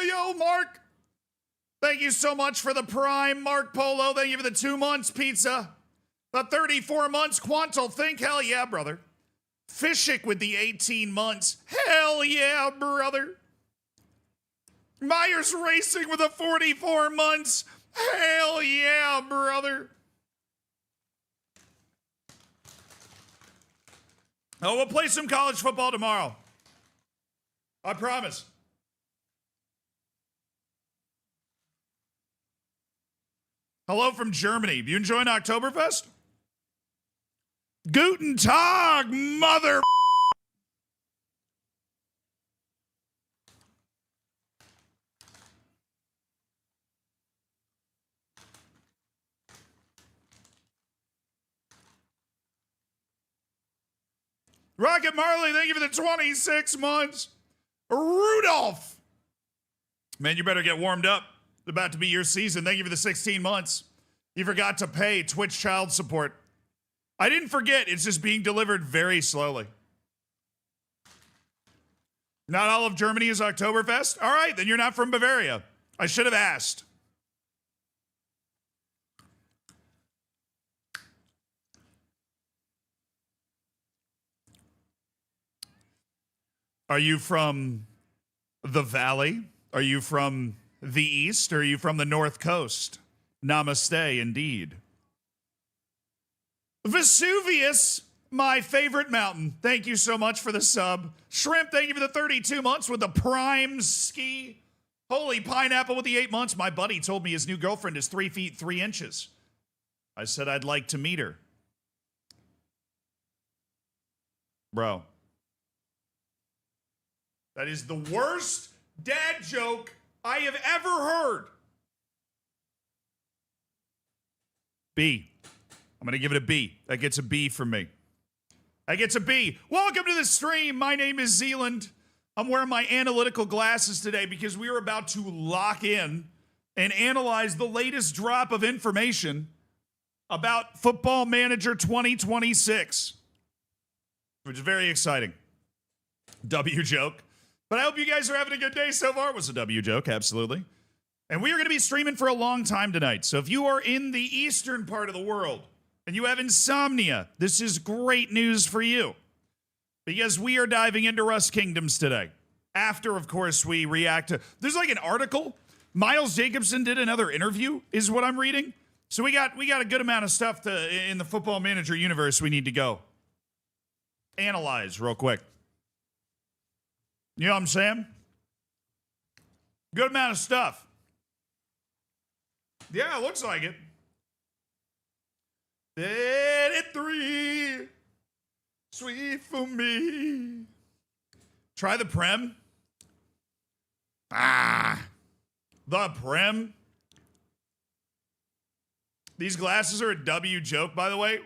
Yo, Mark. Thank you so much for the Prime, Mark Polo. Thank you for the 2 months, pizza. The 34 months, Quantal. Think hell yeah, brother. Fishik with the 18 months. Hell yeah, brother. Myers Racing with the 44 months. Hell yeah, brother. Oh, we'll play some college football tomorrow. I promise. Hello from Germany. You enjoying Oktoberfest? Guten Tag, mother. Rocket Marley, thank you for the 26 months. Rudolph. Man, you better get warmed up. It's about to be your season. Thank you for the 16 months. You forgot to pay Twitch child support. I didn't forget. It's just being delivered very slowly. Not all of Germany is Oktoberfest? All right, then you're not from Bavaria. I should have asked. Are you from the Valley? Are you from the East? Or are you from the North Coast? Namaste, indeed. Vesuvius, my favorite mountain. Thank you so much for the sub. Shrimp, thank you for the 32 months with the Prime Ski. Holy Pineapple with the 8 months. My buddy told me his new girlfriend is 3 feet 3 inches. I said I'd like to meet her. Bro. That is the worst dad joke I have ever heard. B. I'm going to give it a B. That gets a B from me. That gets a B. Welcome to the stream. My name is Zealand. I'm wearing my analytical glasses today because we are about to lock in and analyze the latest drop of information about Football Manager 2026, which is very exciting. W joke. But I hope you guys are having a good day so far. It was a W joke, absolutely. And we are going to be streaming for a long time tonight. So if you are in the eastern part of the world and you have insomnia, this is great news for you. Because we are diving into Rust Kingdoms today. After, of course, we react to... There's like an article. Miles Jacobson did another interview, is what I'm reading. So we got a good amount of stuff in the Football Manager universe we need to go analyze real quick. You know what I'm saying? Good amount of stuff. Yeah, it looks like it. 83. Sweet for me. Try the Prem. The Prem. These glasses are a W joke, by the way.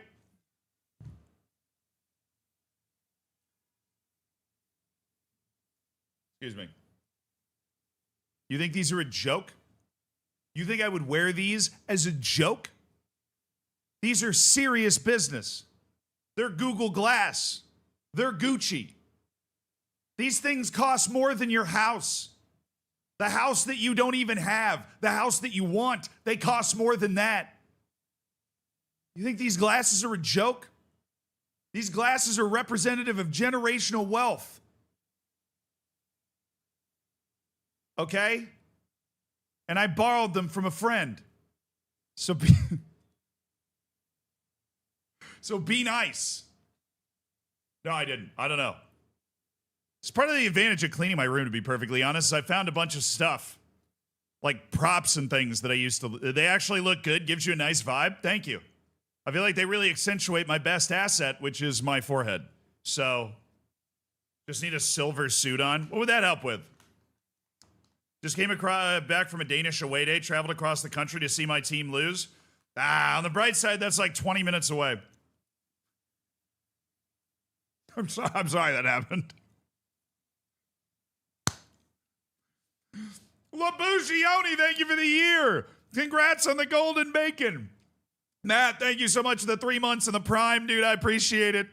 Excuse me. You think these are a joke? You think I would wear these as a joke? These are serious business. They're Google Glass. They're Gucci. These things cost more than your house. The house that you don't even have. The house that you want. They cost more than that. You think these glasses are a joke? These glasses are representative of generational wealth. Okay? And I borrowed them from a friend. So be nice. No, I didn't. I don't know. It's part of the advantage of cleaning my room, to be perfectly honest. I found a bunch of stuff. Like props and things that I used to... They actually look good. Gives you a nice vibe. Thank you. I feel like they really accentuate my best asset, which is my forehead. So, just need a silver suit on. What would that help with? Just came back from a Danish away day, traveled across the country to see my team lose. On the bright side, that's like 20 minutes away. I'm sorry that happened. Labugioni, thank you for the year. Congrats on the golden bacon. Matt, thank you so much for the 3 months in the Prime, dude. I appreciate it.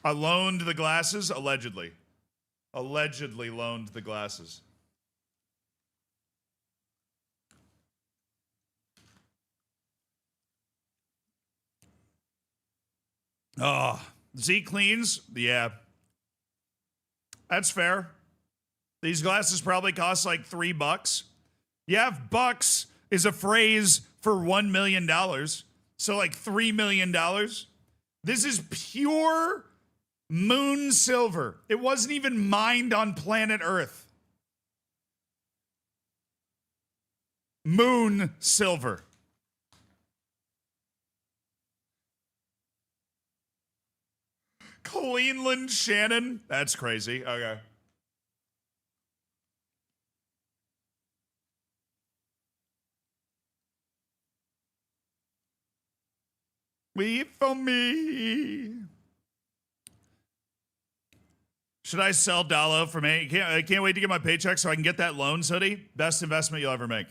I loaned the glasses, allegedly. Allegedly loaned the glasses. Oh, Z cleans? Yeah. That's fair. These glasses probably cost like $3. Yeah, if bucks is a phrase for $1 million. So like $3 million. This is pure moon silver. It wasn't even mined on planet Earth. Moon silver. Cleveland Shannon? That's crazy. Okay. Wait for me. Should I sell Dalo for me? I can't wait to get my paycheck so I can get that loans hoodie. Best investment you'll ever make.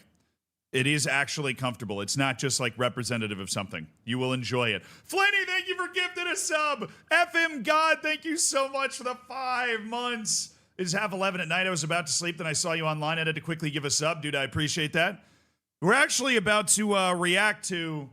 It is actually comfortable. It's not just like representative of something. You will enjoy it. Flinny, thank you for gifting a sub. FM God, thank you so much for the 5 months. It is 11:30 at night. I was about to sleep. Then I saw you online. I had to quickly give a sub. Dude, I appreciate that. We're actually about to react to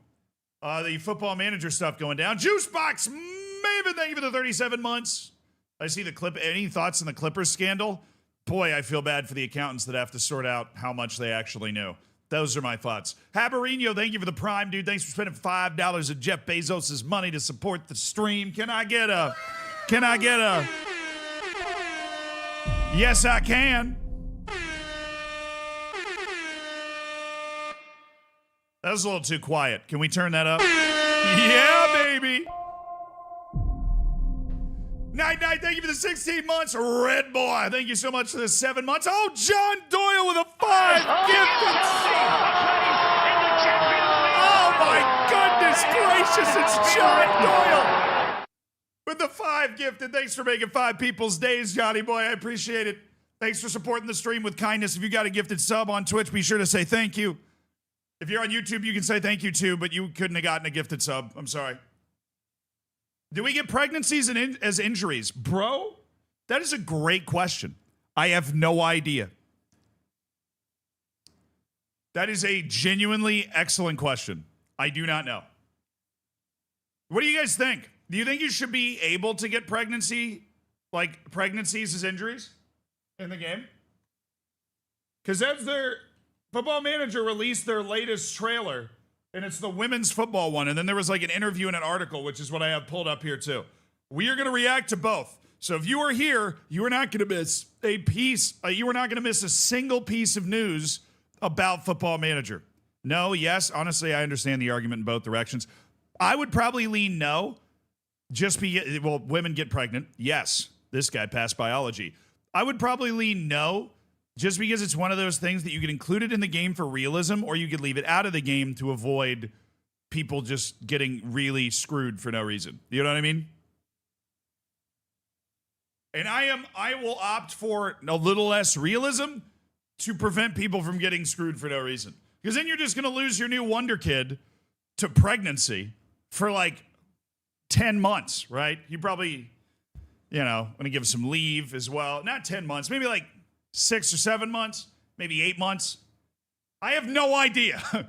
the football manager stuff going down. Juicebox, Maven, thank you for the 37 months. I see the clip. Any thoughts on the Clippers scandal? Boy, I feel bad for the accountants that have to sort out how much they actually knew. Those are my thoughts. Haberino, thank you for the prime, dude. Thanks for spending $5 of Jeff Bezos' money to support the stream. Can I get a? Yes, I can. That was a little too quiet. Can we turn that up? Yeah, baby. Night, thank you for the 16 months. Red Boy, thank you so much for the 7 months. Oh, John Doyle with a 5 gifted. Oh, my goodness gracious, it's John Doyle with the 5 gifted. Thanks for making 5 people's days, Johnny Boy. I appreciate it. Thanks for supporting the stream with kindness. If you got a gifted sub on Twitch, be sure to say thank you. If you're on YouTube, you can say thank you too, but you couldn't have gotten a gifted sub. I'm sorry. Do we get pregnancies as injuries? Bro, that is a great question. I have no idea. That is a genuinely excellent question. I do not know. What do you guys think? Do you think you should be able to get pregnancies as injuries in the game? Because as their Football Manager released their latest trailer, and it's the women's football one. And then there was like an interview and an article, which is what I have pulled up here too. We are going to react to both. So if you are here, you are not going to miss a piece. You are not going to miss a single piece of news about Football Manager. No, yes. Honestly, I understand the argument in both directions. I would probably lean no. Women get pregnant. Yes. This guy passed biology. I would probably lean no. Just because it's one of those things that you could include it in the game for realism, or you could leave it out of the game to avoid people just getting really screwed for no reason. You know what I mean? And I will opt for a little less realism to prevent people from getting screwed for no reason. Because then you're just going to lose your new Wonder Kid to pregnancy for like 10 months, right? You probably, want to give some leave as well. Not 10 months, maybe like 6 or 7 months, maybe 8 months. I have no idea. All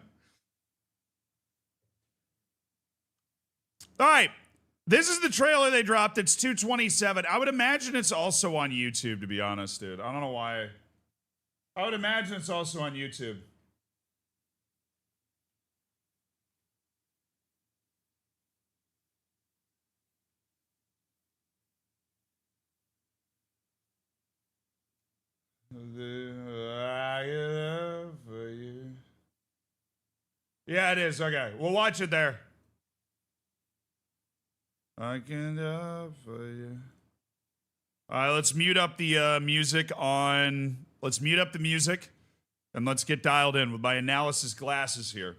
right. This is the trailer they dropped. It's 2:27. I would imagine it's also on YouTube, to be honest, dude. I don't know why. I would imagine it's also on YouTube. Yeah, it is. Okay. We'll watch it there. I can die for you. All right, let's mute up the music on... Let's mute up the music, and let's get dialed in with my analysis glasses here.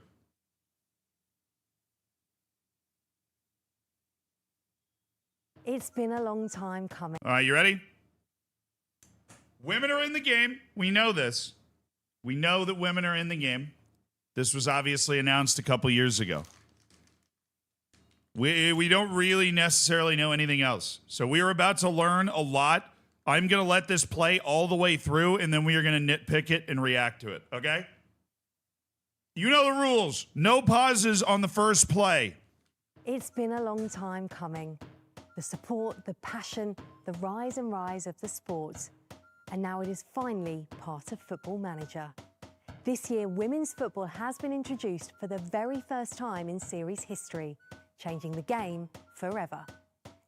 It's been a long time coming. All right, you ready? Women are in the game. We know this. We know that women are in the game. This was obviously announced a couple years ago. We don't really necessarily know anything else. So we are about to learn a lot. I'm going to let this play all the way through, and then we are going to nitpick it and react to it, okay? You know the rules. No pauses on the first play. It's been a long time coming. The support, the passion, the rise and rise of the sport. And now it is finally part of Football Manager. This year, women's football has been introduced for the very first time in series history, changing the game forever.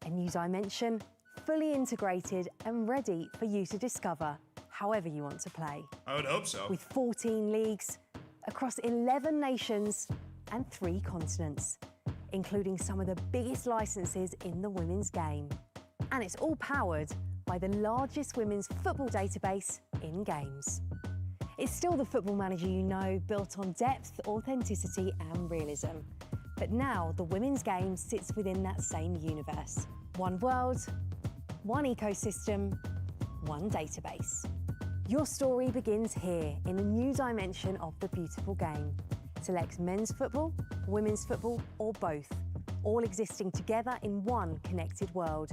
A new dimension, fully integrated and ready for you to discover however you want to play. I would hope so. With 14 leagues across 11 nations and 3 continents, including some of the biggest licenses in the women's game. And it's all powered by the largest women's football database in games. It's still the Football Manager you know, built on depth, authenticity and realism. But now the women's game sits within that same universe. One world, one ecosystem, one database. Your story begins here in a new dimension of the beautiful game. Select men's football, women's football, or both, all existing together in one connected world,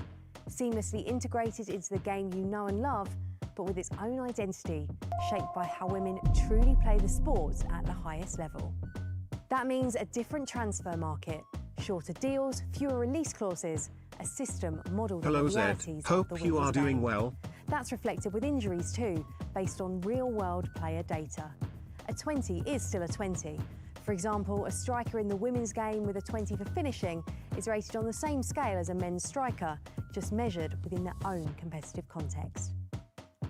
seamlessly integrated into the game you know and love, but with its own identity, shaped by how women truly play the sport at the highest level. That means a different transfer market, shorter deals, fewer release clauses, a system modelled on the realities of the Hope you are doing game. well. That's reflected with injuries too, based on real-world player data. A 20 is still a 20. For example, a striker in the women's game with a 20 for finishing is rated on the same scale as a men's striker, just measured within their own competitive context.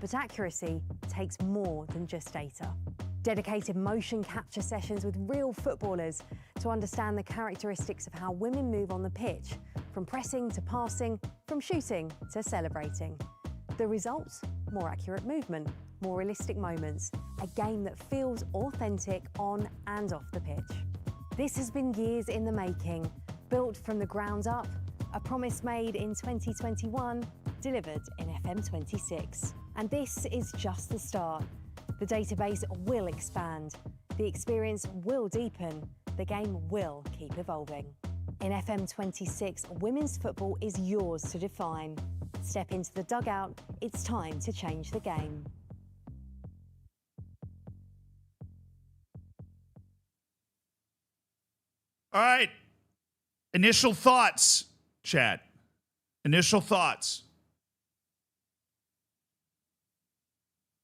But accuracy takes more than just data. Dedicated motion capture sessions with real footballers to understand the characteristics of how women move on the pitch, from pressing to passing, from shooting to celebrating. The results? More accurate movement, more realistic moments, a game that feels authentic on and off the pitch. This has been years in the making, built from the ground up, a promise made in 2021, delivered in FM26. And this is just the start. The database will expand, the experience will deepen, the game will keep evolving. In FM26, women's football is yours to define. Step into the dugout, it's time to change the game. All right. Initial thoughts, chat. Initial thoughts.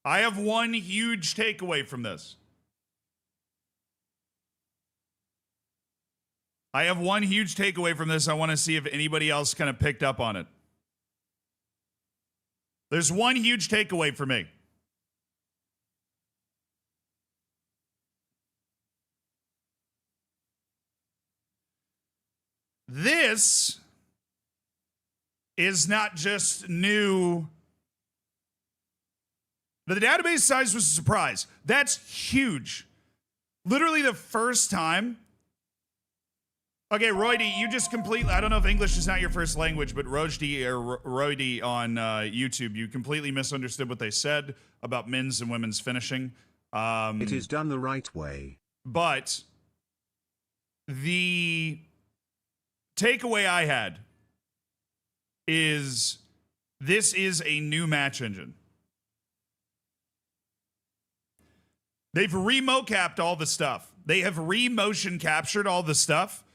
I have one huge takeaway from this. I want to see if anybody else kind of picked up on it. There's one huge takeaway for me. This is not just new. The database size was a surprise. That's huge. Literally the first time. Okay, Roydy, you just completely, I don't know if English is not your first language, but Roydy on YouTube, you completely misunderstood what they said about men's and women's finishing. It is done the right way. But the takeaway I had is this is a new match engine. They've re-mocapped all the stuff. They have re-motion captured all the stuff.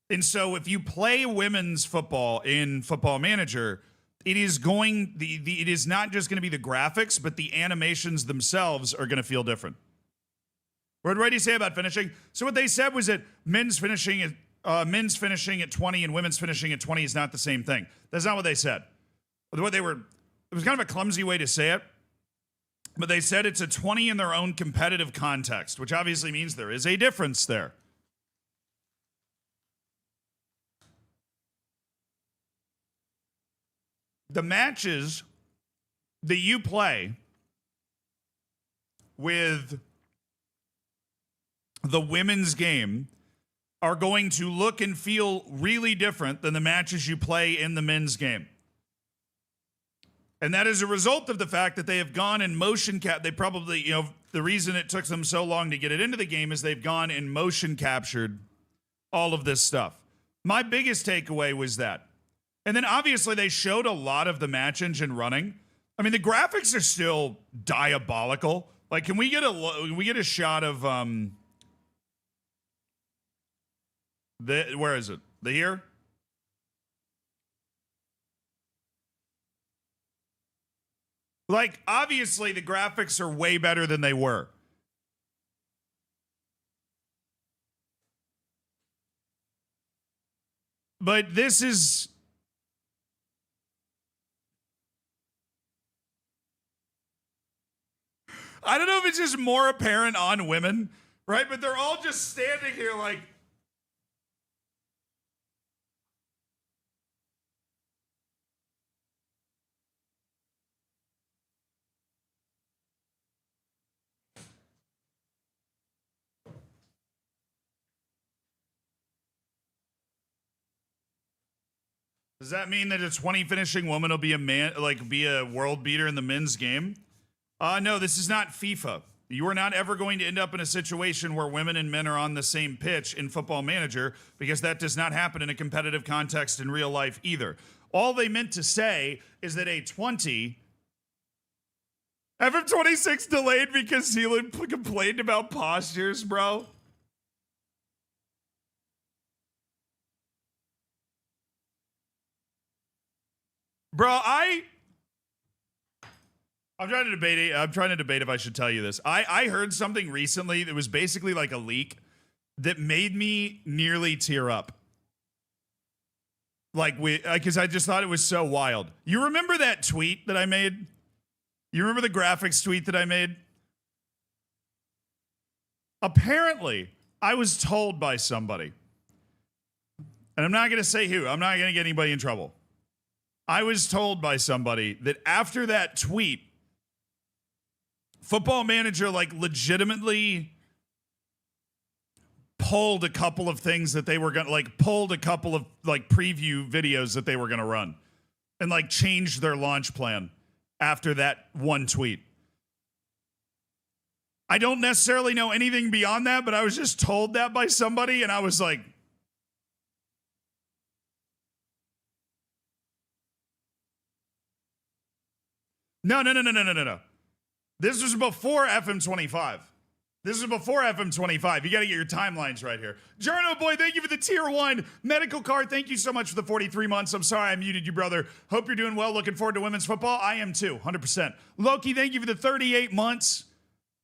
And so if you play women's football in Football Manager, it is going, it is not just going to be the graphics, but the animations themselves are going to feel different. What did Reddy say about finishing? So what they said was that men's finishing at 20 and women's finishing at 20 is not the same thing. That's not what they said. What they were, it was kind of a clumsy way to say it, but they said it's a 20 in their own competitive context, which obviously means there is a difference there. The matches that you play with the women's game are going to look and feel really different than the matches you play in the men's game. And that is a result of the fact that they have gone in motion cap. They probably, you know, the reason it took them so long to get it into the game is they've gone and motion captured all of this stuff. My biggest takeaway was that. And then obviously they showed a lot of the match engine running. I mean, the graphics are still diabolical. Like, can we get a shot of where is it? The here? Like, obviously the graphics are way better than they were. But this is... I don't know if it's just more apparent on women, right? But they're all just standing here like... Does that mean that a 20 finishing woman will be be a world beater in the men's game? No, this is not FIFA. You are not ever going to end up in a situation where women and men are on the same pitch in Football Manager, because that does not happen in a competitive context in real life either. All they meant to say is that a 20... FM26 delayed because Zealand complained about postures, bro. Bro, I'm trying to debate it. I'm trying to debate if I should tell you this. I heard something recently that was basically like a leak that made me nearly tear up. Like, because I just thought it was so wild. You remember that tweet that I made? You remember the graphics tweet that I made? Apparently, I was told by somebody, and I'm not going to say who. I'm not going to get anybody in trouble. I was told by somebody that after that tweet, Football Manager like legitimately pulled a couple of things that they were going to pulled a couple of like preview videos that they were going to run and like changed their launch plan after that one tweet. I don't necessarily know anything beyond that, but I was just told that by somebody and I was like, No. This was before FM25. This is before FM25. You got to get your timelines right here. Jarno Boy, thank you for the tier 1 medical card. Thank you so much for the 43 months. I'm sorry I muted you, brother. Hope you're doing well. Looking forward to women's football. I am too, 100%. Loki, thank you for the 38 months.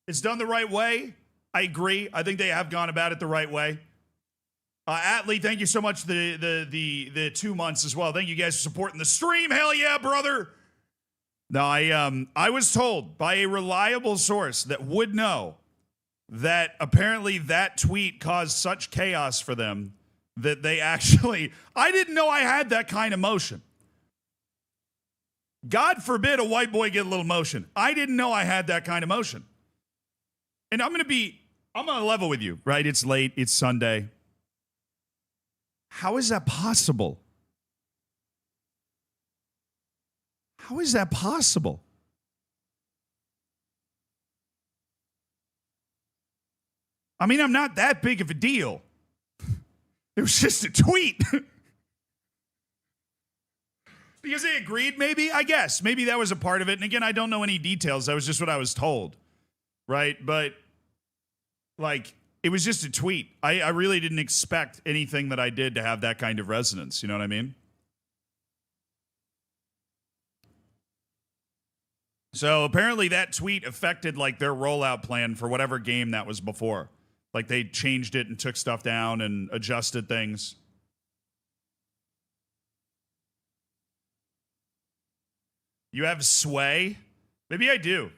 It's done the right way. I agree. I think they have gone about it the right way. Atlee, thank you so much for the 2 months as well. Thank you guys for supporting the stream. Hell yeah, brother. No, I was told by a reliable source that would know that apparently that tweet caused such chaos for them that they actually... I didn't know I had that kind of motion. God forbid a white boy get a little motion. I didn't know I had that kind of motion. And I'm going to level with you, right? It's late. It's Sunday. How is that possible? How is that possible? I mean, I'm not that big of a deal. It was just a tweet. Because they agreed, maybe? I guess. Maybe that was a part of it. And again, I don't know any details. That was just what I was told. Right? But, like, it was just a tweet. I really didn't expect anything that I did to have that kind of resonance. You know what I mean? So apparently that tweet affected like their rollout plan for whatever game that was before. Like they changed it and took stuff down and adjusted things. You have sway? Maybe I do.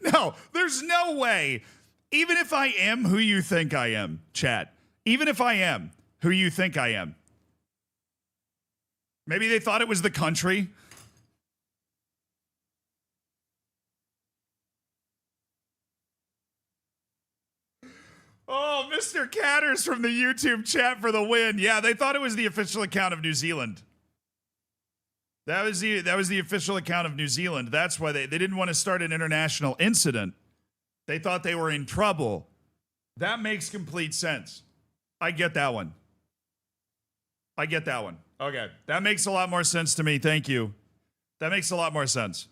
No, there's no way. Even if I am who you think I am, chat. Even if I am who you think I am. Maybe they thought it was the country. Oh, Mr. Catters from the YouTube chat for the win. Yeah, they thought it was the official account of New Zealand. That was the official account of New Zealand. That's why they didn't want to start an international incident. They thought they were in trouble That makes complete sense. I get that one. Okay. That makes a lot more sense to me. Thank you. That makes a lot more sense.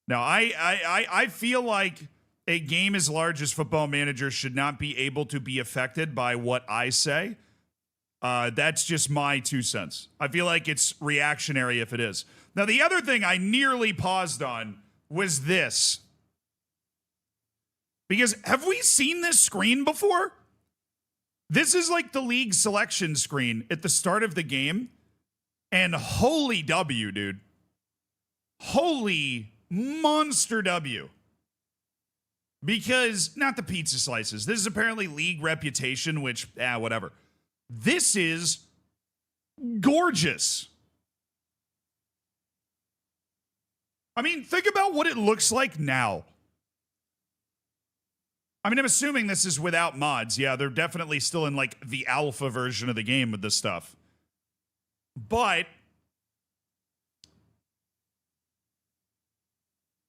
Now, I feel like a game as large as Football Manager should not be able to be affected by what I say. That's just my 2 cents. I feel like it's reactionary if it is. Now, the other thing I nearly paused on was this. Because have we seen this screen before? This is like the league selection screen at the start of the game. And holy W, dude. Holy monster W. Because, not the pizza slices. This is apparently league reputation, which, whatever. This is gorgeous. I mean, think about what it looks like now. I mean, I'm assuming this is without mods. Yeah, they're definitely still in, like, the alpha version of the game with this stuff. But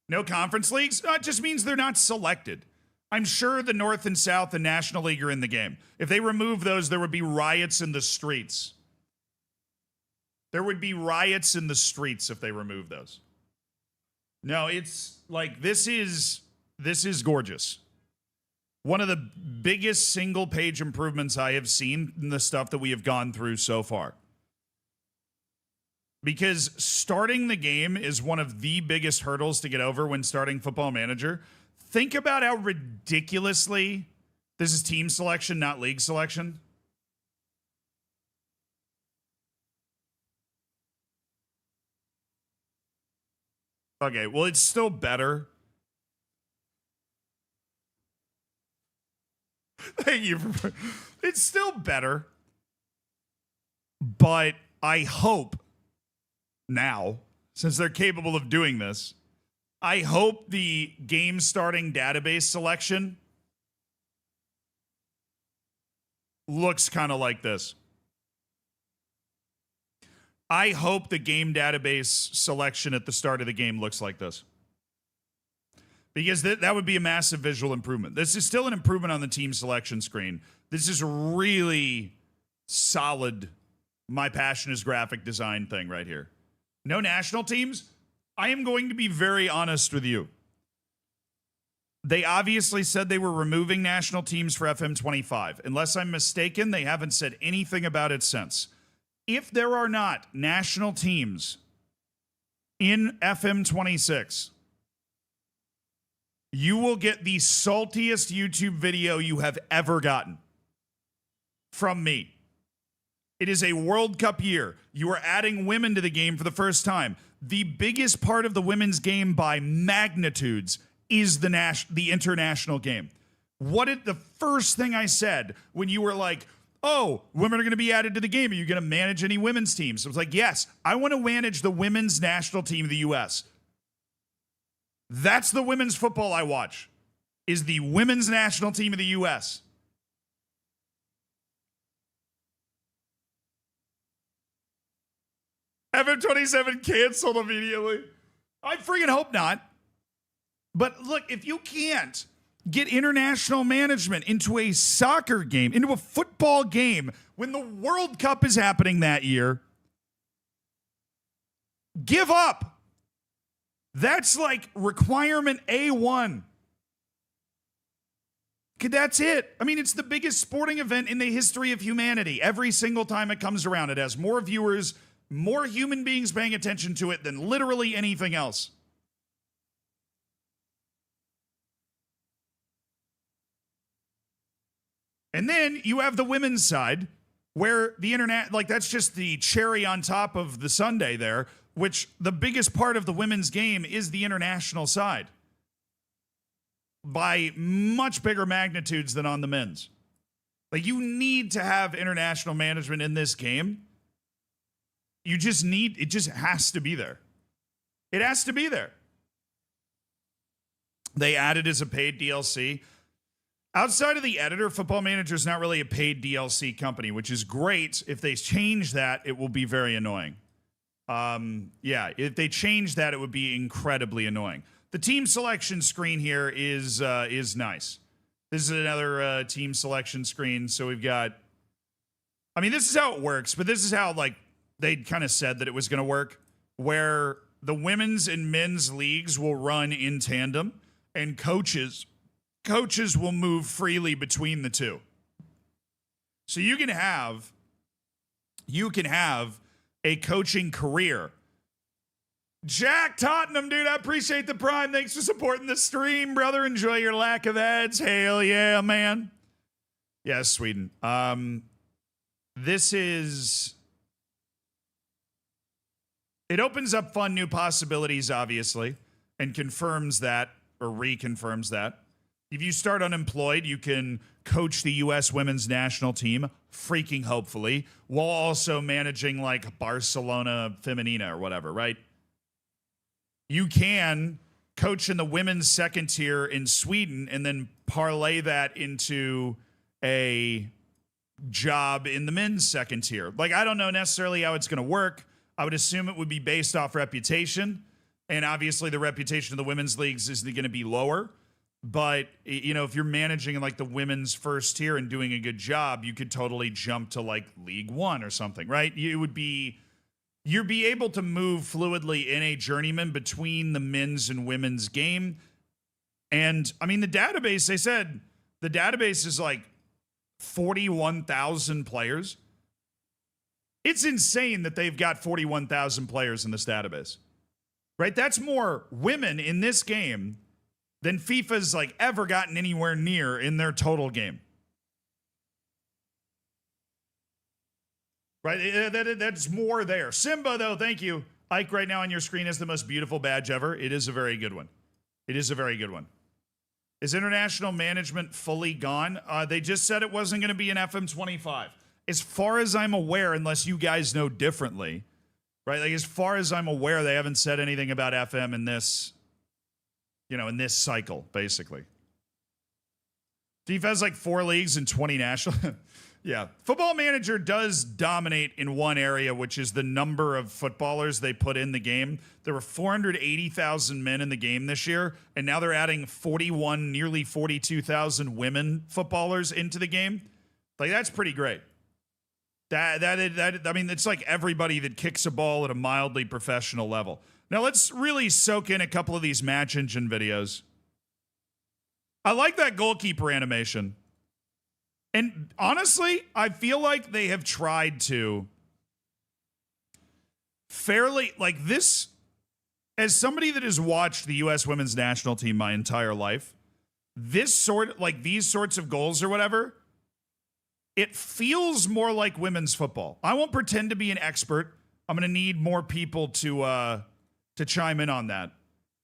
no conference leagues? It just means they're not selected. I'm sure the North and South and National League are in the game. If they remove those, there would be riots in the streets. There would be riots in the streets if they remove those. No, it's like, this is gorgeous. One of the biggest single page improvements I have seen in the stuff that we have gone through so far. Because starting the game is one of the biggest hurdles to get over when starting Football Manager. Think about how ridiculously, this is team selection, not league selection. Okay, well, it's still better. Thank you. It's still better. But I hope now, since they're capable of doing this, I hope the game starting database selection looks kind of like this. I hope the game database selection at the start of the game looks like this. Because that would be a massive visual improvement. This is still an improvement on the team selection screen. This is really solid, my passion is graphic design thing right here. No national teams? I am going to be very honest with you. They obviously said they were removing national teams for FM25. Unless I'm mistaken, they haven't said anything about it since. If there are not national teams in FM26, you will get the saltiest YouTube video you have ever gotten from me. It is a World Cup year. You are adding women to the game for the first time. The biggest part of the women's game by magnitudes is the international game. The first thing I said when you were like, oh, women are going to be added to the game. Are you going to manage any women's teams? I was like, yes, I want to manage the women's national team of the U.S. That's the women's football I watch, is the women's national team of the U.S. FM27 canceled immediately. I freaking hope not. But look, if you can't get international management into a soccer game, into a football game, when the World Cup is happening that year, give up. That's like requirement A1. That's it. I mean, it's the biggest sporting event in the history of humanity. Every single time it comes around, it has more viewers, more human beings paying attention to it than literally anything else. And then you have the women's side, where the internet, like, that's just the cherry on top of the sundae there, which the biggest part of the women's game is the international side by much bigger magnitudes than on the men's. Like, you need to have international management in this game. It just has to be there. It has to be there. They added as a paid DLC. Outside of the editor, Football Manager is not really a paid DLC company, which is great. If they change that, it will be very annoying. If they change that, it would be incredibly annoying. The team selection screen here is nice. This is another team selection screen. So we've got, I mean, this is how it works, but this is how, like, they kind of said that it was going to work, where the women's and men's leagues will run in tandem, and coaches will move freely between the two. So you can have a coaching career. Jack Tottenham, dude, I appreciate the prime. Thanks for supporting the stream, brother. Enjoy your lack of ads. Hell yeah, man. Yes, Sweden. It opens up fun new possibilities, obviously, and confirms that, or reconfirms that. If you start unemployed, you can coach the U.S. women's national team, freaking hopefully, while also managing like Barcelona Femenina or whatever, right? You can coach in the women's second tier in Sweden and then parlay that into a job in the men's second tier. Like, I don't know necessarily how it's going to work. I would assume it would be based off reputation. And obviously the reputation of the women's leagues is going to be lower. But, you know, if you're managing in like the women's first tier and doing a good job, you could totally jump to like League One or something, right? You'd be able to move fluidly in a journeyman between the men's and women's game. And I mean, the database, they said the database is like 41,000 players. It's insane that they've got 41,000 players in this database, right? That's more women in this game than FIFA's like ever gotten anywhere near in their total game. Right? That's more there. Simba, though, thank you. Ike, right now on your screen is the most beautiful badge ever. It is a very good one. It is a very good one. Is international management fully gone? They just said it wasn't going to be an FM25. As far as I'm aware, unless you guys know differently, right? Like, as far as I'm aware, they haven't said anything about FM in this, you know, in this cycle, basically. FIFA has like 4 leagues and 20 national. Yeah. Football Manager does dominate in one area, which is the number of footballers they put in the game. There were 480,000 men in the game this year, and now they're adding 41, nearly 42,000 women footballers into the game. Like, that's pretty great. I mean, it's like everybody that kicks a ball at a mildly professional level. Now, let's really soak in a couple of these match engine videos. I like that goalkeeper animation. And honestly, I feel like they have tried to fairly, like this, as somebody that has watched the U.S. women's national team my entire life, these sorts of goals or whatever, it feels more like women's football. I won't pretend to be an expert. I'm going to need more people to chime in on that.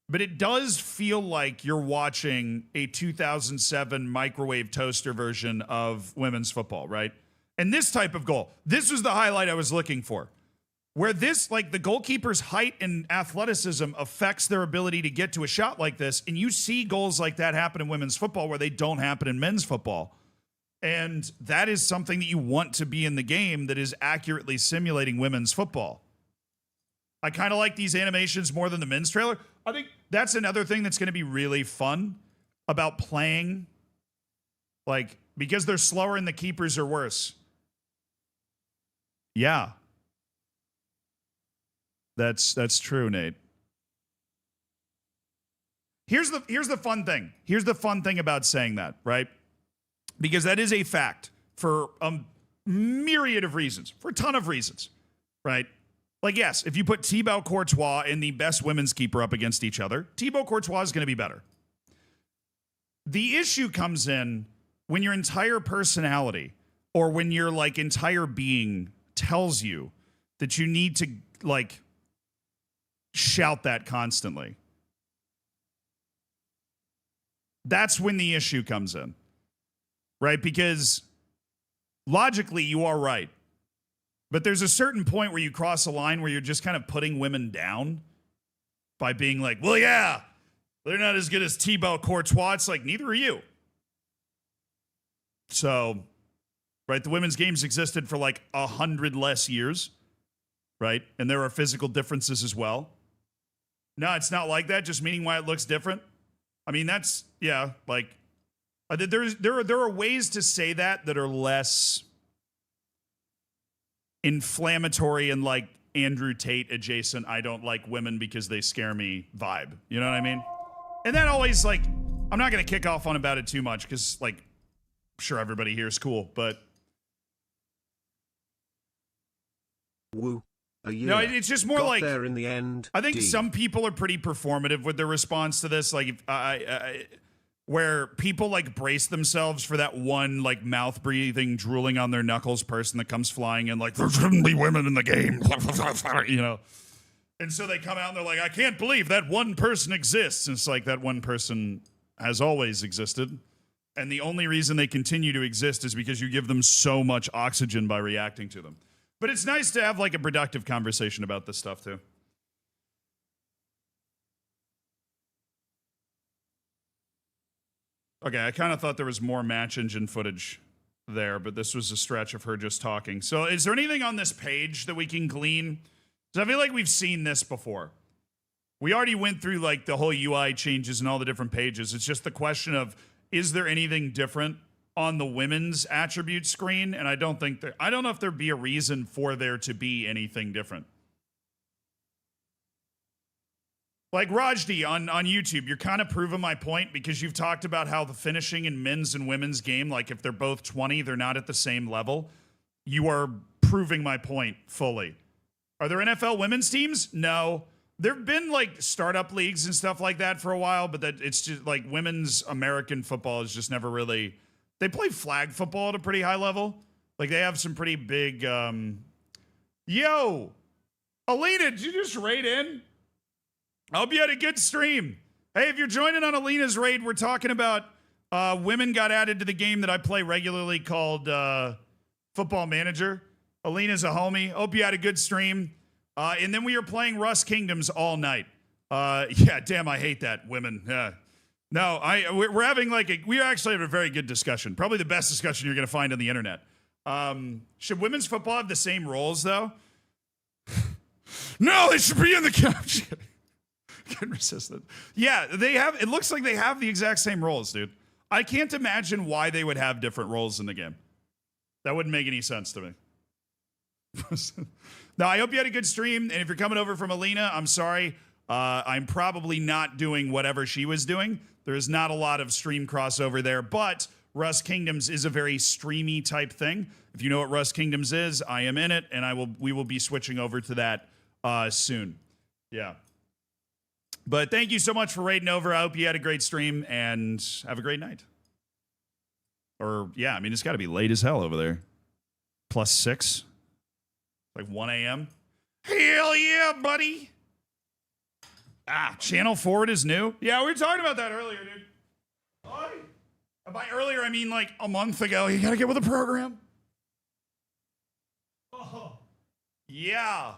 But it does feel like you're watching a 2007 microwave toaster version of women's football, right? And this type of goal, this was the highlight I was looking for. Where this, like, the goalkeeper's height and athleticism affects their ability to get to a shot like this. And you see goals like that happen in women's football where they don't happen in men's football. And that is something that you want to be in the game that is accurately simulating women's football. I kind of like these animations more than the men's trailer. I think that's another thing that's going to be really fun about playing, like, because they're slower and the keepers are worse. Yeah. That's true, Nate. Here's the fun thing. Here's the fun thing about saying that, right? Because that is a fact for a myriad of reasons, for a ton of reasons, right? Like, yes, if you put Thibaut Courtois and the best women's keeper up against each other, Thibaut Courtois is going to be better. The issue comes in when your entire personality or when your, like, entire being tells you that you need to, like, shout that constantly. That's when the issue comes in. Right? Because logically, you are right. But there's a certain point where you cross a line where you're just kind of putting women down by being like, well, yeah, they're not as good as Thibaut Courtois. It's like, neither are you. So, right, the women's games existed for like 100 less years, right? And there are physical differences as well. No, it's not like that, just meaning why it looks different. I mean, that's, yeah, like, There are ways to say that are less inflammatory and like Andrew Tate adjacent. I don't like women because they scare me vibe. You know what I mean? And that always like, I'm not going to kick off on about it too much because like, I'm sure everybody here is cool, but Woo. No, it's just more Got like there in the end. I think D. some people are pretty performative with their response to this. Like, where people like brace themselves for that one like mouth breathing, drooling on their knuckles person that comes flying in like there shouldn't be women in the game, you know. And so they come out and they're like, I can't believe that one person exists. And it's like that one person has always existed. And the only reason they continue to exist is because you give them so much oxygen by reacting to them. But it's nice to have like a productive conversation about this stuff too. Okay, I kind of thought there was more match engine footage there, but this was a stretch of her just talking. So is there anything on this page that we can glean? Because I feel like we've seen this before. We already went through like the whole UI changes and all the different pages. It's just the question of, is there anything different on the women's attribute screen? And I don't know if there'd be a reason for there to be anything different. Like Rajdi on YouTube, you're kind of proving my point because you've talked about how the finishing in men's and women's game, like if they're both 20, they're not at the same level. You are proving my point fully. Are there NFL women's teams? No. There have been like startup leagues and stuff like that for a while, but that it's just like women's American football is just never really. They play flag football at a pretty high level. Like they have some pretty big. Yo, Alina, did you just raid in? I hope you had a good stream. Hey, if you're joining on Alina's raid, we're talking about women got added to the game that I play regularly called Football Manager. Alina's a homie. Hope you had a good stream. And then we were playing Rust Kingdoms all night. Yeah, damn, I hate that, women. Yeah. No, we're having we actually have a very good discussion. Probably the best discussion you're going to find on the internet. Should women's football have the same roles, though? No, they should be in the couch. Can't resist it. Yeah, they have. It looks like they have the exact same roles, dude. I can't imagine why they would have different roles in the game. That wouldn't make any sense to me. Now, I hope you had a good stream. And if you're coming over from Alina, I'm sorry. I'm probably not doing whatever she was doing. There is not a lot of stream crossover there, but Rust Kingdoms is a very streamy type thing. If you know what Rust Kingdoms is, I am in it, and we will be switching over to that soon. Yeah. But thank you so much for raiding over. I hope you had a great stream and have a great night. Or, yeah, I mean, it's got to be late as hell over there. +6. Like 1 a.m. Hell yeah, buddy. Channel Forward is new. Yeah, we were talking about that earlier, dude. By earlier, I mean like a month ago. You got to get with the program. Oh, yeah.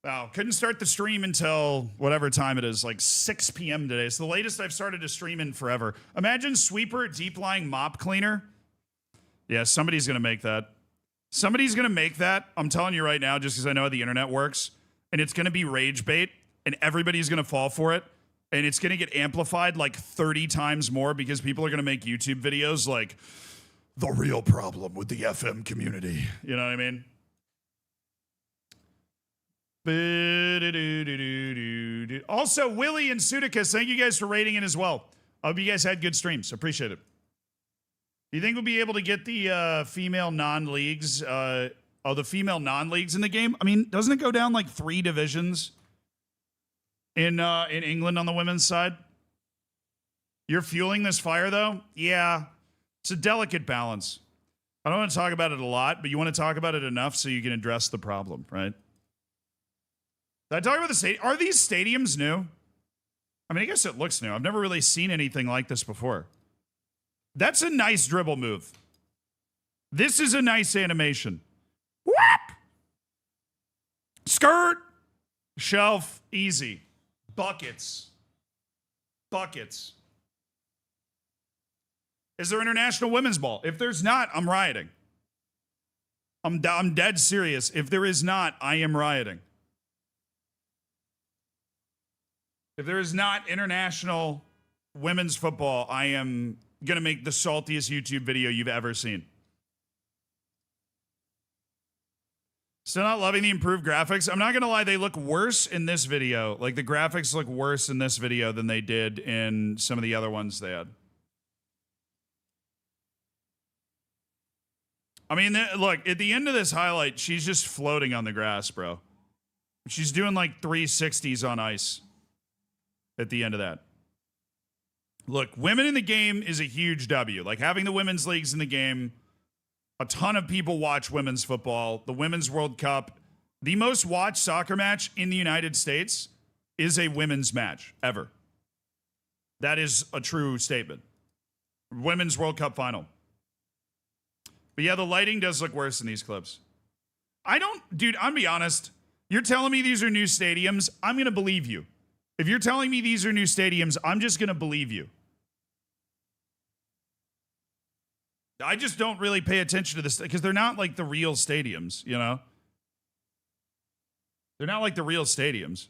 Wow, couldn't start the stream until whatever time it is, like 6 p.m. today. It's the latest I've started to stream in forever. Imagine Sweeper, Deep Lying Mop Cleaner. Yeah, somebody's going to make that. Somebody's going to make that. I'm telling you right now, just because I know how the internet works. And it's going to be rage bait, and everybody's going to fall for it. And it's going to get amplified like 30 times more because people are going to make YouTube videos like, the real problem with the FM community. You know what I mean? Also, Willie and Sudicus, thank you guys for rating in as well. I hope you guys had good streams. Appreciate it. Do you think we'll be able to get the female non-leagues? The female non-leagues in the game? I mean, doesn't it go down like 3 divisions in England on the women's side? You're fueling this fire, though? Yeah. It's a delicate balance. I don't want to talk about it a lot, but you want to talk about it enough so you can address the problem, right? Did I talk about the stadium? Are these stadiums new? I mean, I guess it looks new. I've never really seen anything like this before. That's a nice dribble move. This is a nice animation. Whoop! Skirt! Shelf. Easy. Buckets. Buckets. Is there international women's ball? If there's not, I'm rioting. I'm dead serious. If there is not, I am rioting. If there is not international women's football, I am gonna make the saltiest YouTube video you've ever seen. Still not loving the improved graphics. I'm not gonna lie, they look worse in this video. Like the graphics look worse in this video than they did in some of the other ones they had. I mean, look, at the end of this highlight, she's just floating on the grass, bro. She's doing like 360s on ice at the end of that. Look, women in the game is a huge W. Like having the women's leagues in the game, a ton of people watch women's football. The Women's World Cup, the most watched soccer match in the United States is a women's match ever. That is a true statement. Women's World Cup final. But yeah, the lighting does look worse in these clips. Dude, I'm gonna be honest. You're telling me these are new stadiums, I'm gonna believe you. If you're telling me these are new stadiums, I'm just gonna believe you. I just don't really pay attention to this because they're not like the real stadiums, you know? They're not like the real stadiums.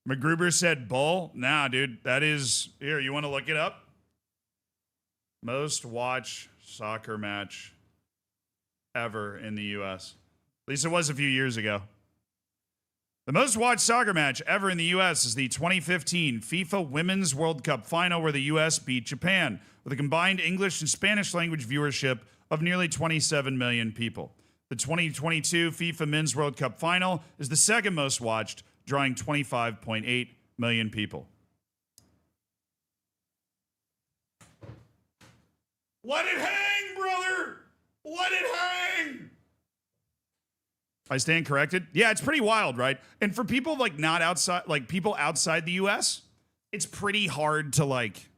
McGruber said bull. Nah, dude, that is here. You want to look it up? Most watched soccer match ever in the U.S. At least it was a few years ago. The most watched soccer match ever in the U.S. is the 2015 FIFA Women's World Cup final where the U.S. beat Japan with a combined English and Spanish language viewership of nearly 27 million people. The 2022 FIFA Men's World Cup final is the second most watched, drawing 25.8 million people. Let it hang, brother! Let it hang! I stand corrected. Yeah, it's pretty wild, right? And for people like not outside, like people outside the US, it's pretty hard to like,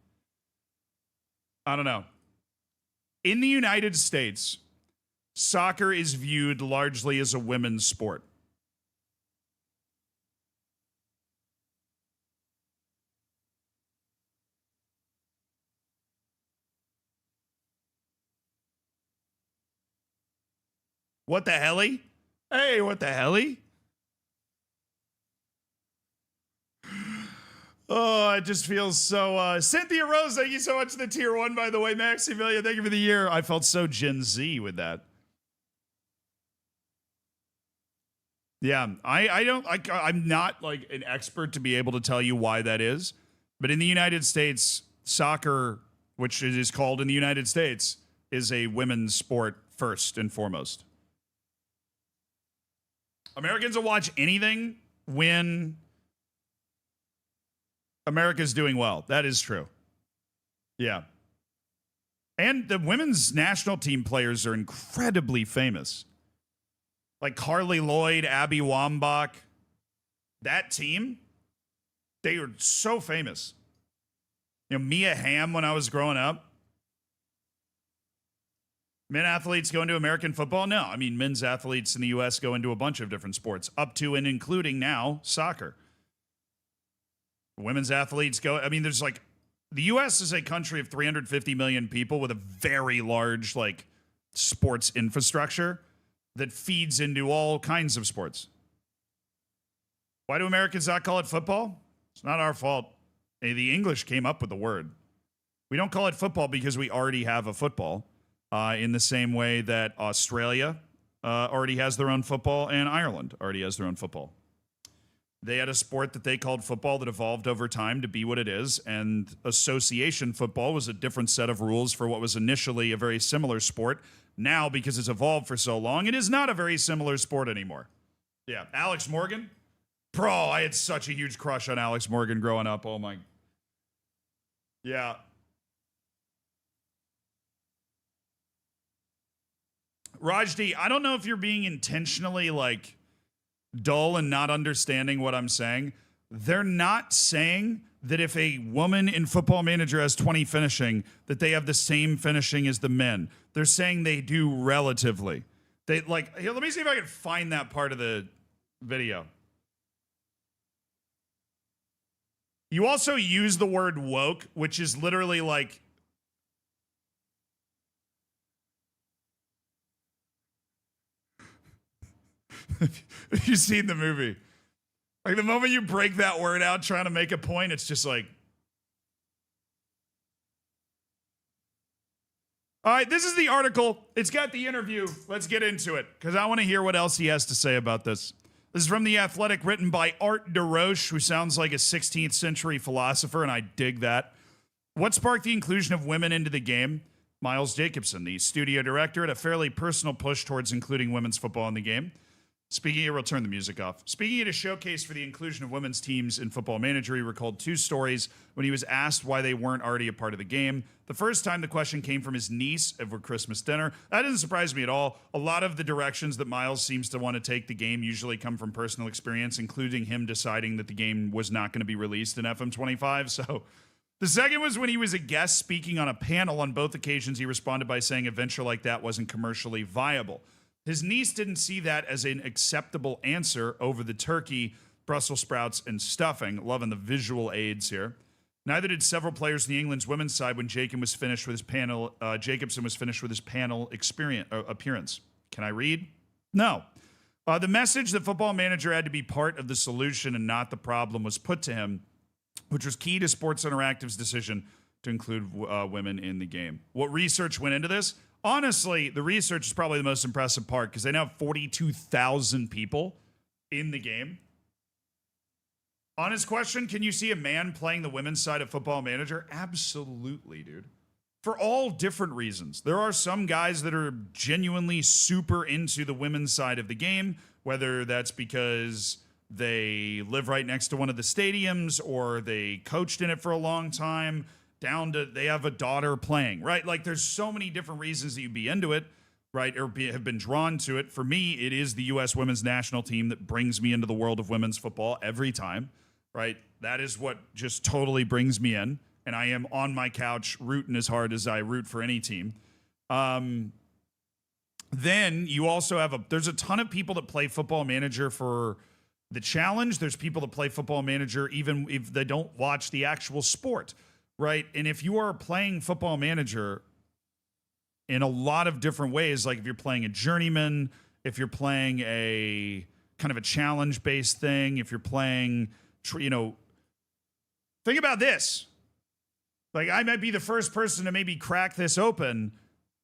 I don't know. In the United States, soccer is viewed largely as a women's sport. What the helly? Hey, what the helly? Oh, it just feels so... Cynthia Rose, thank you so much for the tier 1, by the way. Maximilian, thank you for the year. I felt so Gen Z with that. Yeah, I'm not like an expert to be able to tell you why that is. But in the United States, soccer, which it is called in the United States, is a women's sport first and foremost. Americans will watch anything when America's doing well. That is true. Yeah. And the women's national team players are incredibly famous. Like Carly Lloyd, Abby Wambach. That team, they are so famous. You know, Mia Hamm when I was growing up. Men athletes go into American football? No. I mean, men's athletes in the U.S. go into a bunch of different sports, up to and including now soccer. Women's athletes go, I mean, there's like, the U.S. is a country of 350 million people with a very large, like, sports infrastructure that feeds into all kinds of sports. Why do Americans not call it football? It's not our fault. Hey, the English came up with the word. We don't call it football because we already have a football. In the same way that Australia already has their own football and Ireland already has their own football. They had a sport that they called football that evolved over time to be what it is, and association football was a different set of rules for what was initially a very similar sport. Now, because it's evolved for so long, it is not a very similar sport anymore. Yeah, Alex Morgan? Bro, I had such a huge crush on Alex Morgan growing up. Oh my. Yeah. Rajdi, I don't know if you're being intentionally like dull and not understanding what I'm saying. They're not saying that if a woman in Football Manager has 20 finishing, that they have the same finishing as the men. They're saying they do relatively. They like, here, let me see if I can find that part of the video. You also use the word woke, which is literally like Have you seen the movie? Like the moment you break that word out trying to make a point, it's just like. All right, this is the article. It's got the interview. Let's get into it because I want to hear what else he has to say about this. This is from The Athletic, written by Art DeRoche, who sounds like a 16th century philosopher, and I dig that. What sparked the inclusion of women into the game? Miles Jacobson, the studio director, had a fairly personal push towards including women's football in the game. We'll turn the music off. Speaking at a showcase for the inclusion of women's teams in Football Manager, he recalled two stories when he was asked why they weren't already a part of the game. The first time the question came from his niece over Christmas dinner. That doesn't surprise me at all. A lot of the directions that Miles seems to want to take the game usually come from personal experience, including him deciding that the game was not going to be released in FM25. So the second was when he was a guest speaking on a panel. On both occasions, he responded by saying a venture like that wasn't commercially viable. His niece didn't see that as an acceptable answer over the turkey, Brussels sprouts, and stuffing. Loving the visual aids here. Neither did several players in the England's women's side when Jacobson was finished with his panel appearance. Can I read? No. The message that Football Manager had to be part of the solution and not the problem was put to him, which was key to Sports Interactive's decision to include women in the game. What research went into this? Honestly, the research is probably the most impressive part because they now have 42,000 people in the game. Honest question, can you see a man playing the women's side of Football Manager? Absolutely, dude. For all different reasons. There are some guys that are genuinely super into the women's side of the game, whether that's because they live right next to one of the stadiums or they coached in it for a long time, down to they have a daughter playing, right? Like there's so many different reasons that you'd be into it, right? Or have been drawn to it. For me, it is the U.S. women's national team that brings me into the world of women's football every time, right? That is what just totally brings me in. And I am on my couch rooting as hard as I root for any team. Then you also have there's a ton of people that play Football Manager for the challenge. There's people that play Football Manager even if they don't watch the actual sport. Right. And if you are playing Football Manager in a lot of different ways, like if you're playing a journeyman, if you're playing a kind of a challenge based thing, if you're playing, think about this. Like I might be the first person to maybe crack this open.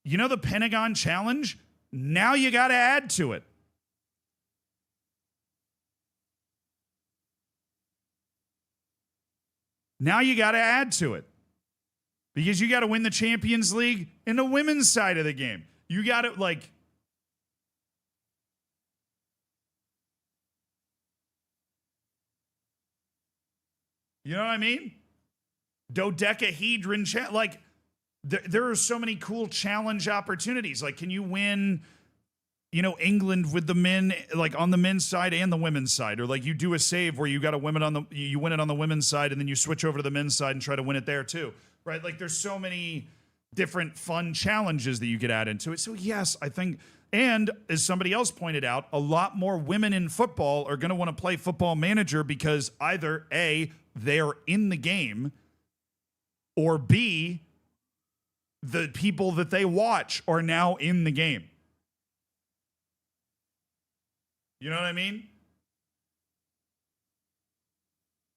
You know, the Pentagon Challenge? Now you got to add to it. Now you got to add to it because you got to win the Champions League in the women's side of the game. You got to you know what I mean? Dodecahedron, there are so many cool challenge opportunities. Like, can you win, England with the men, like on the men's side and the women's side, or like you do a save where you got to win it you win it on the women's side and then you switch over to the men's side and try to win it there too, right? Like there's so many different fun challenges that you could add into it. So yes, I think, and as somebody else pointed out, a lot more women in football are going to want to play Football Manager because either A, they're in the game, or B, the people that they watch are now in the game. You know what I mean?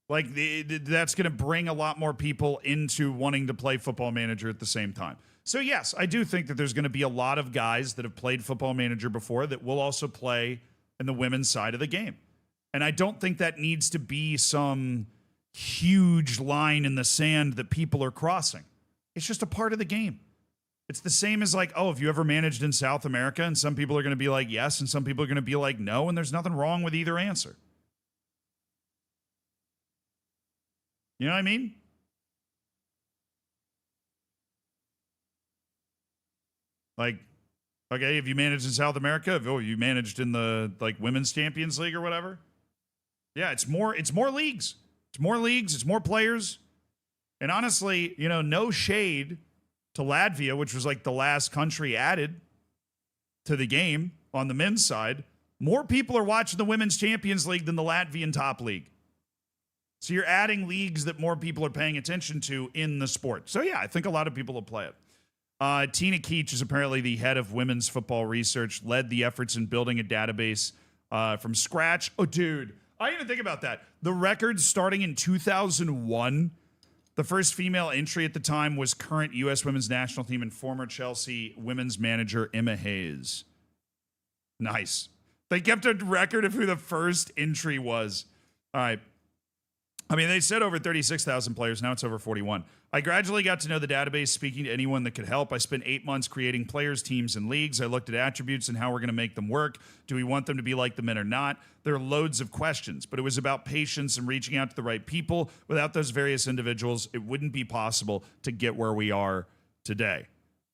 Like that's going to bring a lot more people into wanting to play Football Manager at the same time. So yes, I do think that there's going to be a lot of guys that have played Football Manager before that will also play in the women's side of the game. And I don't think that needs to be some huge line in the sand that people are crossing. It's just a part of the game. It's the same as like, oh, have you ever managed in South America? And some people are going to be like, yes. And some people are going to be like, no. And there's nothing wrong with either answer. You know what I mean? Like, okay, have you managed in South America? Oh, you managed in the like Women's Champions League or whatever? Yeah, it's more leagues. It's more leagues. It's more players. And honestly, no shade to Latvia, which was like the last country added to the game on the men's side. More people are watching the Women's Champions League than the Latvian top league. So you're adding leagues that more people are paying attention to in the sport. So yeah, I think a lot of people will play it. Tina Keach is apparently the head of women's football research, led the efforts in building a database from scratch. Oh, dude, I didn't even think about that. The record starting in 2001. The first female entry at the time was current U.S. women's national team and former Chelsea women's manager Emma Hayes. Nice. They kept a record of who the first entry was. All right. I mean, they said over 36,000 players. Now it's over 41. I gradually got to know the database, speaking to anyone that could help. I spent 8 months creating players, teams, and leagues. I looked at attributes and how we're going to make them work. Do we want them to be like the men or not? There are loads of questions, but it was about patience and reaching out to the right people. Without those various individuals, it wouldn't be possible to get where we are today,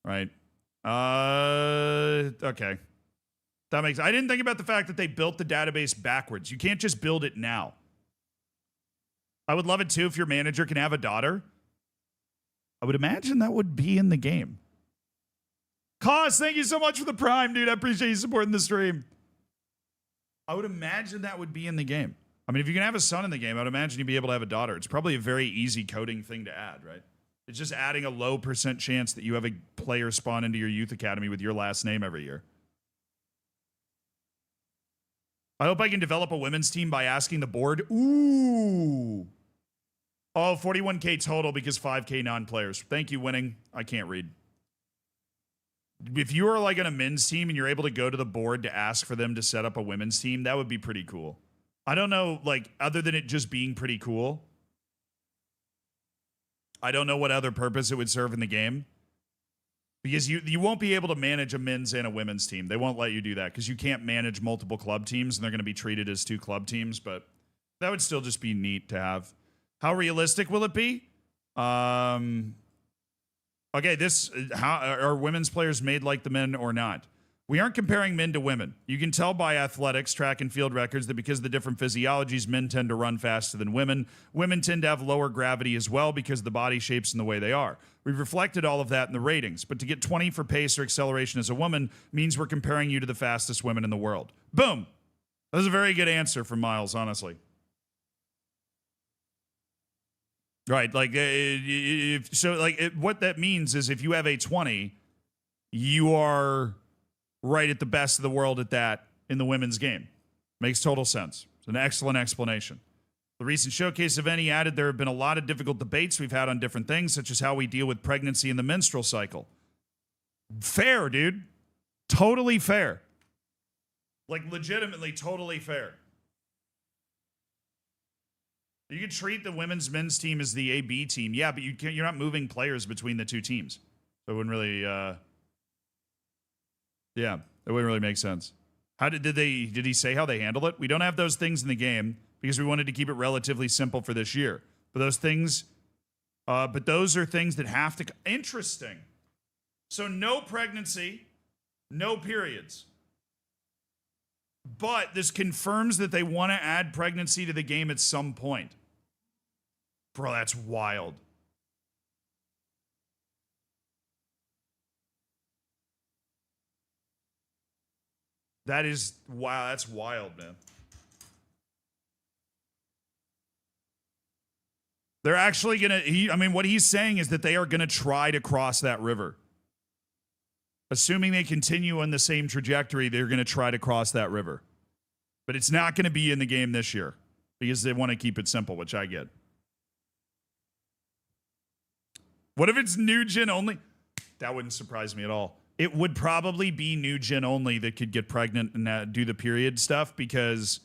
right? Okay. That makes. I didn't think about the fact that they built the database backwards. You can't just build it now. I would love it too if your manager can have a daughter. I would imagine that would be in the game. Cause, thank you so much for the Prime, dude. I appreciate you supporting the stream. I would imagine that would be in the game. I mean, if you can have a son in the game, I would imagine you'd be able to have a daughter. It's probably a very easy coding thing to add, right? It's just adding a low % chance that you have a player spawn into your youth academy with your last name every year. I hope I can develop a women's team by asking the board. Ooh. Oh, 41K total because 5K non-players. Thank you, winning. I can't read. If you are like on a men's team and you're able to go to the board to ask for them to set up a women's team, that would be pretty cool. I don't know, like, other than it just being pretty cool, I don't know what other purpose it would serve in the game. Because you won't be able to manage a men's and a women's team. They won't let you do that because you can't manage multiple club teams and they're going to be treated as 2 club teams. But that would still just be neat to have. How realistic will it be? Okay, how are women's players made like the men or not? We aren't comparing men to women. You can tell by athletics, track and field records that because of the different physiologies, men tend to run faster than women. Women tend to have lower gravity as well because of the body shapes and the way they are. We've reflected all of that in the ratings, but to get 20 for pace or acceleration as a woman means we're comparing you to the fastest women in the world. Boom. That was a very good answer from Miles, honestly. Right, like, what that means is if you have a 20, you are right at the best of the world at that in the women's game. Makes total sense. It's an excellent explanation. The recent showcase event, he added, there have been a lot of difficult debates we've had on different things, such as how we deal with pregnancy and the menstrual cycle. Fair, dude. Totally fair. Like, legitimately totally fair. You could treat the women's men's team as the AB team. Yeah, but you're not moving players between the 2 teams. So it wouldn't really, yeah, it wouldn't really make sense. How did he say how they handle it? We don't have those things in the game because we wanted to keep it relatively simple for this year. But those are things that have to, interesting. So no pregnancy, no periods. But this confirms that they want to add pregnancy to the game at some point. Bro, that's wild. That is, wow, that's wild, man. They're actually going to, what he's saying is that they are going to try to cross that river. Assuming they continue on the same trajectory, they're going to try to cross that river. But it's not going to be in the game this year because they want to keep it simple, which I get. What if it's new gen only? That wouldn't surprise me at all. It would probably be new gen only that could get pregnant and do the period stuff, because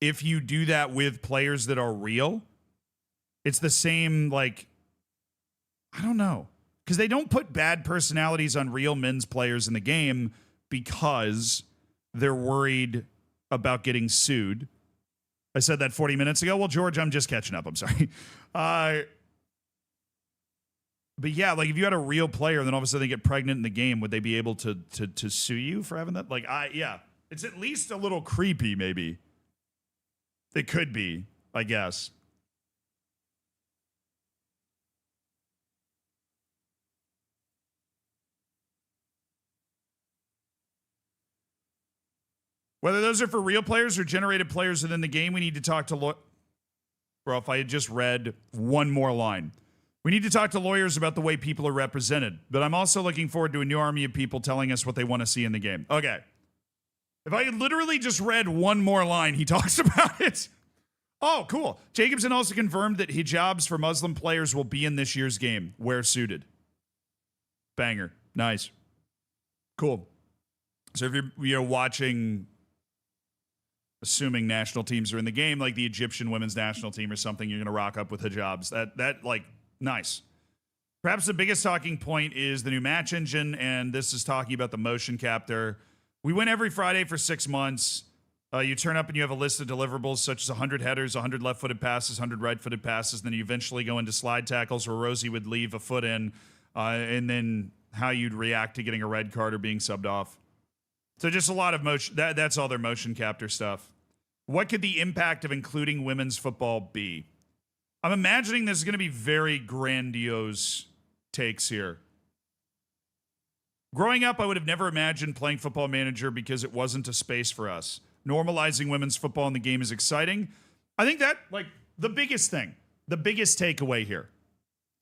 if you do that with players that are real, it's the same, like, I don't know. Because they don't put bad personalities on real men's players in the game because they're worried about getting sued. I said that 40 minutes ago. Well, George, I'm just catching up. I'm sorry. But yeah, like if you had a real player and then all of a sudden they get pregnant in the game, would they be able to sue you for having that? Like, yeah, it's at least a little creepy, maybe. It could be, I guess. Whether those are for real players or generated players within the game, we need to talk to Bro, if I had just read one more line. We need to talk to lawyers about the way people are represented. But I'm also looking forward to a new army of people telling us what they want to see in the game. Okay. If I literally just read one more line, he talks about it. Oh, cool. Jacobson also confirmed that hijabs for Muslim players will be in this year's game. Wear suited. Banger. Nice. Cool. So if you're watching, assuming national teams are in the game, like the Egyptian women's national team or something, you're going to rock up with hijabs. That like, nice. Perhaps the biggest talking point is the new match engine, and this is talking about the motion captor. We win every Friday for 6 months. You turn up and you have a list of deliverables such as 100 headers, 100 left-footed passes, 100 right-footed passes. Then you eventually go into slide tackles where Rosie would leave a foot in, and then how you'd react to getting a red card or being subbed off. So just a lot of motion. That's all their motion captor stuff. What could the impact of including women's football be? I'm imagining this is going to be very grandiose takes here. Growing up, I would have never imagined playing Football Manager because it wasn't a space for us. Normalizing women's football in the game is exciting. I think that, like, the biggest thing, the biggest takeaway here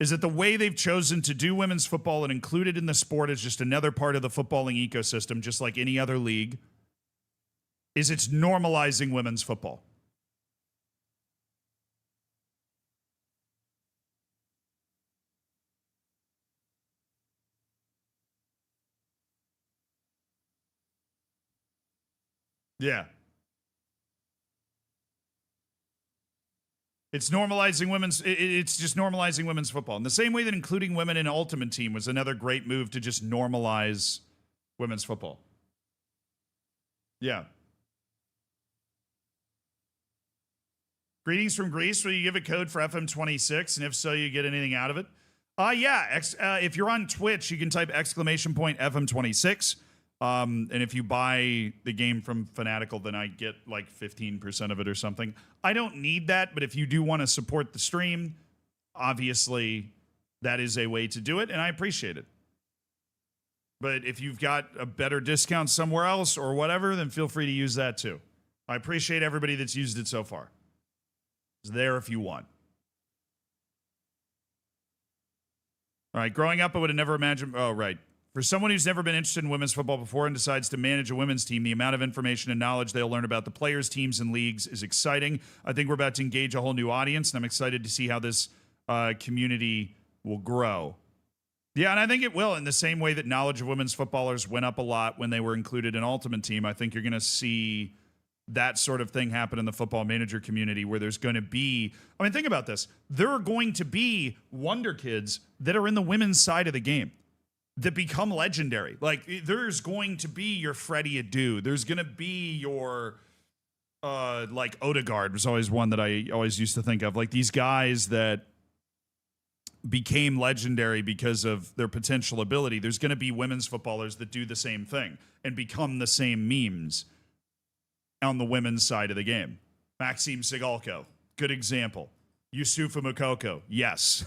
is that the way they've chosen to do women's football and include it in the sport as just another part of the footballing ecosystem, just like any other league, is it's normalizing women's football. Yeah. It's normalizing women's, it's just normalizing women's football. In the same way that including women in Ultimate Team was another great move to just normalize women's football. Yeah. Greetings from Greece. Will you give a code for FM26? And if so, you get anything out of it? Yeah. If you're on Twitch, you can type !FM26. And if you buy the game from Fanatical, then I get like 15% of it or something. I don't need that, but if you do want to support the stream, obviously that is a way to do it, and I appreciate it. But if you've got a better discount somewhere else or whatever, then feel free to use that too. I appreciate everybody that's used it so far. It's there if you want. All right, growing up, I would have never imagined... Oh, right. For someone who's never been interested in women's football before and decides to manage a women's team, the amount of information and knowledge they'll learn about the players, teams, and leagues is exciting. I think we're about to engage a whole new audience, and I'm excited to see how this community will grow. Yeah, and I think it will in the same way that knowledge of women's footballers went up a lot when they were included in Ultimate Team. I think you're going to see that sort of thing happen in the Football Manager community where there's going to be... I mean, think about this. There are going to be wonder kids that are in the women's side of the game that become legendary. Like, there's going to be your Freddie Adu. There's going to be your, like, Odegaard was always one that I always used to think of. Like, these guys that became legendary because of their potential ability. There's going to be women's footballers that do the same thing and become the same memes on the women's side of the game. Maxime Sigalko, good example. Yusufa Mukoko, yes.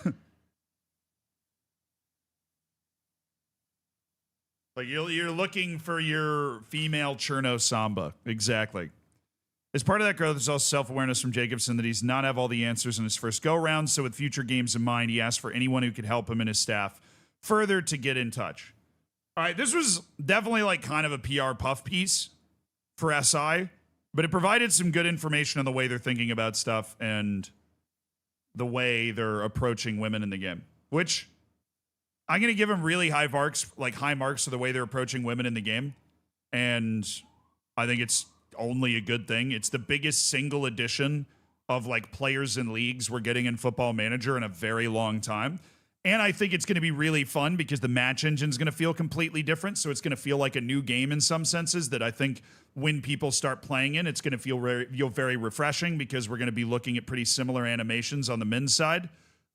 Like, you're looking for your female Cherno Samba. Exactly. As part of that growth, there's also self-awareness from Jacobson that he's not have all the answers in his first go-round, so with future games in mind, he asked for anyone who could help him and his staff further to get in touch. All right, this was definitely like kind of a PR puff piece for SI, but it provided some good information on the way they're thinking about stuff and the way they're approaching women in the game, which... I'm going to give them really high marks for the way they're approaching women in the game. And I think it's only a good thing. It's the biggest single addition of like players and leagues we're getting in Football Manager in a very long time. And I think it's going to be really fun because the match engine is going to feel completely different. So it's going to feel like a new game in some senses that I think when people start playing in, it's going to feel very refreshing because we're going to be looking at pretty similar animations on the men's side.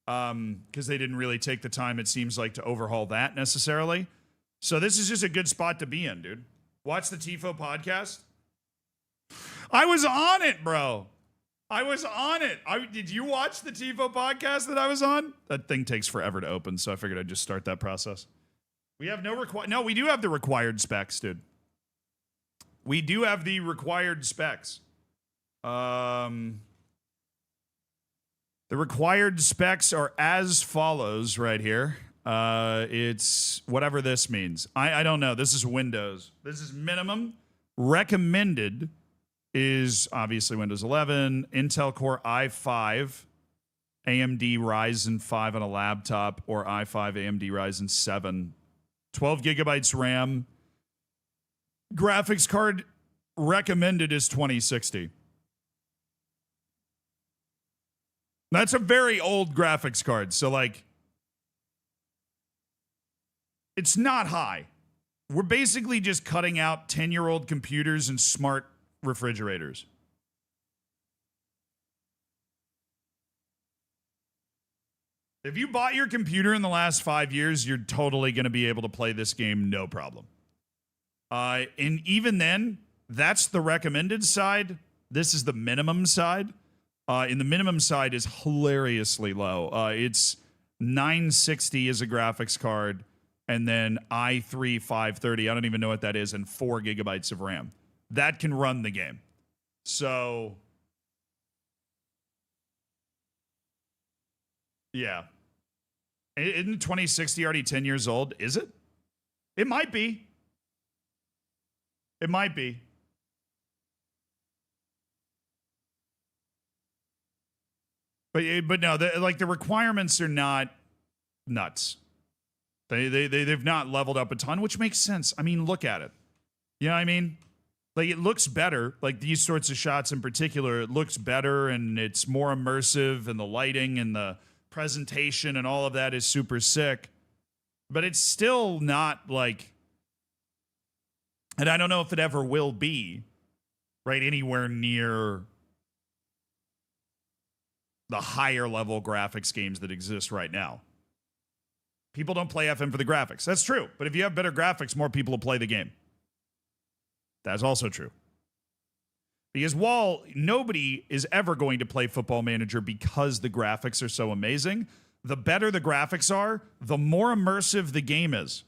Because they didn't really take the time, it seems like, to overhaul that necessarily. So this is just a good spot to be in, dude. Watch the TIFO podcast. I was on it, bro. I was on it. Did you watch the TIFO podcast that I was on? That thing takes forever to open, so I figured I'd just start that process. We have no, we do have the required specs, dude. We do have the required specs. The required specs are as follows right here. It's whatever this means. I don't know. This is Windows. This is minimum. Recommended is obviously Windows 11, Intel Core i5, AMD Ryzen 5 on a laptop, or i5 AMD Ryzen 7. 12 gigabytes RAM. Graphics card recommended is 2060. That's a very old graphics card. So, like, it's not high. We're basically just cutting out 10-year-old computers and smart refrigerators. If you bought your computer in the last 5 years, you're totally going to be able to play this game, no problem. And even then, that's the recommended side. This is the minimum side. And the minimum side is hilariously low. It's 960 as a graphics card, and then i3 530. I don't even know what that is, and 4 gigabytes of RAM. That can run the game. So, yeah. Isn't 2060 already 10 years old? Is it? It might be. It might be. But no, the requirements are not nuts. They've not leveled up a ton, which makes sense. I mean, look at it. You know what I mean? Like, it looks better. Like, these sorts of shots in particular, it looks better and it's more immersive, and the lighting and the presentation and all of that is super sick. But it's still not like, and I don't know if it ever will be, right, anywhere near the higher level graphics games that exist right now. People don't play FM for the graphics. That's true. But if you have better graphics, more people will play the game. That's also true. Because while nobody is ever going to play Football Manager because the graphics are so amazing, the better the graphics are, the more immersive the game is.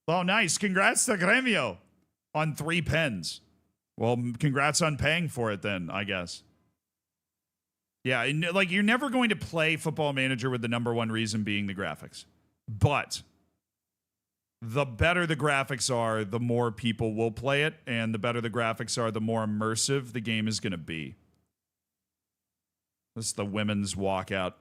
Oh, nice. Congrats to Gremio on 3 pens. Well, congrats on paying for it then, I guess. Yeah, and, like, you're never going to play Football Manager with the number one reason being the graphics. But the better the graphics are, the more people will play it, and the better the graphics are, the more immersive the game is going to be. This is the women's walkout.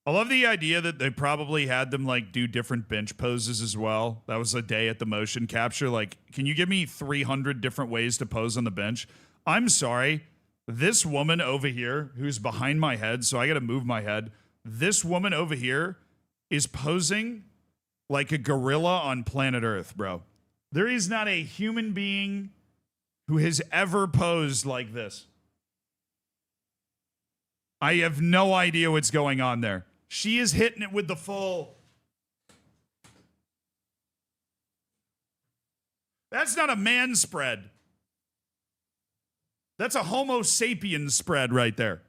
I love the idea that they probably had them, like, do different bench poses as well. That was a day at the motion capture. Like, can you give me 300 different ways to pose on the bench? I'm sorry. This woman over here, who's behind my head, so I got to move my head. This woman over here is posing like a gorilla on planet Earth, bro. There is not a human being who has ever posed like this. I have no idea what's going on there. She is hitting it with the full. That's not a man spread. That's a Homo sapiens spread right there.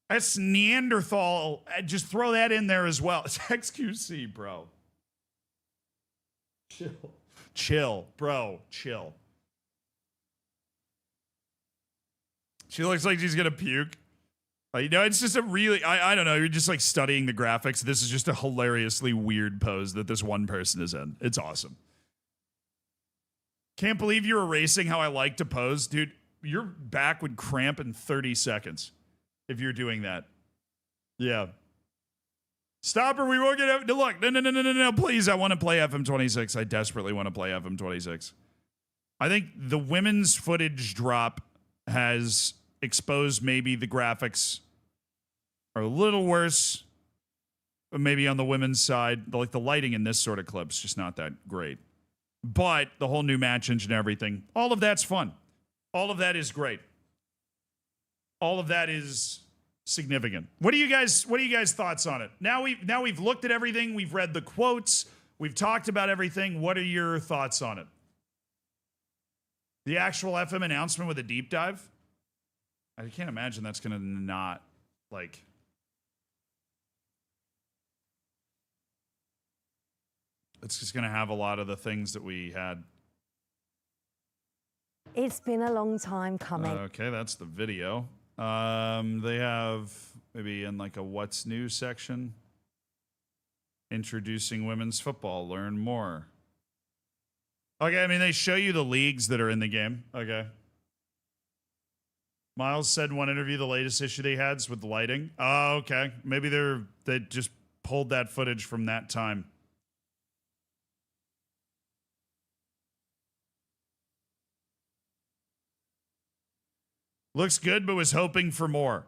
That's Neanderthal. Just throw that in there as well. It's XQC, bro. Chill, bro. Chill. She looks like she's gonna puke. You know, it's just a really, I don't know, you're just like studying the graphics. This is just a hilariously weird pose that this one person is in. It's awesome. Can't believe you're erasing how I like to pose. Dude, your back would cramp in 30 seconds if you're doing that. Yeah. Stop her, we won't get, look, no, please, I want to play FM26. I desperately want to play FM26. I think the women's footage drop has exposed maybe the graphics are a little worse, but maybe on the women's side, like the lighting in this sort of clip's just not that great. But the whole new match engine and everything, all of that's fun. All of that is great. All of that is significant. What are you guys thoughts on it? Now we've looked at everything, we've read the quotes, we've talked about everything. What are your thoughts on it? The actual FM announcement with a deep dive? I can't imagine that's going to not, like... It's just going to have a lot of the things that we had. It's been a long time coming. Okay, that's the video. They have maybe in like a what's new section. Introducing women's football. Learn more. Okay, I mean, they show you the leagues that are in the game. Okay. Miles said in one interview the latest issue they had is with the lighting. Oh, okay. Maybe they just pulled that footage from that time. Looks good, but was hoping for more.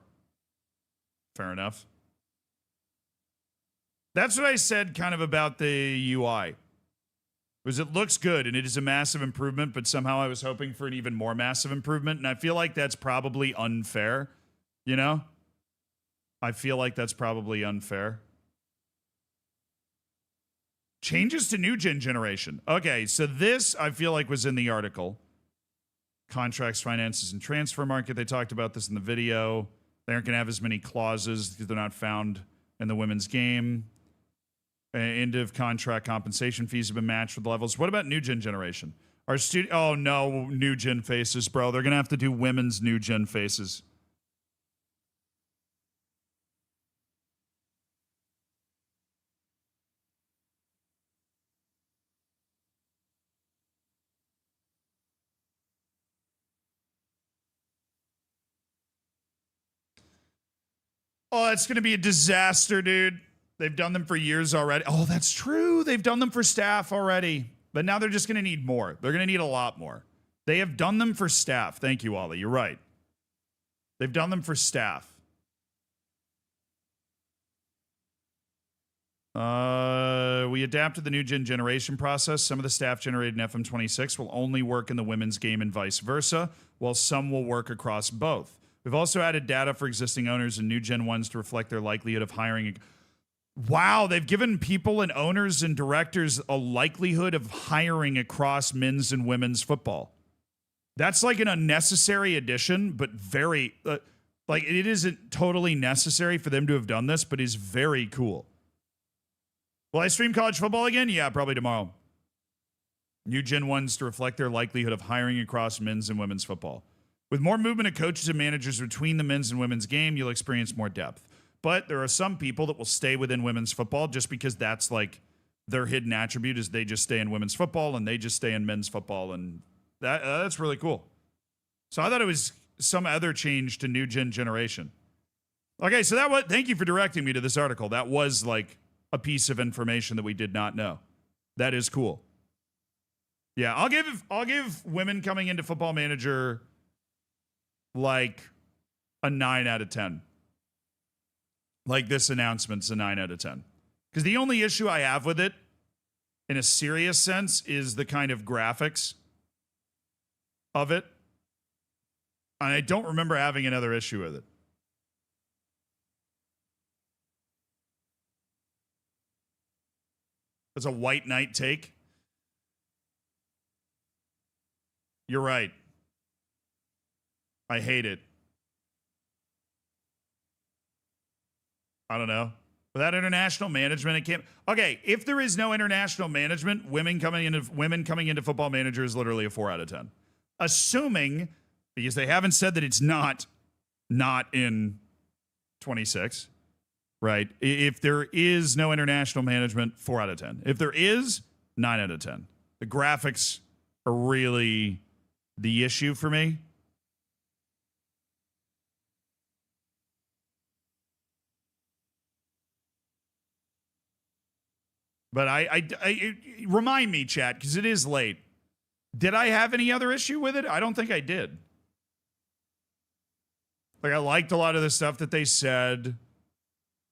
Fair enough. That's what I said kind of about the UI. Was it looks good and it is a massive improvement, but somehow I was hoping for an even more massive improvement. And I feel like that's probably unfair, you know? I feel like that's probably unfair. Changes to new gen generation. Okay, so this I feel like was in the article. Contracts, finances, and transfer market. They talked about this in the video. They aren't going to have as many clauses because they're not found in the women's game. End of contract compensation fees have been matched with levels. What about new gen generation? Oh no, new gen faces, bro. They're going to have to do women's new gen faces. Oh, that's going to be a disaster, dude. They've done them for years already. Oh, that's true. They've done them for staff already. But now they're just going to need more. They're going to need a lot more. They have done them for staff. Thank you, Ollie. You're right. They've done them for staff. We adapted the new generation process. Some of the staff generated in FM26 will only work in the women's game and vice versa, while some will work across both. We've also added data for existing owners and new Gen 1s to reflect their likelihood of hiring. Wow, they've given people and owners and directors a likelihood of hiring across men's and women's football. That's like an unnecessary addition, but very, like it isn't totally necessary for them to have done this, but is very cool. Will I stream college football again? Yeah, probably tomorrow. New Gen 1s to reflect their likelihood of hiring across men's and women's football. With more movement of coaches and managers between the men's and women's game, you'll experience more depth. But there are some people that will stay within women's football just because that's like their hidden attribute is they just stay in women's football and they just stay in men's football. And that's really cool. So I thought it was some other change to new generation. Okay, so thank you for directing me to this article. That was like a piece of information that we did not know. That is cool. Yeah, I'll give women coming into Football Manager like a 9 out of 10. Like this announcement's a 9 out of 10. Because the only issue I have with it, in a serious sense, is the kind of graphics of it. And I don't remember having another issue with it. It's a white knight take. You're right. I hate it. I don't know. Without international management, it can't. Okay, if there is no international management, women coming into Football Manager is literally a 4 out of 10. Assuming, because they haven't said that it's not in 26, right? If there is no international management, 4 out of 10. If there is, 9 out of 10. The graphics are really the issue for me. But I remind me, chat, because it is late. Did I have any other issue with it? I don't think I did. Like, I liked a lot of the stuff that they said.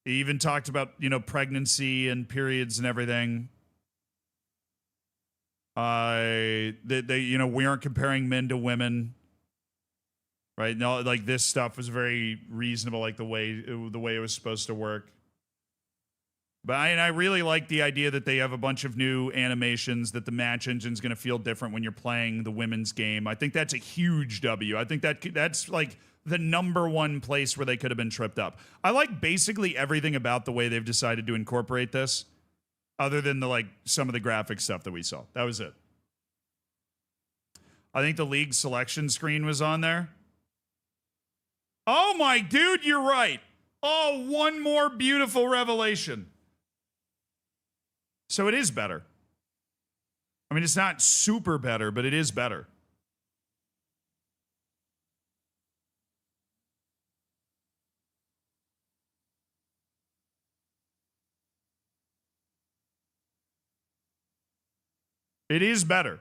They even talked about, pregnancy and periods and everything. We aren't comparing men to women. Right? No, like this stuff was very reasonable, like the way it was supposed to work. But I really like the idea that they have a bunch of new animations, that the match engine's going to feel different when you're playing the women's game. I think that's a huge W. I think that's like the number one place where they could have been tripped up. I like basically everything about the way they've decided to incorporate this, other than some of the graphic stuff that we saw. That was it. I think the league selection screen was on there. Oh my dude, you're right. Oh, one more beautiful revelation. So it is better. I mean, it's not super better, but it is better. It is better.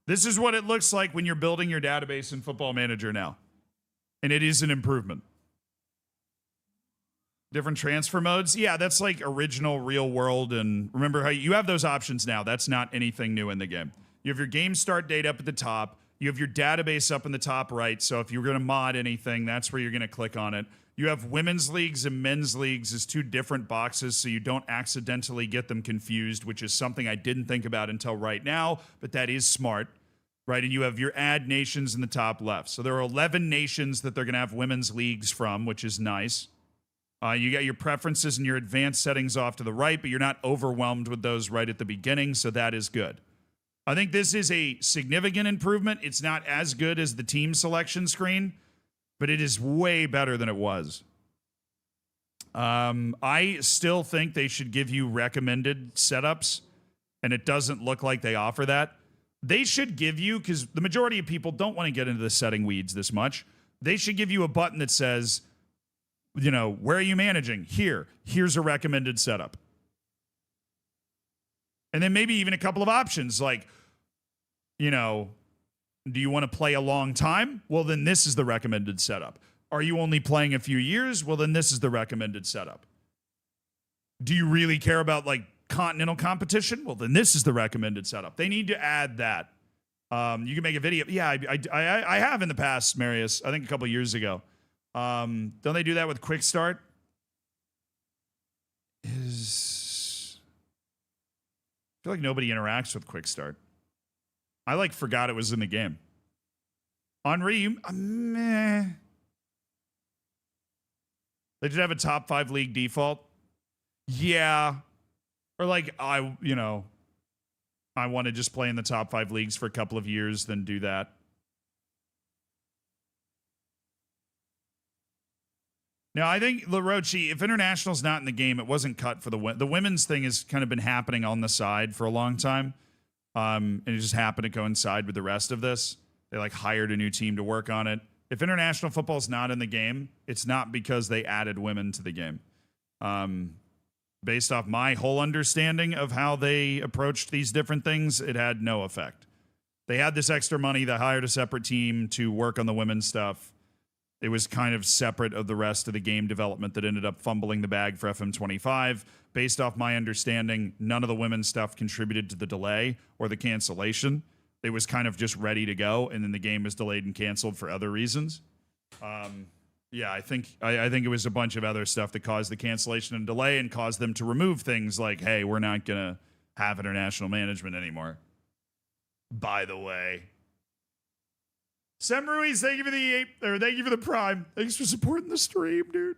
This is what it looks like when you're building your database in Football Manager now. And it is an improvement. Different transfer modes. Yeah, that's like original real world. And remember how you have those options now. That's not anything new in the game. You have your game start date up at the top. You have your database up in the top right. So if you're going to mod anything, that's where you're going to click on it. You have women's leagues and men's leagues as two different boxes so you don't accidentally get them confused, which is something I didn't think about until right now, but that is smart, right? And you have your add nations in the top left. So there are 11 nations that they're going to have women's leagues from, which is nice. You got your preferences and your advanced settings off to the right, but you're not overwhelmed with those right at the beginning, so that is good. I think this is a significant improvement. It's not as good as the team selection screen, but it is way better than it was. I still think they should give you recommended setups, and it doesn't look like they offer that. They should give you, because the majority of people don't want to get into the setting weeds this much, they should give you a button that says, you know, where are you managing? Here's a recommended setup. And then maybe even a couple of options like, you know, do you want to play a long time? Well, then this is the recommended setup. Are you only playing a few years? Well, then this is the recommended setup. Do you really care about like continental competition? Well, then this is the recommended setup. They need to add that. You can make a video. Yeah, I have in the past, Marius, I think a couple years ago. Don't they do that with Quick Start? I feel like nobody interacts with Quick Start. I like forgot it was in the game. Henri, you meh. They should have a top 5 league default. Yeah. Or like I want to just play in the top 5 leagues for a couple of years, then do that. Now, I think, LaRochi, if international's not in the game, it wasn't cut for the women's thing has kind of been happening on the side for a long time. And it just happened to coincide with the rest of this. They like hired a new team to work on it. If international football's not in the game, it's not because they added women to the game. Based off my whole understanding of how they approached these different things, it had no effect. They had this extra money. They hired a separate team to work on the women's stuff. It was kind of separate of the rest of the game development that ended up fumbling the bag for FM25. Based off my understanding, none of the women's stuff contributed to the delay or the cancellation. It was kind of just ready to go, and then the game was delayed and canceled for other reasons. Yeah, I think it was a bunch of other stuff that caused the cancellation and delay and caused them to remove things like, hey, we're not going to have international management anymore. By the way. Sem Ruiz, thank you for the Prime. Thanks for supporting the stream, dude. It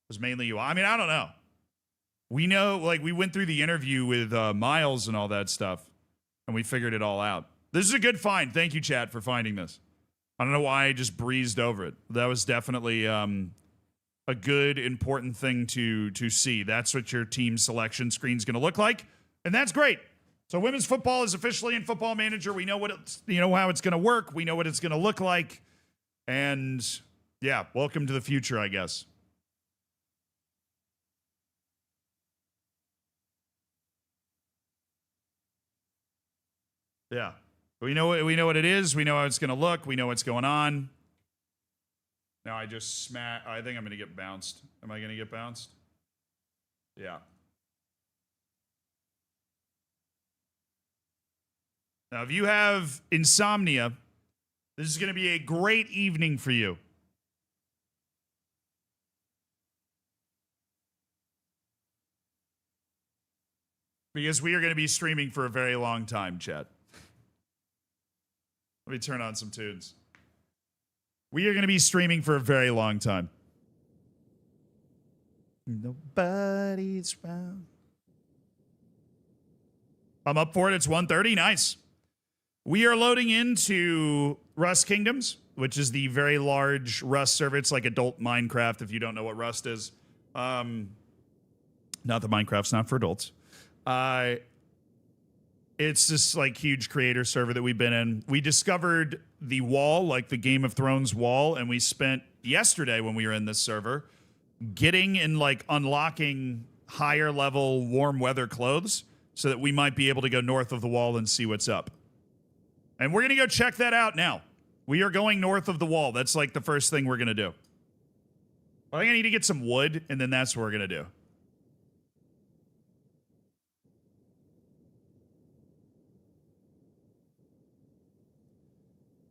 was mainly you. I mean, I don't know. We know, like, we went through the interview with Miles and all that stuff, and we figured it all out. This is a good find. Thank you, chat, for finding this. I don't know why I just breezed over it. That was definitely a good, important thing to see. That's what your team selection screen's going to look like, and that's great. So women's football is officially in Football Manager. We know what how it's going to work. We know what it's going to look like. And yeah, welcome to the future, I guess. Yeah. We know what it is. We know how it's going to look. We know what's going on. Now I just I think I'm going to get bounced. Am I going to get bounced? Yeah. Now, if you have insomnia, this is going to be a great evening for you. Because we are going to be streaming for a very long time, chat. Let me turn on some tunes. We are going to be streaming for a very long time. Nobody's around. I'm up for it. It's 1:30. Nice. We are loading into Rust Kingdoms. which is the very large Rust server. It's like adult Minecraft, if you don't know what Rust is. Not that Minecraft's not for adults. It's this like huge creator server that we've been in. We discovered the wall, like the Game of Thrones wall, and we spent yesterday when we were in this server getting and like unlocking higher level warm weather clothes so that we might be able to go north of the wall and see what's up. And we're going to go check that out now. We are going north of the wall. That's like the first thing we're going to do. I think I need to get some wood, and then that's what we're going to do.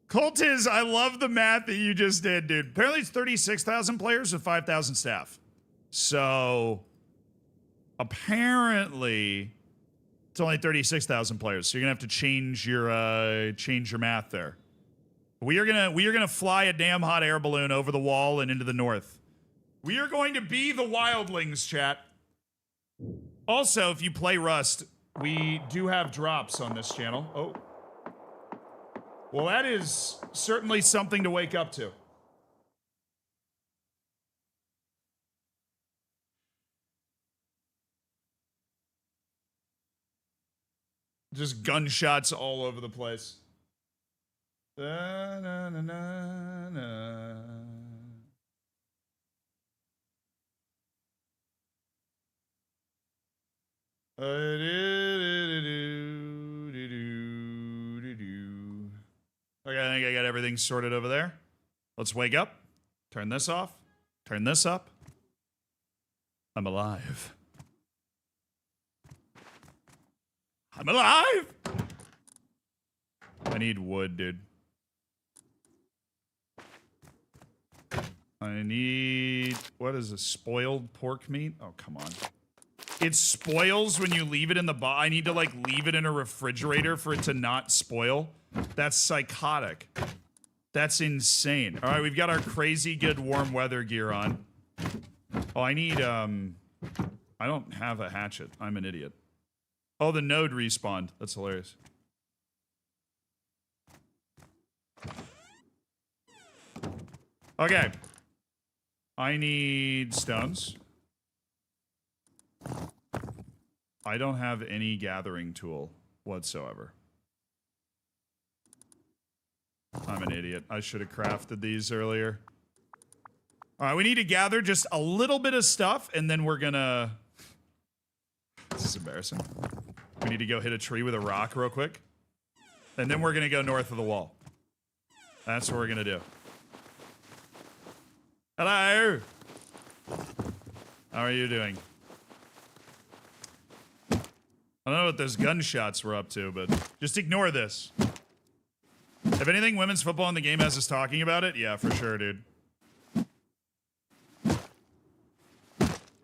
Coltiz, I love the math that you just did, dude. Apparently it's 36,000 players with 5,000 staff. So apparently it's only 36,000 players. So you're gonna have to change your math there. We are gonna fly a damn hot air balloon over the wall and into the north. We are going to be the Wildlings, chat. Also, if you play Rust, we do have drops on this channel. Oh. Well, that is certainly something to wake up to. Just gunshots all over the place. Da, na, na, na, na. Okay, I think I got everything sorted over there. Let's wake up. Turn this off. Turn this up. I'm alive. I'm alive! I need wood, dude. I need... What is this? Spoiled pork meat? Oh, come on. It spoils when you leave it in the I need to, like, leave it in a refrigerator for it to not spoil. That's psychotic. That's insane. All right, we've got our crazy good warm weather gear on. Oh, I need, I don't have a hatchet. I'm an idiot. Oh, the node respawned. That's hilarious. Okay. I need stones. I don't have any gathering tool whatsoever. I'm an idiot. I should have crafted these earlier. All right, we need to gather just a little bit of stuff, and then we're gonna... This is embarrassing. We need to go hit a tree with a rock real quick. And then we're gonna go north of the wall. That's what we're gonna do. Hello! How are you doing? I don't know what those gunshots were up to, but just ignore this. If anything, women's football in the game has us talking about it, yeah, for sure, dude.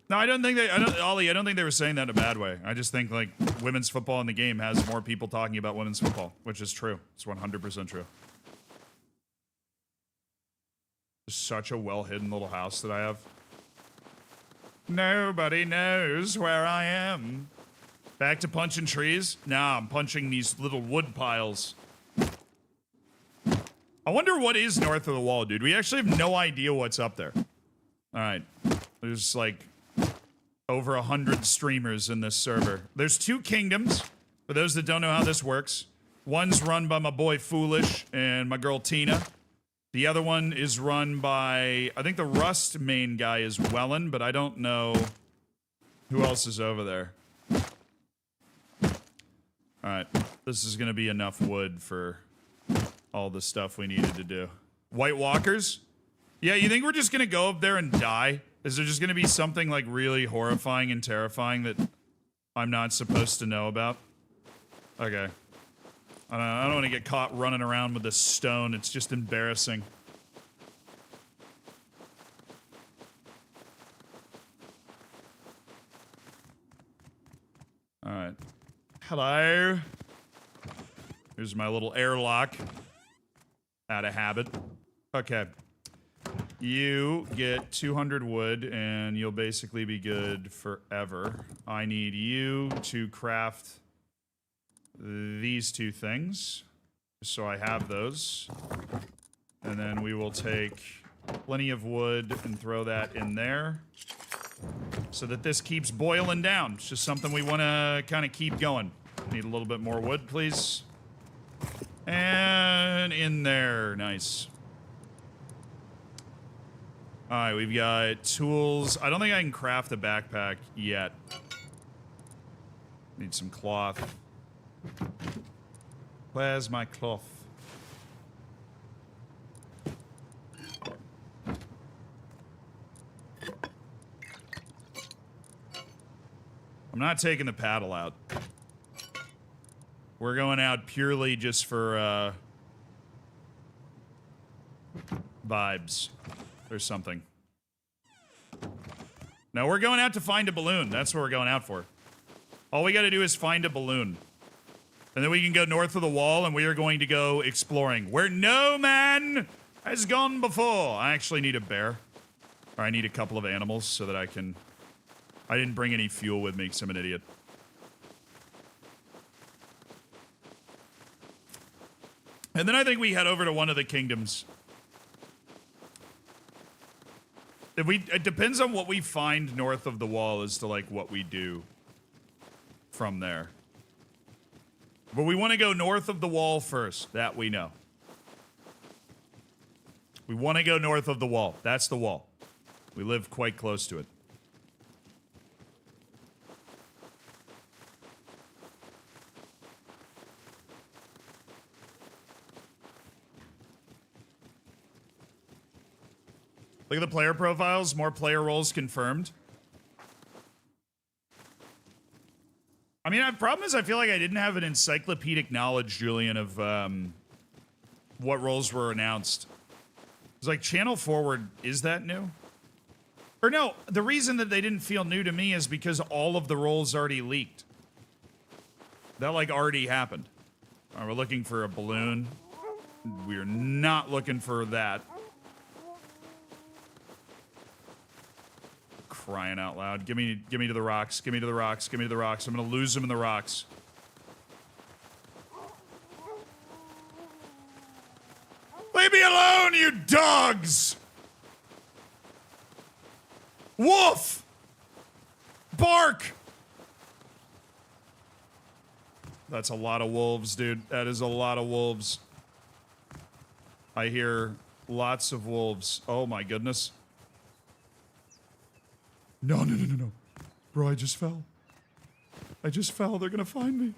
No, I don't think they, Ollie, I don't think they were saying that in a bad way. I just think, like, women's football in the game has more people talking about women's football, which is true. It's 100% true. It's such a well-hidden little house that I have. Nobody knows where I am. Back to punching trees? Nah, I'm punching these little wood piles. I wonder what is north of the wall, dude. We actually have no idea what's up there. All right. There's, like, over 100 streamers in this server. There's 2 kingdoms, for those that don't know how this works. One's run by my boy Foolish and my girl Tina. The other one is run by, I think the Rust main guy is Wellen, but I don't know who else is over there. All right, this is gonna be enough wood for all the stuff we needed to do. White Walkers? Yeah, you think we're just gonna go up there and die? Is there just gonna be something like really horrifying and terrifying that I'm not supposed to know about? Okay. I don't want to get caught running around with this stone. It's just embarrassing. All right. Hello. Here's my little airlock. Out of habit. Okay. You get 200 wood, and you'll basically be good forever. I need you to craft these 2 things, so I have those. And then we will take plenty of wood and throw that in there so that this keeps boiling down. It's just something we want to kind of keep going. Need a little bit more wood, please. And in there. Nice. All right, we've got tools. I don't think I can craft a backpack yet. Need some cloth. Where's my cloth? I'm not taking the paddle out. We're going out purely just for, vibes. Or something. No, we're going out to find a balloon. That's what we're going out for. All we gotta do is find a balloon. And then we can go north of the wall, and we are going to go exploring. Where no man has gone before. I actually need a bear. Or I need a couple of animals so that I can... I didn't bring any fuel with me because I'm an idiot. And then I think we head over to one of the kingdoms. It depends on what we find north of the wall as to, like, what we do from there. But we want to go north of the wall first. That we know. We want to go north of the wall. That's the wall. We live quite close to it. Look at the player profiles. More player roles confirmed. I mean, the problem is I feel like I didn't have an encyclopedic knowledge, Julian, of what roles were announced. It's like Channel Forward, is that new? Or no, the reason that they didn't feel new to me is because all of the roles already leaked. That, like, already happened. All right, we're looking for a balloon. We're not looking for that. Crying out loud. Give me to the rocks. Give me to the rocks. Give me to the rocks. I'm gonna lose them in the rocks. Leave me alone, you dogs! Wolf! Bark! That's a lot of wolves, dude. That is a lot of wolves. I hear lots of wolves. Oh my goodness. No. Bro, I just fell. I just fell. They're gonna find me.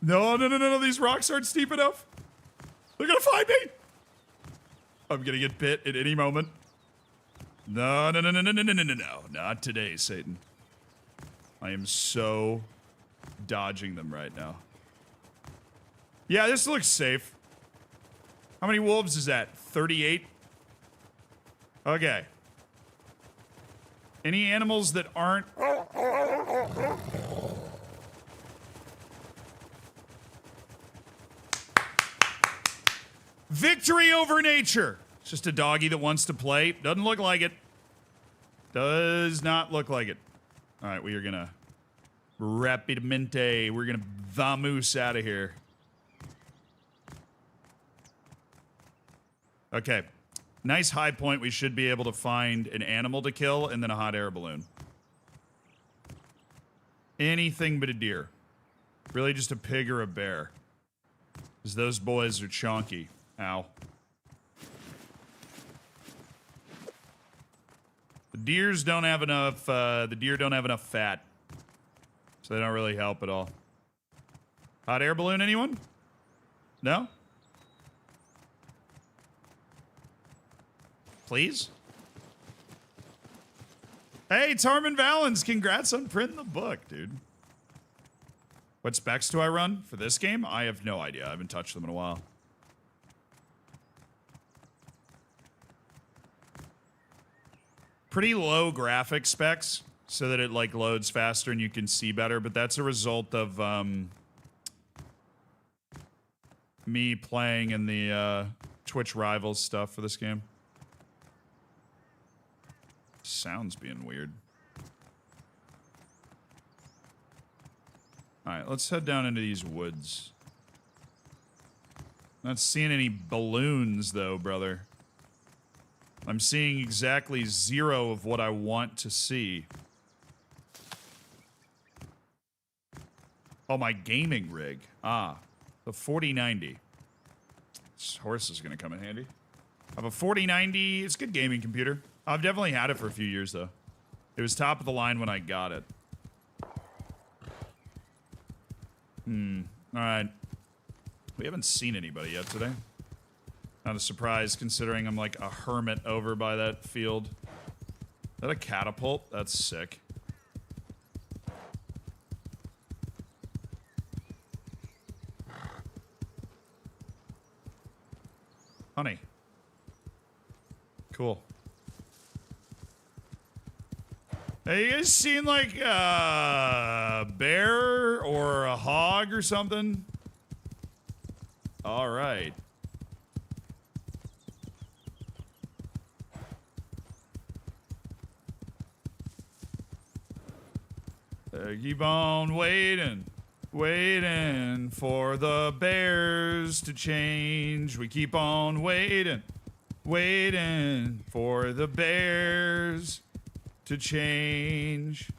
No. These rocks aren't steep enough. They're gonna find me. I'm gonna get bit at any moment. No. Not today, Satan. I am so dodging them right now. Yeah, this looks safe. How many wolves is that? 38? Okay. Any animals that aren't... Victory over nature! It's just a doggy that wants to play. Doesn't look like it. Does not look like it. Alright, we are gonna... Rapidamente. We're gonna vamoose out of here. Okay. Nice high point. We should be able to find an animal to kill and then a hot air balloon. Anything but a deer. Really just a pig or a bear. Because those boys are chonky. Ow. The deer don't have enough fat. So they don't really help at all. Hot air balloon, anyone? No? Please? Hey, Tarman Valens, congrats on printing the book, dude. What specs do I run for this game? I have no idea. I haven't touched them in a while. Pretty low graphic specs so that it, like, loads faster and you can see better, but that's a result of, me playing in the, Twitch Rivals stuff for this game. Sounds being weird. Alright, let's head down into these woods. Not seeing any balloons, though, brother. I'm seeing exactly 0 of what I want to see. Oh, my gaming rig. Ah, the 4090. This horse is going to come in handy. I have a 4090. It's a good gaming computer. I've definitely had it for a few years, though. It was top of the line when I got it. Alright. We haven't seen anybody yet today. Not a surprise, considering I'm like a hermit over by that field. Is that a catapult? That's sick. Honey. Cool. Have you guys seen like a bear or a hog or something? All right. Keep on waiting, waiting for the bears to change. We keep on waiting, waiting for the bears to change.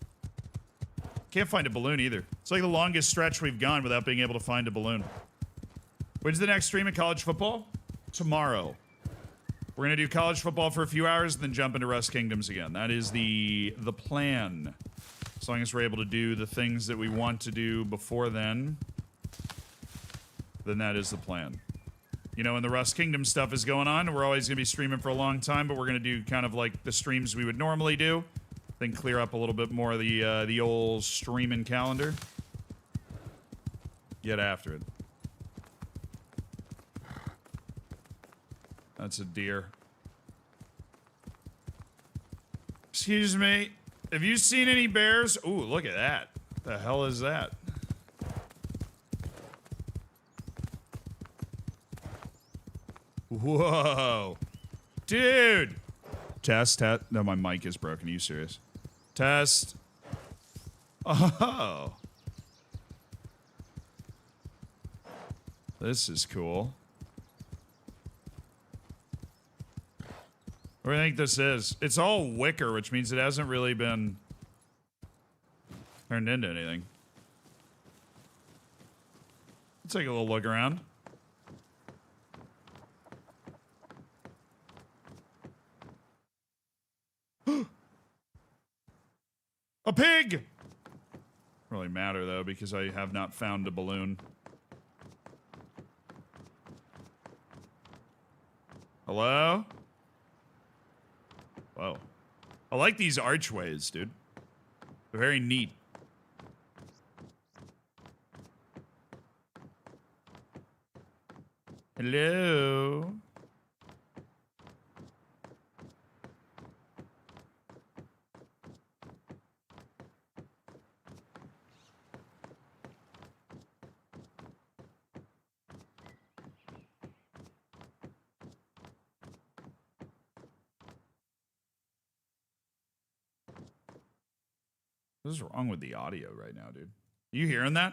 Can't find a balloon either. It's like the longest stretch we've gone without being able to find a balloon. When's the next stream of college football? Tomorrow. We're gonna do college football for a few hours and then jump into Rust Kingdoms again. That is the plan. As long as we're able to do the things that we want to do before then that is the plan. You know, when the Rust Kingdom stuff is going on, we're always gonna be streaming for a long time, but we're gonna do kind of like the streams we would normally do, then clear up a little bit more of the old streaming calendar. Get after it. That's a deer. Excuse me. Have you seen any bears? Ooh, look at that. The hell is that? Whoa. Dude. Test. No, my mic is broken. Are you serious? Test. Oh. This is cool. What do you think this is? It's all wicker, which means it hasn't really been turned into anything. Let's take a little look around. A pig! Doesn't really matter though, because I have not found a balloon. Hello? Whoa. I like these archways, dude. They're very neat. Hello? What is wrong with the audio right now, dude? You hearing that?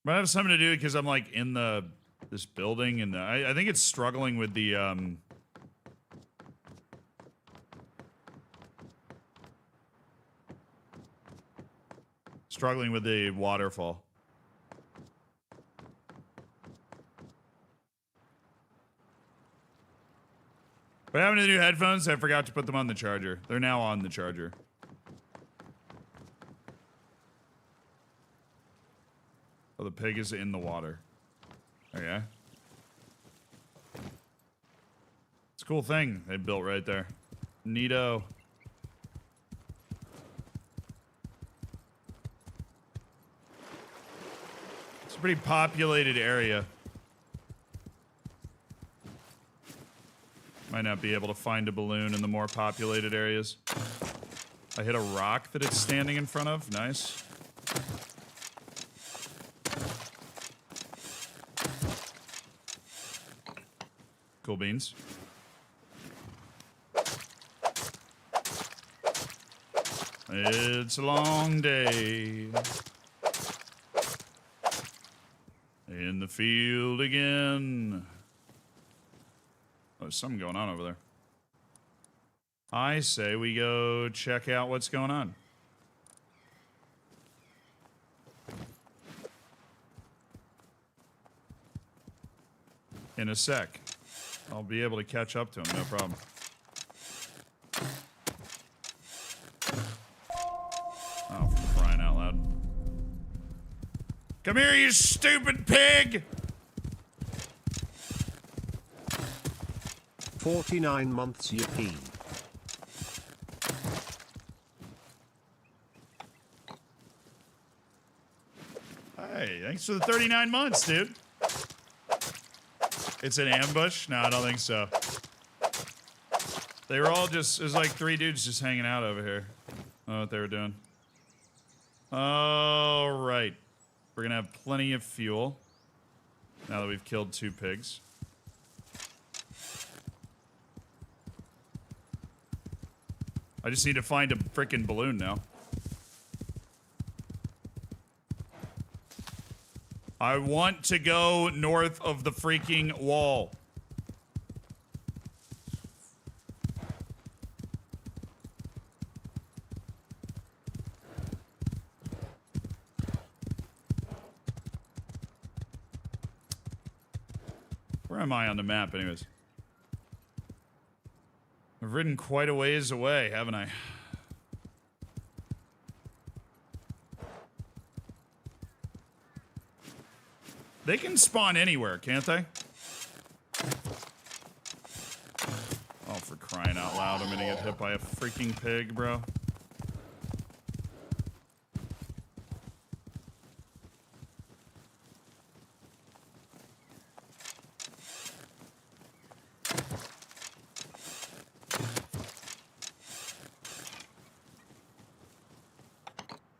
Might have something to do because I'm like in this building and I think it's struggling with the waterfall. What happened to the new headphones? I forgot to put them on the charger. They're now on the charger. Oh, the pig is in the water. Okay. It's a cool thing they built right there. Neato. It's a pretty populated area. Might not be able to find a balloon in the more populated areas. I hit a rock that it's standing in front of. Nice. Cool beans. It's a long day. In the field again. Oh, there's something going on over there. I say we go check out what's going on. In a sec. I'll be able to catch up to him, no problem. Oh, for crying out loud. Come here, you stupid pig! 49 months yippee. Hey, thanks for the 39 months, dude. It's an ambush? No, I don't think so. They were all just, there's like 3 dudes just hanging out over here. I don't know what they were doing. All right. We're gonna have plenty of fuel now that we've killed 2 pigs. I just need to find a frickin' balloon now. I want to go north of the freaking wall. Where am I on the map, anyways? I've ridden quite a ways away, haven't I? They can spawn anywhere, can't they? Oh, for crying out loud, I'm gonna get hit by a freaking pig, bro.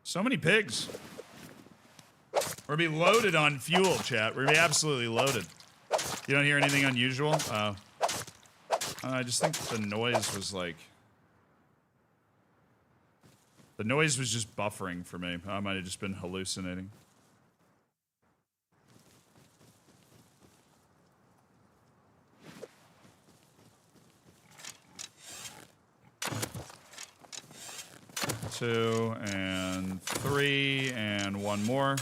So many pigs. We're gonna be loaded on fuel, chat. We're gonna be absolutely loaded. You don't hear anything unusual? I just think the noise was like... The noise was just buffering for me. I might have just been hallucinating. Two and 3 and 1 more.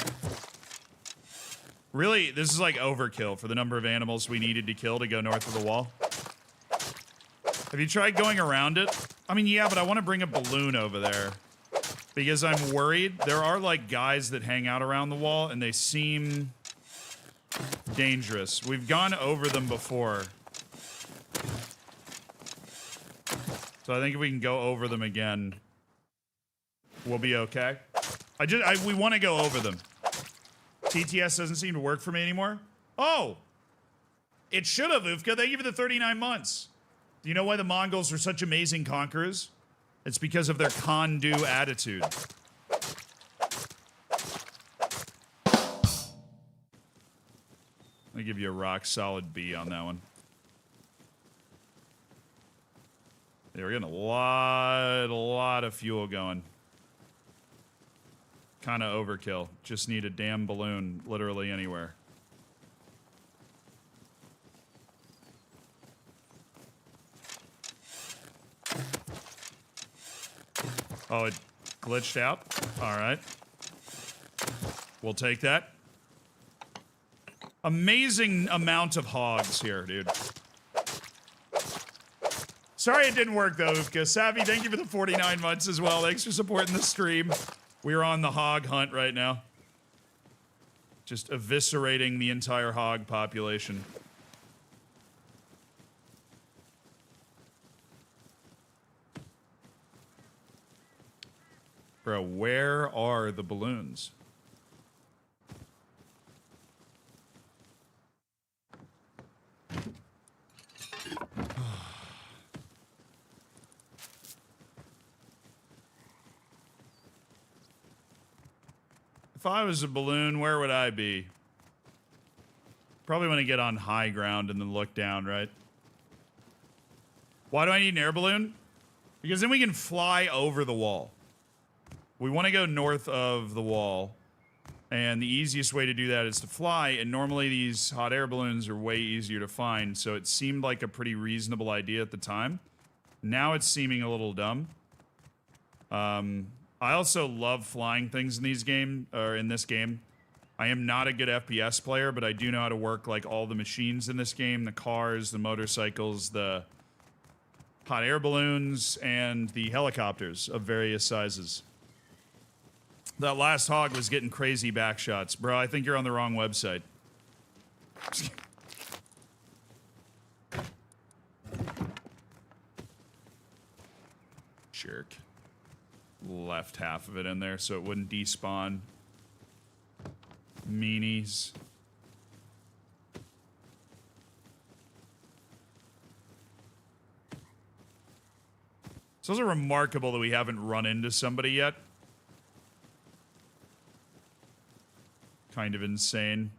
Really, this is like overkill for the number of animals we needed to kill to go north of the wall. Have you tried going around it? I mean, yeah, but I want to bring a balloon over there. Because I'm worried. There are like guys that hang out around the wall and they seem dangerous. We've gone over them before. So I think if we can go over them again, we'll be okay. We want to go over them. TTS doesn't seem to work for me anymore. Oh! It should have, Ufka. Thank you for the 39 months. Do you know why the Mongols are such amazing conquerors? It's because of their can-do attitude. I'll give you a rock-solid B on that one. Yeah, we're getting a lot of fuel going. Kind of overkill. Just need a damn balloon literally anywhere. Oh, it glitched out? Alright. We'll take that. Amazing amount of hogs here, dude. Sorry it didn't work, though, Ufka. Savvy, thank you for the 49 months as well. Thanks for supporting the stream. We're on the hog hunt right now. Just eviscerating the entire hog population. Bro, where are the balloons? If I was a balloon, where would I be? Probably want to get on high ground and then look down, right? Why do I need an air balloon? Because then we can fly over the wall. We want to go north of the wall. And the easiest way to do that is to fly. And normally these hot air balloons are way easier to find. So it seemed like a pretty reasonable idea at the time. Now it's seeming a little dumb. I also love flying things in these in this game. I am not a good FPS player, but I do know how to work like all the machines in this game, the cars, the motorcycles, the hot air balloons, and the helicopters of various sizes. That last hog was getting crazy back shots. Bro, I think you're on the wrong website. Jerk. Left half of it in there so it wouldn't despawn. Meanies. It's also remarkable that we haven't run into somebody yet. Kind of insane.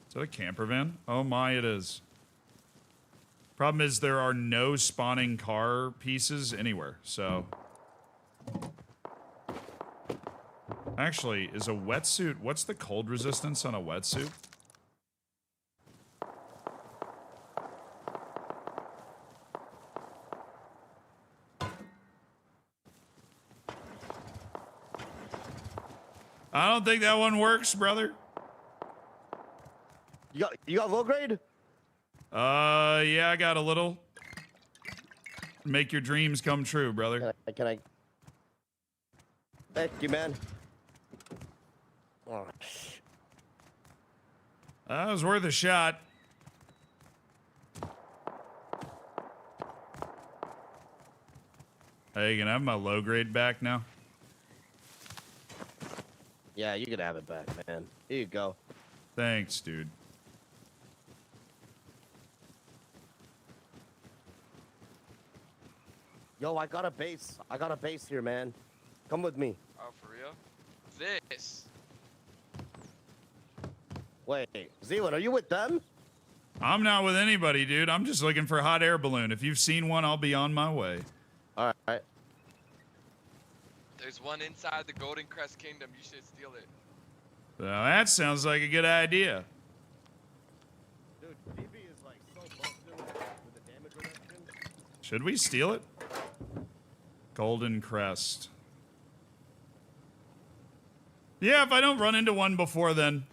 Is that a camper van? Oh my, it is. Problem is there are no spawning car pieces anywhere, so... Actually, is a wetsuit... What's the cold resistance on a wetsuit? I don't think that one works, brother. You got low grade? Yeah, I got a little. Make your dreams come true, brother. Can I? Thank you, man. Oh. That was worth a shot. Hey, can I have my low grade back now? Yeah, you can have it back, man. Here you go. Thanks, dude. Yo, I got a base. I got a base here, man. Come with me. Oh, for real? This. Wait, Zealand, are you with them? I'm not with anybody, dude. I'm just looking for a hot air balloon. If you've seen one, I'll be on my way. All right. There's one inside the Golden Crest Kingdom. You should steal it. Now, that sounds like a good idea. Dude, DB is like so busted with the damage reduction. Should we steal it? Golden Crest. Yeah, if I don't run into one before then.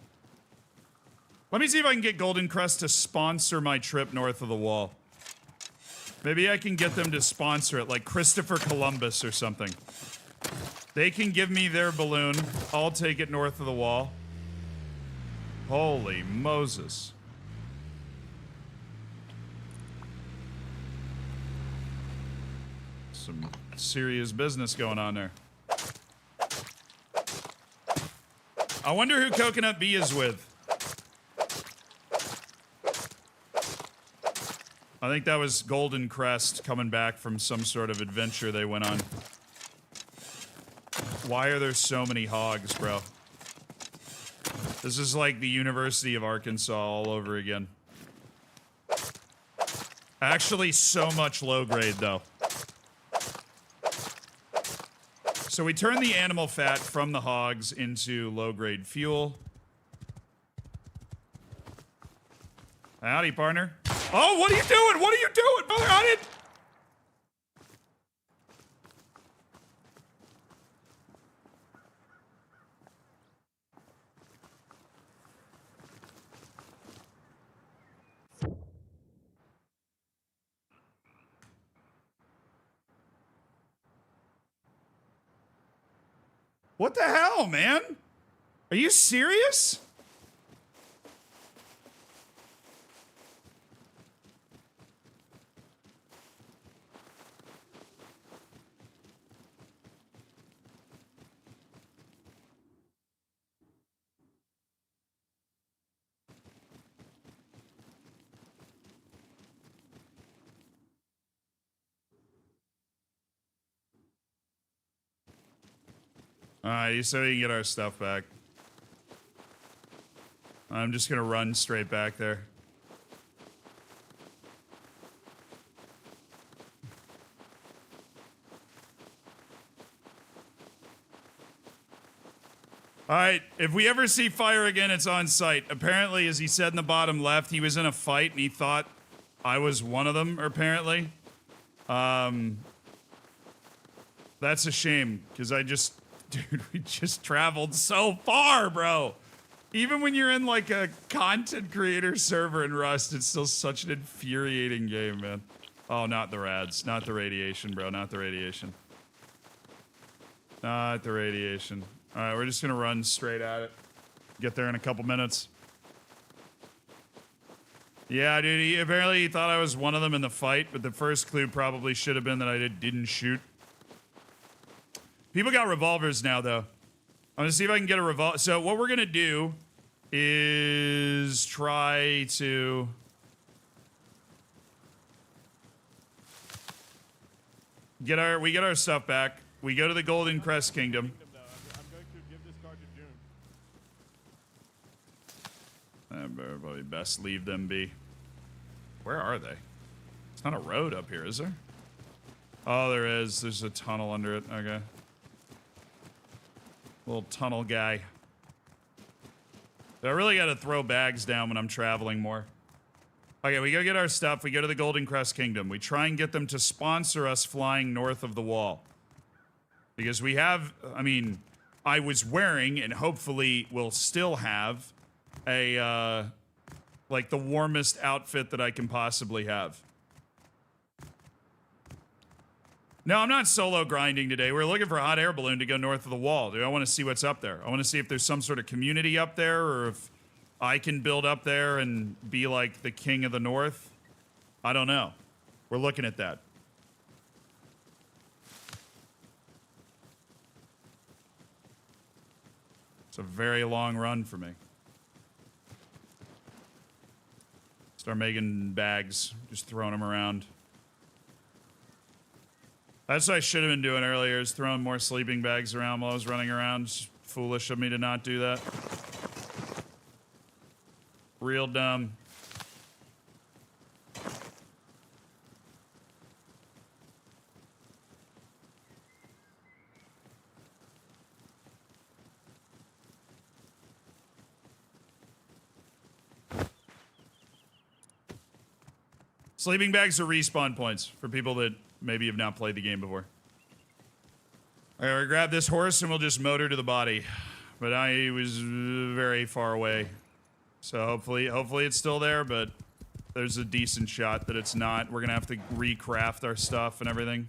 Let me see if I can get Golden Crest to sponsor my trip north of the wall. Maybe I can get them to sponsor it, like Christopher Columbus or something. They can give me their balloon. I'll take it north of the wall. Holy Moses. Some serious business going on there. I wonder who Coconut B is with. I think that was Golden Crest coming back from some sort of adventure they went on. Why are there so many hogs, bro? This is like the University of Arkansas all over again. Actually, so much low grade, though. So we turn the animal fat from the hogs into low grade fuel. Howdy, partner. Oh, what are you doing? What are you doing, brother? I didn't... What the hell, man? Are you serious? Alright, so we can get our stuff back. I'm just gonna run straight back there. All right, if we ever see fire again, it's on site. Apparently, as he said in the bottom left, he was in a fight and he thought I was one of them, apparently. That's a shame, because dude, we just traveled so far, bro. Even when you're in like a content creator server in Rust, it's still such an infuriating game, man. Oh, not the rads. Not the radiation, bro. Not the radiation. Not the radiation. All right, we're just going to run straight at it. Get there in a couple minutes. Yeah, dude, apparently he thought I was one of them in the fight, but the first clue probably should have been that I didn't shoot. People got revolvers now, though. I'm gonna see if I can get a revolver. So what we're gonna do is try to get our stuff back. We go to the Golden Crest Kingdom. I'm going to give this card to June. Everybody best leave them be. Where are they? It's not a road up here, is there? Oh, there is. There's a tunnel under it. Okay. Little tunnel guy. I really got to throw bags down when I'm traveling more. Okay, we go get our stuff. We go to the Golden Crest Kingdom. We try and get them to sponsor us flying north of the wall. Because we have, I mean, I was wearing and hopefully will still have a, like the warmest outfit that I can possibly have. No, I'm not solo grinding today. We're looking for a hot air balloon to go north of the wall. Dude, I want to see what's up there. I want to see if there's some sort of community up there or if I can build up there and be like the king of the north. I don't know. We're looking at that. It's a very long run for me. Start making bags, just throwing them around. That's what I should have been doing earlier, is throwing more sleeping bags around while I was running around. It's foolish of me to not do that. Real dumb. Sleeping bags are respawn points for people that maybe have not played the game before. All right, we'll grab this horse and we'll just motor to the body. But I was very far away. So hopefully it's still there, but there's a decent shot that it's not. We're gonna have to recraft our stuff and everything.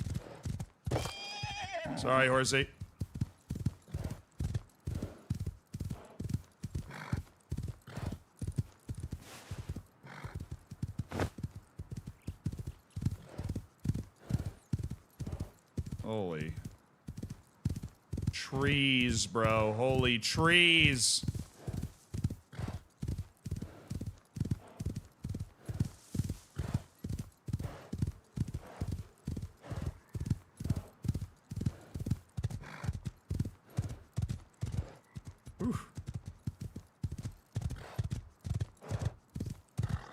Sorry, horsey. Holy trees, bro. Holy trees. Oof.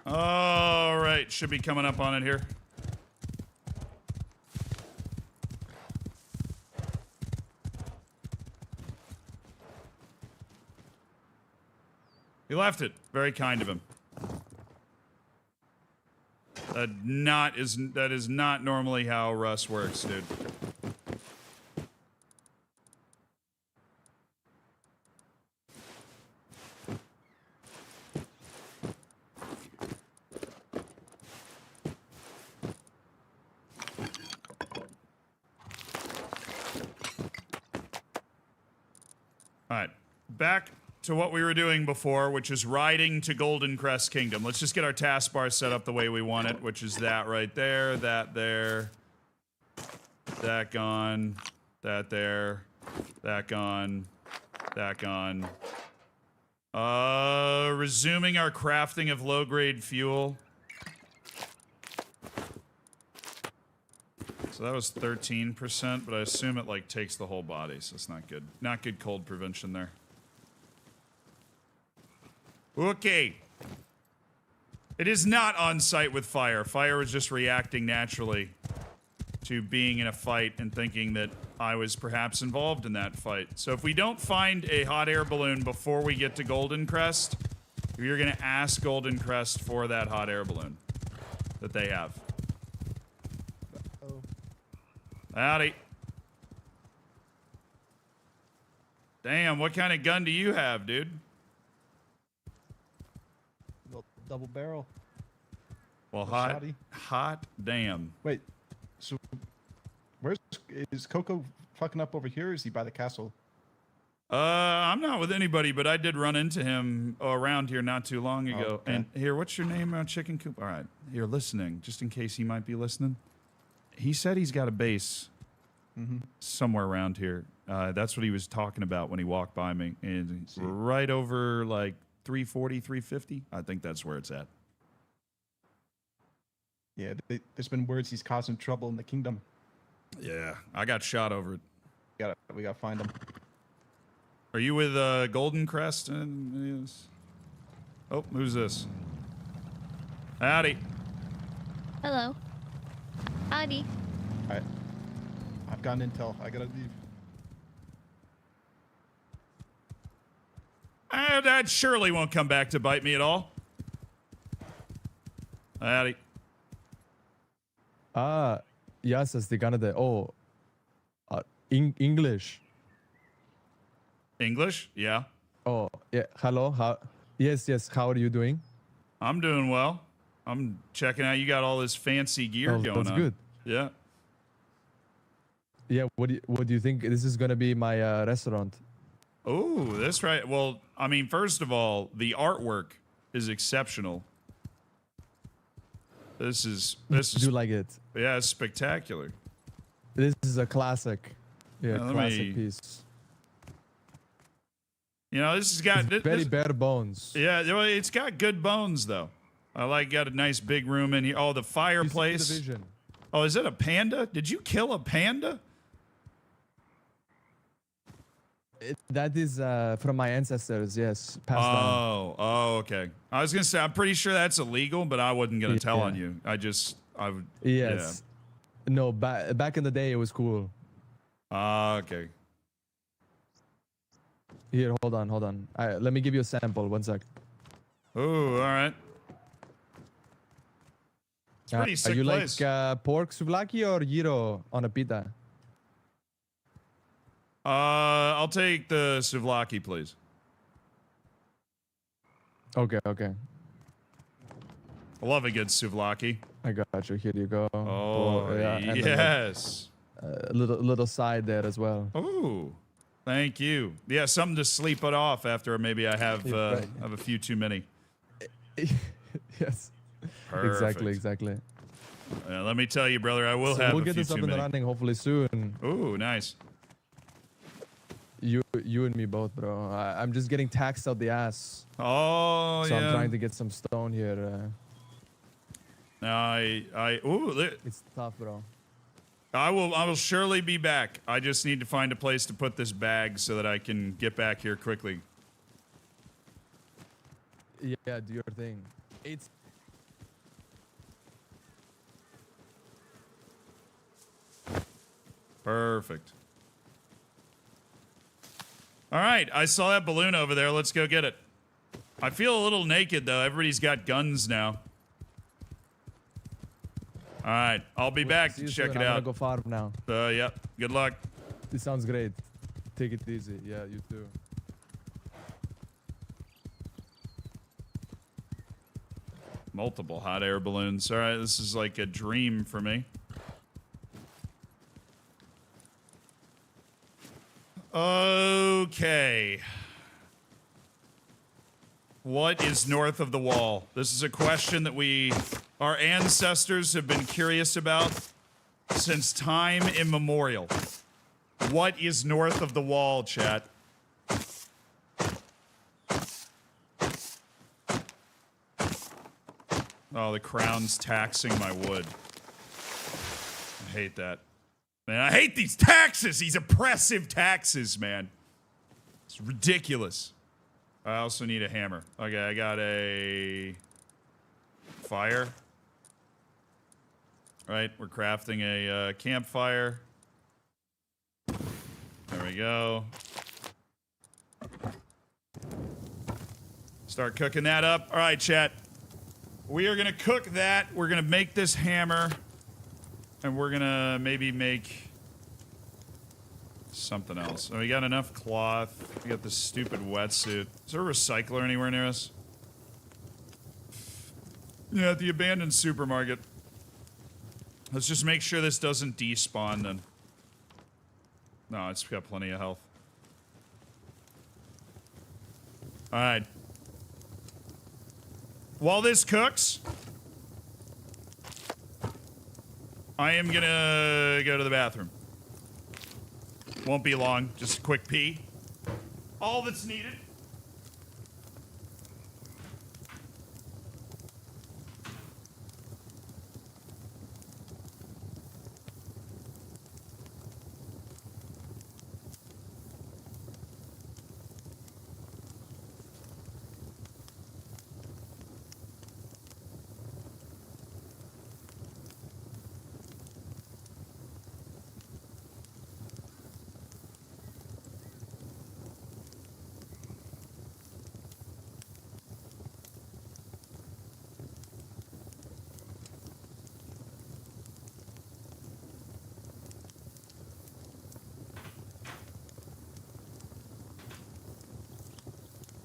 All right, should be coming up on it here. He left it. Very kind of him. That is not normally how Rust works, dude. All right, back to what we were doing before, which is riding to Golden Crest Kingdom. Let's just get our taskbar set up the way we want it, which is that right there, that there, that gone, that there, that gone, that gone. Resuming our crafting of low-grade fuel. So that was 13%, but I assume it, like, takes the whole body, so it's not good. Not good cold prevention there. Okay. It is not on site with fire. Fire was just reacting naturally to being in a fight and thinking that I was perhaps involved in that fight. So if we don't find a hot air balloon before we get to Golden Crest, you're going to ask Golden Crest for that hot air balloon that they have. Oh. Howdy. Damn, what kind of gun do you have, dude? Little double barrel. Well, Little hot, shotty. hot damn. Wait. So, is Coco fucking up over here? Or is he by the castle? I'm not with anybody, but I did run into him around here not too long ago. Okay. And here, what's your name, Chicken Coop? All right, you're listening, just in case he might be listening. He said he's got a base somewhere around here. That's what he was talking about when he walked by me. And it's right over like 340, 350. I think that's where it's at. Yeah, there's been words he's causing trouble in the kingdom. Yeah, I got shot over it. We gotta find him. Are you with Golden Crest? Oh, who's this? Howdy. Hello. Howdy. Alright. I've gotten intel. I gotta leave. That surely won't come back to bite me at all. Howdy. Yes, it's the Canada. Oh, English. English? Yeah. Oh, yeah. Hello. Yes. How are you doing? I'm doing well. I'm checking out. You got all this fancy gear Oh, going that's on. good. Yeah. Yeah. What do you think? This is gonna be my restaurant. Oh, that's right. Well, I mean, first of all, the artwork is exceptional. This is Do you like it? yeah, it's spectacular. This is a classic. Yeah, Let classic me- piece. You know, this has got Very bare bones. yeah, well, it's got good bones though. I like got a nice big room in here. Oh, the You see fireplace. the vision. Oh, is it a panda? Did you kill a panda? That is from my ancestors. Yes, passed down. Oh, okay. I was gonna say I'm pretty sure that's illegal, but I wasn't gonna tell Yeah. on you. I would. Yes. No, back in the day, it was cool. Yeah. Okay. Here, hold on. Let me give you a sample. 1 sec. Oh, all right. It's a pretty sick you place. like pork souvlaki or gyro on a pita? I'll take the souvlaki, please. Okay. I love a good souvlaki. I got you. Here you go. Oh, yeah, and then, like, yes. a little side there as well. Oh, thank you. Yeah, something to sleep it off after maybe I have Right. have a few too many. Yes. Perfect. Exactly. Let me tell you, brother, I will So have we'll a get few this up too and many. running hopefully soon. Ooh, nice. You and me both, bro. I'm just getting taxed out the ass. Oh, So yeah. I'm trying to get some stone here. It's It's tough, bro. I will surely be back. I just need to find a place to put this bag so that I can get back here quickly. Yeah, do your thing. It's Perfect. All right, I saw that balloon over there. Let's go get it. I feel a little naked though. Everybody's got guns now. All right, I'll be back See to you check soon. it I'm out. gonna go farm now. Yep. Good luck. This sounds great. Take it easy. Yeah, you too. Multiple hot air balloons. All right, this is like a dream for me. Okay. What is north of the wall? This is a question that our ancestors have been curious about since time immemorial. What is north of the wall, chat? Oh, the crown's taxing my wood. I hate that. Man, I hate these taxes, these oppressive taxes, man. It's ridiculous. I also need a hammer. Okay, I got a fire. Right, we're crafting a campfire. There we go. Start cooking that up. All right, chat. We are going to cook that. We're going to make this hammer. And we're going to maybe make something else. Oh, we got enough cloth. We got this stupid wetsuit. Is there a recycler anywhere near us? Yeah, at the abandoned supermarket. Let's just make sure this doesn't despawn then. No, it's got plenty of health. Alright. While this cooks, I am gonna go to the bathroom. Won't be long, just a quick pee. All that's needed.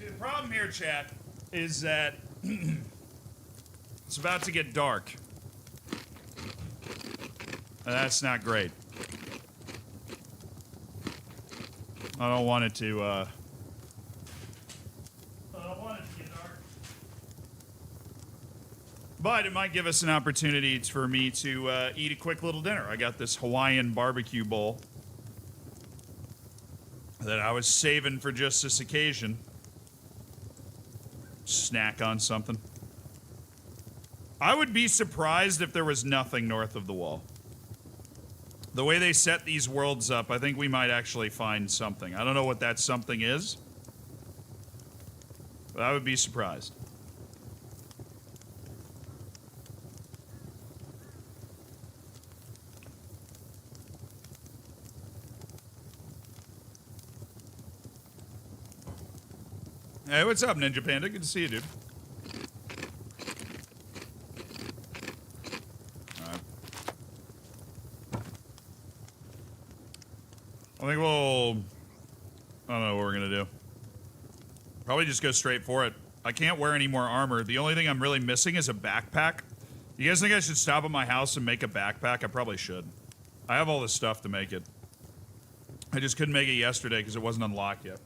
The problem here, chat, is that it's about to get dark. And that's not great. I don't want it to, I don't want it to get dark. But it might give us an opportunity for me to eat a quick little dinner. I got this Hawaiian barbecue bowl that I was saving for just this occasion. Snack on something. I would be surprised if there was nothing north of the wall. The way they set these worlds up, I think we might actually find something. I don't know what that something is, but I would be surprised. Hey, what's up, Ninja Panda? Good to see you, dude. Alright. I think we'll... I don't know what we're gonna do. Probably just go straight for it. I can't wear any more armor. The only thing I'm really missing is a backpack. You guys think I should stop at my house and make a backpack? I probably should. I have all the stuff to make it. I just couldn't make it yesterday because it wasn't unlocked yet.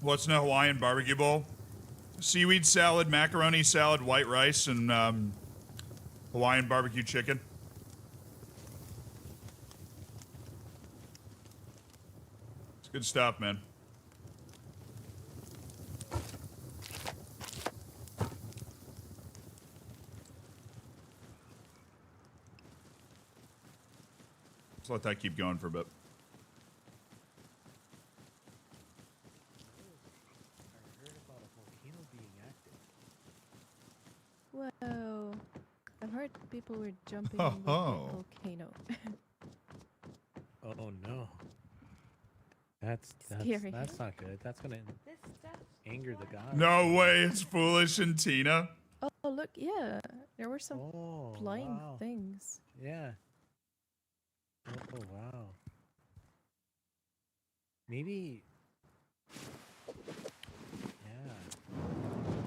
What's in a Hawaiian barbecue bowl? Seaweed salad, macaroni salad, white rice, and Hawaiian barbecue chicken. It's good stuff, man. Let's let that keep going for a bit. Whoa. I've heard people were jumping in the volcano. Oh no. That's Scary. that's not good. That's gonna anger the gods. No way, it's Foolish and Tina. Oh, look, yeah. There were some Oh, flying wow. things. Yeah. Oh wow. Maybe. Yeah.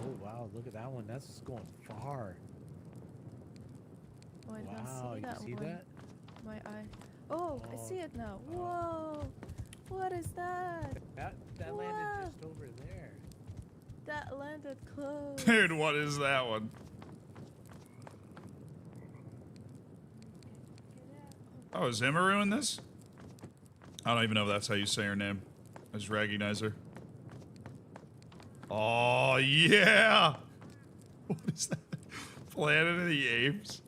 Oh wow, look at that one. That's just going far. Oh, I didn't Wow, see you that see one. that? My eye. Oh, I see it now. Whoa. What is that? That Wow. landed just over there. That landed close. Dude, what is that one? Oh, is Emaru in this? I don't even know if that's how you say her name. I just recognize her. Oh, yeah! What is that? Planet of the Apes?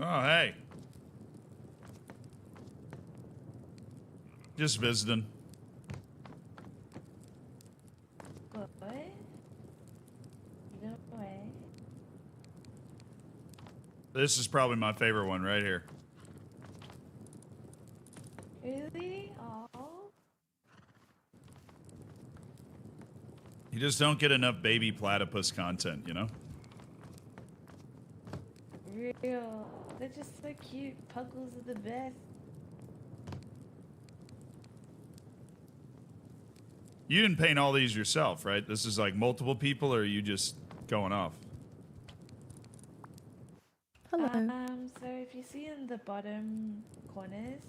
Oh, hey. Just visiting. What? No way. This is probably my favorite one right here. Really? Oh. You just don't get enough baby platypus content, you know? Real. They're just so cute. Puggles are the best. You didn't paint all these yourself, right? This is like multiple people, or are you just going off? Hello. So if you see in the bottom corners,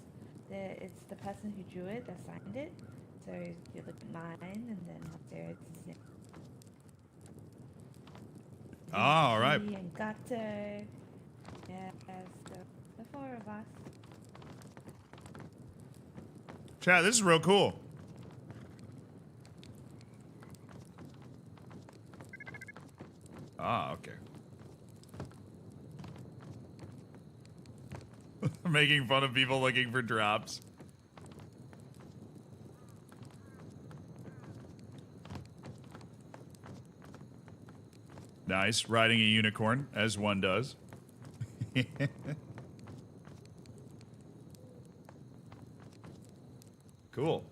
it's the person who drew it that signed it. So you look at mine, and then up there it's his name. Ah, all right. And Gato. Yeah, so the four of us. Chat, this is real cool. Ah, okay. Making fun of people looking for drops. Nice. Riding a unicorn, as one does. Cool.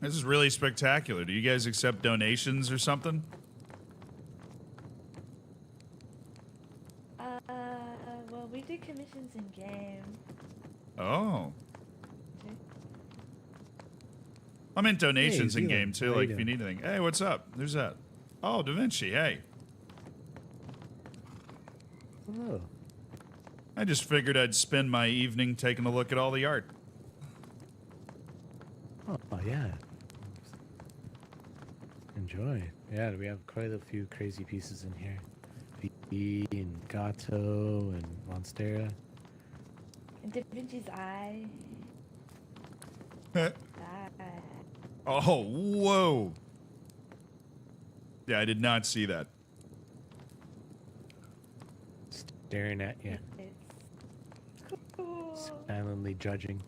This is really spectacular. Do you guys accept donations or something? Well, we do commissions in game. Oh. I meant donations in game too, like if you need anything. Hey, what's up? Who's that? Oh, Da Vinci, hey. Oh. I just figured I'd spend my evening taking a look at all the art. Oh, yeah. Enjoy. Yeah, we have quite a few crazy pieces in here. V and Gato and Monstera. And Da Vinci's eye. Oh, whoa. Yeah, I did not see that. Staring at you. It's cool. Silently judging.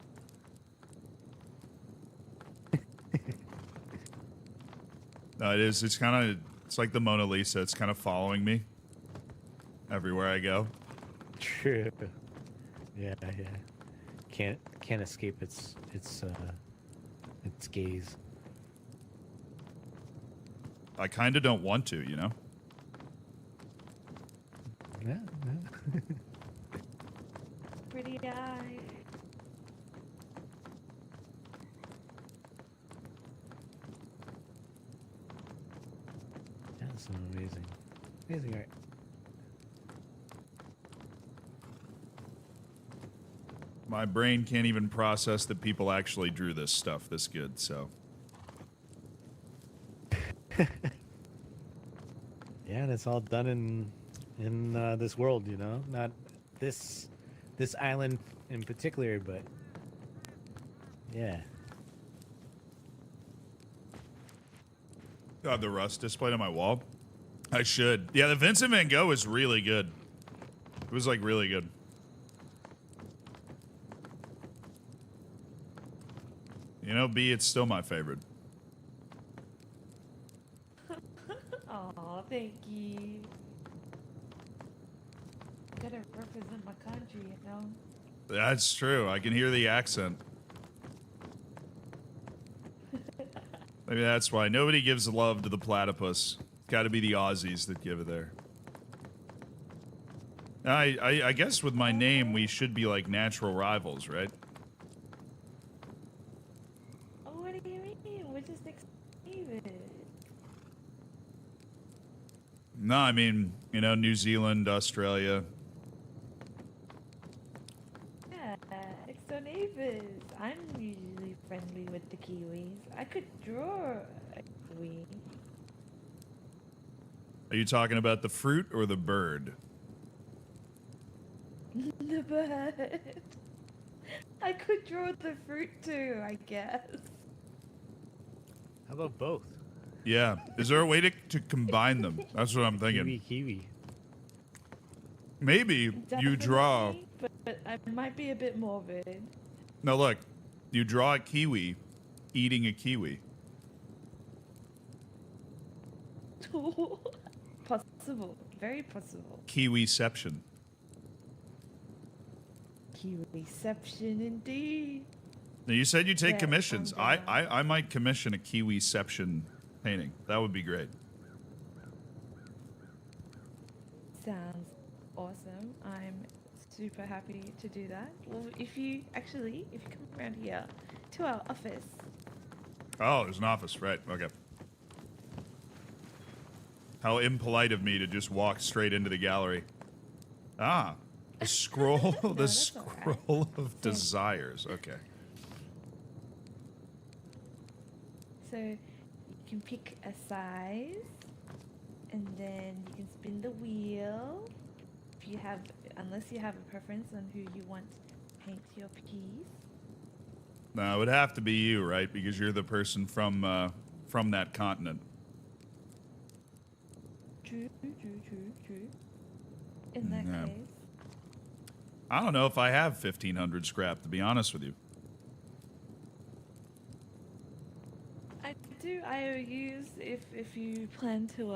No, it is. It's kind of, it's like the Mona Lisa. It's kind of following me everywhere I go. True. Yeah, yeah. Can't escape its gaze. I kind of don't want to, you know? Yeah. Pretty eye. That's some amazing art. My brain can't even process that people actually drew this stuff this good, so. Yeah, and it's all done in this world, you know, not this island in particular, but yeah. God, the rust displayed on my wall. I should. Yeah, the Vincent Van Gogh is really good. It was like really good. You know, B, it's still my favorite. Aw, thank you. Gotta represent my country, you know? That's true. I can hear the accent. Maybe that's why. Nobody gives love to the platypus. Got to be the Aussies that give it there. I guess with my name, we should be like natural rivals, right? Oh, what do you mean? We're just excited. No, I mean, you know, New Zealand, Australia. Yeah, next door neighbors. I'm usually friendly with the Kiwis. I could draw a Kiwi. Are you talking about the fruit or the bird? The bird. I could draw the fruit too, I guess. How about both? Yeah. Is there a way to combine them? That's what I'm thinking. Kiwi. Maybe you draw. Definitely, but I might be a bit morbid. No, look. You draw a kiwi eating a kiwi. Possible. Very possible. Kiwiception. Kiwiception indeed. Now, you said you take Yeah, commissions. calm down. I might commission a kiwiception painting. That would be great. Sounds awesome. I'm super happy to do that. Well, if you come around here to our office. Oh, there's an office, right? Okay. How impolite of me to just walk straight into the gallery. Ah, the scroll, the that's all right. scroll of desires. Okay. So you can pick a size, and then you can spin the wheel. If you have, unless you have a preference on who you want to paint your piece. No, it would have to be you, right? Because you're the person from that continent. True. In that Yeah. case, I don't know if I have 1,500 scrap, to be honest with you. I do IOUs if you plan to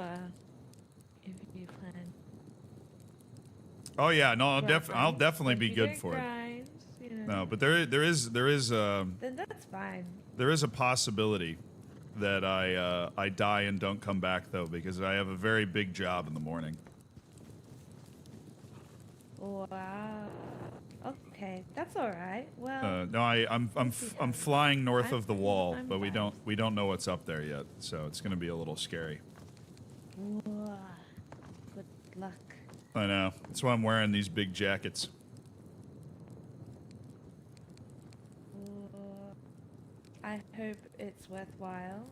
if you plan. Oh yeah, no, I'll grind. definitely But be if you good don't for it. grind, you know, No, but there is then that's fine. there is a possibility that I die and don't come back though, because I have a very big job in the morning. Wow. Okay, that's all right. Well, No, I'm flying north of the wall, I'm but we glad. don't know what's up there yet, so it's gonna be a little scary. whoa, good luck. I know. That's why I'm wearing these big jackets. Whoa. I hope it's worthwhile.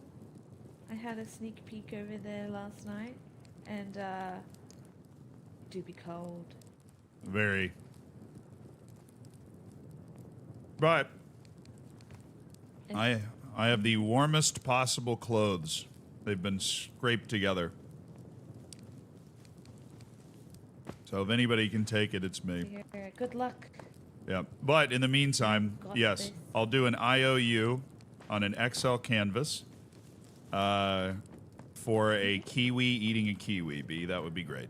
I had a sneak peek over there last night, and do be cold. Very. But I have the warmest possible clothes. They've been scraped together. So if anybody can take it, it's me. Here, good luck. Yeah. But in the meantime, Got yes, this. I'll do an IOU on an XL canvas for a kiwi eating a kiwi. B, that would be great.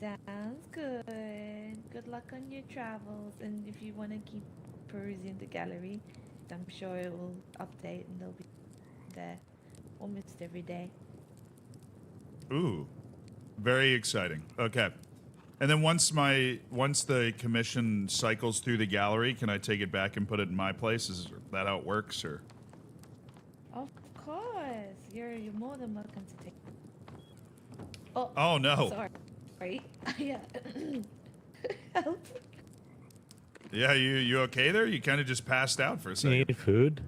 Sounds good. Good luck on your travels, and if you want to keep perusing the gallery, I'm sure it will update and they'll be there almost every day. Ooh, very exciting. Okay. And then once the commission cycles through the gallery, can I take it back and put it in my place? Is that how it works, or? Of course, you're more than welcome to take. Oh no. Sorry. Yeah. Help. Yeah, you okay there? You kind of just passed out for a second. Need food?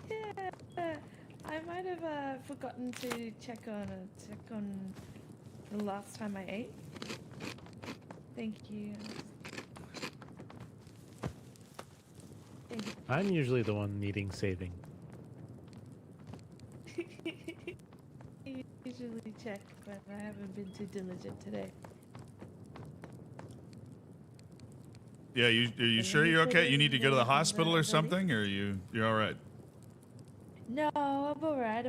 Yeah. I might have forgotten to check on the last time I ate. Thank you. Thank you. I'm usually the one needing saving. I usually check, but I haven't been too diligent today. Yeah, are you Let sure me you're put okay? it You need to go to the in the hospital or belly. something, or you're all right? No, I'm alright.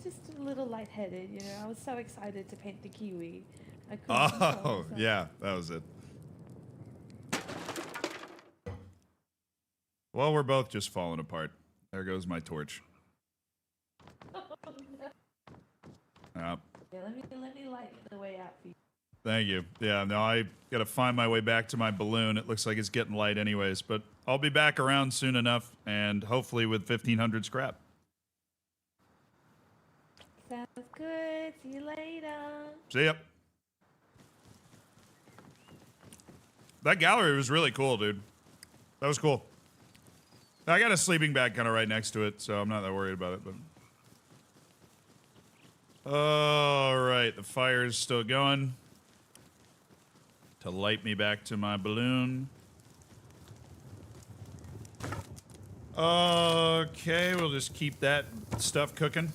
Just a little lightheaded, you know. I was so excited to paint the kiwi. I couldn't control Oh, myself. yeah, that was it. Well, we're both just falling apart. There goes my torch. Oh, no. Yeah, Yeah, let me light the way out for you. thank you. Yeah, no, I got to find my way back to my balloon. It looks like it's getting light anyways, but I'll be back around soon enough, and hopefully with 1,500 scrap. Sounds good. See you later. See ya. That gallery was really cool, dude. That was cool. I got a sleeping bag kind of right next to it, so I'm not that worried about it. But all right, the fire's still going to light me back to my balloon. Okay, we'll just keep that stuff cooking.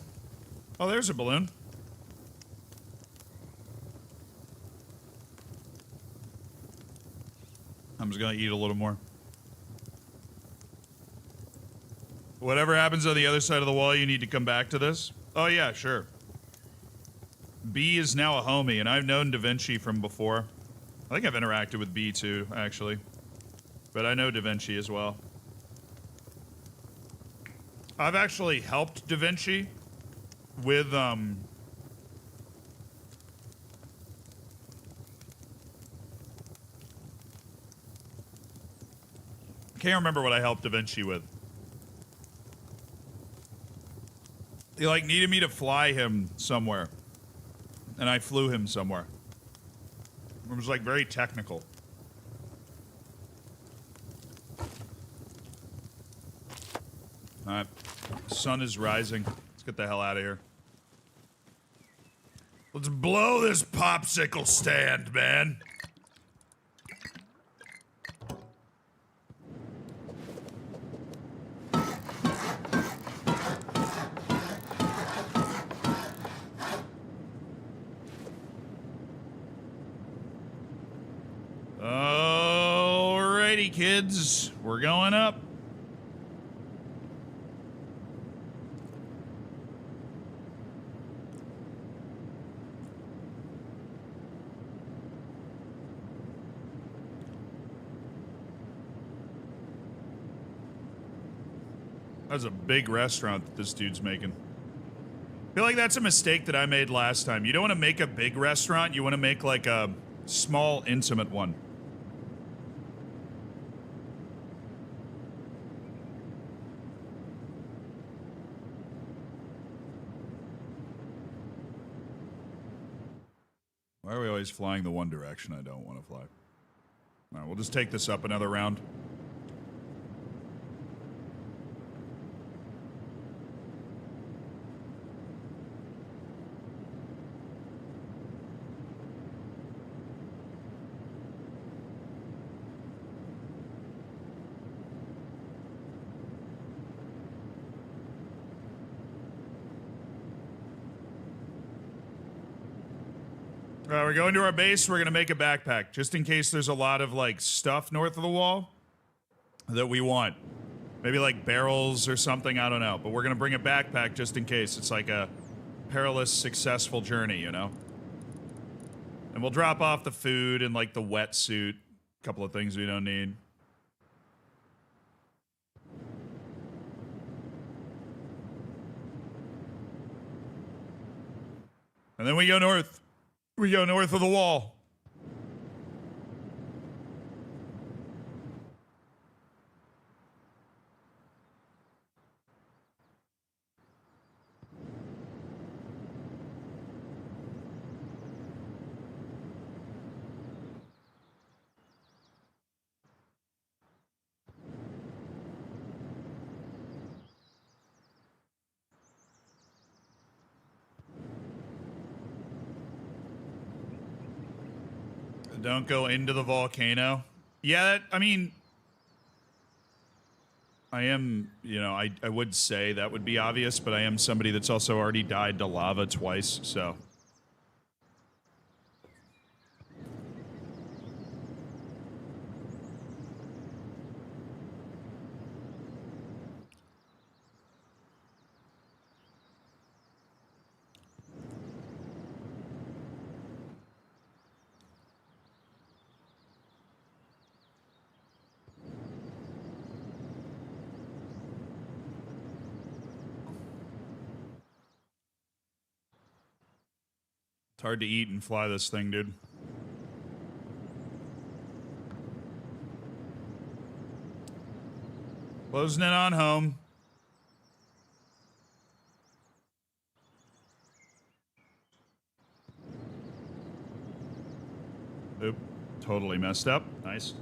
Oh, there's a balloon. I'm just gonna eat a little more. Whatever happens on the other side of the wall, you need to come back to this. Oh yeah, sure. B is now a homie, and I've known Da Vinci from before. I think I've interacted with B too, actually. But I know Da Vinci as well. I've actually helped Da Vinci with, can't remember what I helped Da Vinci with. He, like, needed me to fly him somewhere. And I flew him somewhere. It was, like, very technical. Alright. Sun is rising. Let's get the hell out of here. Let's blow this popsicle stand, man. Alrighty, kids. We're going up. That's a big restaurant that this dude's making. I feel like that's a mistake that I made last time. You don't want to make a big restaurant. You want to make like a small, intimate one. Why are we always flying the one direction I don't want to fly? All right, we'll just take this up another round. All right, we're going to our base. We're going to make a backpack just in case there's a lot of like stuff north of the wall that we want. Maybe like barrels or something. I don't know. But we're going to bring a backpack just in case. It's like a perilous, successful journey, you know? And we'll drop off the food and like the wetsuit. A couple of things we don't need. And then we go north. We go north of the wall. Don't go into the volcano. Yeah, I mean, I am, you know, I would say that would be obvious, but I am somebody that's also already died to lava twice, so. It's hard to eat and fly this thing, dude. Closing in on home. Oop. Totally messed up. Nice.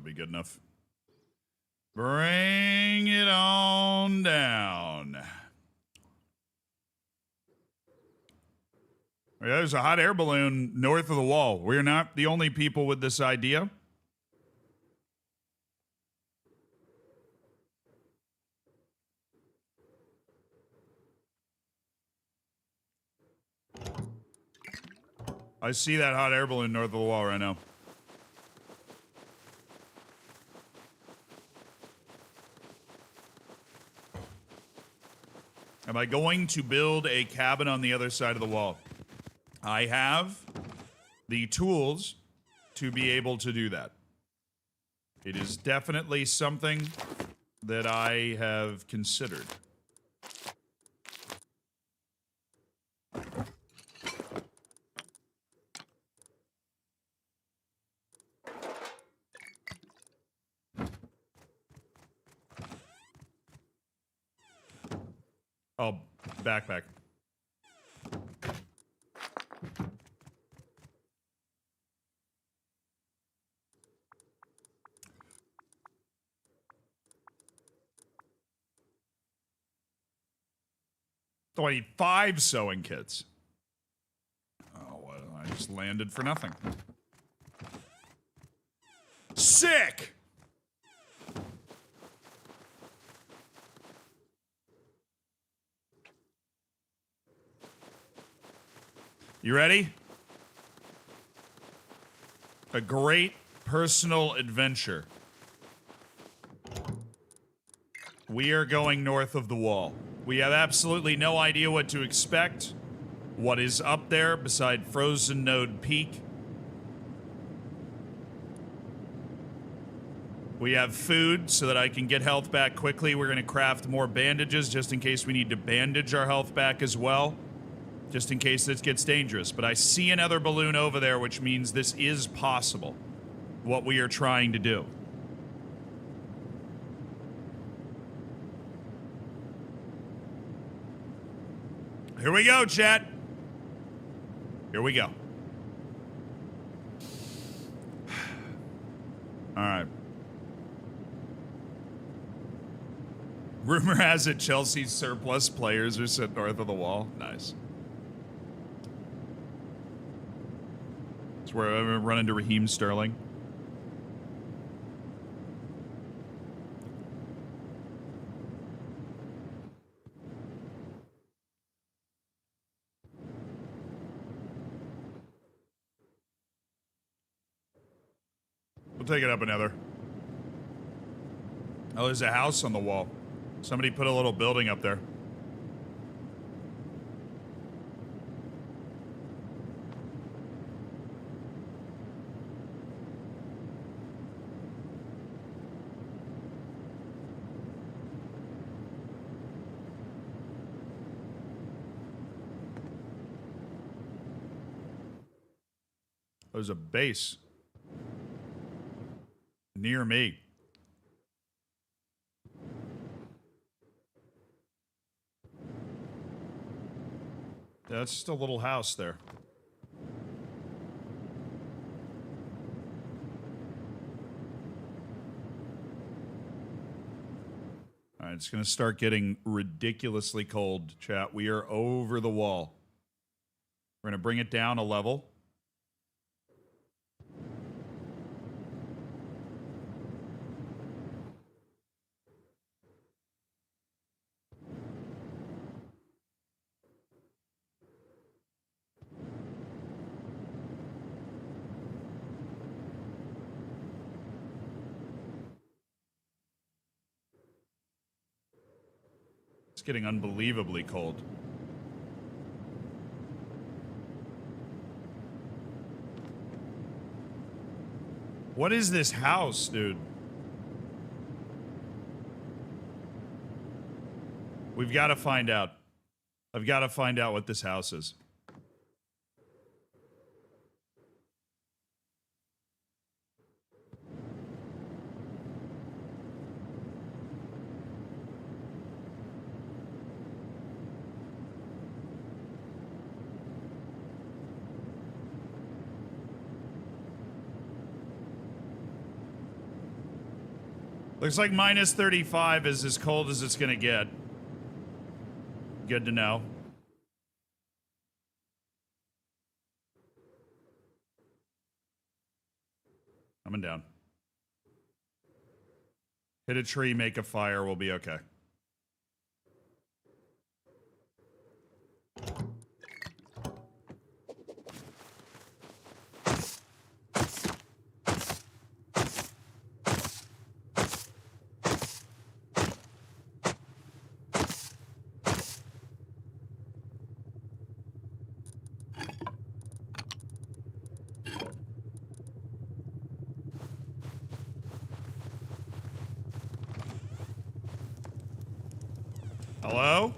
That'll be good enough. Bring it on down. There's a hot air balloon north of the wall. We're not the only people with this idea. I see that hot air balloon north of the wall right now. Am I going to build a cabin on the other side of the wall? I have the tools to be able to do that. It is definitely something that I have considered. Oh, backpack. Oh, I need 5 sewing kits. Oh, well, I just landed for nothing. Sick! You ready? A great personal adventure. We are going north of the wall. We have absolutely no idea what to expect. What is up there beside Frozen Node Peak? We have food so that I can get health back quickly. We're going to craft more bandages just in case we need to bandage our health back as well. Just in case this gets dangerous. But I see another balloon over there, which means this is possible. What we are trying to do. Here we go, chat. Here we go. All right. Rumor has it Chelsea's surplus players are sent north of the wall. Nice. It's where I'm gonna run into Raheem Sterling. We'll take it up another. Oh, there's a house on the wall. Somebody put a little building up there. There's a base near me. That's just a little house there. All right, it's going to start getting ridiculously cold, chat. We are over the wall. We're going to bring it down a level. It's getting unbelievably cold. What is this house, dude? We've got to find out. I've got to find out what this house is. Looks like minus 35 is as cold as it's gonna get. Good to know. Coming down. Hit a tree, make a fire, we'll be okay. Hello?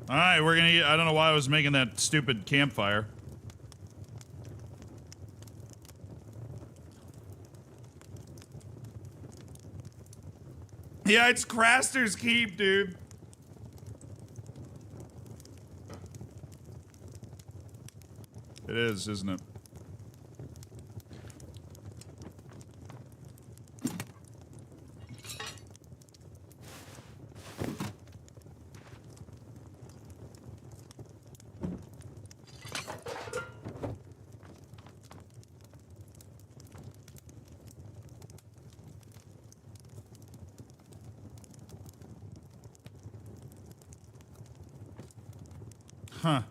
All right, we're gonna. I don't know why I was making that stupid campfire. Yeah, it's Craster's Keep, dude. It is, isn't it? Huh.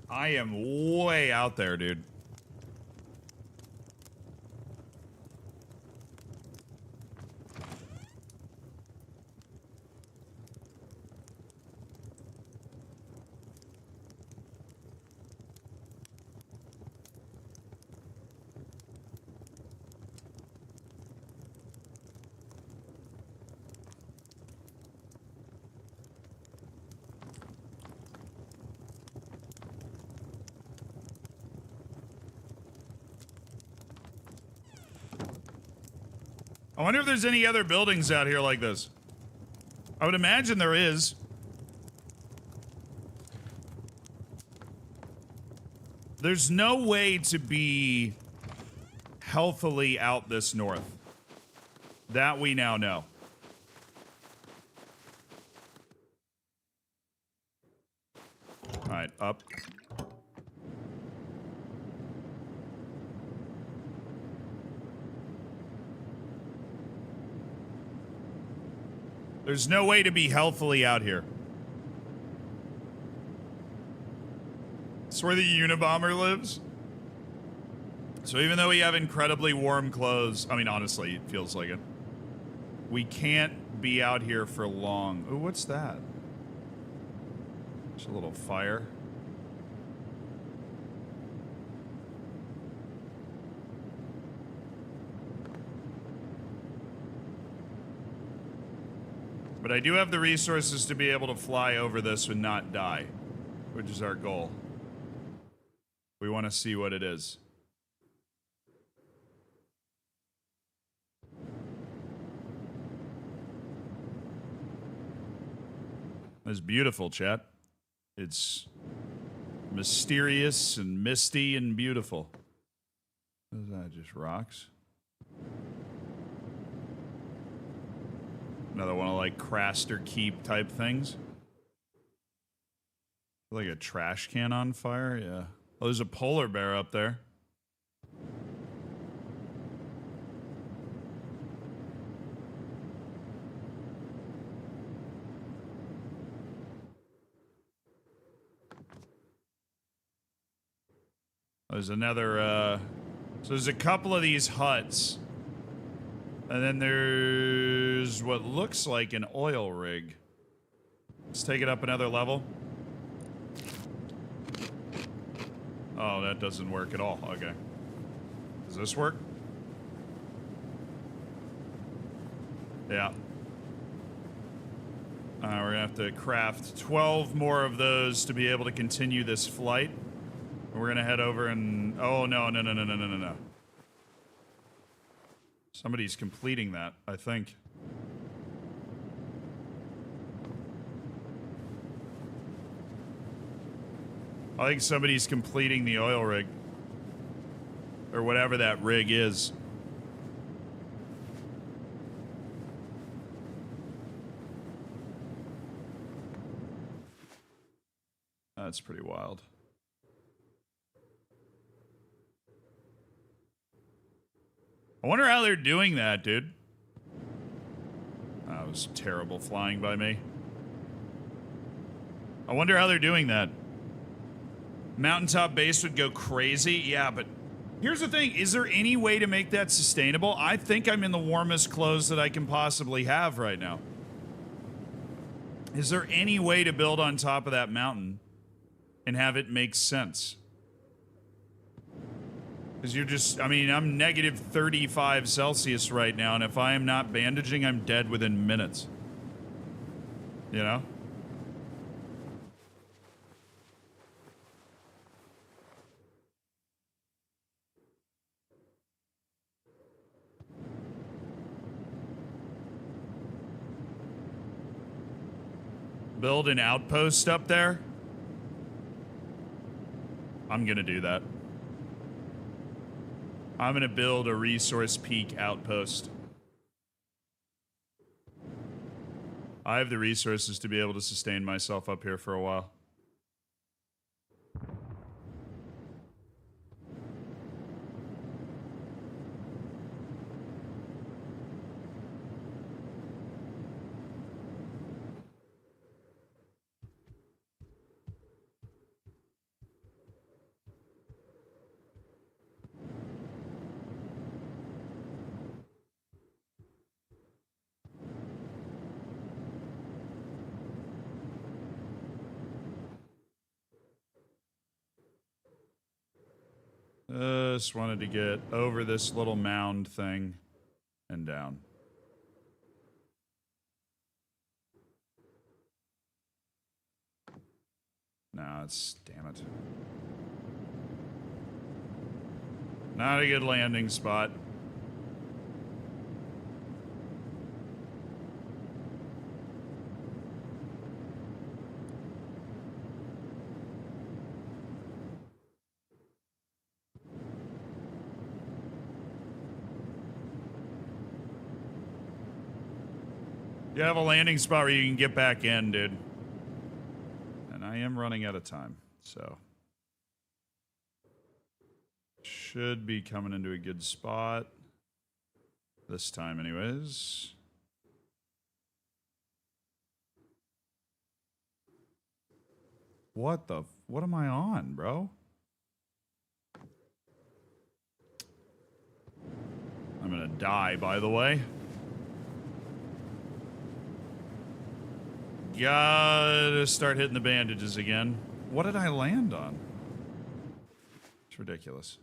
I am way out there, dude. I wonder if there's any other buildings out here like this. I would imagine there is. There's no way to be healthily out this north. That we now know. All right, up. There's no way to be healthily out here. It's where the Unabomber lives. So even though we have incredibly warm clothes, I mean, honestly, it feels like it. We can't be out here for long. Ooh, what's that? Just a little fire. But I do have the resources to be able to fly over this and not die, which is our goal. We want to see what it is. It's beautiful, chat. It's mysterious and misty and beautiful. What is that? Just rocks? Another one of like Craster Keep type things. Like a trash can on fire, yeah. Oh, there's a polar bear up there. There's another, so there's a couple of these huts. And then there's what looks like an oil rig. Let's take it up another level. Oh, that doesn't work at all. Okay. Does this work? Yeah. We're gonna have to craft 12 more of those to be able to continue this flight. We're gonna head over and... Oh, no. Somebody's completing that, I think. I think somebody's completing the oil rig. Or whatever that rig is. That's pretty wild. I wonder how they're doing that, dude. That was terrible flying by me. I wonder how they're doing that. Mountaintop base would go crazy. Yeah, but here's the thing. Is there any way to make that sustainable? I think I'm in the warmest clothes that I can possibly have right now. Is there any way to build on top of that mountain and have it make sense? Because you're just, I mean, I'm negative 35 Celsius right now, and if I am not bandaging, I'm dead within minutes. You know? Build an outpost up there? I'm gonna do that. I'm gonna build a resource peak outpost. I have the resources to be able to sustain myself up here for a while. Just wanted to get over this little mound thing and down. No, it's... damn it. Not a good landing spot. You have a landing spot where you can get back in, dude. And I am running out of time, so... should be coming into a good spot. This time, anyways. What the... what am I on, bro? I'm gonna die, by the way. Gotta start hitting the bandages again. What did I land on? It's ridiculous.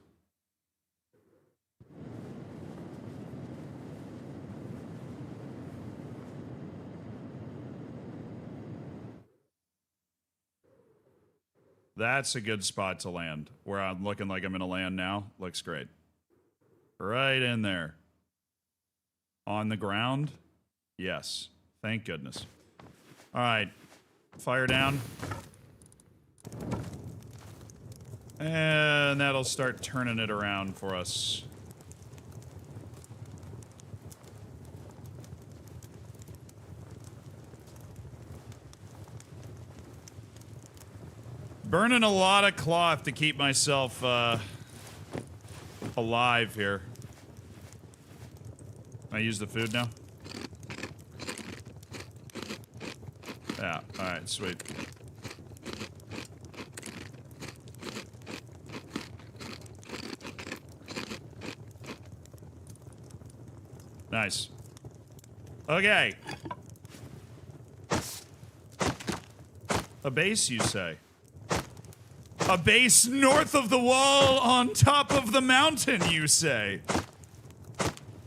That's a good spot to land. Where I'm looking like I'm gonna land now. Looks great. Right in there. On the ground? Yes. Thank goodness. Alright. Fire down. And that'll start turning it around for us. Burning a lot of cloth to keep myself alive here. Can I use the food now? Yeah, alright, sweet. Nice. Okay. A base, you say? A base north of the wall on top of the mountain, you say?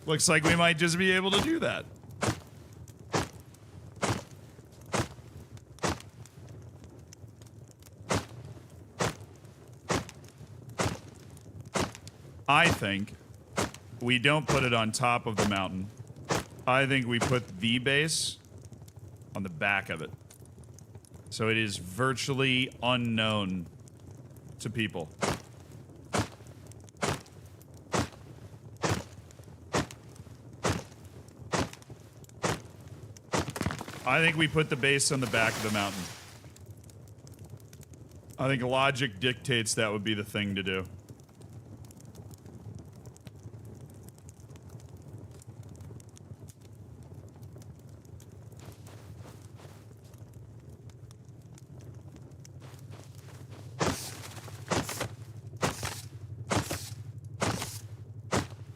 Looks like we might just be able to do that. I think we don't put it on top of the mountain. I think we put the base on the back of it. So it is virtually unknown to people. I think we put the base on the back of the mountain. I think logic dictates that would be the thing to do.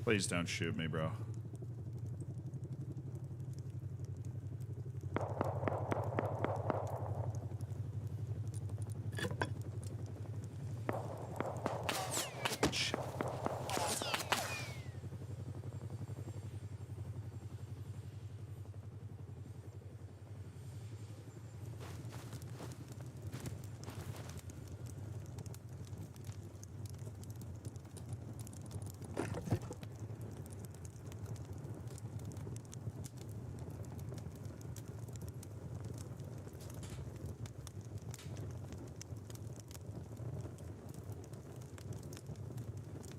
Please don't shoot me, bro. Shit.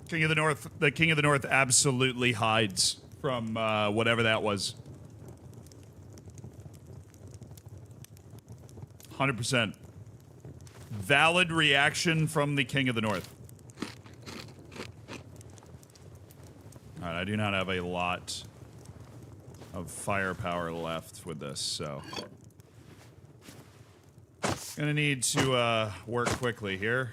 King of the North, the King of the North absolutely hides from whatever that was. 100%. Valid reaction from the King of the North. Alright, I do not have a lot of firepower left with this, so... Gonna need to work quickly here.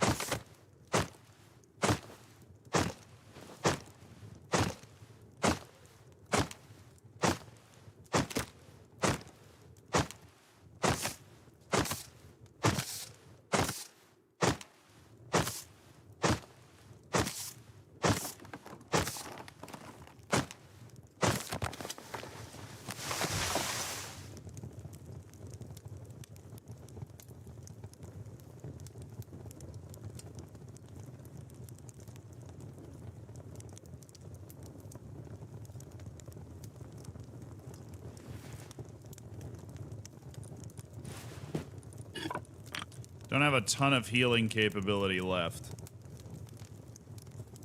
Don't have a ton of healing capability left.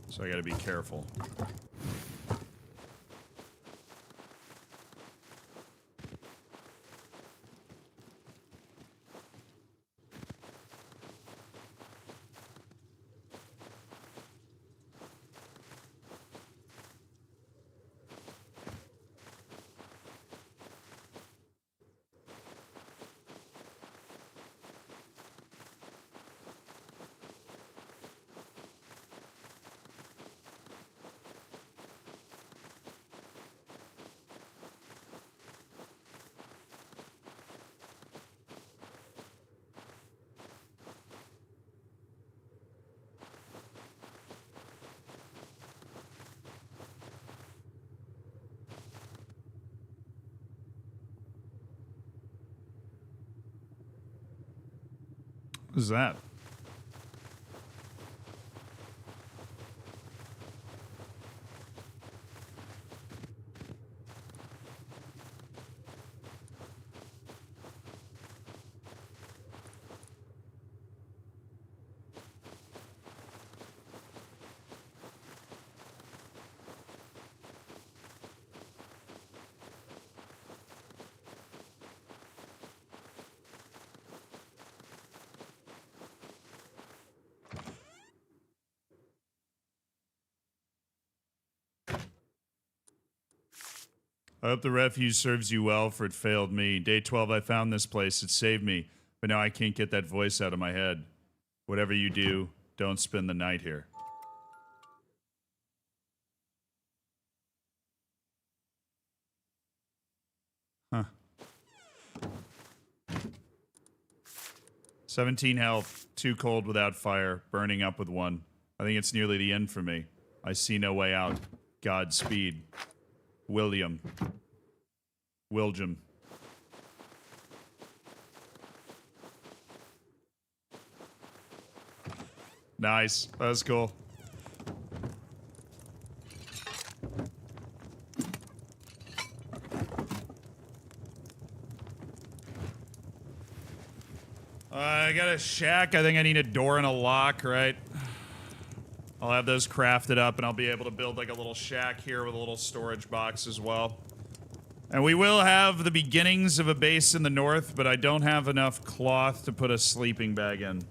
So I gotta be careful. What is that? I hope the refuge serves you well, for it failed me. Day 12, I found this place. It saved me. But now I can't get that voice out of my head. Whatever you do, don't spend the night here. Huh. 17 health. Too cold without fire. Burning up with 1. I think it's nearly the end for me. I see no way out. Godspeed. William. William. Nice. That was cool. I got a shack. I think I need a door and a lock, right? I'll have those crafted up and I'll be able to build like a little shack here with a little storage box as well. And we will have the beginnings of a base in the north, but I don't have enough cloth to put a sleeping bag in.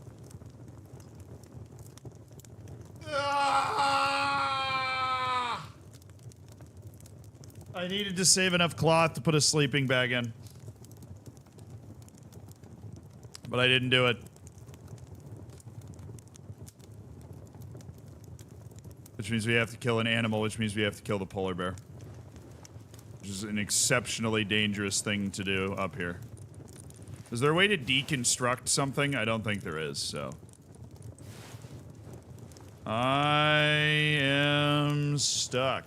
I needed to save enough cloth to put a sleeping bag in. But I didn't do it. Which means we have to kill an animal, which means we have to kill the polar bear. Which is an exceptionally dangerous thing to do up here. Is there a way to deconstruct something? I don't think there is, so. I am stuck.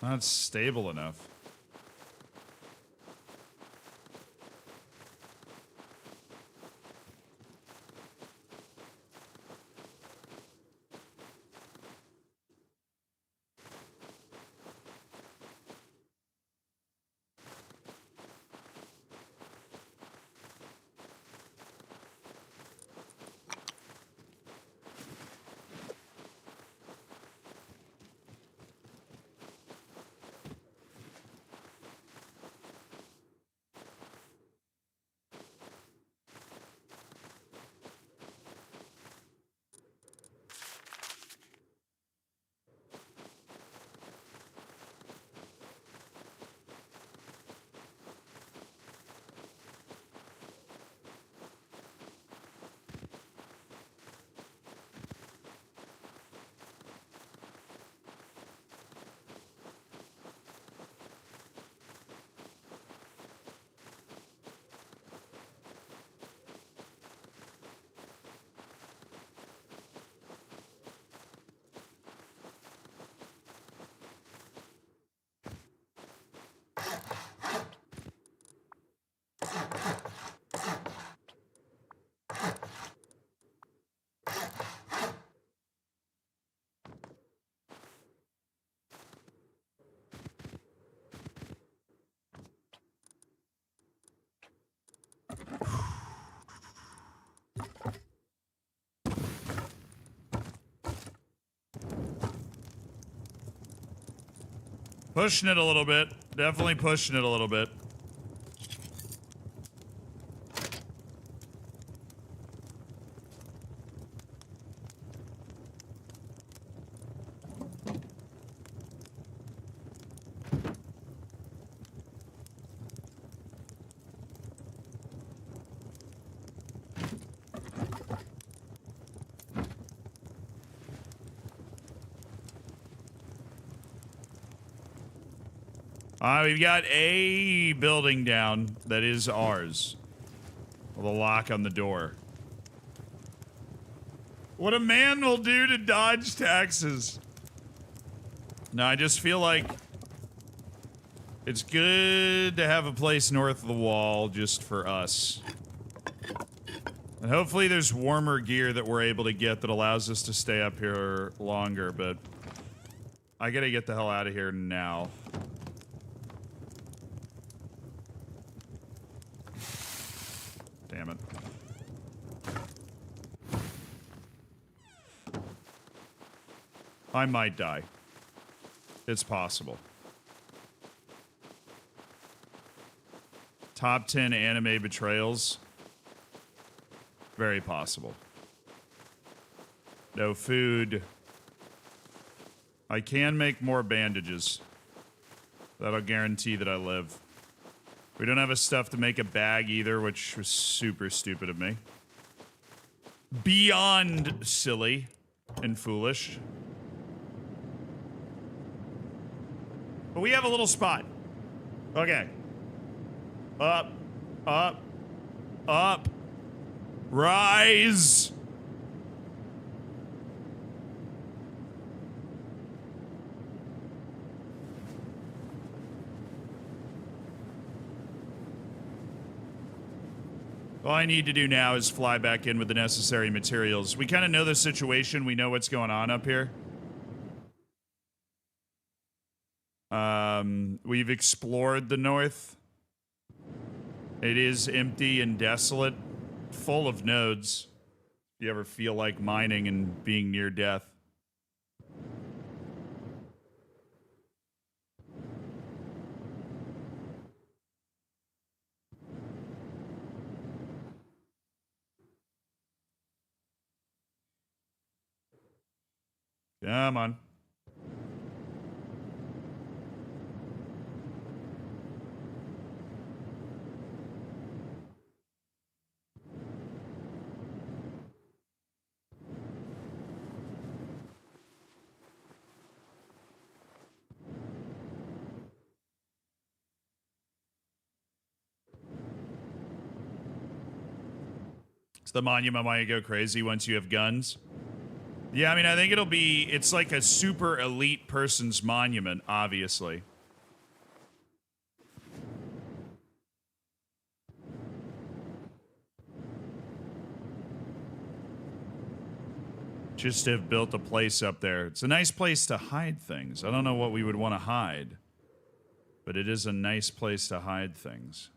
Not stable enough. Pushing it a little bit. Definitely pushing it a little bit. We've got a building down that is ours. With a lock on the door. What a man will do to dodge taxes. No, I just feel like it's good to have a place north of the wall just for us. And hopefully there's warmer gear that we're able to get that allows us to stay up here longer, but I gotta get the hell out of here now. Damn it. I might die. It's possible. Top 10 anime betrayals. Very possible. No food. I can make more bandages. That'll guarantee that I live. We don't have a stuff to make a bag either, which was super stupid of me. Beyond silly and foolish. But we have a little spot. Okay. Up. Up. Up. Rise. All I need to do now is fly back in with the necessary materials. We kind of know the situation. We know what's going on up here. We've explored the north. It is empty and desolate, full of nodes. If you ever feel like mining and being near death. Come on. It's the monument why you go crazy once you have guns. Yeah, I mean, I think it's like a super elite person's monument, obviously. Just to have built a place up there. It's a nice place to hide things. I don't know what we would want to hide, but it is a nice place to hide things.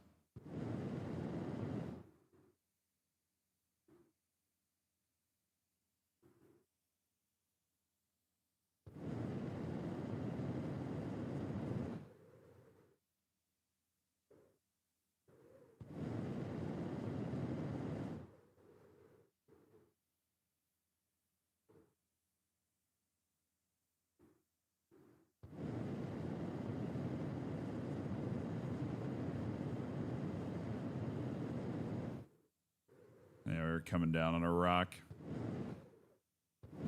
Yeah, we're coming down on a rock.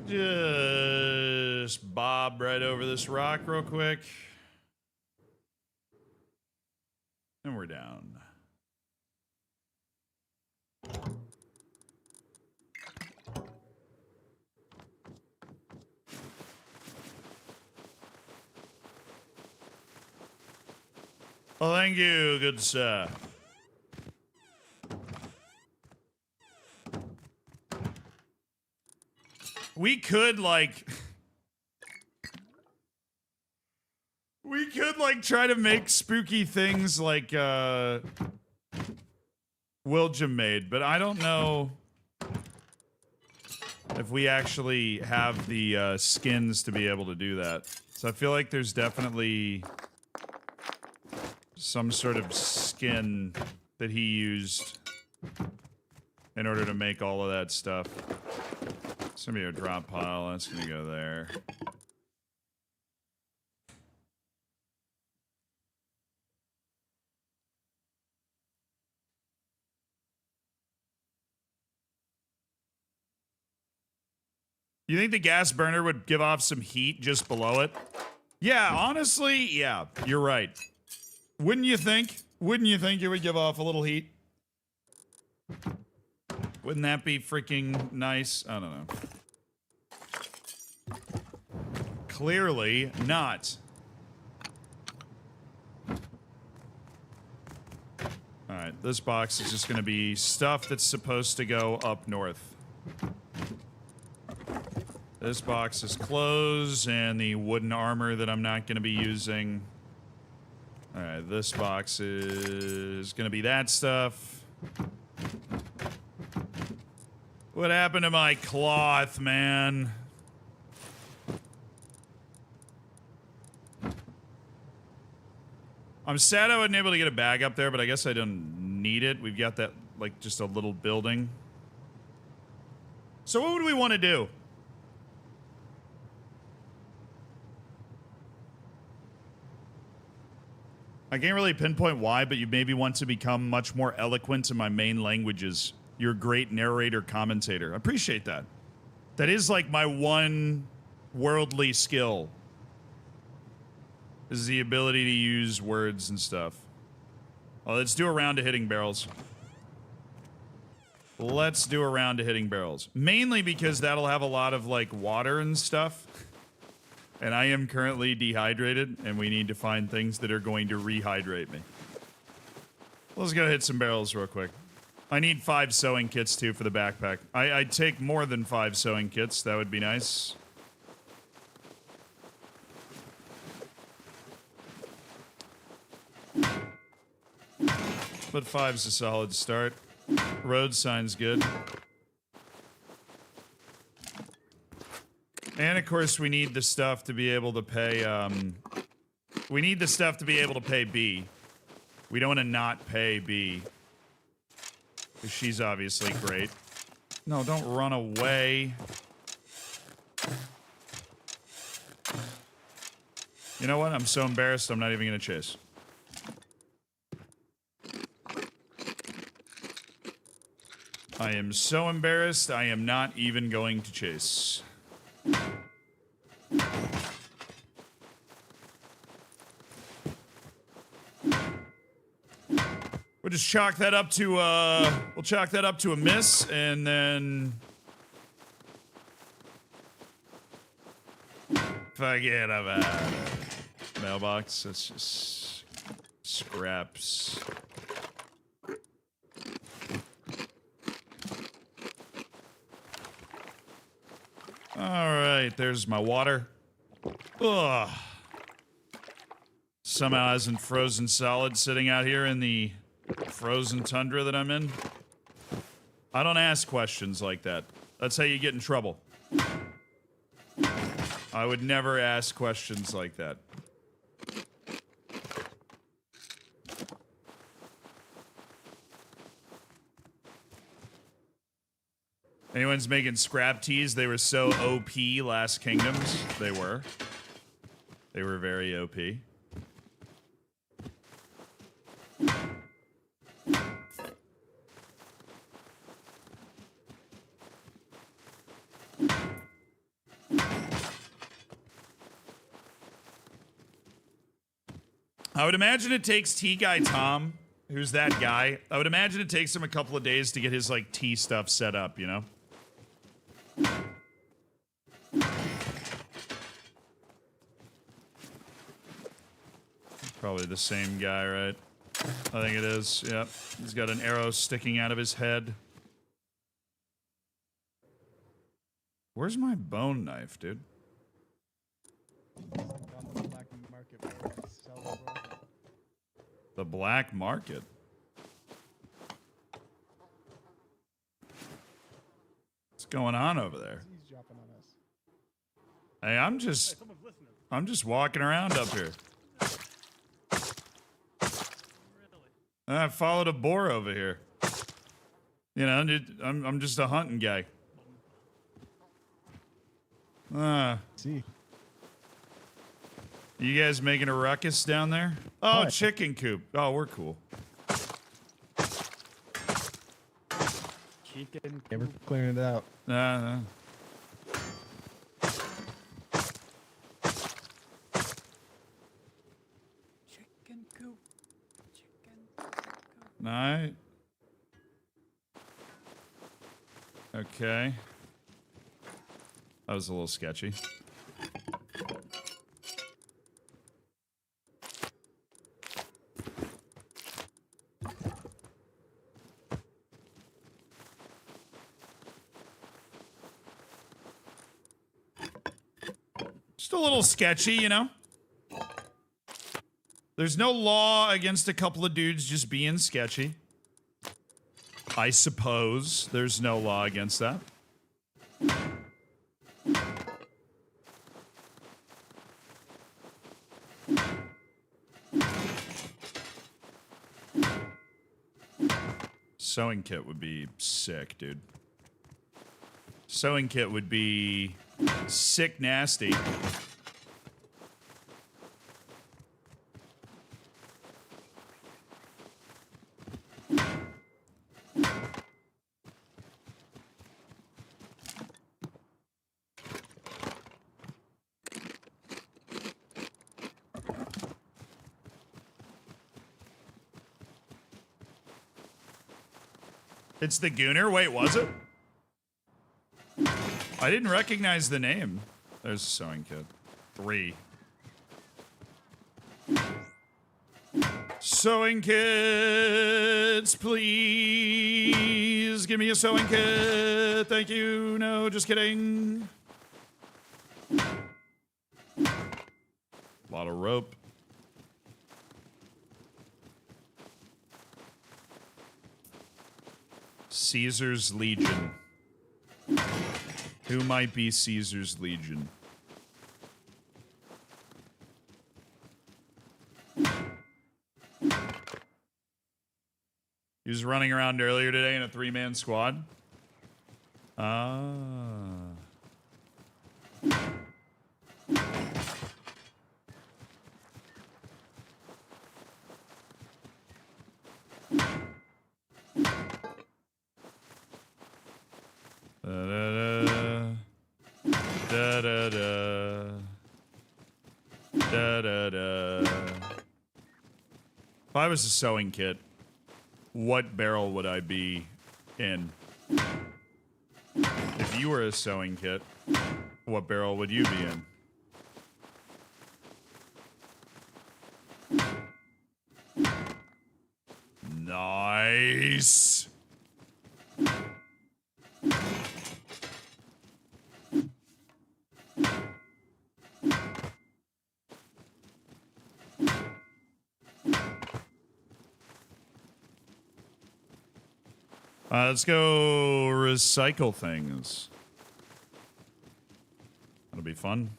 Just bob right over this rock real quick. And we're down. Well, thank you, good sir. We could, like... we could, like, try to make spooky things like, Wiljum made, but I don't know if we actually have the, skins to be able to do that. So I feel like there's definitely some sort of skin that he used in order to make all of that stuff. It's gonna be a drop pile. That's gonna go there. You think the gas burner would give off some heat just below it? Yeah, honestly, yeah, you're right. Wouldn't you think? Wouldn't you think it would give off a little heat? Wouldn't that be freaking nice? I don't know. Clearly not. Alright, this box is just gonna be stuff that's supposed to go up north. This box is clothes and the wooden armor that I'm not gonna be using. Alright, this box is gonna be that stuff. What happened to my cloth, man? I'm sad I wasn't able to get a bag up there, but I guess I don't need it. We've got that, like, just a little building. So what would we want to do? I can't really pinpoint why, but you maybe want to become much more eloquent in my main languages. You're a great narrator commentator. I appreciate that. That is like my one worldly skill. Is the ability to use words and stuff. Well, let's do a round of hitting barrels. Let's do a round of hitting barrels. Mainly because that'll have a lot of like water and stuff. And I am currently dehydrated, and we need to find things that are going to rehydrate me. Let's go hit some barrels real quick. I need 5 sewing kits, too, for the backpack. I'd take more than 5 sewing kits. That would be nice. But 5's a solid start. Road sign's good. And of course, we need the stuff to be able to pay, we need the stuff to be able to pay B. We don't want to not pay B. Because she's obviously great. No, don't run away. You know what? I'm so embarrassed, I'm not even going to chase. I am so embarrassed, I am not even going to chase. We'll just chalk that up to we'll chalk that up to a miss, and then forget about it. Mailbox, that's just scraps. Alright, there's my water. Ugh. Somehow hasn't frozen solid sitting out here in the frozen tundra that I'm in. I don't ask questions like that. That's how you get in trouble. I would never ask questions like that. Anyone's making scrap teas? They were so OP last Kingdoms. They were. They were very OP. I would imagine it takes Tea Guy Tom, who's that guy. I would imagine it takes him a couple of days to get his like tea stuff set up, you know? Probably the same guy, right? I think it is, yep. He's got an arrow sticking out of his head. Where's my bone knife, dude? On the black market, bro. Sell it, bro. The black market? What's going on over there? He's dropping on us. Hey, I'm just walking around up here. I followed a boar over here. You know, I'm just a hunting guy. See. You guys making a ruckus down there? Oh, What? chicken coop. Oh, we're cool. Chicken. Yeah, we're clearing it out. Chicken coop. Night. Okay. That was a little sketchy. Just a little sketchy, you know? There's no law against a couple of dudes just being sketchy. I suppose there's no law against that. Sewing kit would be sick, dude. Sewing kit would be sick nasty. It's the Gooner? Wait, was it? I didn't recognize the name. There's a sewing kit. 3. Sewing kits, please. Give me a sewing kit. Thank you. No, just kidding. A lot of rope. Caesar's Legion. Who might be Caesar's Legion? He was running around earlier today in a 3-man squad. Ah. Da-da-da. Da-da-da. Da-da-da. If I was a sewing kit, what barrel would I be in? If you were a sewing kit, what barrel would you be in? Nice. Let's go recycle things. That'll be fun.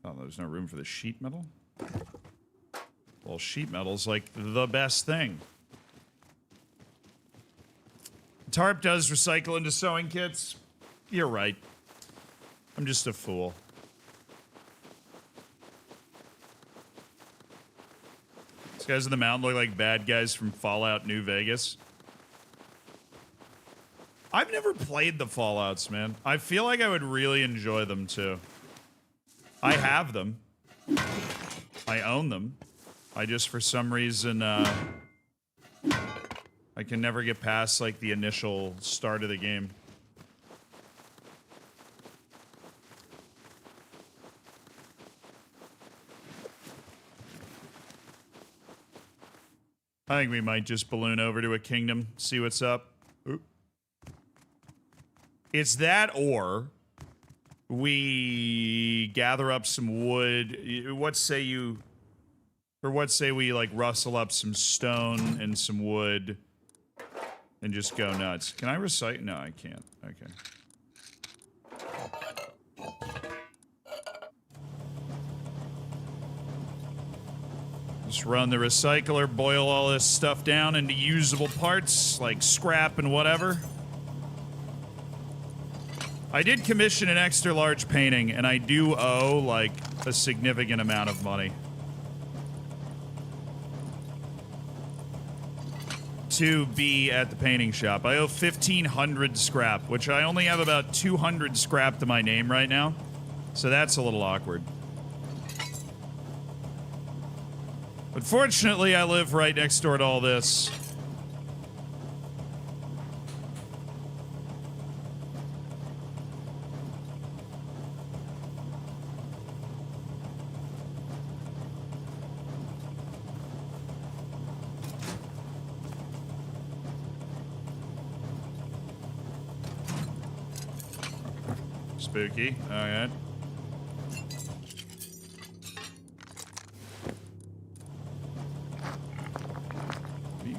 Oh, there's no room for the sheet metal? Well, sheet metal's like the best thing. Tarp does recycle into sewing kits. You're right. I'm just a fool. These guys in the mountain look like bad guys from Fallout New Vegas. I've never played the Fallouts, man. I feel like I would really enjoy them too. I have them. I own them. I just, for some reason, I can never get past, like, the initial start of the game. I think we might just balloon over to a kingdom, see what's up. Oop. It's that, or we gather up some wood. What say we, like, rustle up some stone and some wood and just go nuts. Can I recite? No, I can't. Okay. Just run the recycler, boil all this stuff down into usable parts, like scrap and whatever. I did commission an extra large painting, and I do owe, like, a significant amount of money to be at the painting shop. I owe 1,500 scrap, which I only have about 200 scrap to my name right now, so that's a little awkward. But fortunately, I live right next door to all this. Spooky. All right.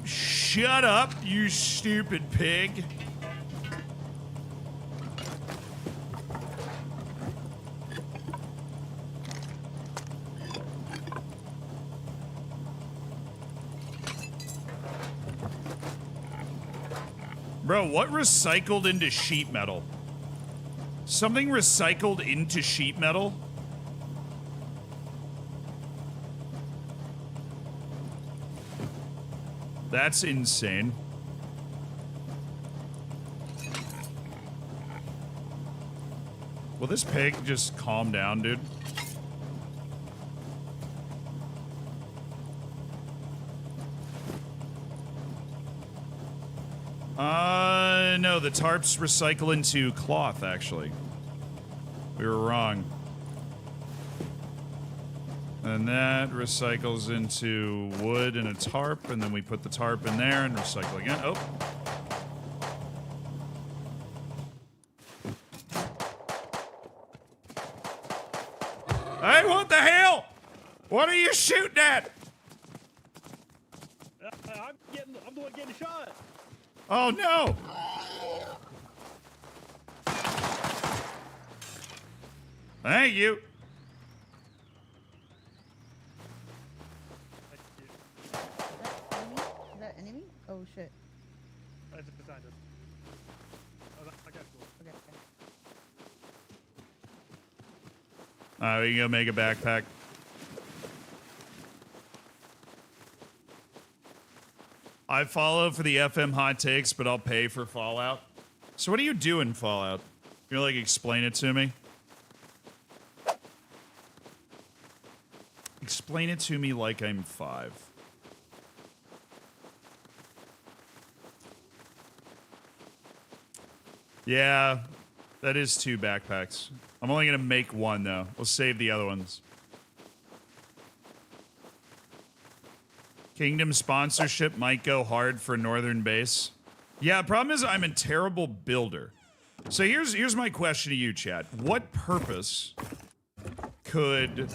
Shut up, you stupid pig. Bro, what recycled into sheet metal? Something recycled into sheet metal? That's insane. Will this pig just calm down, dude? No, the tarps recycle into cloth, actually. We were wrong. And that recycles into wood and a tarp, and then we put the tarp in there and recycle again. Oh. Hey, what the hell? What are you shooting at? I'm the one getting shot. Oh, no. Thank you. Is that enemy? Oh shit. That's beside us. Oh, I got cool. Okay. We can go make a backpack. I follow for the FM hot takes, but I'll pay for Fallout. So what do you do in Fallout? You like explain it to me? Explain it to me like I'm 5. Yeah, that is 2 backpacks. I'm only gonna make 1 though. We'll save the other ones. Kingdom sponsorship might go hard for Northern Base. Yeah, problem is I'm a terrible builder. So here's my question to you, chat. What purpose could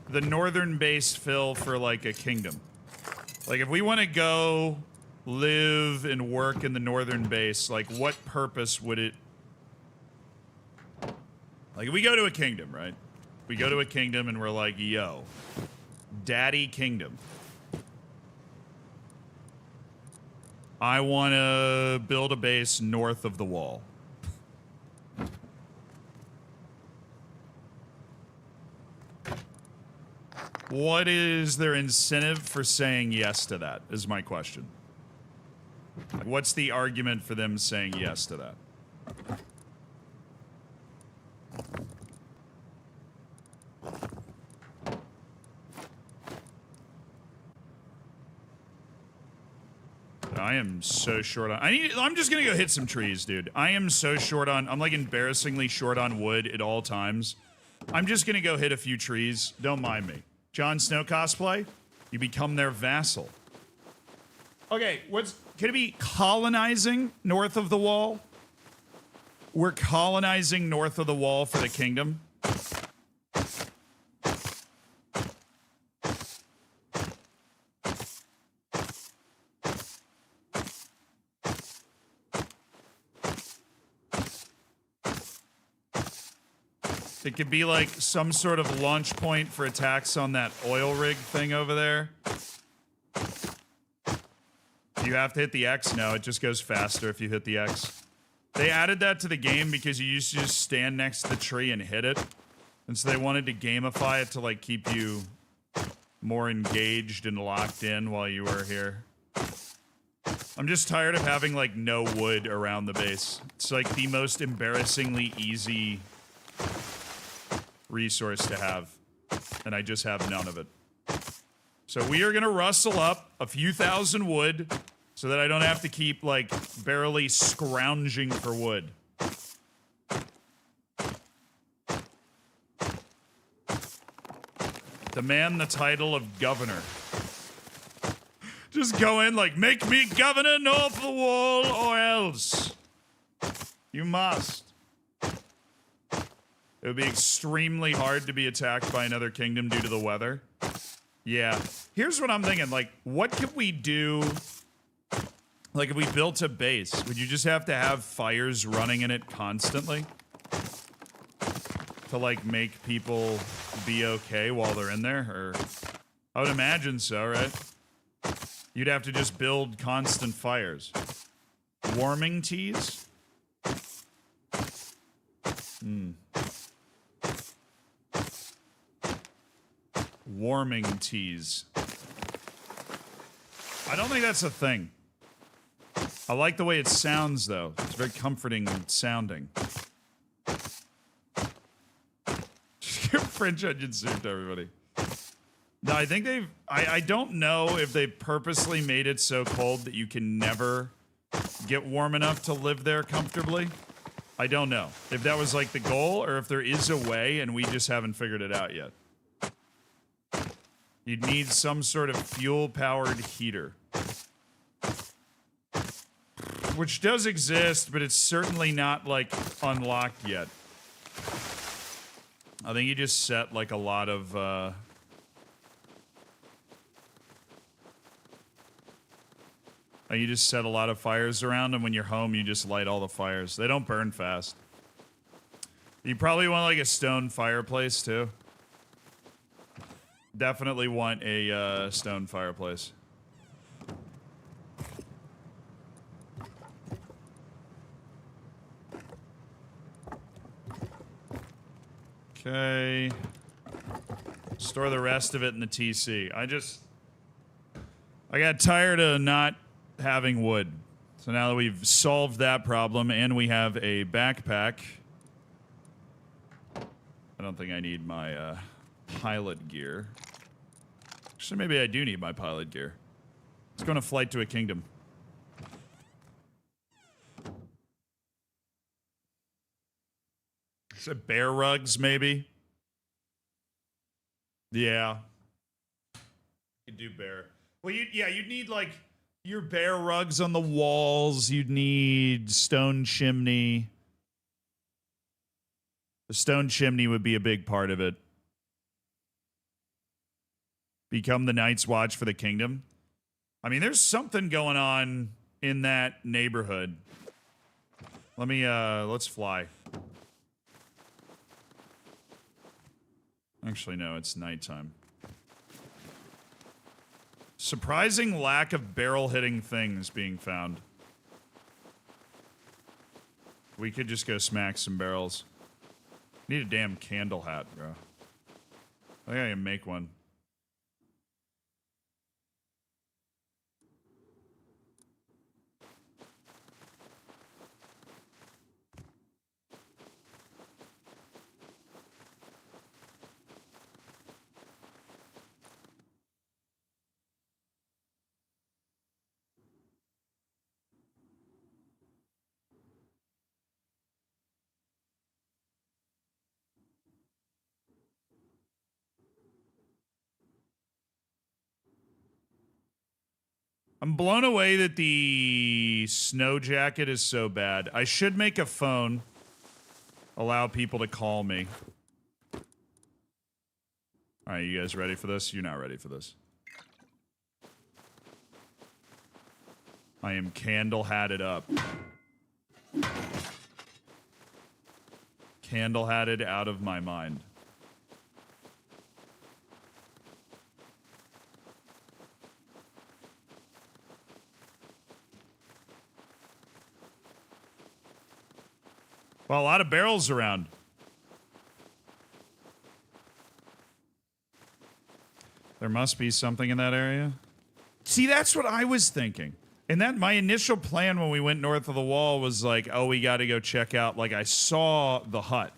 the Northern Base fill for like a kingdom? Like if we want to go live and work in the Northern Base, like what purpose would it... Like if we go to a kingdom, right? We go to a kingdom and we're like, yo, daddy kingdom. I want to build a base north of the wall. What is their incentive for saying yes to that, is my question. Like, what's the argument for them saying yes to that? I am so short on... I'm just gonna go hit some trees, dude. I am so short on... I'm like embarrassingly short on wood at all times. I'm just gonna go hit a few trees. Don't mind me. Jon Snow cosplay? You become their vassal. Okay, could it be colonizing north of the wall? We're colonizing north of the wall for the kingdom. It could be like some sort of launch point for attacks on that oil rig thing over there. You have to hit the X? No, it just goes faster if you hit the X. They added that to the game because you used to just stand next to the tree and hit it. And so they wanted to gamify it to like keep you more engaged and locked in while you were here. I'm just tired of having like no wood around the base. It's like the most embarrassingly easy resource to have, and I just have none of it. So we are gonna rustle up a few thousand wood so that I don't have to keep like barely scrounging for wood. Demand the title of governor. Just go in like, make me governor north of the wall or else. You must. It would be extremely hard to be attacked by another kingdom due to the weather. Yeah. Here's what I'm thinking. Like, what could we do? Like, if we built a base, would you just have to have fires running in it constantly? To, like, make people be okay while they're in there? Or, I would imagine so, right? You'd have to just build constant fires. Warming teas? Warming teas. I don't think that's a thing. I like the way it sounds, though. It's very comforting sounding. Just give French onion soup to everybody. No, I think they've... I don't know if they purposely made it so cold that you can never get warm enough to live there comfortably. I don't know if that was like the goal or if there is a way and we just haven't figured it out yet. You'd need some sort of fuel-powered heater. Which does exist, but it's certainly not, like, unlocked yet. I think you just set, like, a lot of, you just set a lot of fires around, and when you're home, you just light all the fires. They don't burn fast. You probably want, like, a stone fireplace, too. Definitely want a, stone fireplace. Okay. Store the rest of it in the TC. I got tired of not having wood. So now that we've solved that problem and we have a backpack, I don't think I need my pilot gear. Actually, maybe I do need my pilot gear. Let's go on a flight to a kingdom. Is it bear rugs, maybe? Yeah. You do bear. Well, you'd need, like, your bear rugs on the walls. You'd need stone chimney. The stone chimney would be a big part of it. Become the Night's Watch for the kingdom. I mean, there's something going on in that neighborhood. Let's fly. Actually, no, it's nighttime. Surprising lack of barrel-hitting things being found. We could just go smack some barrels. Need a damn candle hat, bro. I think I can make one. I'm blown away that the snow jacket is so bad. I should make a phone. Allow people to call me. Alright, you guys ready for this? You're not ready for this. I am candle-hatted up. Candle-hatted out of my mind. Well, a lot of barrels around. There must be something in that area. See, that's what I was thinking. And that my initial plan when we went north of the wall was like, oh, we got to go check out. Like, I saw the hut,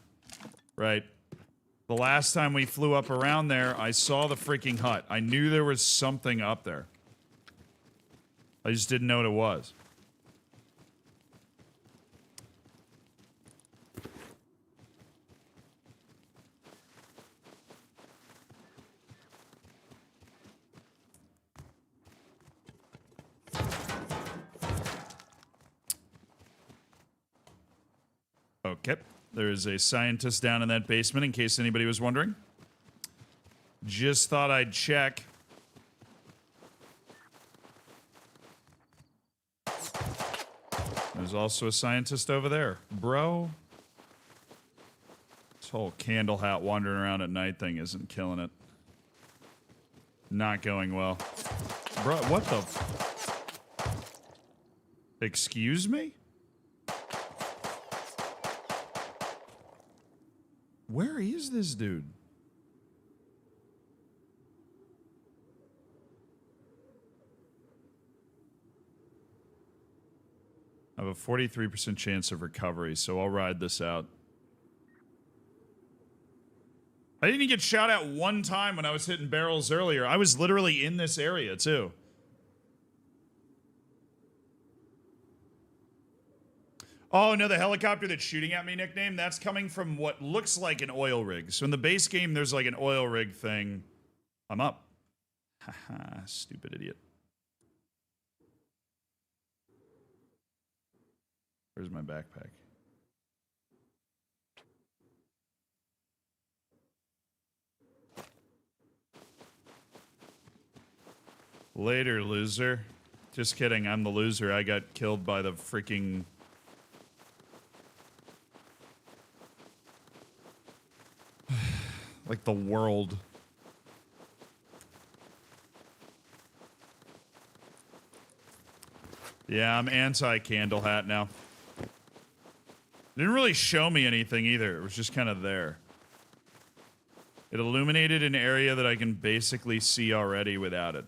right? The last time we flew up around there, I saw the freaking hut. I knew there was something up there. I just didn't know what it was. Okay, there is a scientist down in that basement, in case anybody was wondering. Just thought I'd check. There's also a scientist over there. Bro. This whole candle hat wandering around at night thing isn't killing it. Not going well. Bro, what the... Excuse me? Where is this dude? I have a 43% chance of recovery, so I'll ride this out. I didn't even get shot at one time when I was hitting barrels earlier. I was literally in this area, too. Oh, no, the helicopter that's shooting at me nickname, that's coming from what looks like an oil rig. So in the base game, there's like an oil rig thing. I'm up. Haha, stupid idiot. Where's my backpack? Later, loser. Just kidding, I'm the loser. I got killed by the freaking... like the world. Yeah, I'm anti-candle hat now. Didn't really show me anything either. It was just kind of there. It illuminated an area that I can basically see already without it.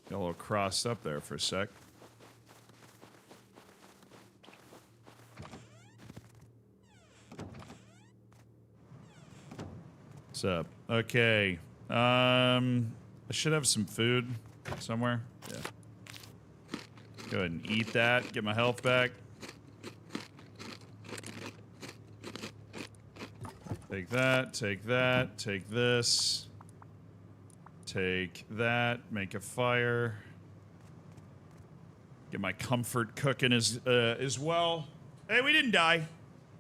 Got a little crossed up there for a sec. What's up? Okay. I should have some food somewhere. Yeah. Go ahead and eat that. Get my health back. Take that. Take that. Take this. Take that. Make a fire. Get my comfort cooking as well. Hey, we didn't die.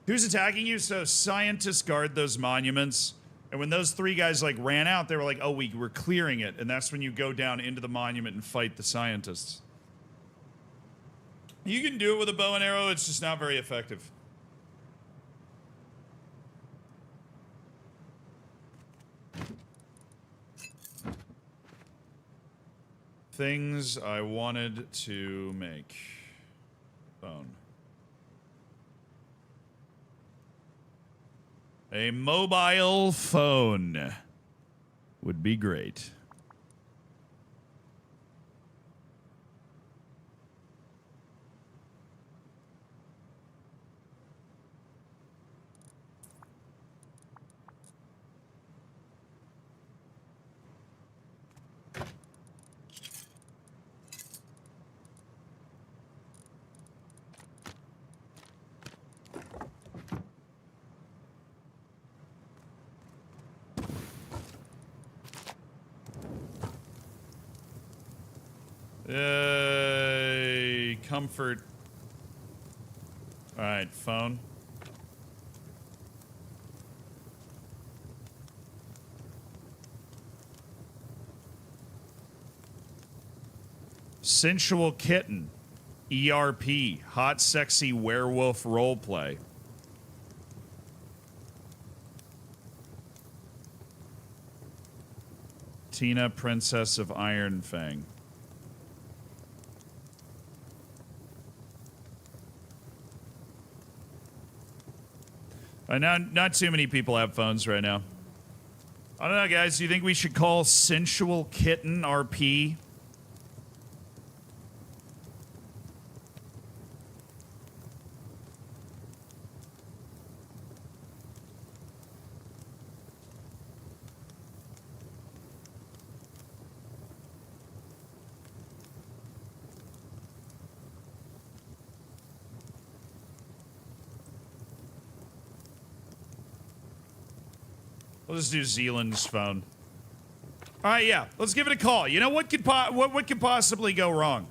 Who's attacking you? So scientists guard those monuments. And when those three guys like ran out, they were like, oh, we were clearing it. And that's when you go down into the monument and fight the scientists. You can do it with a bow and arrow. It's just not very effective. Things I wanted to make. Phone. A mobile phone would be great. Comfort. All right, phone. Sensual kitten. ERP. Hot, sexy werewolf roleplay. Tina, Princess of Iron Fang. Not too many people have phones right now. I don't know, guys. Do you think we should call Sensual Kitten RP? We'll just do Zealand's phone. All right, yeah. Let's give it a call. You know what could what could possibly go wrong?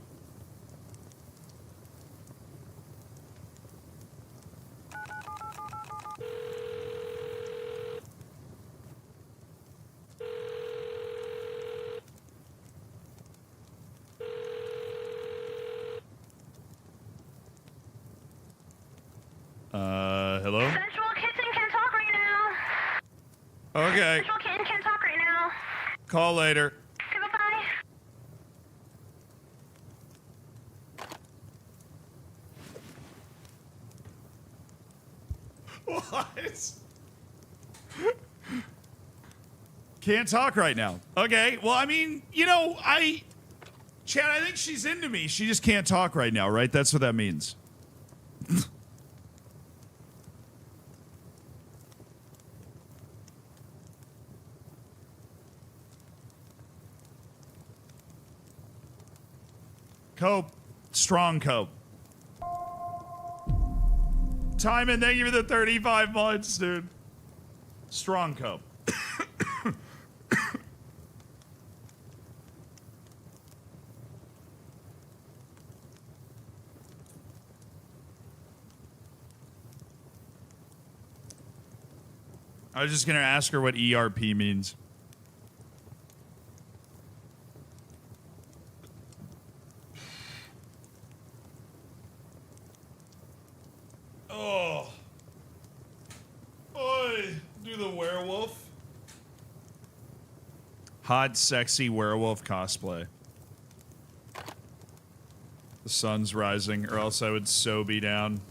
Hello? Sensual Kitten can't talk right now. Okay. Sensual Kitten can't talk right now. Call later. Goodbye. What? Can't talk right now. Okay, well, I mean, you know, Chad, I think she's into me. She just can't talk right now, right? That's what that means. Cope. Strong cope. Timon, thank you for the 35 months, dude. Strong cope. I was just gonna ask her what ERP means. Oh. Oi, do the werewolf. Hot, sexy werewolf cosplay. The sun's rising, or else I would so be down.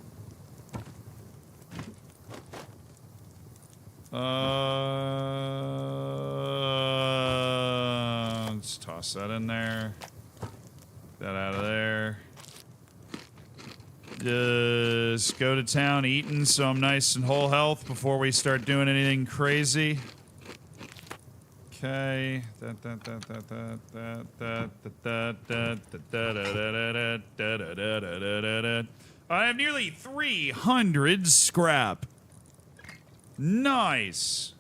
Let's toss that in there. Get that out of there. Just go to town eating so I'm nice and whole health before we start doing anything crazy. Okay. I have nearly 300 scrap. Nice.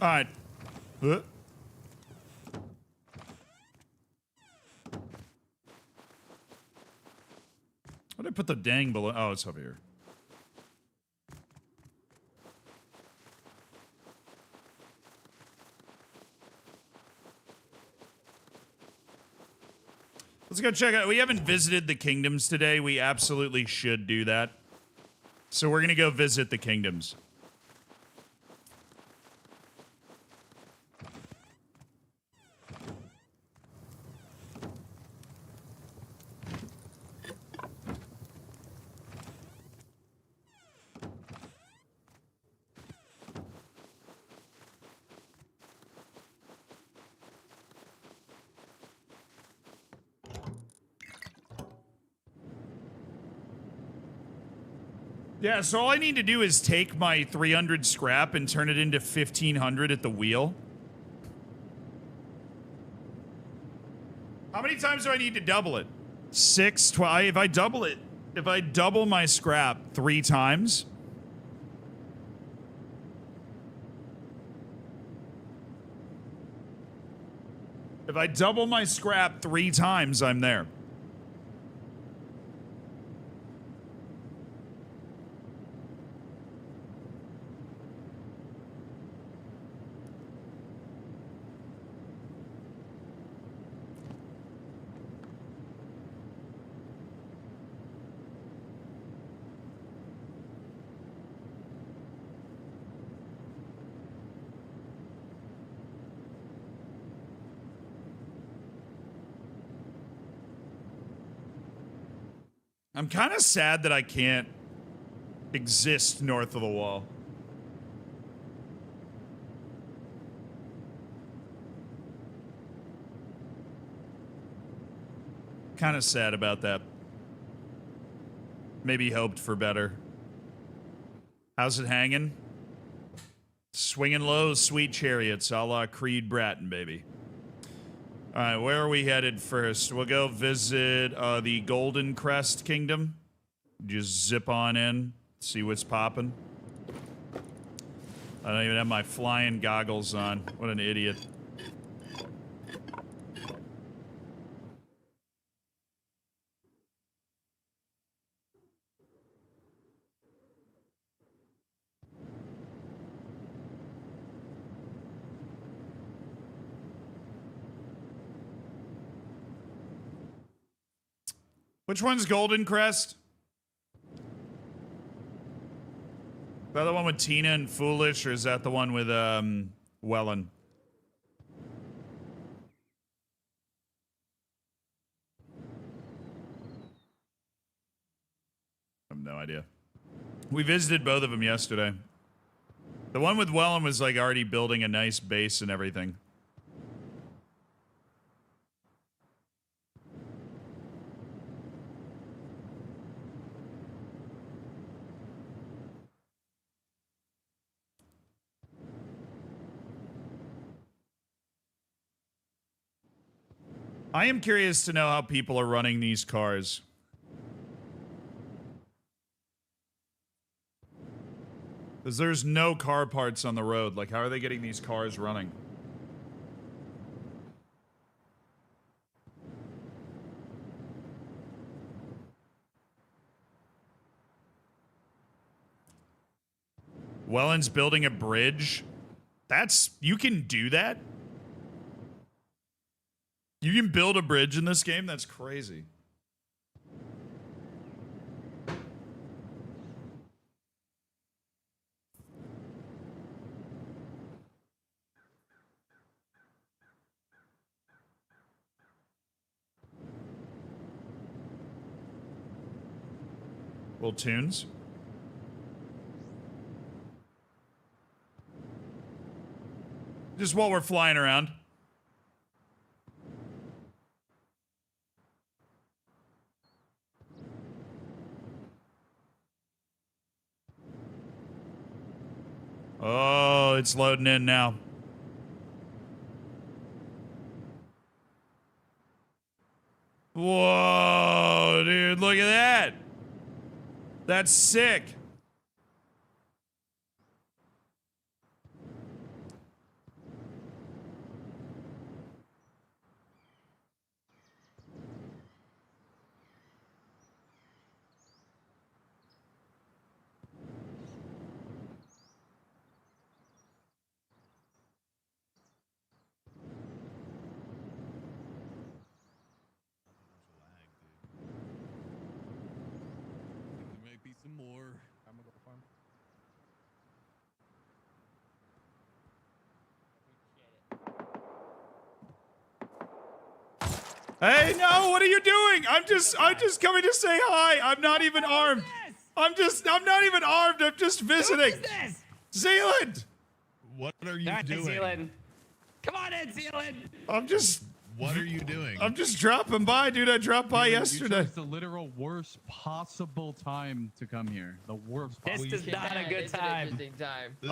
All right. Where did I put the dang balloon? Oh, it's over here. Let's go check out. We haven't visited the kingdoms today. We absolutely should do that. So we're going to go visit the kingdoms. Yeah, so all I need to do is take my 300 scrap and turn it into 1,500 at the wheel. How many times do I need to double it? 6, 12. If I double it, if I double my scrap 3 times. If I double my scrap 3 times, I'm there. I'm kind of sad that I can't exist north of the wall. Kind of sad about that. Maybe hoped for better. How's it hanging? Swinging low, sweet chariots, a la Creed Bratton, baby. All right, where are we headed first? We'll go visit the Golden Crest Kingdom. Just zip on in, see what's popping. I don't even have my flying goggles on. What an idiot. Which one's Golden Crest? Is that the one with Tina and Foolish, or is that the one with Wellen? I have no idea. We visited both of them yesterday. The one with Wellen was like already building a nice base and everything. I am curious to know how people are running these cars. Because there's no car parts on the road. Like, how are they getting these cars running? Wellen's building a bridge. That's... You can do that? You can build a bridge in this game? That's crazy. Little tunes. Just while we're flying around. Oh, it's loading in now. Whoa, dude, look at that. That's sick. Hey, no, what are you doing? I'm just coming to say hi. I'm not even armed. I'm not even armed. I'm just visiting. Zealand! What are you doing? Zealand. Come on in, Zealand. What are you doing? I'm just dropping by, dude. I dropped by yesterday. You chose the literal worst possible time to come here. The worst possible. This is not a good time. Okay, all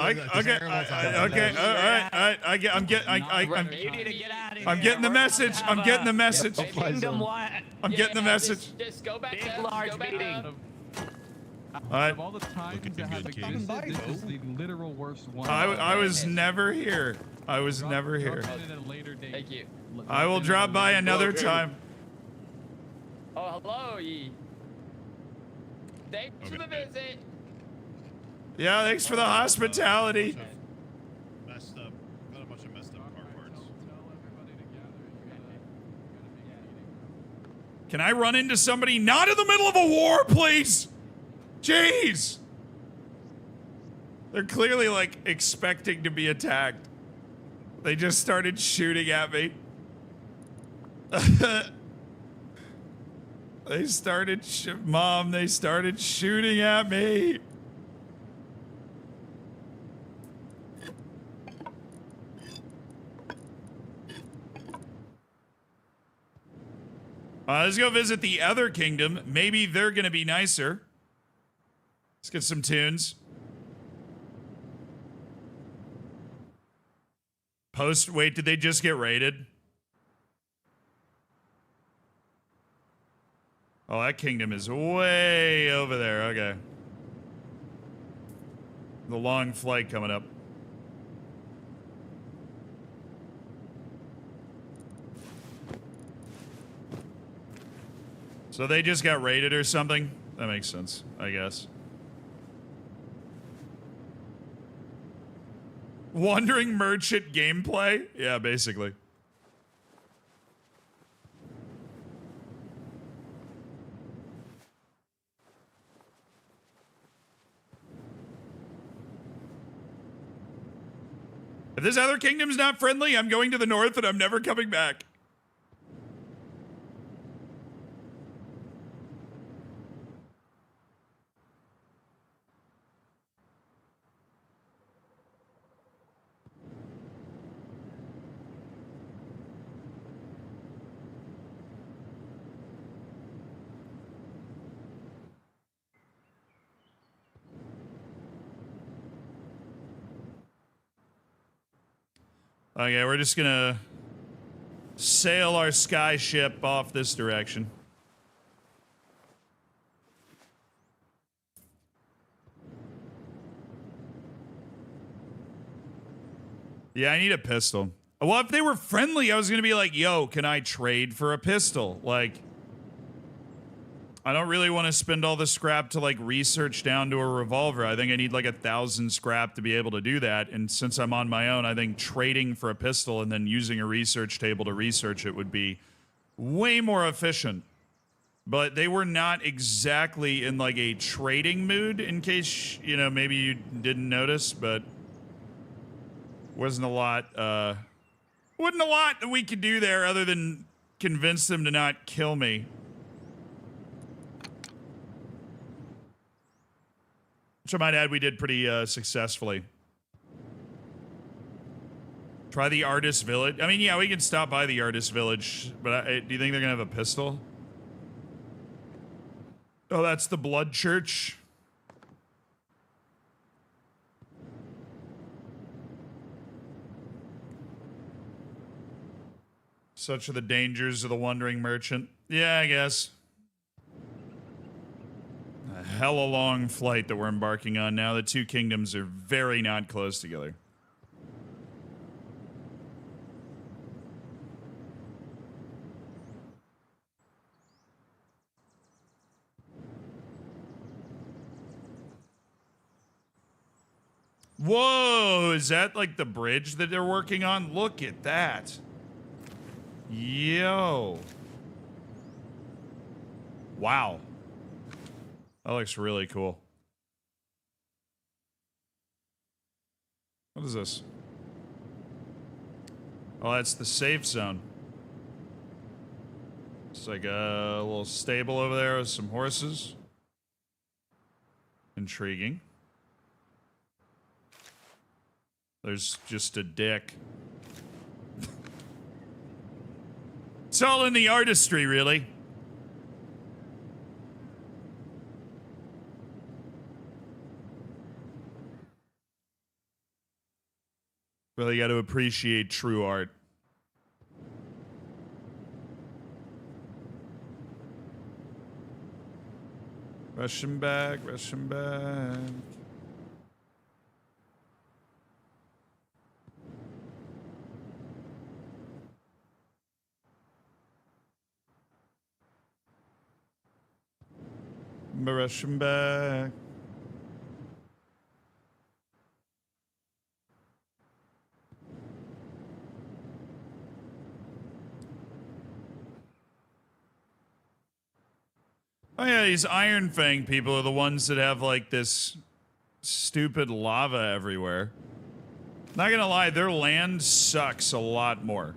right. I'm getting the message. I'm getting the message. I'm getting the message. Just go back Big, to large meeting. All right. Of all the times that have existed, this is the literal worst one. I was never here. I was never here. Thank you. I will drop by another time. Oh, hello, Yi. Thanks for the visit. Yeah, thanks for the hospitality. Messed up. Got a bunch of messed up car parts. Can I run into somebody not in the middle of a war, please? Jeez. They're clearly, like, expecting to be attacked. They just started shooting at me. They started shooting at me. Let's go visit the other kingdom. Maybe they're gonna be nicer. Let's get some tunes. Wait, did they just get raided? Oh, that kingdom is way over there. Okay. The long flight coming up. So they just got raided or something? That makes sense, I guess. Wandering merchant gameplay? Yeah, basically. If this other kingdom's not friendly, I'm going to the north and I'm never coming back. Okay, we're just gonna sail our sky ship off this direction. Yeah, I need a pistol. Well, if they were friendly, I was gonna be like, yo, can I trade for a pistol? Like, I don't really want to spend all the scrap to like research down to a revolver. I think I need like 1,000 scrap to be able to do that. And since I'm on my own, I think trading for a pistol and then using a research table to research it would be way more efficient. But they were not exactly in like a trading mood, in case, you know, maybe you didn't notice, but wasn't a lot that we could do there other than convince them to not kill me. Which I might add, we did pretty successfully. Try the artist village. I mean, yeah, we can stop by the artist village, but do you think they're gonna have a pistol? Oh, that's the blood church. Such are the dangers of the wandering merchant. Yeah, I guess. A hella long flight that we're embarking on now. The two kingdoms are very not close together. Whoa, is that like the bridge that they're working on? Look at that. Yo. Wow. That looks really cool. What is this? Oh, that's the safe zone. It's like a little stable over there with some horses. Intriguing. There's just a dick. It's all in the artistry, really. Really got to appreciate true art. Rush him back, rush him back. Rush him back. Oh yeah, these Iron Fang people are the ones that have like this stupid lava everywhere. Not gonna lie, their land sucks a lot more.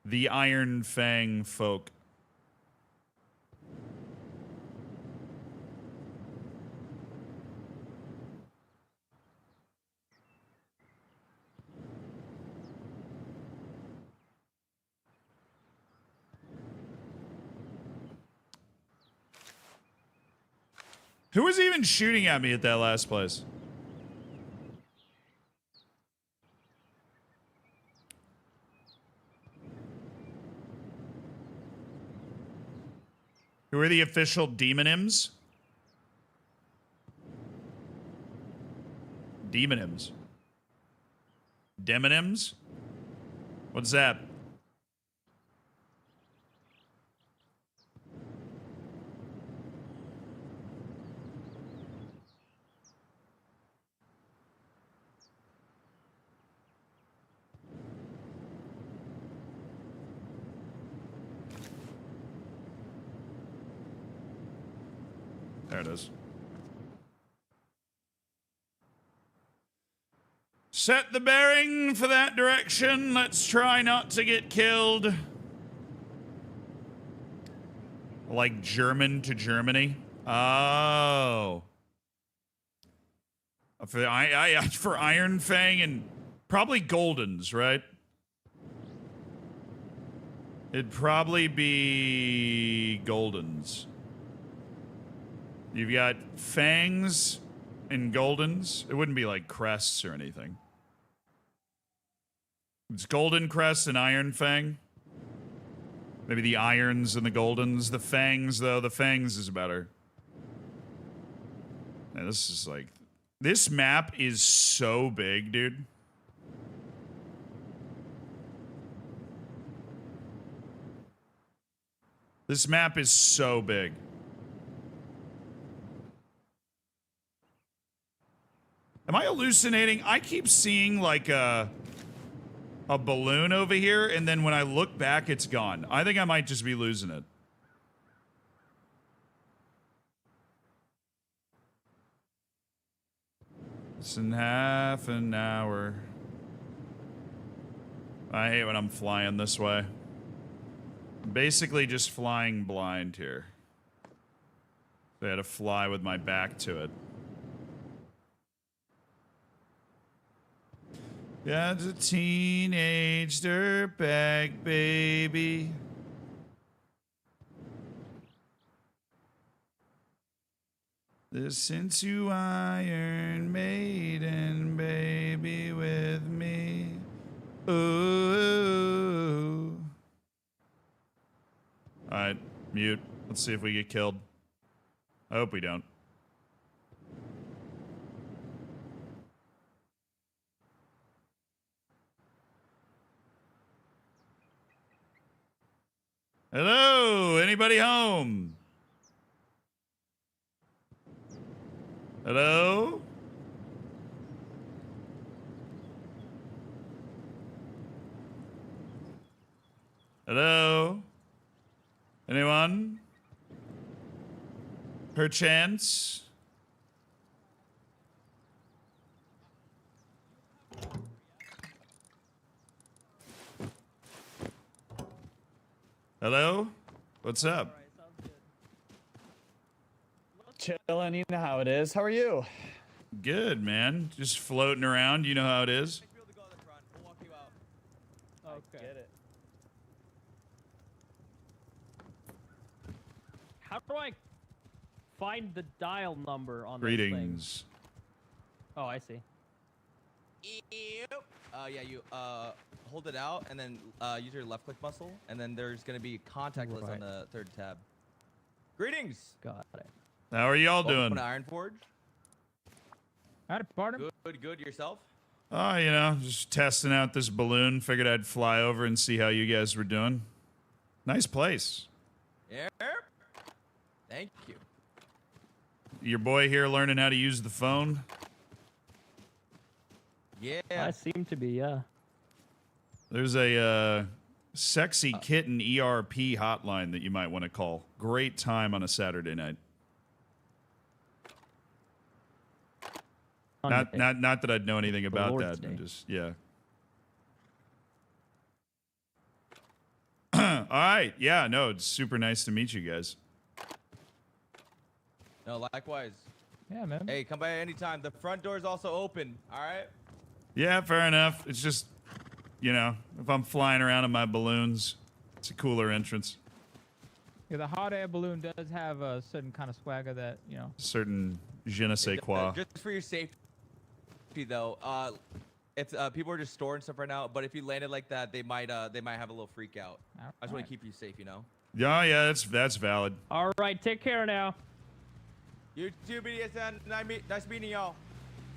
The Iron Fang folk. Who was even shooting at me at that last place? Who are the official demonyms? Demonyms. Demonyms? What's that? There it is. Set the bearing for that direction. Let's try not to get killed. Like German to Germany. Oh. For Iron Fang and probably Goldens, right? It'd probably be Goldens. You've got Fangs and Goldens. It wouldn't be like crests or anything. It's Golden Crest and Iron Fang. Maybe the Irons and the Goldens. The Fangs, though. The Fangs is better. Yeah, this is like... This map is so big, dude. This map is so big. Am I hallucinating? I keep seeing like a balloon over here, and then when I look back, it's gone. I think I might just be losing it. It's in half an hour. I hate when I'm flying this way. Basically just flying blind here. I had to fly with my back to it. Yeah, it's a teenage dirtbag baby. Listen to Iron Maiden, baby, with me. Ooh. Alright, mute. Let's see if we get killed. I hope we don't. Hello? Anybody home? Hello? Hello? Anyone? Perchance? Hello? What's up? Chillin', you know how it is. How are you? Good, man. Just floating around. You know how it is. Okay. Get it. How do I find the dial number on Greetings. this thing? Oh, I see. Yep. Yeah, you hold it out and then use your left click muscle, and then there's gonna be contact list on the third tab. Greetings. Got it. How are y'all Welcome doing? to Iron Forge. Howdy, partner. Good. Yourself? Oh, you know, just testing out this balloon. Figured I'd fly over and see how you guys were doing. Nice place. Yep. Thank you. Your boy here learning how to use the phone. Yeah. I seem to be, yeah. There's a sexy kitten ERP hotline that you might want to call. Great time on a Saturday night. Not that I'd know anything about Lord's that. I'm Day. just All right. Yeah. No. It's super nice to meet you guys. No, likewise. Yeah, man. Hey, come by anytime. The front door is also open. All right. Yeah. Fair enough. It's just, you know, if I'm flying around in my balloons, it's a cooler entrance. Yeah, the hot air balloon does have a certain kind of swagger that, you know. Certain je ne sais quoi. Just for your safety, though. If people are just storing stuff right now, but if you landed like that, they might have a little freak out. I just want to keep you safe, you know. Yeah. That's valid. All right, take care now. You too, BDSN. Nice meeting y'all.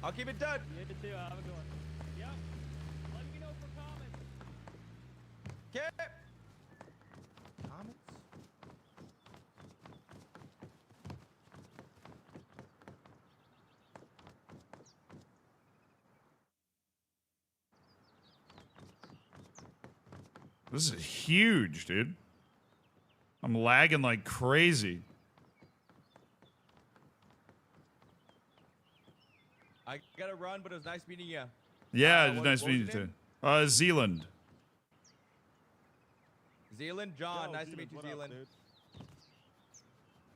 I'll keep it done. You too. Have a good one. Yep. Let me know for comments. Okay. Comments? This is huge, dude. I'm lagging like crazy. I gotta run, but it was nice meeting you. Yeah, nice meeting you too. Zealand. Zealand, John. Nice to meet you, Zealand.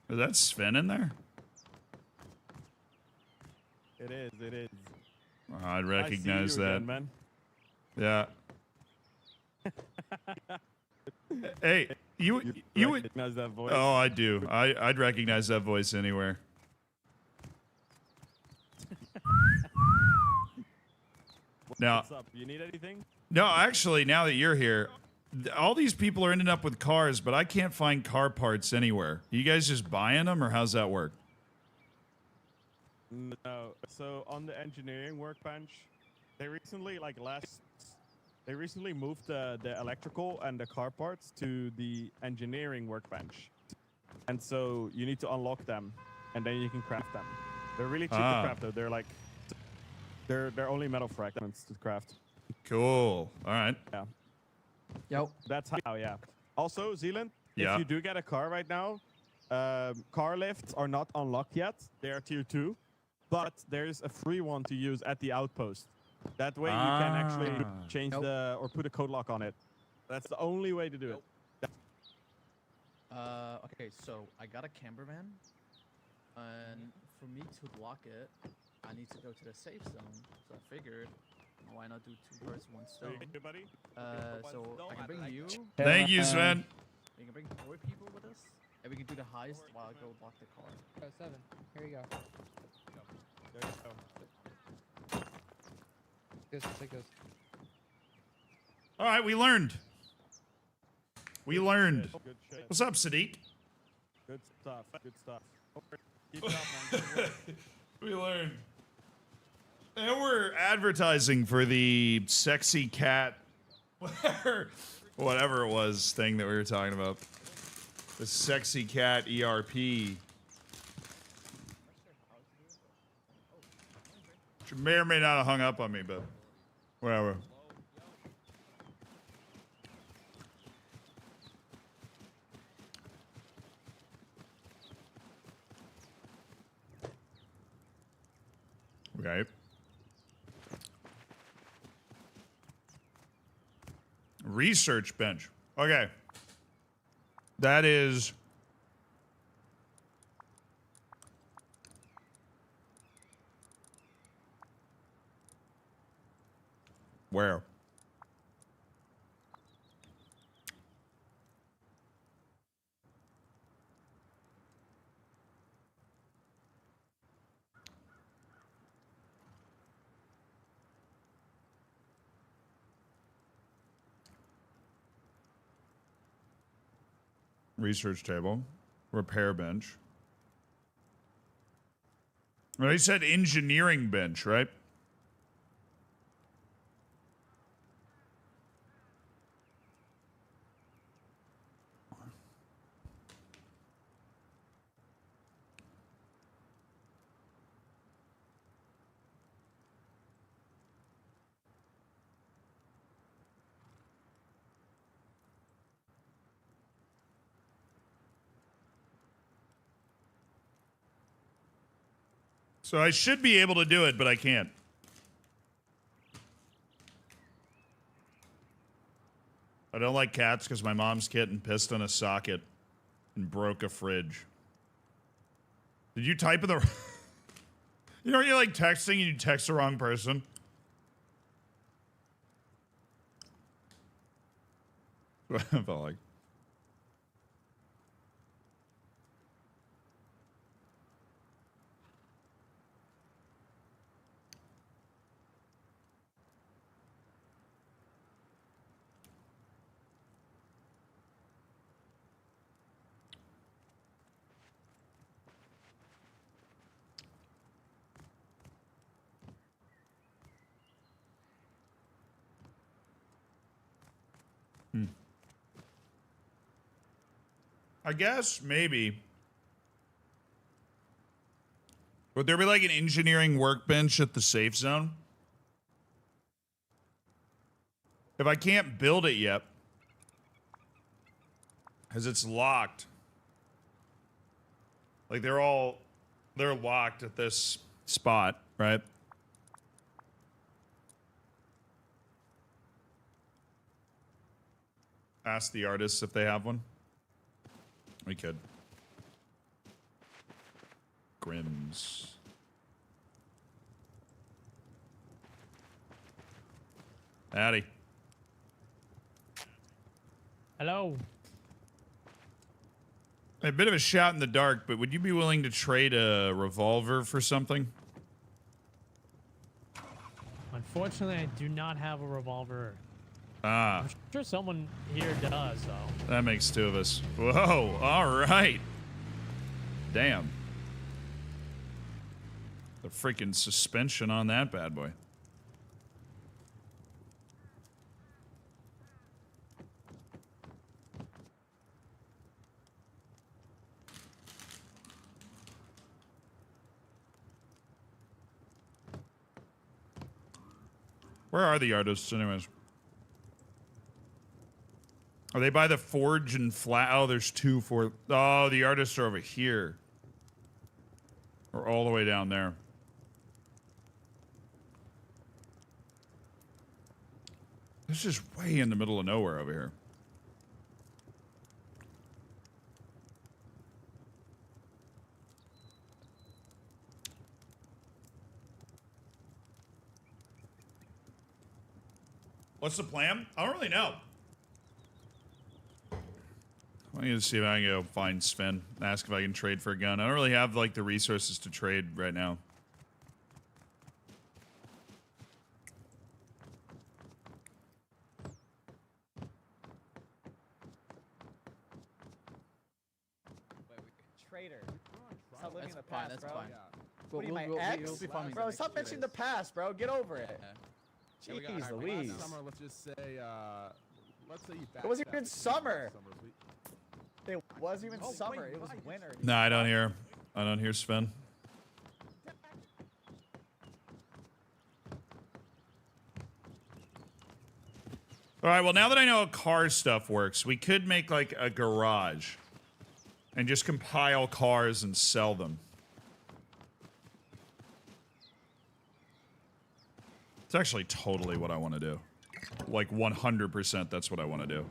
Is that Sven in there? It is. It is. Oh, I'd recognize I see you that. again, man. Yeah. Hey, you would recognize that voice? Oh, I do. I'd recognize that voice anywhere. Now, What's up? You need anything? no, actually, now that you're here, all these people are ending up with cars, but I can't find car parts anywhere. You guys just buying them, or how's that work? No. So on the engineering workbench, they recently, they recently moved the electrical and the car parts to the engineering workbench, and so you need to unlock them, and then you can craft them. They're really cheap to craft, though. They're like, they're only metal fragments to craft. Cool. All right. Yeah. Yep. That's how. Yeah. Also, Zealand, Yeah. if you do get a car right now, car lifts are not unlocked yet. They are tier 2, but there's a free one to use at the outpost. That way you can actually change or put a code lock on it. That's the only way to do it. Okay, so I got a campervan, and for me to lock it, I need to go to the safe zone. So I figured, why not do 2 birds, 1 stone? Buddy? So I can bring you. Thank you, Sven. We can bring 4 people with us, and we can do the heist while I go lock the car. 7. Here you go. There you go. Take this. All right, we learned. We learned. Good shit. What's up, Sadiq? Good stuff. Good stuff. Keep it up, man. Good work. We learned. And we're advertising for the sexy cat, whatever it was, thing that we were talking about. The sexy cat ERP. She may or may not have hung up on me, but whatever. Okay. Research bench. Okay. That is... Where? Research table. Repair bench. Well, he said engineering bench, right? So I should be able to do it, but I can't. I don't like cats because my mom's kitten pissed on a socket and broke a fridge. Did you type in the... You know, you're like texting and you text the wrong person? That's what I felt like. I guess, maybe. Would there be like an engineering workbench at the safe zone? If I can't build it yet, because it's locked. Like they're locked at this spot, right? ask the artists if they have one? We could. Grims. Howdy. Hello. A bit of a shot in the dark, but would you be willing to trade a revolver for something? Unfortunately, I do not have a revolver. Ah. I'm sure someone here does, though. That makes two of us. Whoa, all right. Damn. The freaking suspension on that bad boy. Where are the artists, anyways? Are they by the forge and flat? Oh, there's two for. Oh, the artists are over here. Or all the way down there. It's just way in the middle of nowhere over here. What's the plan? I don't really know. I need to see if I can go find Sven, ask if I can trade for a gun. I don't really have, like, the resources to trade right now. Traitor. Stop living in the That's fine, past, that's bro. fine. What are you, my We'll ex? be fine with Bro, the stop next 2 mentioning the days. past, bro. Get over it. Yeah, we got- Jeez alright, Louise. last summer, let's just say, let's say you It wasn't backstabbed even the summer. summers. It wasn't even Oh, summer. wait, It was why? winter. No, I don't hear. I don't hear Sven. All right, well, now that I know how car stuff works, we could make, like, a garage and just compile cars and sell them. It's actually totally what I want to do. Like, 100% that's what I want to do.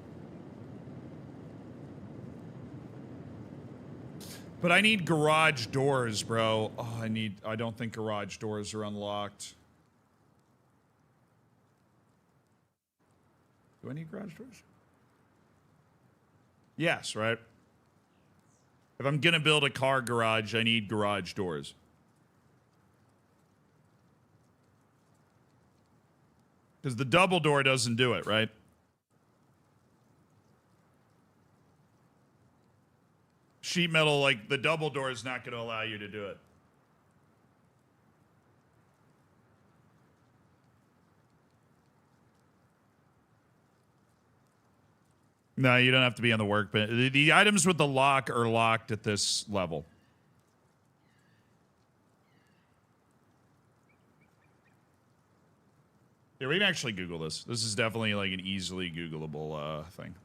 But I need garage doors, bro. Oh, I don't think garage doors are unlocked. Do I need garage doors? Yes, right? If I'm gonna build a car garage, I need garage doors. Because the double door doesn't do it, right? Sheet metal, like, the double door is not gonna allow you to do it. No, you don't have to be on the workbench. The items with the lock are locked at this level. Here, we can actually Google this. This is definitely like an easily Googleable thing.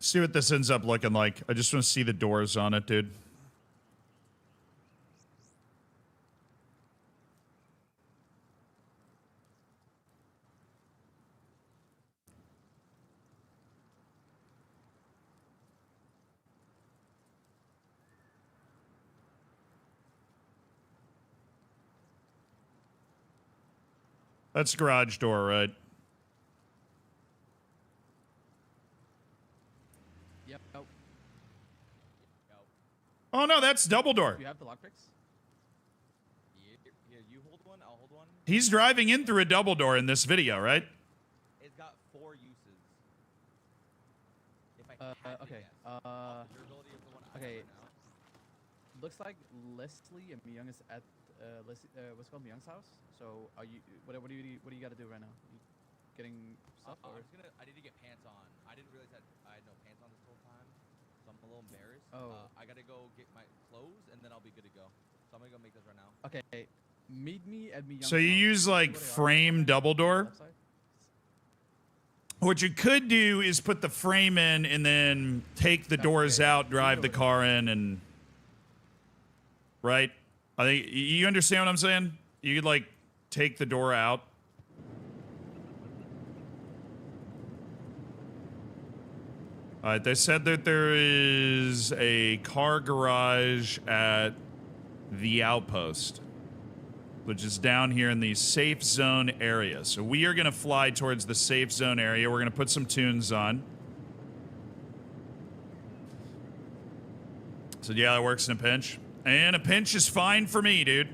See what this ends up looking like. I just want to see the doors on it, dude. That's garage door, right? Yep. Nope. Oh no, that's double door. Do you have the lockpicks? Yeah, you hold one, I'll hold one. He's driving in through a double door in this video, right? It's got 4 uses. If I had to Okay. guess. Durability of the one I have Okay. right now. Looks like Leslie and Young is at what's it called, Myung's house. So are you? What do you got to do right now? You getting stuff? Or? I need to get pants on. I didn't realize that I had no pants on this whole time, so I'm a little embarrassed. Oh. I gotta go get my clothes and then I'll be good to go. So I'm gonna go make those right now. Okay. Meet me at Myung's So you use like frame double door? What you could do is put the frame in and then take the doors out, drive the car in, and right? I think you understand what I'm saying? You could like take the door out. All right, they said that there is a car garage at the outpost, which is down here in the safe zone area. So we are going to fly towards the safe zone area. We're going to put some tunes on. So yeah, that works in a pinch. And a pinch is fine for me, dude.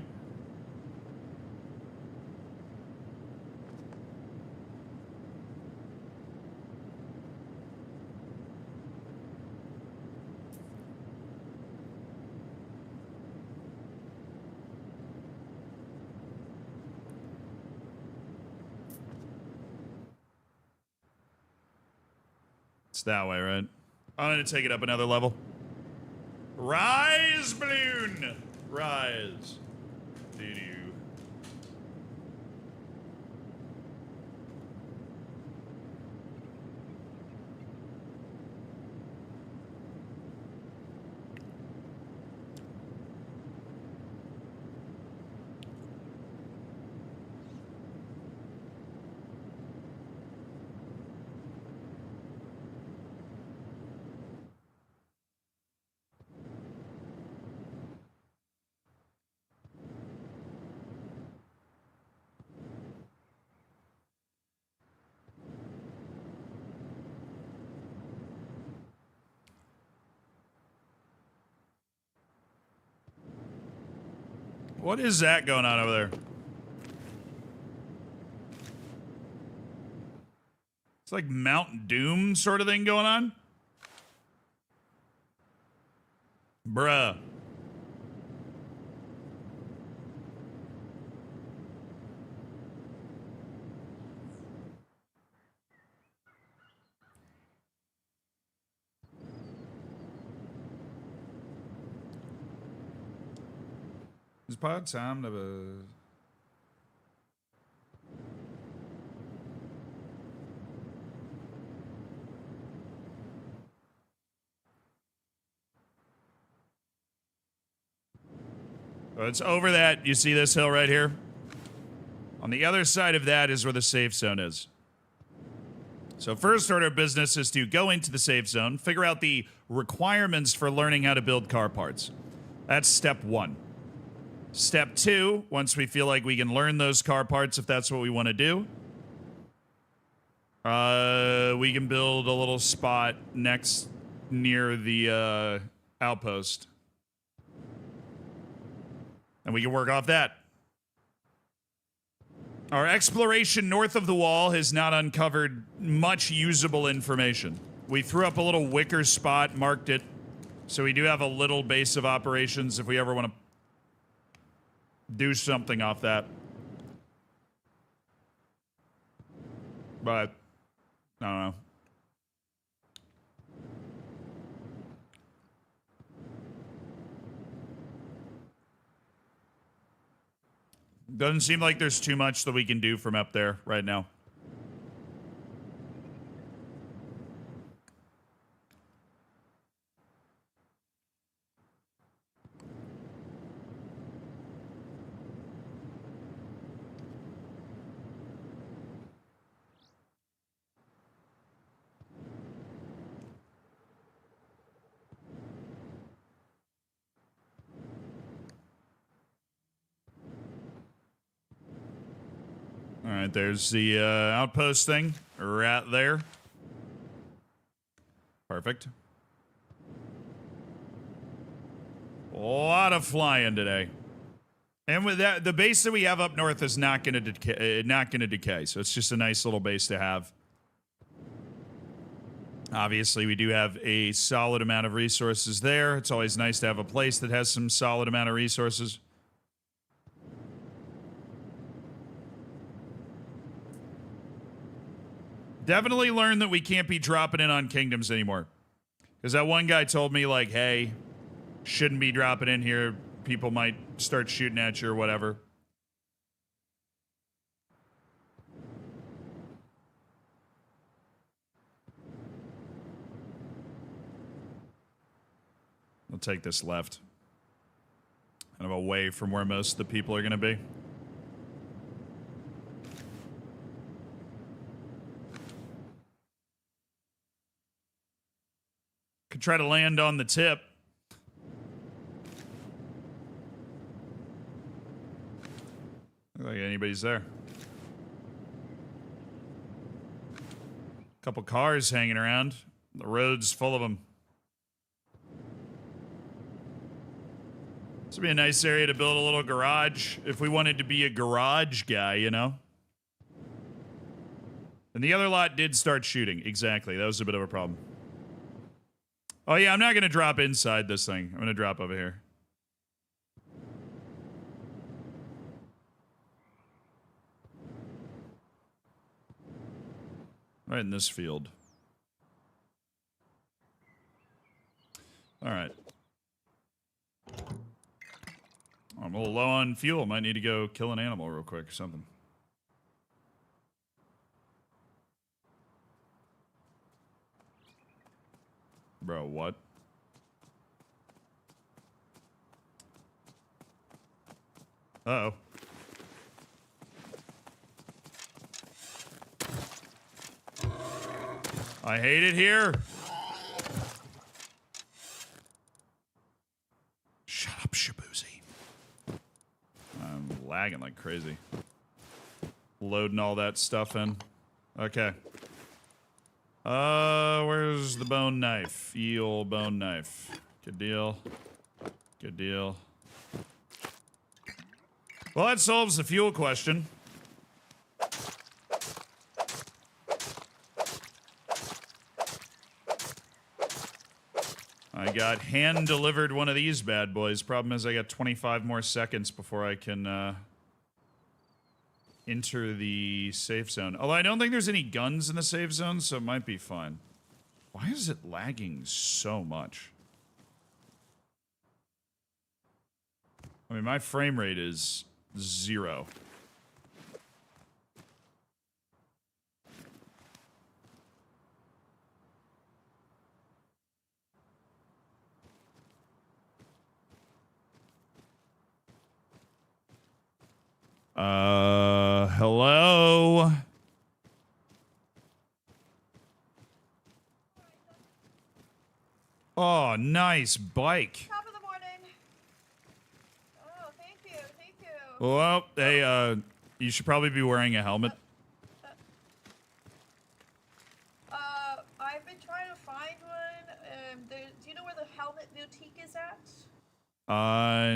It's that way, right? I'm going to take it up another level. Rise, balloon! Rise. Doo-doo. What is that going on over there? It's like Mount Doom sort of thing going on. Bruh. It's part time to So it's over that. You see this hill right here? On the other side of that is where the safe zone is. So first order of business is to go into the safe zone, figure out the requirements for learning how to build car parts. That's step one. Step two, once we feel like we can learn those car parts, if that's what we want to do, we can build a little spot near the outpost. And we can work off that. Our exploration north of the wall has not uncovered much usable information. We threw up a little wicker spot, marked it, so we do have a little base of operations if we ever want to do something off that. But, I don't know. Doesn't seem like there's too much that we can do from up there right now. All right, there's the outpost thing right there. Perfect. A lot of flying today. And with that, the base that we have up north is not going to decay. So it's just a nice little base to have. Obviously, we do have a solid amount of resources there. It's always nice to have a place that has some solid amount of resources. Definitely learned that we can't be dropping in on kingdoms anymore. Because that one guy told me, like, hey, shouldn't be dropping in here. People might start shooting at you or whatever. I'll take this left. Kind of away from where most of the people are going to be. Could try to land on the tip. Look like anybody's there. Couple cars hanging around. The road's full of them. This would be a nice area to build a little garage if we wanted to be a garage guy, you know? And the other lot did start shooting. Exactly. That was a bit of a problem. Oh, yeah, I'm not going to drop inside this thing. I'm going to drop over here. Right in this field. All right. I'm a little low on fuel. Might need to go kill an animal real quick or something. Bro, what? Uh-oh. I hate it here. Shut up, Shabuzi. I'm lagging like crazy. Loading all that stuff in. Okay. Where's the bone knife? Ye old bone knife. Good deal. Good deal. Well, that solves the fuel question. I got hand-delivered one of these bad boys. Problem is I got 25 more seconds before I can, enter the safe zone. Although I don't think there's any guns in the safe zone, so it might be fine. Why is it lagging so much? I mean, my frame rate is 0. Hello? Oh, nice bike. Top of the morning. Oh, thank you, thank you. Well, hey, you should probably be wearing a helmet. I've been trying to find one. Do you know where the helmet boutique is at?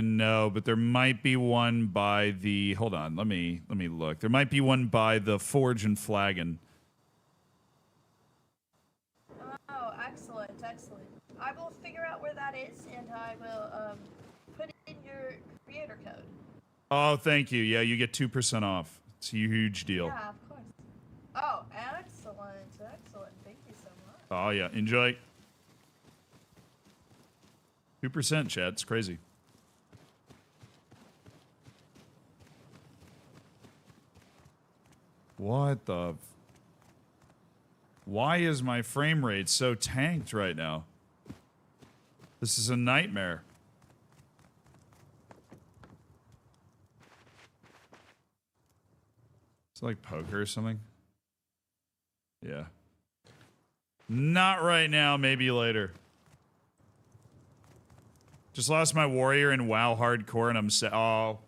No, but there might be one by the, hold on, let me look. There might be one by the Forge and Flagon. Oh, excellent, excellent. I will figure out where that is, and I will put it in your creator code. Oh, thank you. Yeah, you get 2% off. It's a huge deal. Yeah, of course. Oh, excellent, excellent. Thank you so much. Oh, yeah. Enjoy. 2%, Chad. It's crazy. What the... Why is my frame rate so tanked right now? This is a nightmare. It's like poker or something. Yeah. Not right now, maybe later. Just lost my warrior in WoW Hardcore and I'm oh.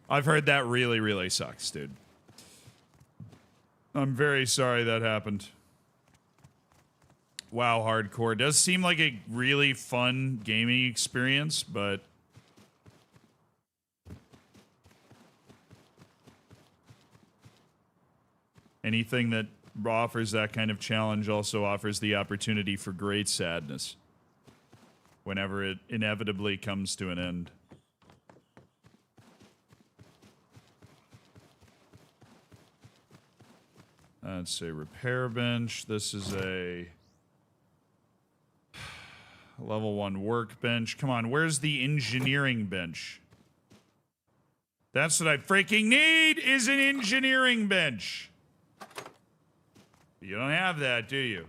I've heard that really, really sucks, dude. I'm very sorry that happened. WoW Hardcore does seem like a really fun gaming experience, but anything that offers that kind of challenge also offers the opportunity for great sadness whenever it inevitably comes to an end. That's a repair bench. This is a level 1 workbench. Come on, where's the engineering bench? That's what I freaking need, is an engineering bench. You don't have that, do you?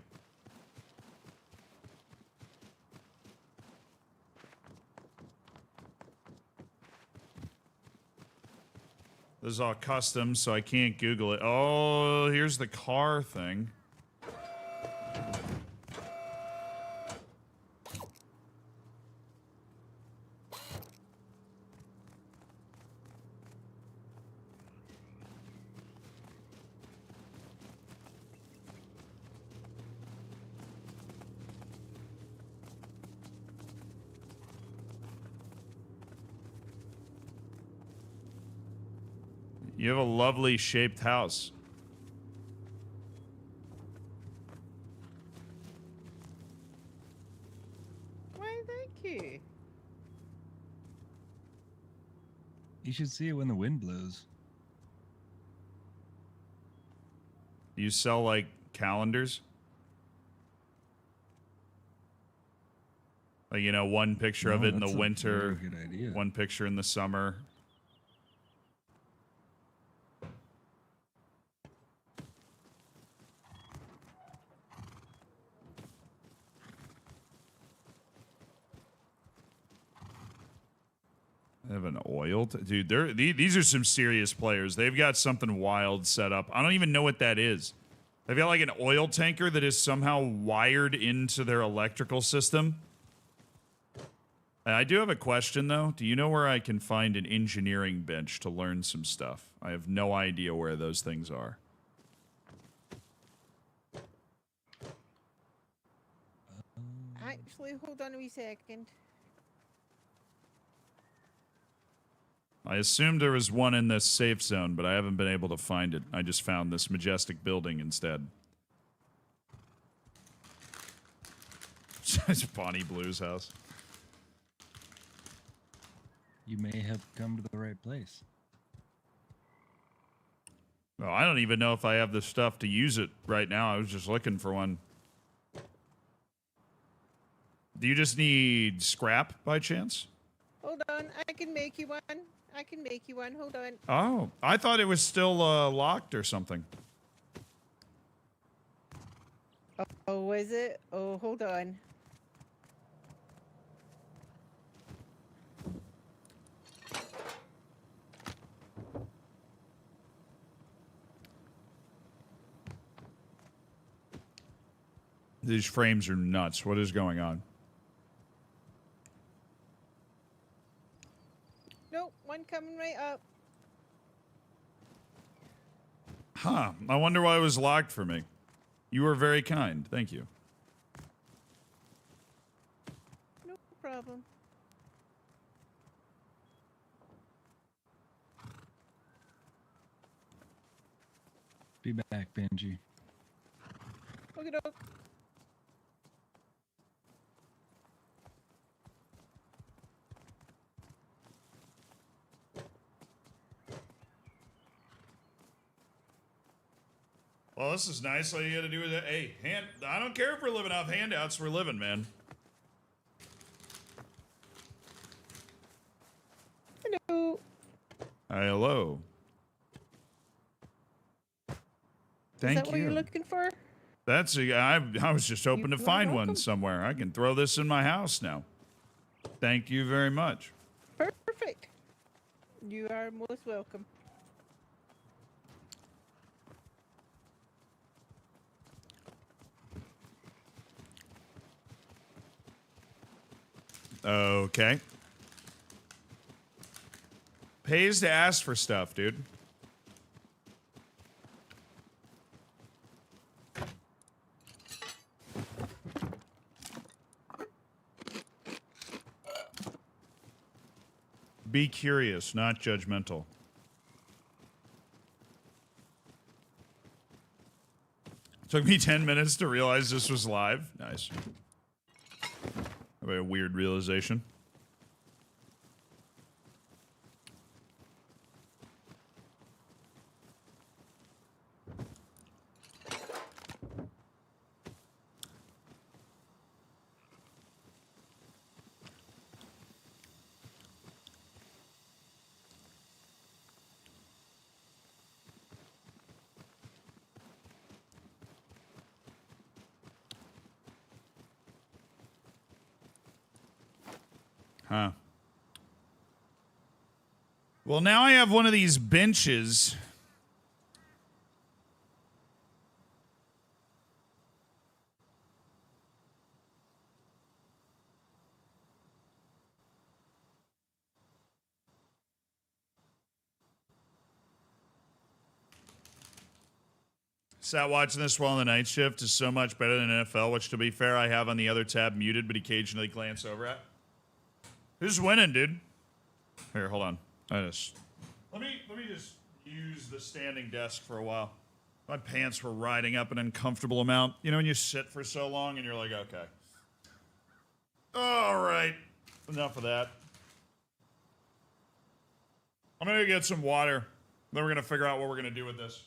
This is all custom, so I can't Google it. Oh, here's the car thing. You have a lovely shaped house. Why, thank you. You should see it when the wind blows. You sell, like, calendars? Like, you know, one picture of No, it in the that's a winter, very good idea. one picture in the summer. They have an oil, dude. These are some serious players. They've got something wild set up. I don't even know what that is. They've got like an oil tanker that is somehow wired into their electrical system. I do have a question though. Do you know where I can find an engineering bench to learn some stuff? I have no idea where those things are. Actually, hold on a wee second. I assumed there was one in this safe zone, but I haven't been able to find it. I just found this majestic building instead. It's Bonnie Blue's house. You may have come to the right place. Well, I don't even know if I have the stuff to use it right now. I was just looking for one. Do you just need scrap by chance? Hold on, I can make you one. I can make you one. Hold on. Oh, I thought it was still locked or something. Oh, is it? Oh, hold on. These frames are nuts. What is going on? Nope, one coming right up. Huh. I wonder why it was locked for me. You were very kind. Thank you. No problem. Be back, Benji. Look it up. Well, this is nice. All you got to do is, hey, I don't care if we're living off handouts. We're living, man. Hello. Hi, hello. Thank Is that what you. you're looking for? That's I was just hoping to You are find one welcome. somewhere. I can throw this in my house now. Thank you very much. Perfect. You are most welcome. Okay. Pays to ask for stuff, dude. Be curious, not judgmental. Took me 10 minutes to realize this was live. Nice. A weird realization. Huh. Well, now I have one of these benches. Sat watching this while on the night shift is so much better than NFL, which to be fair, I have on the other tab muted, but occasionally glance over at. Who's winning, dude? Here, hold on. Let me just use the standing desk for a while. My pants were riding up an uncomfortable amount. You know when you sit for so long and you're like, okay. All right. Enough of that. I'm gonna get some water. Then we're gonna figure out what we're gonna do with this.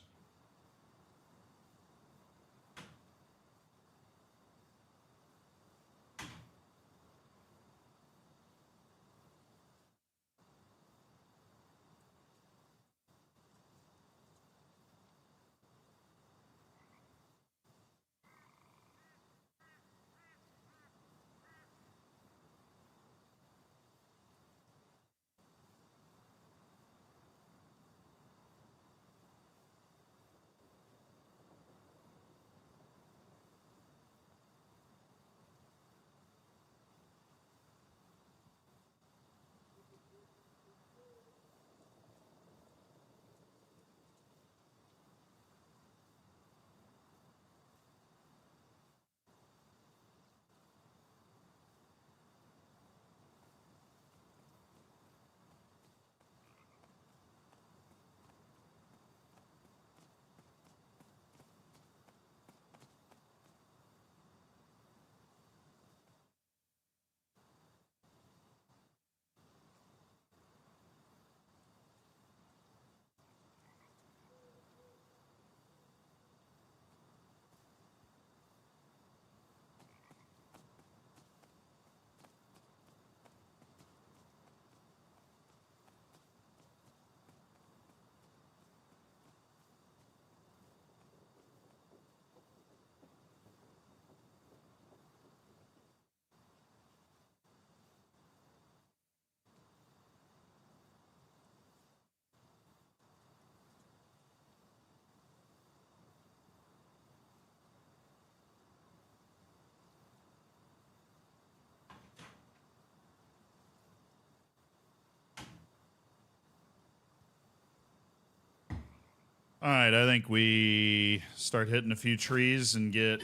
All right, I think we start hitting a few trees and get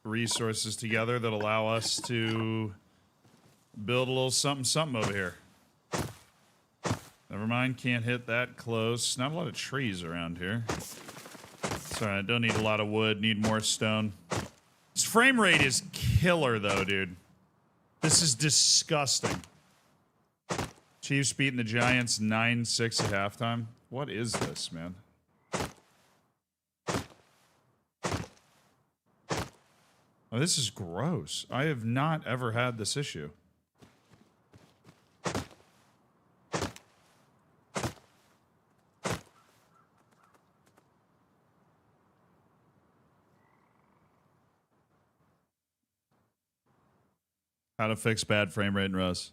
resources together that allow us to build a little something over here. Never mind, can't hit that close. Not a lot of trees around here. Sorry, I don't need a lot of wood, need more stone. This frame rate is killer though, dude. This is disgusting. Chiefs beating the Giants 9-6 at halftime. What is this, man? Oh, this is gross. I have not ever had this issue. How to fix bad frame rate in Rust.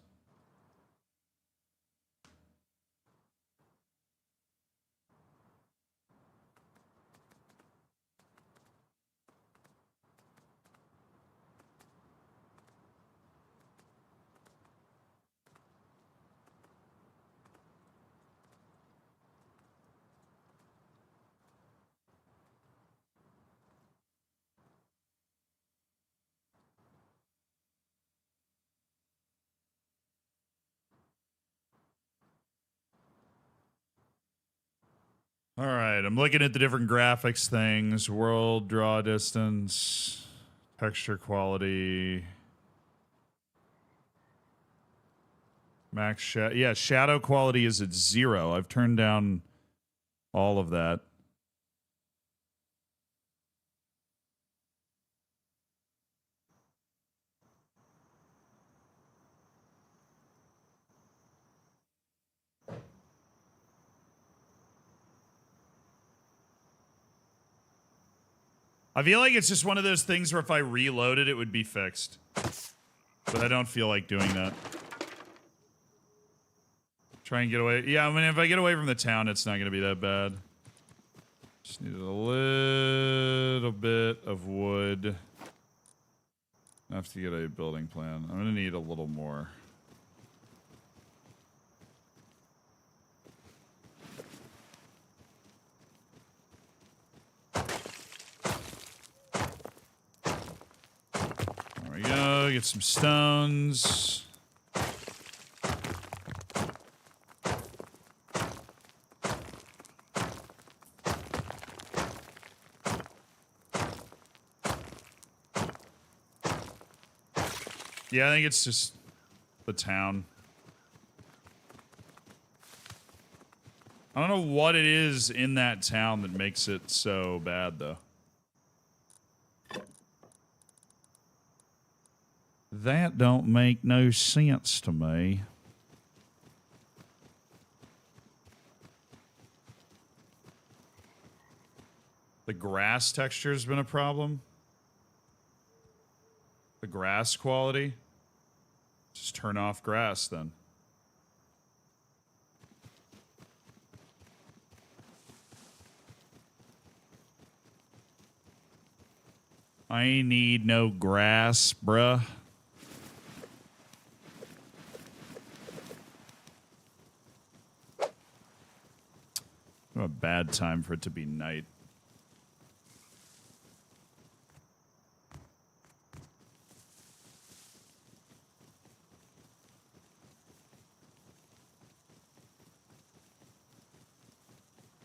All right, I'm looking at the different graphics things. World, draw distance, texture quality. Max shadow. Yeah, shadow quality is at 0. I've turned down all of that. I feel like it's just one of those things where if I reloaded, it would be fixed. But I don't feel like doing that. Try and get away. Yeah, I mean, if I get away from the town, it's not going to be that bad. Just need a little bit of wood. I have to get a building plan. I'm going to need a little more. There we go. Get some stones. Yeah, I think it's just the town. I don't know what it is in that town that makes it so bad, though. That don't make no sense to me. The grass texture's been a problem. The grass quality. Just turn off grass then. I need no grass, bruh. What a bad time for it to be night.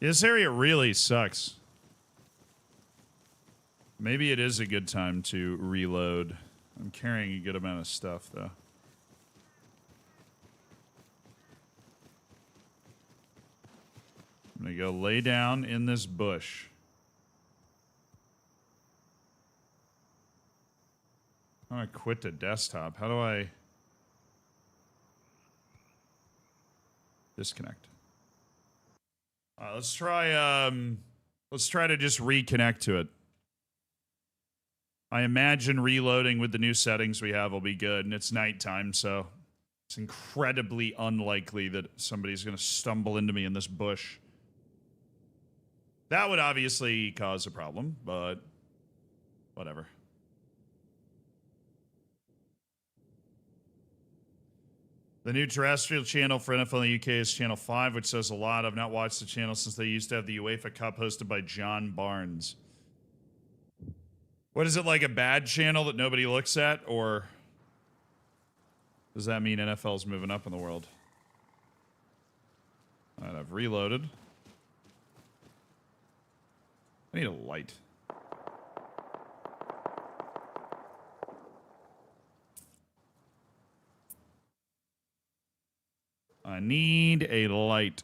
This area really sucks. Maybe it is a good time to reload. I'm carrying a good amount of stuff, though. I'm gonna go lay down in this bush. I want to quit the desktop. How do I disconnect? Let's try to just reconnect to it. I imagine reloading with the new settings we have will be good, and it's nighttime, so it's incredibly unlikely that somebody's going to stumble into me in this bush. That would obviously cause a problem, but whatever. The new terrestrial channel for NFL in the UK is Channel 5, which says a lot. I've not watched the channel since they used to have the UEFA Cup hosted by John Barnes. What is it, like a bad channel that nobody looks at, or does that mean NFL's moving up in the world? All right, I've reloaded. I need a light. I need a light.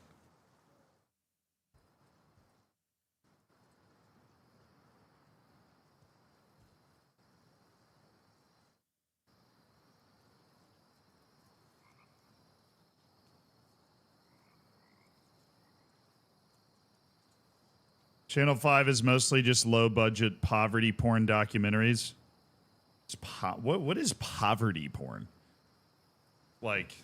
Channel 5 is mostly just low-budget poverty porn documentaries. It's what is poverty porn? Like,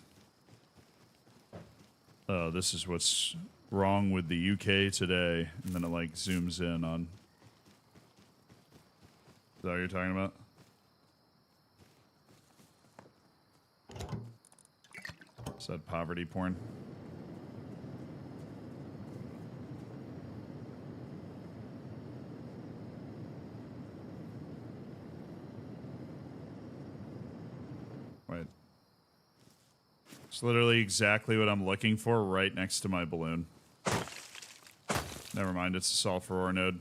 oh, this is what's wrong with the UK today, and then it like zooms in on. Is that what you're talking about? Is that poverty porn? Wait. It's literally exactly what I'm looking for right next to my balloon. Never mind, it's a sulfur ore node.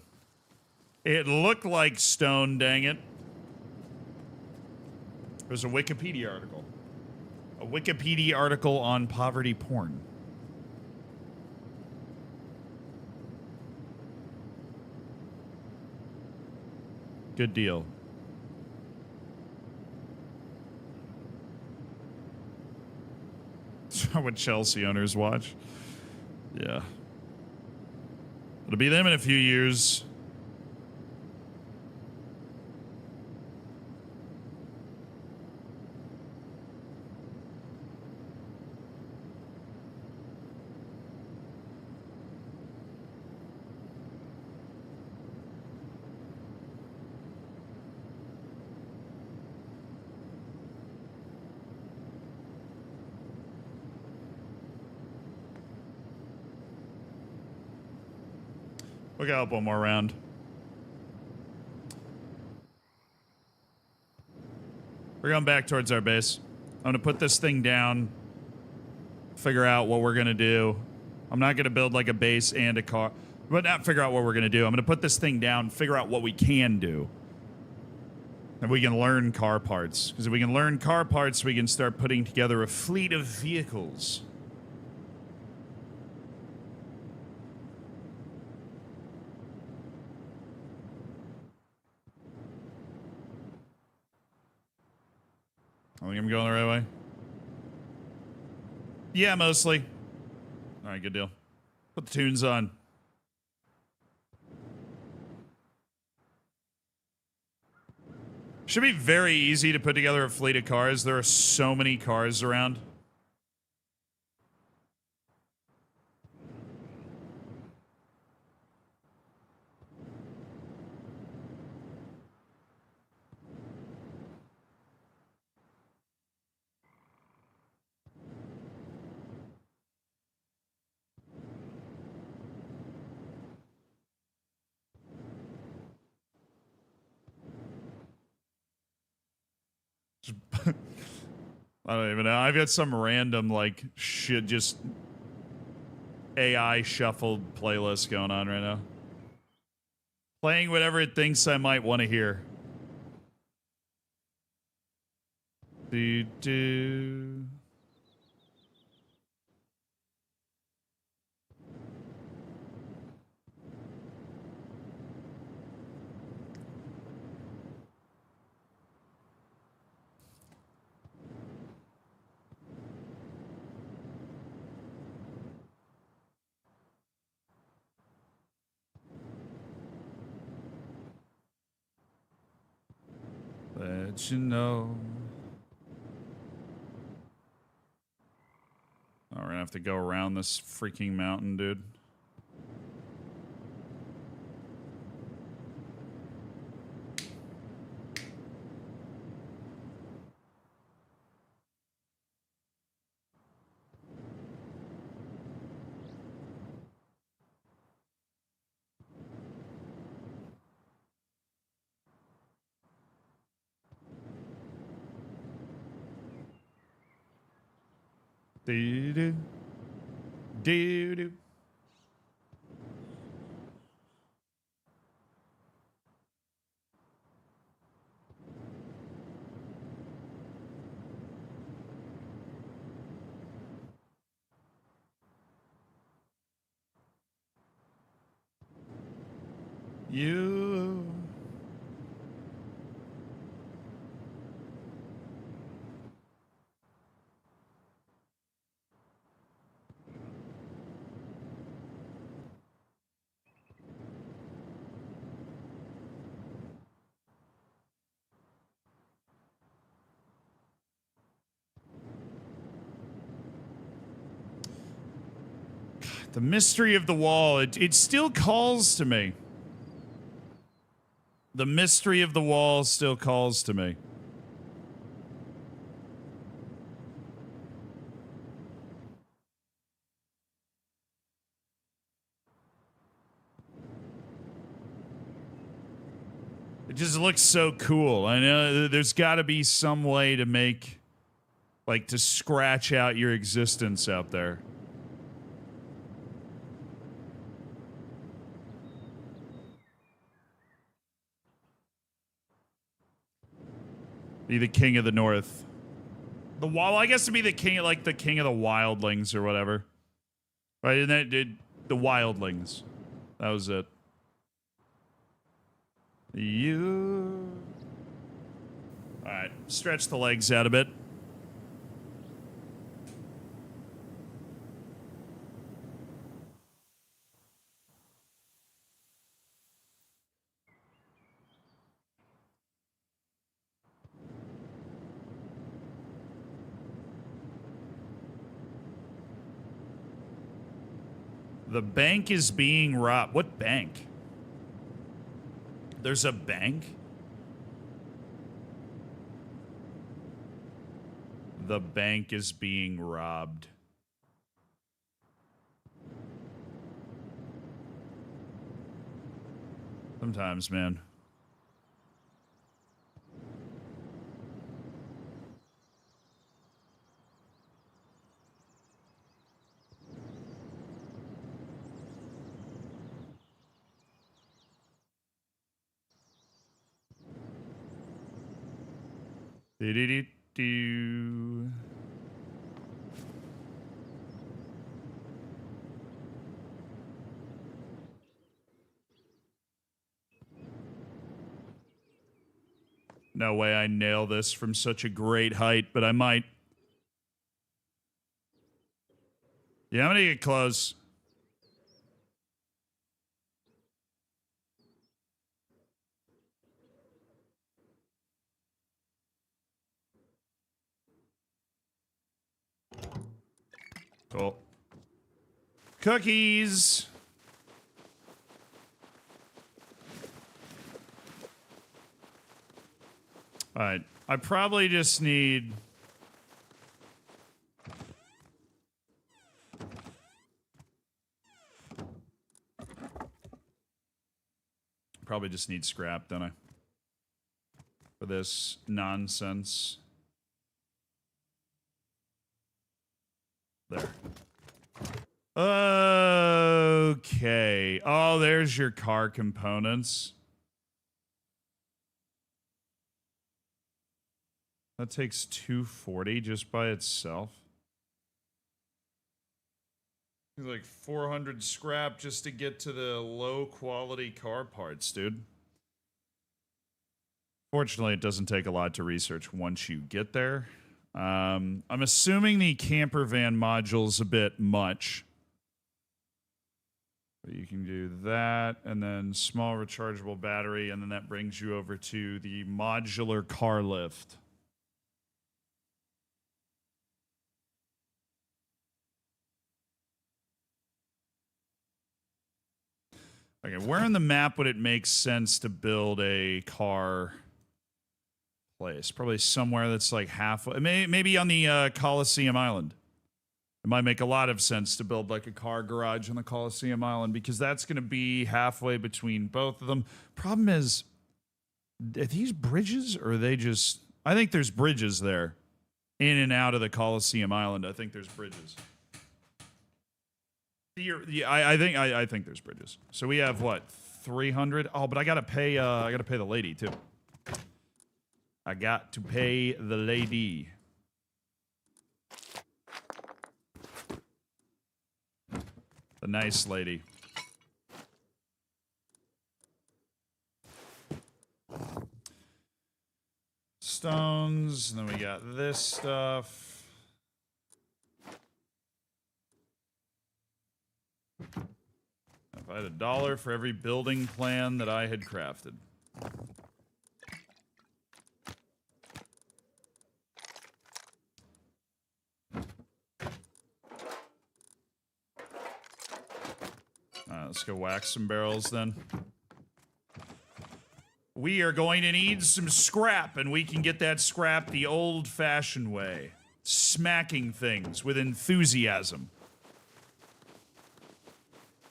It looked like stone, dang it. There's a Wikipedia article. A Wikipedia article on poverty porn. Good deal. What Chelsea owners watch. Yeah. It'll be them in a few years. We'll go up one more round. We're going back towards our base. I'm going to put this thing down, figure out what we're going to do. I'm not going to build like a base and a car, but not figure out what we're going to do. I'm going to put this thing down, figure out what we can do. And we can learn car parts. Because if we can learn car parts, we can start putting together a fleet of vehicles. I think I'm going the right way. Yeah, mostly. All right, good deal. Put the tunes on. Should be very easy to put together a fleet of cars. There are so many cars around. I don't even know. I've got some random, like, shit, just AI shuffled playlist going on right now. Playing whatever it thinks I might want to hear. Do. Let you know. Oh, we're gonna have to go around this freaking mountain, dude. Do-do. Do-do. You. The mystery of the wall, it still calls to me. The mystery of the wall still calls to me. It just looks so cool. I know there's got to be some way to make, like, to scratch out your existence out there. Be the king of the north. The wall, I guess to be the king, like the king of the wildlings or whatever. Right? And that did the wildlings. That was it. You. All right, stretch the legs out a bit. The bank is being robbed. What bank? There's a bank? The bank is being robbed. Sometimes, man. Do-do-do-do. No way I nail this from such a great height, but I might. Yeah, I'm gonna get close. Cool. Cookies. All right. I probably just need... Probably just need scrap, don't I? For this nonsense. There. Okay. Oh, there's your car components. That takes 240 just by itself. It's like 400 scrap just to get to the low quality car parts, dude. Fortunately, it doesn't take a lot to research once you get there. I'm assuming the camper van module's a bit much. But you can do that, and then small rechargeable battery, and then that brings you over to the modular car lift. Okay, where on the map would it make sense to build a car place? Probably somewhere that's like halfway. Maybe on the Coliseum Island. It might make a lot of sense to build like a car garage on the Coliseum Island because that's going to be halfway between both of them. Problem is, are these bridges or are they just... I think there's bridges there. In and out of the Coliseum Island, I think there's bridges. Yeah, I think there's bridges. So we have what, 300? Oh, but I gotta pay the lady too. I got to pay the lady. The nice lady. Stones, and then we got this stuff. If I had $1 for every building plan that I had crafted. Let's go wax some barrels then. We are going to need some scrap, and we can get that scrap the old-fashioned way. Smacking things with enthusiasm.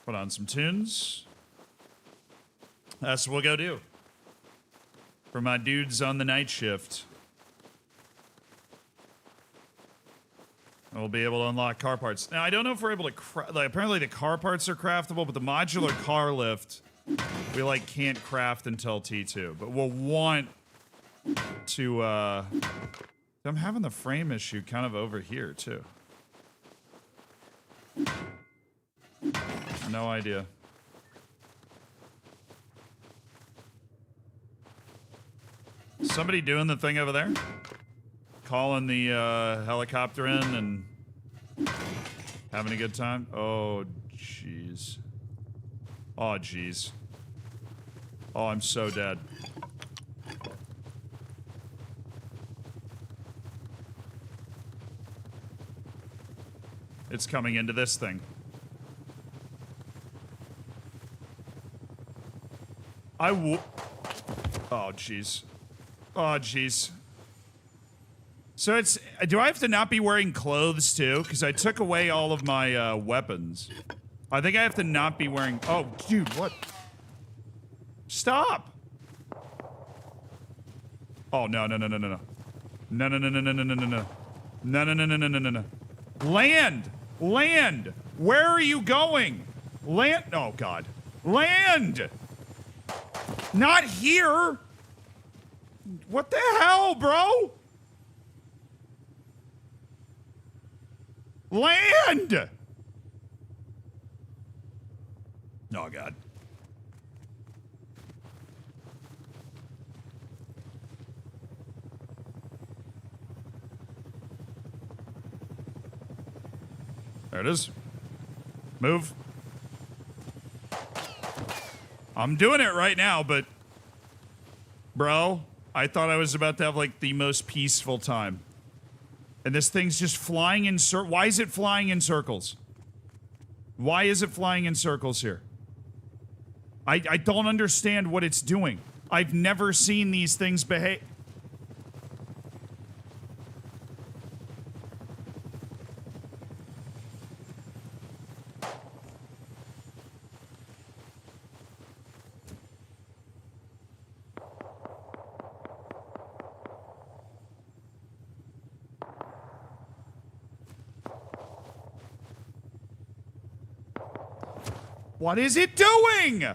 Put on some tunes. That's what we'll go do. For my dudes on the night shift. We'll be able to unlock car parts. Now, I don't know if we're able to apparently the car parts are craftable, but the modular car lift, we, like, can't craft until T2. But we'll want to, I'm having the frame issue kind of over here, too. No idea. Somebody doing the thing over there? Calling the helicopter in and having a good time? Oh, jeez. Oh, jeez. Oh, I'm so dead. It's coming into this thing. Oh, jeez. Oh, jeez. So it's... Do I have to not be wearing clothes, too? Because I took away all of my, weapons. I think I have to not be wearing... Oh, dude, what? Stop. Oh, no, no, no, no, no, no. No, no, no, no, no, no, no, no, no. No, no, no, no, no, no, no, no. Land! Land! Where are you going? Land! Oh, God. Land! Not here! What the hell, bro? Land! Oh, God. There it is. Move. I'm doing it right now, but... Bro, I thought I was about to have, like, the most peaceful time. And this thing's just flying in circles. Why is it flying in circles? Why is it flying in circles here? I don't understand what it's doing. I've never seen these things behave. What is it doing?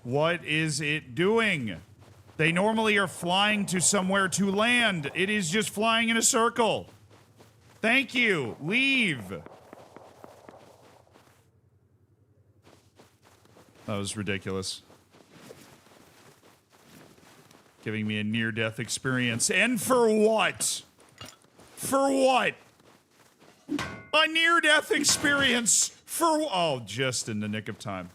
What is it doing? They normally are flying to somewhere to land. It is just flying in a circle. Thank you. Leave. That was ridiculous. Giving me a near-death experience. And for what? For what? A near-death experience for... Oh, just in the nick of time.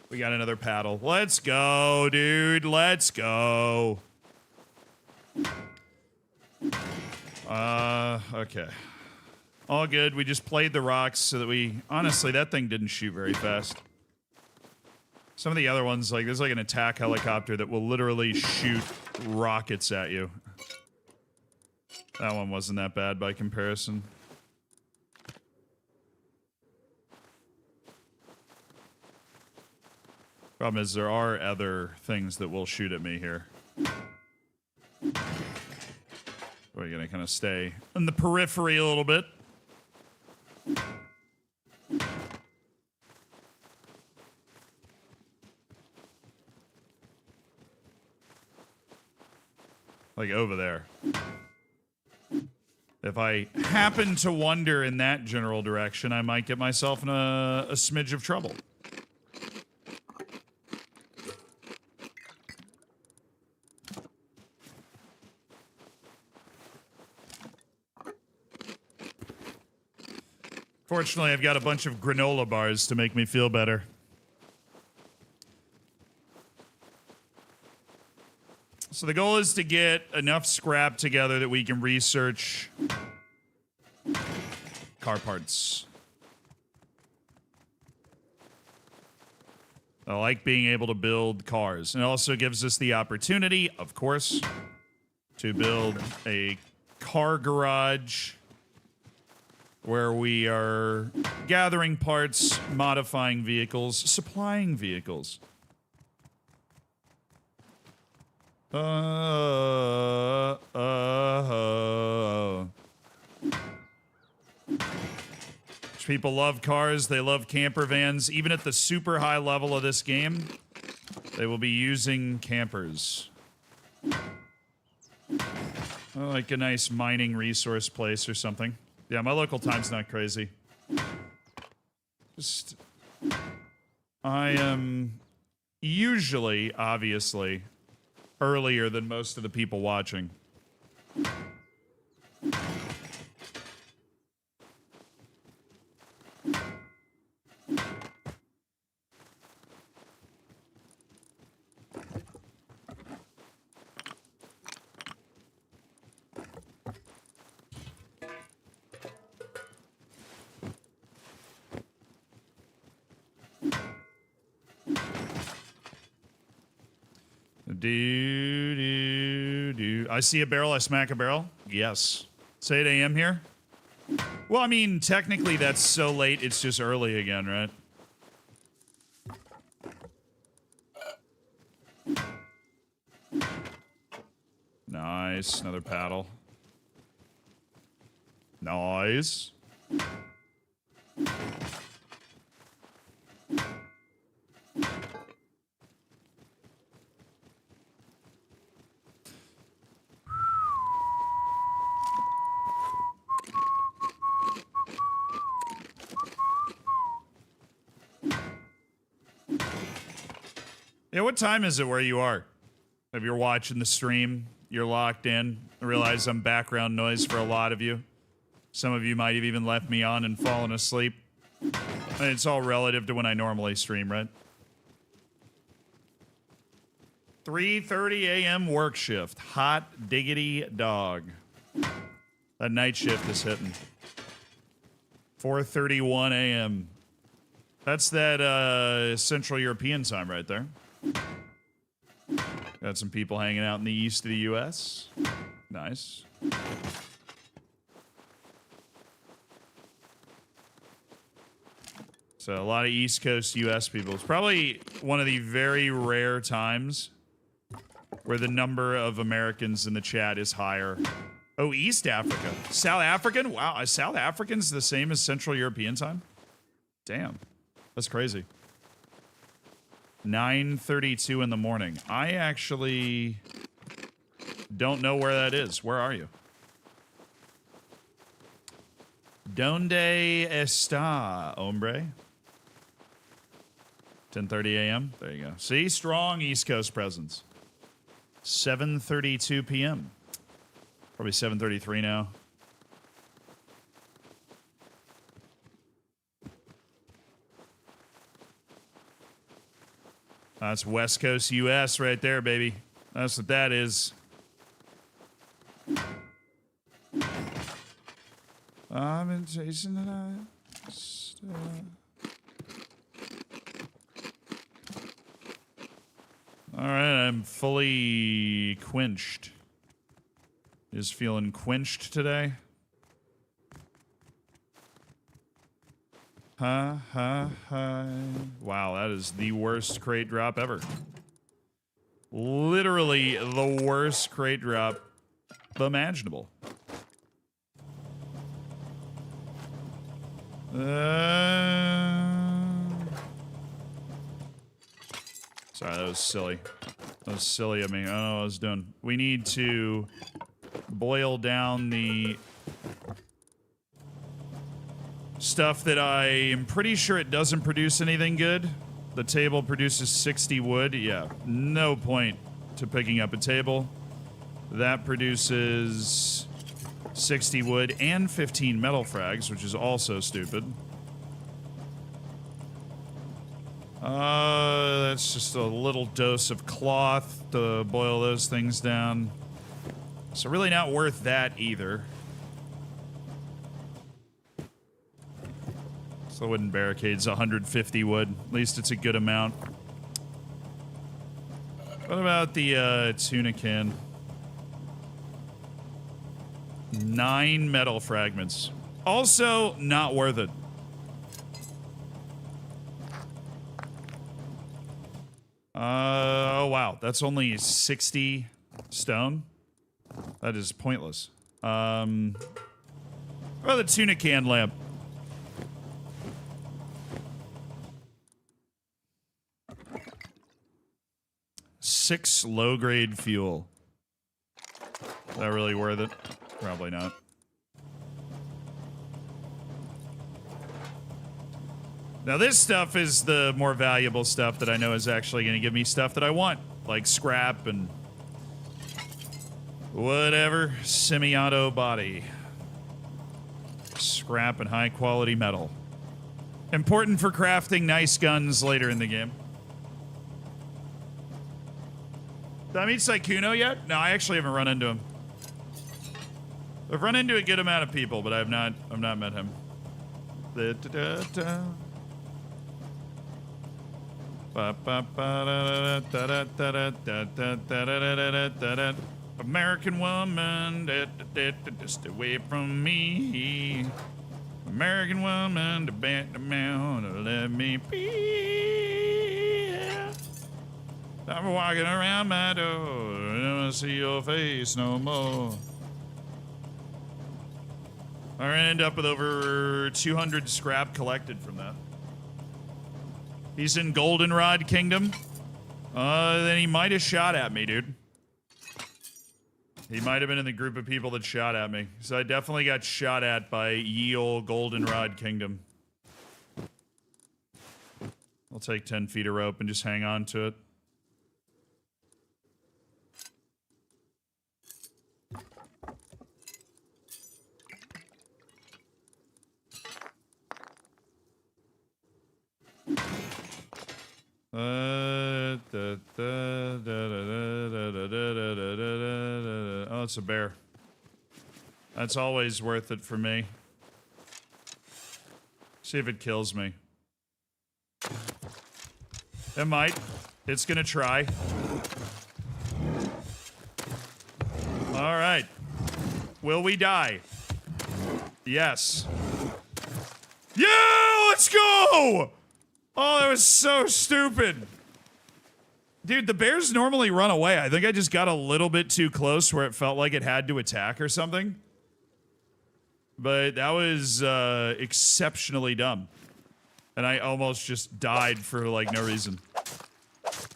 We got another paddle. Let's go, dude. Let's go. Okay. All good. We just played the rocks so that we... Honestly, that thing didn't shoot very fast. Some of the other ones, like, there's like an attack helicopter that will literally shoot rockets at you. That one wasn't that bad by comparison. Problem is, there are other things that will shoot at me here. We're gonna kind of stay in the periphery a little bit. Like over there. If I happen to wander in that general direction, I might get myself in a smidge of trouble. Fortunately, I've got a bunch of granola bars to make me feel better. So the goal is to get enough scrap together that we can research car parts. I like being able to build cars. And it also gives us the opportunity, of course, to build a car garage where we are gathering parts, modifying vehicles, supplying vehicles. People love cars, they love camper vans. Even at the super high level of this game, they will be using campers. Like a nice mining resource place or something. Yeah, my local time's not crazy. Just... I am usually, obviously, earlier than most of the people watching. Do see a barrel, I smack a barrel. Yes. It's 8 a.m. here. Well, I mean, technically that's so late, it's just early again, right? Nice. Another paddle. Nice. Yeah, what time is it where you are? If you're watching the stream, you're locked in. I realize I'm background noise for a lot of you. Some of you might have even left me on and fallen asleep. And it's all relative to when I normally stream, right? 3:30 a.m. work shift. Hot diggity dog. That night shift is hitting. 4:31 a.m. That's that Central European time right there. Got some people hanging out in the east of the U.S. Nice. So a lot of East Coast U.S. people. It's probably one of the very rare times where the number of Americans in the chat is higher. Oh, East Africa. South African? Wow, is South African's the same as Central European time? Damn. That's crazy. 9:32 in the morning. I actually don't know where that is. Where are you? Donde está, hombre? 10:30 a.m. There you go. See? Strong East Coast presence. 7:32 p.m. Probably 7:33 now. That's West Coast U.S. right there, baby. That's what that is. I'm in Jason and All right, I'm fully quenched. Is feeling quenched today? Wow, that is the worst crate drop ever. Literally the worst crate drop imaginable. Sorry, that was silly. That was silly of me. I don't know what I was doing. We need to boil down the stuff that I am pretty sure it doesn't produce anything good. The table produces 60 wood. Yeah, no point to picking up a table. That produces 60 wood and 15 metal frags, which is also stupid. That's just a little dose of cloth to boil those things down. So really not worth that either. So wooden barricades, 150 wood. At least it's a good amount. What about the tuna can? 9 metal fragments. Also not worth it. Oh wow, that's only 60 stone. That is pointless. What about the tuna can lamp? Six low-grade fuel. Is that really worth it? Probably not. Now this stuff is the more valuable stuff that I know is actually going to give me stuff that I want. Like scrap and whatever. Semi-auto body. Scrap and high-quality metal. Important for crafting nice guns later in the game. Did I meet Saikuno yet? No, I actually haven't run into him. I've run into a good amount of people, but I've not met him. American woman, just away from me. American woman, to bend down, to let me be. I'm walking around my door, I don't see your face no more. I end up with over 200 scrap collected from that. He's in Goldenrod Kingdom. Then he might have shot at me, dude. He might have been in the group of people that shot at me. So I definitely got shot at by ye olde Goldenrod Kingdom. I'll take 10 feet of rope and just hang on to it. Oh, it's a bear. That's always worth it for me. See if it kills me. It might. It's gonna try. All right. Will we die? Yes. Yeah, let's go! Oh, that was so stupid. Dude, the bears normally run away. I think I just got a little bit too close where it felt like it had to attack or something. But that was exceptionally dumb. And I almost just died for like no reason.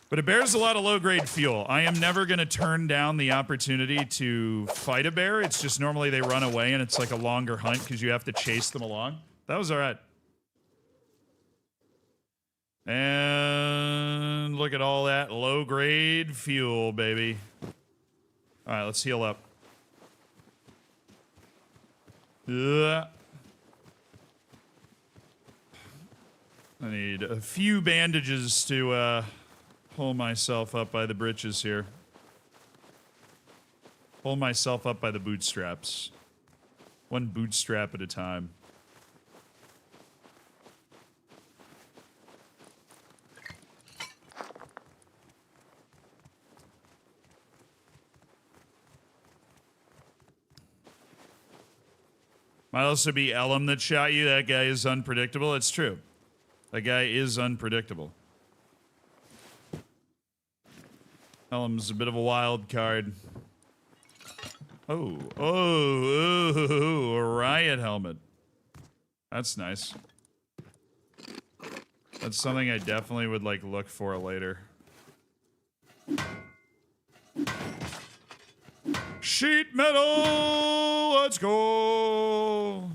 But a bear's a lot of low-grade fuel. I am never going to turn down the opportunity to fight a bear. It's just normally they run away and it's like a longer hunt because you have to chase them along. That was all right. And look at all that low-grade fuel, baby. All right, let's heal up. I need a few bandages to pull myself up by the britches here. Pull myself up by the bootstraps. One bootstrap at a time. Might also be Ellum that shot you. That guy is unpredictable. It's true. That guy is unpredictable. Ellum's a bit of a wild card. Oh, a riot helmet. That's nice. That's something I definitely would like look for later. Sheet metal! Let's go!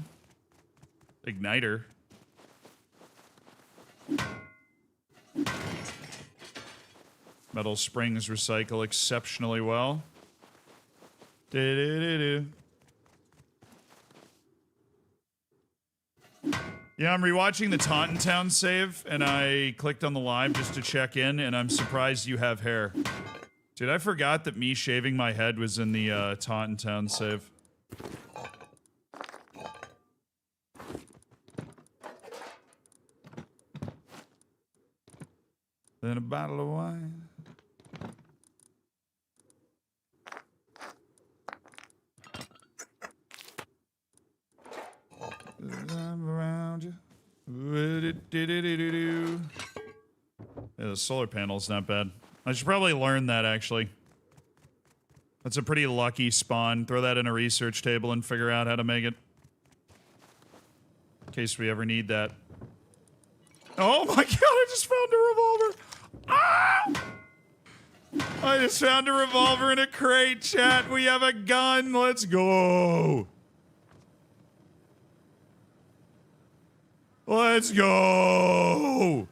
Igniter. Metal springs recycle exceptionally well. Yeah, I'm rewatching the Taunton Town save, and I clicked on the live just to check in, and I'm surprised you have hair. Dude, I forgot that me shaving my head was in the Taunton Town save. Then a bottle of wine. I'm around you. Yeah, the solar panel's not bad. I should probably learn that, actually. That's a pretty lucky spawn. Throw that in a research table and figure out how to make it. In case we ever need that. Oh my god, I just found a revolver! Ah! I just found a revolver in a crate, chat. We have a gun. Let's go. Let's go.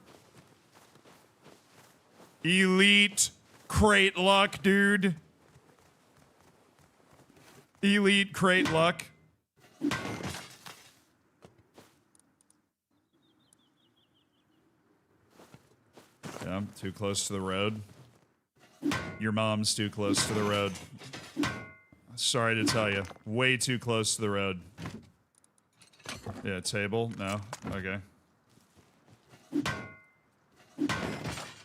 Elite crate luck, dude. Elite crate luck. Yeah, I'm too close to the road. Your mom's too close to the road. Sorry to tell you. Way too close to the road. Yeah, table? No? Okay.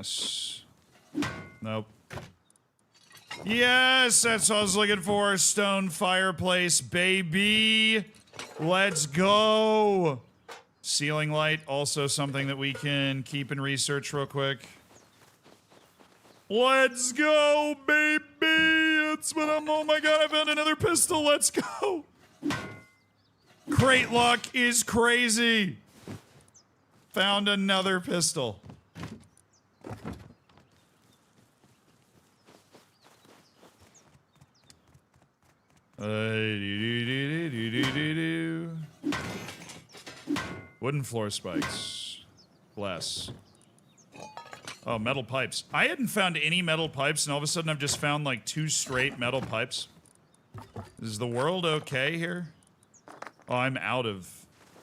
Yes. Nope. Yes, that's what I was looking for. Stone fireplace, baby. Let's go. Ceiling light, also something that we can keep and research real quick. Let's go, baby. It's been oh my god, I found another pistol. Let's go. Crate luck is crazy. Found another pistol. Wooden floor spikes. Bless. Oh, metal pipes. I hadn't found any metal pipes, and all of a sudden I've just found like 2 straight metal pipes. Is the world okay here? Oh, I'm out of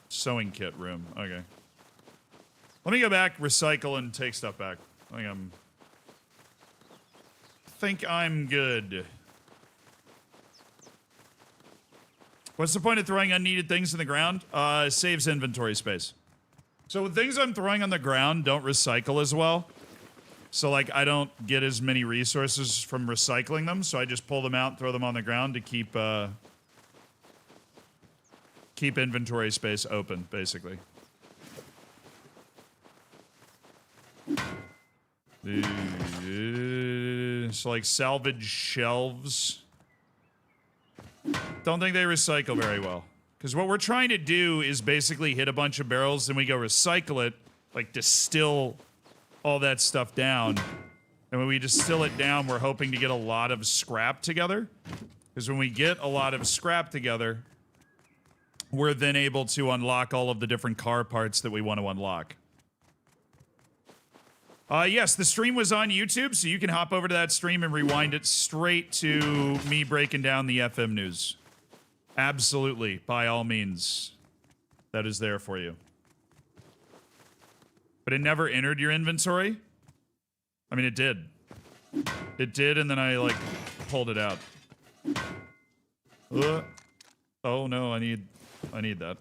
sewing kit room. Okay. Let me go back, recycle, and take stuff back. I think I'm good. What's the point of throwing unneeded things in the ground? Saves inventory space. So things I'm throwing on the ground don't recycle as well. So like I don't get as many resources from recycling them, so I just pull them out and throw them on the ground to keep inventory space open, basically. So like salvage shelves. Don't think they recycle very well. Because what we're trying to do is basically hit a bunch of barrels and we go recycle it, like distill all that stuff down. And when we distill it down, we're hoping to get a lot of scrap together. Because when we get a lot of scrap together, we're then able to unlock all of the different car parts that we want to unlock. Yes, the stream was on YouTube, so you can hop over to that stream and rewind it straight to me breaking down the FM news. Absolutely, by all means. That is there for you. But it never entered your inventory? I mean, it did. It did, and then I, like, pulled it out. Oh, no, I need that.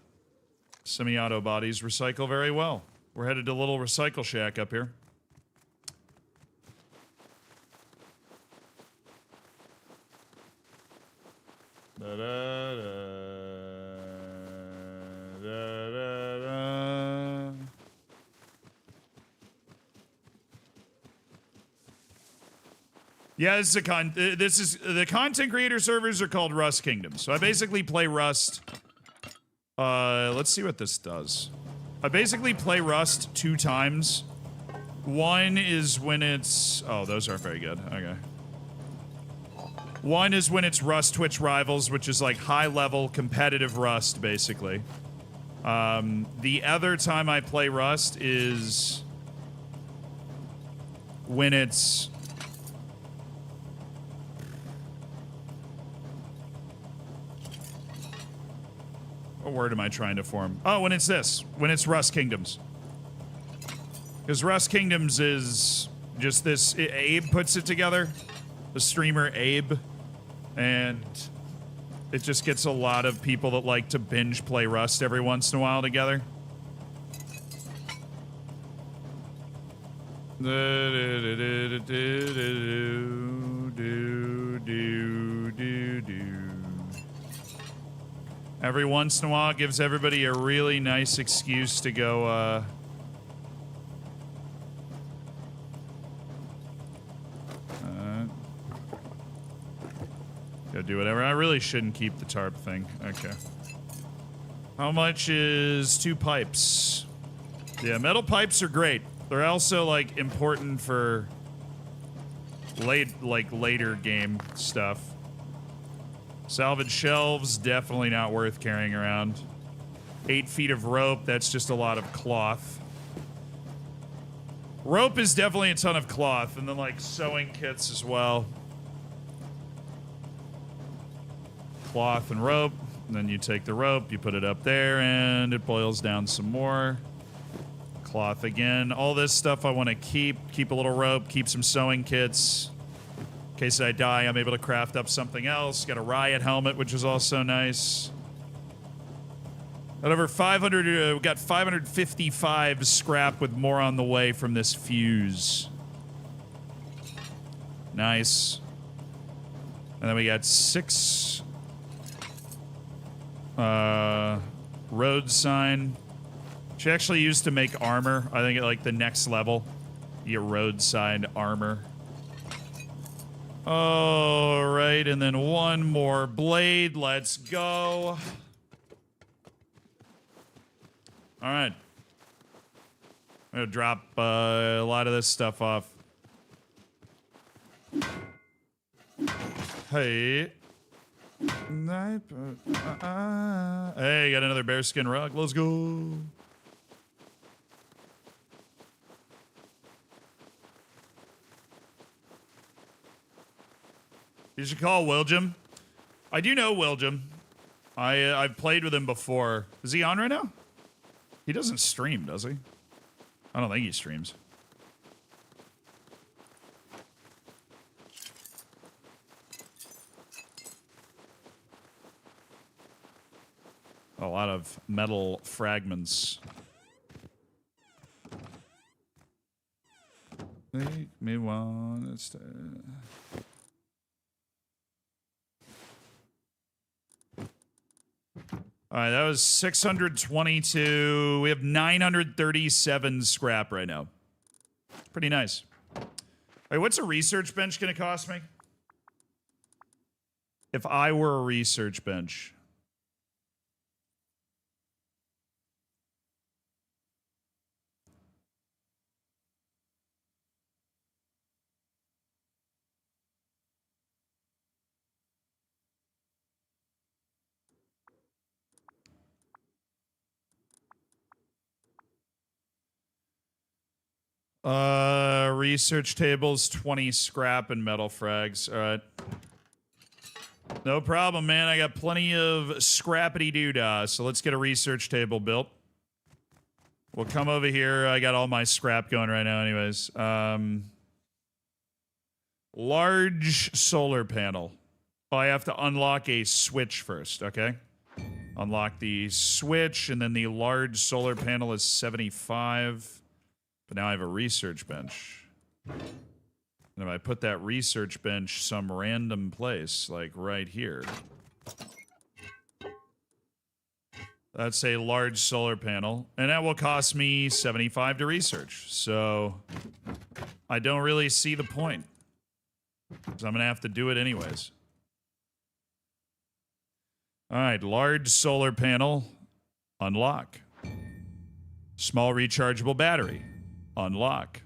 Semi-auto bodies recycle very well. We're headed to a little recycle shack up here. Da, da, da, da, da, da. Yeah, this is the content creator servers are called Rust Kingdom. So I basically play Rust. Let's see what this does. I basically play Rust 2 times. One is when it's those aren't very good. Okay. One is when it's Rust Twitch Rivals, which is like high-level competitive Rust, basically. The other time I play Rust is when it's... What word am I trying to form? Oh, when it's this. When it's Rust Kingdoms. Because Rust Kingdoms is just this... Abe puts it together. The streamer Abe. And it just gets a lot of people that like to binge play Rust every once in a while together. Every once in a while, it gives everybody a really nice excuse to go, go do whatever. I really shouldn't keep the tarp thing. Okay. How much is 2 pipes? Yeah, metal pipes are great. They're also, like, important for later game stuff. Salvage shelves, definitely not worth carrying around. 8 feet of rope, that's just a lot of cloth. Rope is definitely a ton of cloth, and then, like, sewing kits as well. Cloth and rope, and then you take the rope, you put it up there, and it boils down some more. Cloth again. All this stuff I want to keep a little rope, keep some sewing kits. In case I die, I'm able to craft up something else. Got a riot helmet, which is also nice. Got over 500, we got 555 scrap with more on the way from this fuse. Nice. And then we got 6 road sign. She actually used to make armor. I think at like the next level, you get road sign armor. All right, and then one more blade. Let's go. All right. I'm gonna drop a lot of this stuff off. Hey. Hey, got another bearskin rug. Let's go. You should call Willjam. I do know Willjam. I've played with him before. Is he on right now? He doesn't stream, does he? I don't think he streams. A lot of metal fragments. Make me want to. All right, that was 622. We have 937 scrap right now. Pretty nice. All right, what's a research bench going to cost me? If I were a research bench. Research tables, 20 scrap and metal frags. All right. No problem, man. I got plenty of scrappity doodah. So let's get a research table built. We'll come over here. I got all my scrap going right now anyways. Large solar panel. Oh, I have to unlock a switch first, okay? Unlock the switch, and then the large solar panel is 75. But now I have a research bench. And if I put that research bench some random place, like right here, that's a large solar panel. And that will cost me 75 to research. So I don't really see the point. So I'm going to have to do it anyways. All right, large solar panel, unlock. Small rechargeable battery, unlock.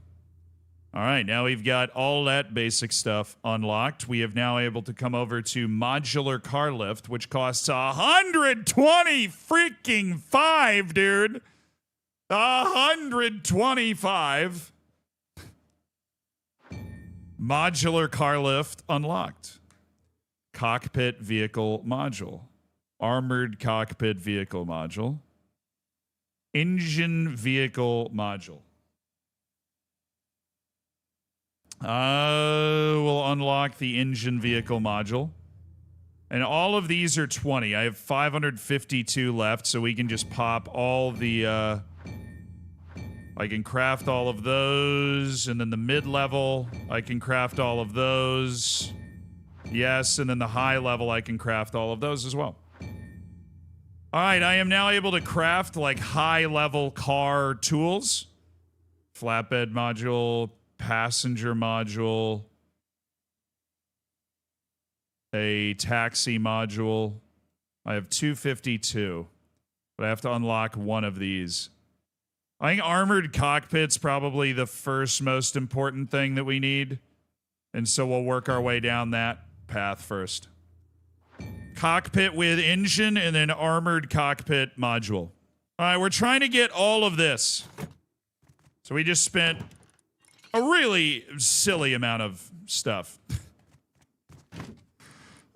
All right, now we've got all that basic stuff unlocked. We have now able to come over to modular car lift, which costs 120 freaking 5, dude. 125. Modular car lift unlocked. Cockpit vehicle module. Armored cockpit vehicle module. Engine vehicle module. We'll unlock the engine vehicle module. And all of these are 20. I have 552 left, so we can just pop all the, I can craft all of those, and then the mid-level, I can craft all of those. Yes, and then the high level, I can craft all of those as well. All right, I am now able to craft, like, high-level car tools. Flatbed module, passenger module, a taxi module. I have 252, but I have to unlock one of these. I think armored cockpit's probably the first most important thing that we need, and so we'll work our way down that path first. Cockpit with engine and then armored cockpit module. All right, we're trying to get all of this. So we just spent a really silly amount of stuff.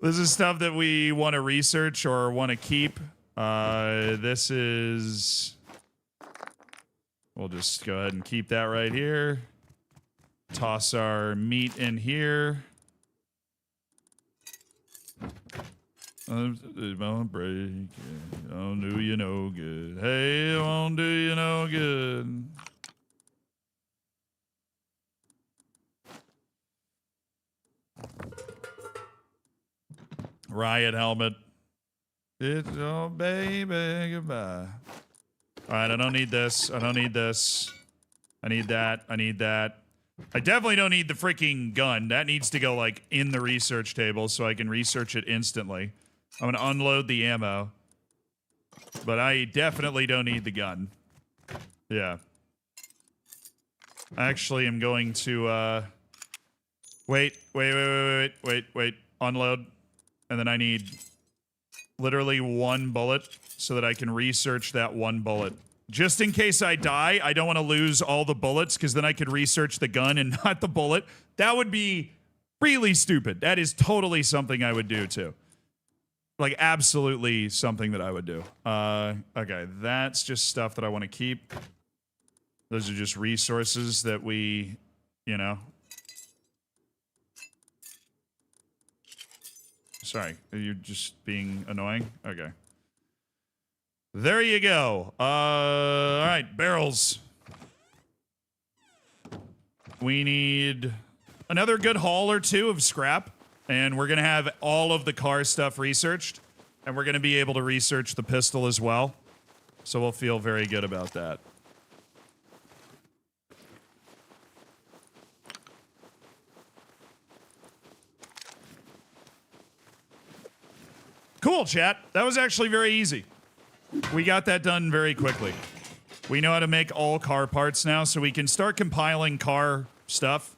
This is stuff that we want to research or want to keep. This is... We'll just go ahead and keep that right here. Toss our meat in here. It won't break. It won't do you no good. Hey, it won't do you no good. Riot helmet. It's oh baby goodbye. All right, I don't need this. I don't need this. I need that. I need that. I definitely don't need the freaking gun. That needs to go like in the research table so I can research it instantly. I'm gonna unload the ammo. But I definitely don't need the gun. Yeah. I actually am going to wait. Unload. And then I need literally one bullet so that I can research that one bullet. Just in case I die, I don't want to lose all the bullets because then I could research the gun and not the bullet. That would be really stupid. That is totally something I would do too. Like absolutely something that I would do. Okay, that's just stuff that I want to keep. Those are just resources that we, you know. Sorry, are you just being annoying? Okay. There you go. All right, barrels. We need another good haul or two of scrap, and we're going to have all of the car stuff researched, and we're going to be able to research the pistol as well, so we'll feel very good about that. Cool, chat. That was actually very easy. We got that done very quickly. We know how to make all car parts now, so we can start compiling car stuff.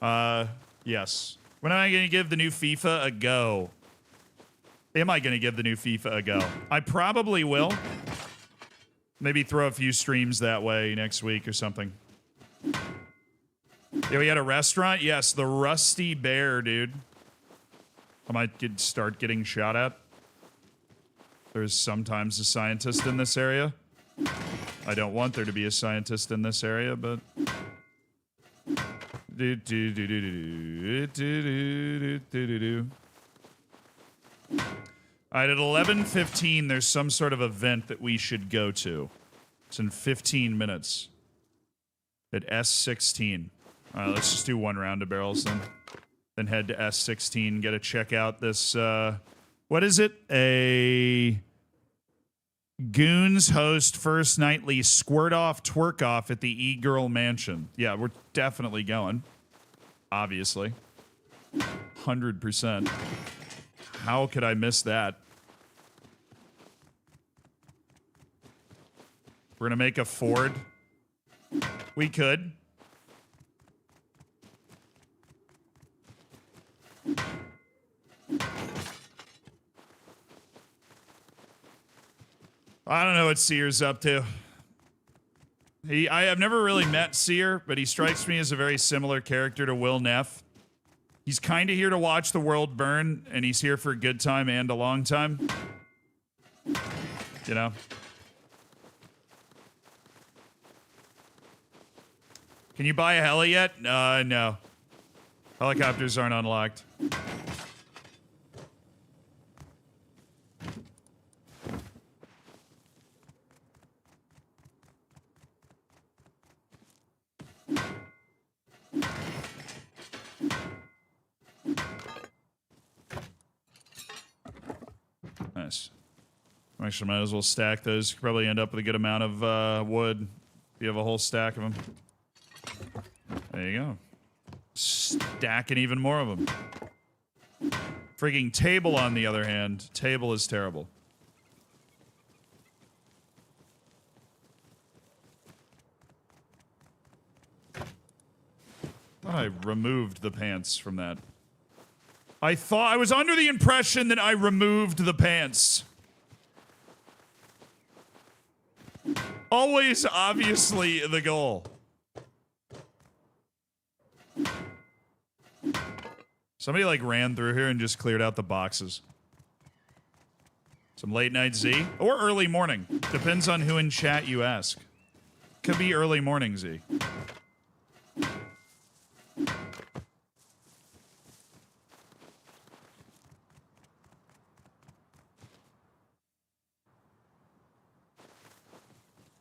Yes. When am I going to give the new FIFA a go? Am I going to give the new FIFA a go? I probably will. Maybe throw a few streams that way next week or something. Yeah, we had a restaurant? Yes, the Rusty Bear, dude. I might start getting shot at. There's sometimes a scientist in this area. I don't want there to be a scientist in this area, but... Alright, at 11:15, there's some sort of event that we should go to. It's in 15 minutes. At S16. Alright, let's just do one round of barrels then. Then head to S16, get to check out this, what is it? A Goons host first nightly squirt off, twerk off at the E-Girl Mansion. Yeah, we're definitely going. Obviously. 100%. How could I miss that? We're gonna make a Ford. We could. I don't know what Sear's up to. I have never really met Sear, but he strikes me as a very similar character to Will Neff. He's kind of here to watch the world burn, and he's here for a good time and a long time. You know? Can you buy a heli yet? No. Helicopters aren't unlocked. Nice. Actually, might as well stack those. You could probably end up with a good amount of wood if you have a whole stack of them. There you go. Stacking even more of them. Freaking table, on the other hand. Table is terrible. Thought I removed the pants from that. I was under the impression that I removed the pants. Always, obviously, the goal. Somebody, like, ran through here and just cleared out the boxes. Some late night Z. Or early morning. Depends on who in chat you ask. Could be early morning Z.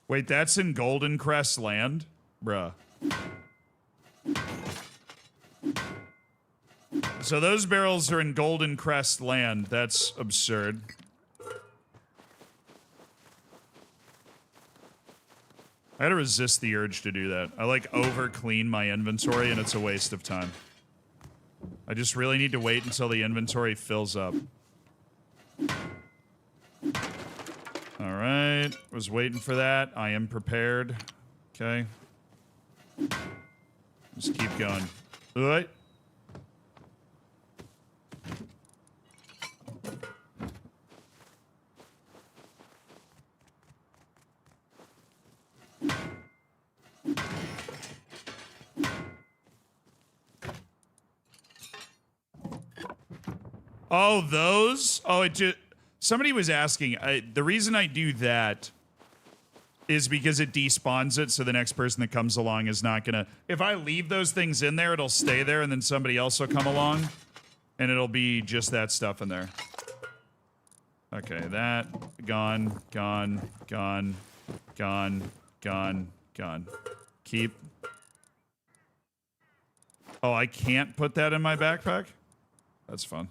Wait, that's in Golden Crest land? Bruh. So those barrels are in Golden Crest land. That's absurd. I gotta resist the urge to do that. I like over clean my inventory and it's a waste of time. I just really need to wait until the inventory fills up. Alright, was waiting for that. I am prepared. Okay. Just keep going. Alright. Oh, those? Oh, it just... Somebody was asking. The reason I do that is because it despawns it, so the next person that comes along is not gonna... If I leave those things in there, it'll stay there, and then somebody else will come along, and it'll be just that stuff in there. Okay, that... Gone, gone, gone, gone, gone, gone. Keep. Oh, I can't put that in my backpack? That's fun.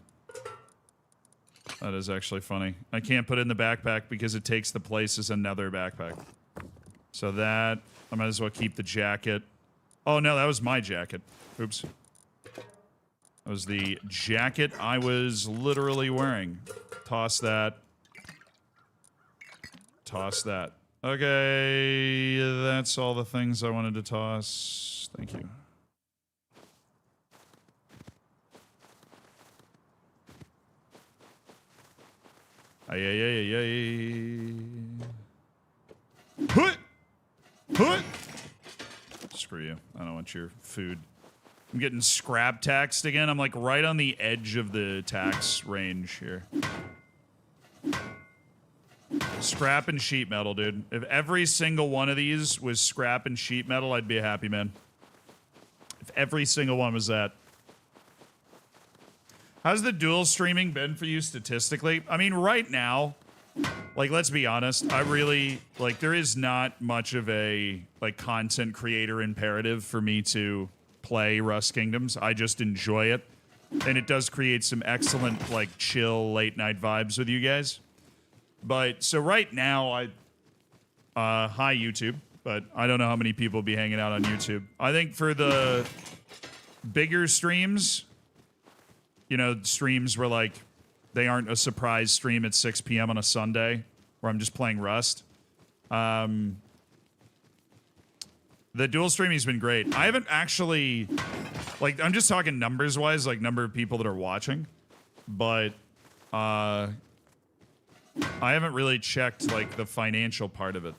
That is actually funny. I can't put it in the backpack because it takes the place as another backpack. So that, I might as well keep the jacket. Oh no, that was my jacket. Oops. That was the jacket I was literally wearing. Toss that. Toss that. Okay, that's all the things I wanted to toss. Thank you. Ay, ay, ay, ay, ay. Hut! Hut! Screw you. I don't want your food. I'm getting scrap taxed again. I'm like right on the edge of the tax range here. Scrap and sheet metal, dude. If every single one of these was scrap and sheet metal, I'd be a happy man. If every single one was that. How's the dual streaming been for you statistically? I mean, right now, like, let's be honest, I really, like, there is not much of a, like, content creator imperative for me to play Rust Kingdoms. I just enjoy it. And it does create some excellent, like, chill late night vibes with you guys. But, so right now, hi YouTube, but I don't know how many people will be hanging out on YouTube. I think for the bigger streams, you know, streams where, like, they aren't a surprise stream at 6 p.m. on a Sunday where I'm just playing Rust. The dual streaming's been great. I haven't actually, like, I'm just talking numbers-wise, like, number of people that are watching. But, I haven't really checked, like, the financial part of it.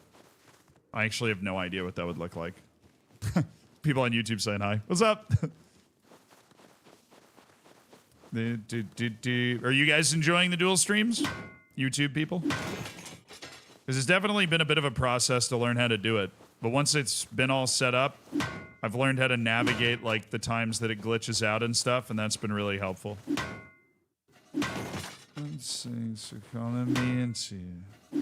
I actually have no idea what that would look like. People on YouTube saying hi. What's up? Are you guys enjoying the dual streams? YouTube people? Because it's definitely been a bit of a process to learn how to do it. But once it's been all set up, I've learned how to navigate, like, the times that it glitches out and stuff, and that's been really helpful. Thanks for calling me into you.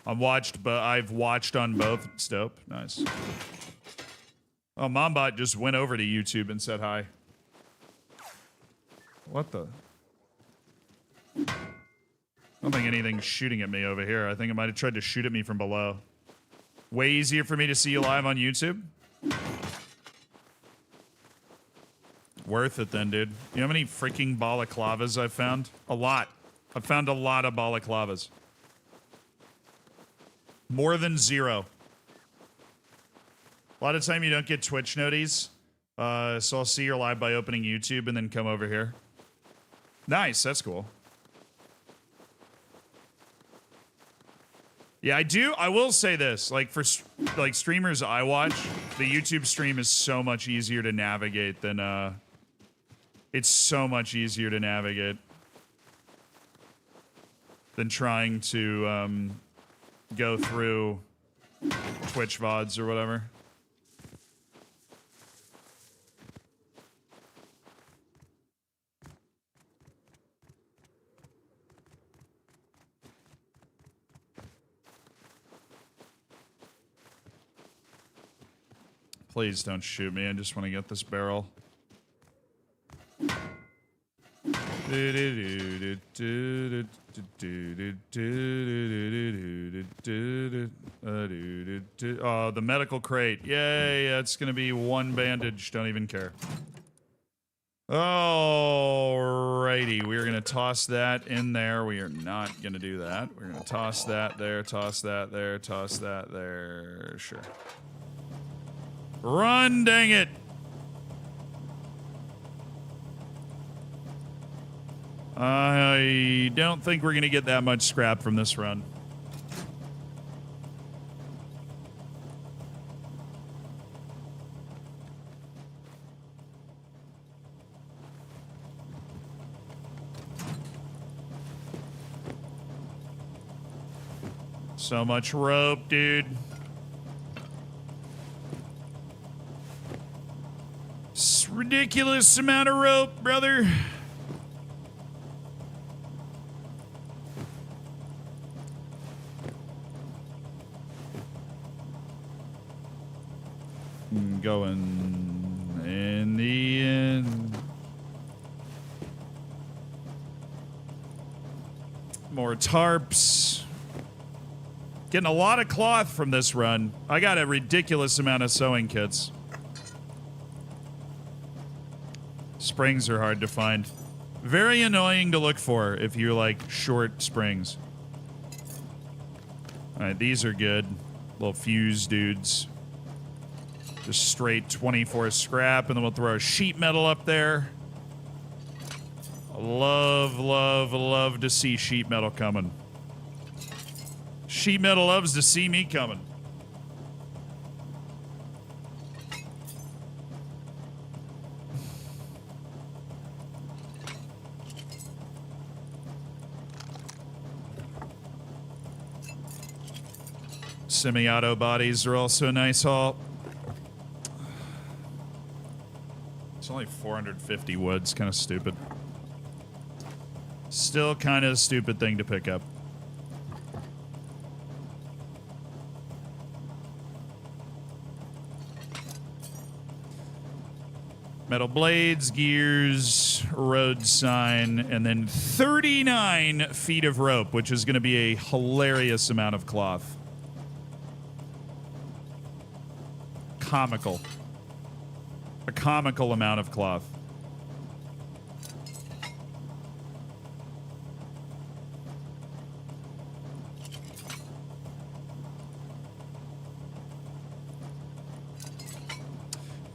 I've watched on both. It's dope. Nice. Oh, Mombot just went over to YouTube and said hi. What the? I don't think anything's shooting at me over here. I think it might have tried to shoot at me from below. Way easier for me to see you live on YouTube. Worth it then, dude. You know how many freaking balaclavas I've found? A lot. I've found a lot of balaclavas. More than 0. A lot of time you don't get Twitch noties. So I'll see your live by opening YouTube and then come over here. Nice, that's cool. Yeah, I will say this, like, for like streamers I watch, the YouTube stream is so much easier to navigate than it's so much easier to navigate than trying to go through Twitch VODs or whatever. Please don't shoot me. I just want to get this barrel. Oh, the medical crate. Yay, that's going to be 1 bandage. Don't even care. Alrighty, we're going to toss that in there. We are not going to do that. We're going to toss that there, toss that there, toss that there. Sure. Run, dang it! I don't think we're going to get that much scrap from this run. So much rope, dude. It's ridiculous amount of rope, brother. Going in the end. More tarps. Getting a lot of cloth from this run. I got a ridiculous amount of sewing kits. Springs are hard to find. Very annoying to look for if you like short springs. Alright, these are good. Little fuse dudes. Just straight 24 scrap, and then we'll throw a sheet metal up there. Love, love, love to see sheet metal coming. Sheet metal loves to see me coming. Semi-auto bodies are also a nice haul. It's only 450 wood. It's kind of stupid. Still kind of a stupid thing to pick up. Metal blades, gears, road sign, and then 39 feet of rope, which is going to be a hilarious amount of cloth. Comical. A comical amount of cloth.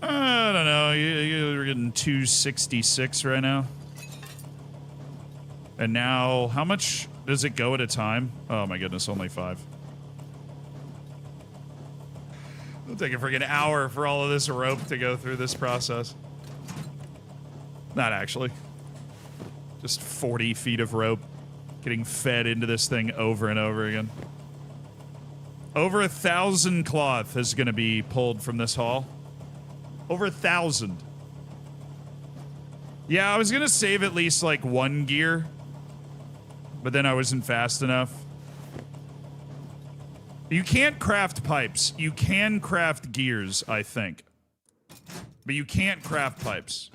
I don't know. You're getting 266 right now. And now, how much does it go at a time? Oh my goodness, only 5. It'll take a freaking hour for all of this rope to go through this process. Not actually. Just 40 feet of rope getting fed into this thing over and over again. Over 1,000 cloth is going to be pulled from this haul. Over 1,000. Yeah, I was going to save at least like 1 gear, but then I wasn't fast enough. You can't craft pipes. You can craft gears, I think. But you can't craft pipes.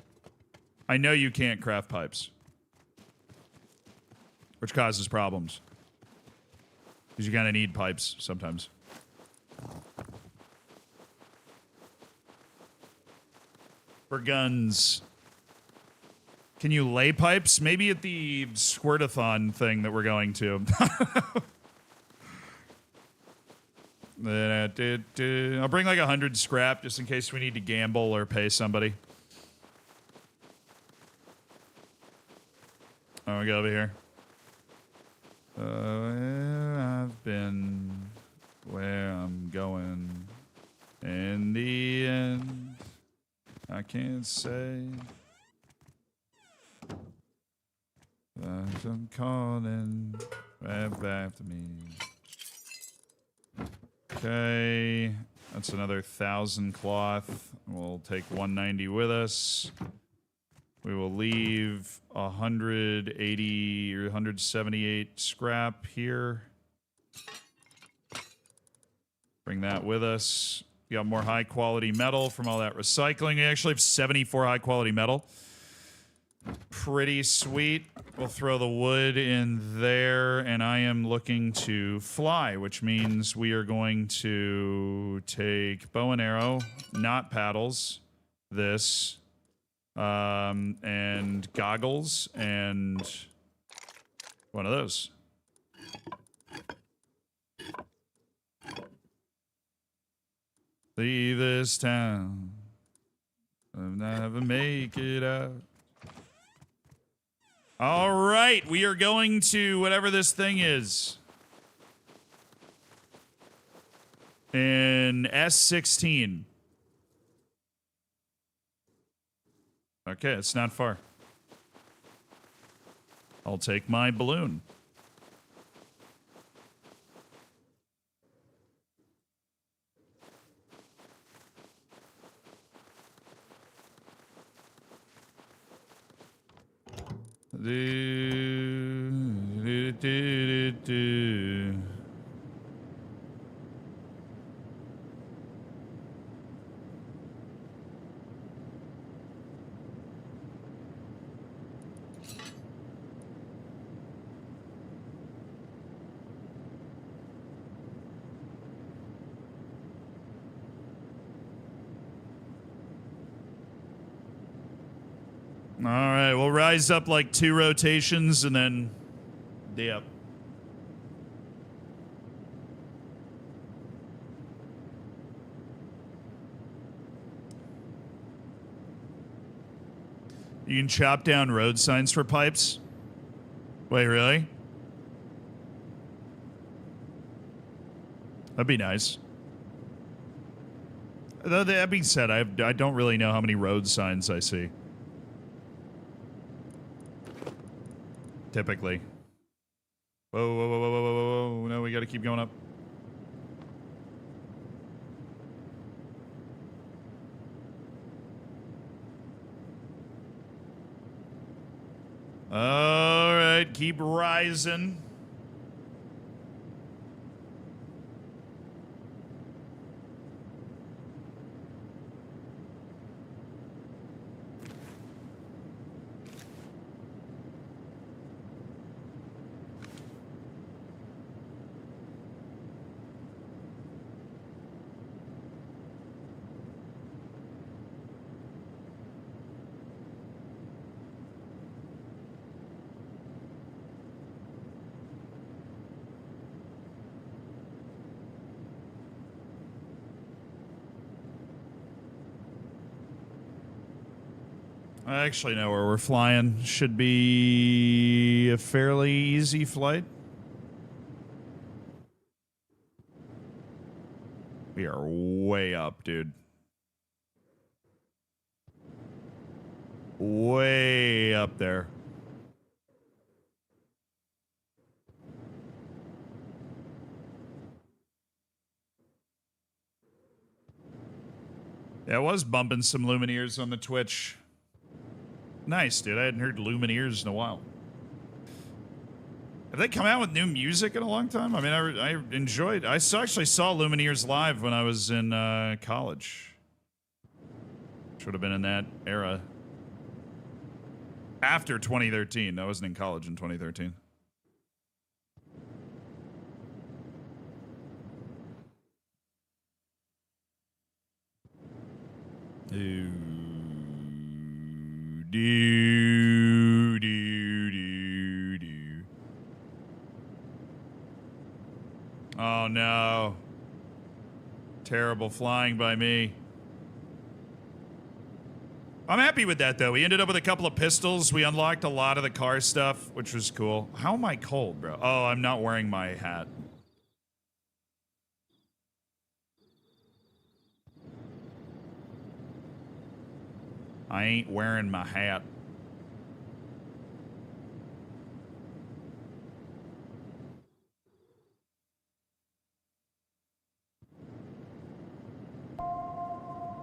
I know you can't craft pipes. Which causes problems. Because you kind of need pipes sometimes. For guns. Can you lay pipes? Maybe at the squirtathon thing that we're going to. I'll bring like 100 scrap just in case we need to gamble or pay somebody. Oh, we go over here. Where I've been, where I'm going. In the end, I can't say that I'm calling right after me. Okay, that's another 1,000 cloth. We'll take 190 with us. We will leave 180 or 178 scrap here. Bring that with us. We got more high quality metal from all that recycling. We actually have 74 high quality metal. Pretty sweet. We'll throw the wood in there, and I am looking to fly, which means we are going to take bow and arrow, not paddles, this, and goggles, and one of those. Leave this town. I'll never make it out. All right, we are going to whatever this thing is. In S16. Okay, it's not far. I'll take my balloon. All right, we'll rise up like 2 rotations and then dip. You can chop down road signs for pipes? Wait, really? That'd be nice. Though that being said, I don't really know how many road signs I see. Typically. Whoa, whoa, whoa, whoa, whoa, whoa, whoa. No, we gotta keep going up. All right, keep rising. I actually know where we're flying. Should be a fairly easy flight. We are way up, dude. Way up there. Yeah, I was bumping some Lumineers on the Twitch. Nice, dude. I hadn't heard Lumineers in a while. Have they come out with new music in a long time? I mean, I enjoyed... actually saw Lumineers live when I was in college. Should have been in that era. After 2013. I wasn't in college in 2013. Do, do, do, do, do. Oh no. Terrible flying by me. I'm happy with that though. We ended up with a couple of pistols. We unlocked a lot of the car stuff, which was cool. How am I cold, bro? Oh, I'm not wearing my hat. I ain't wearing my hat.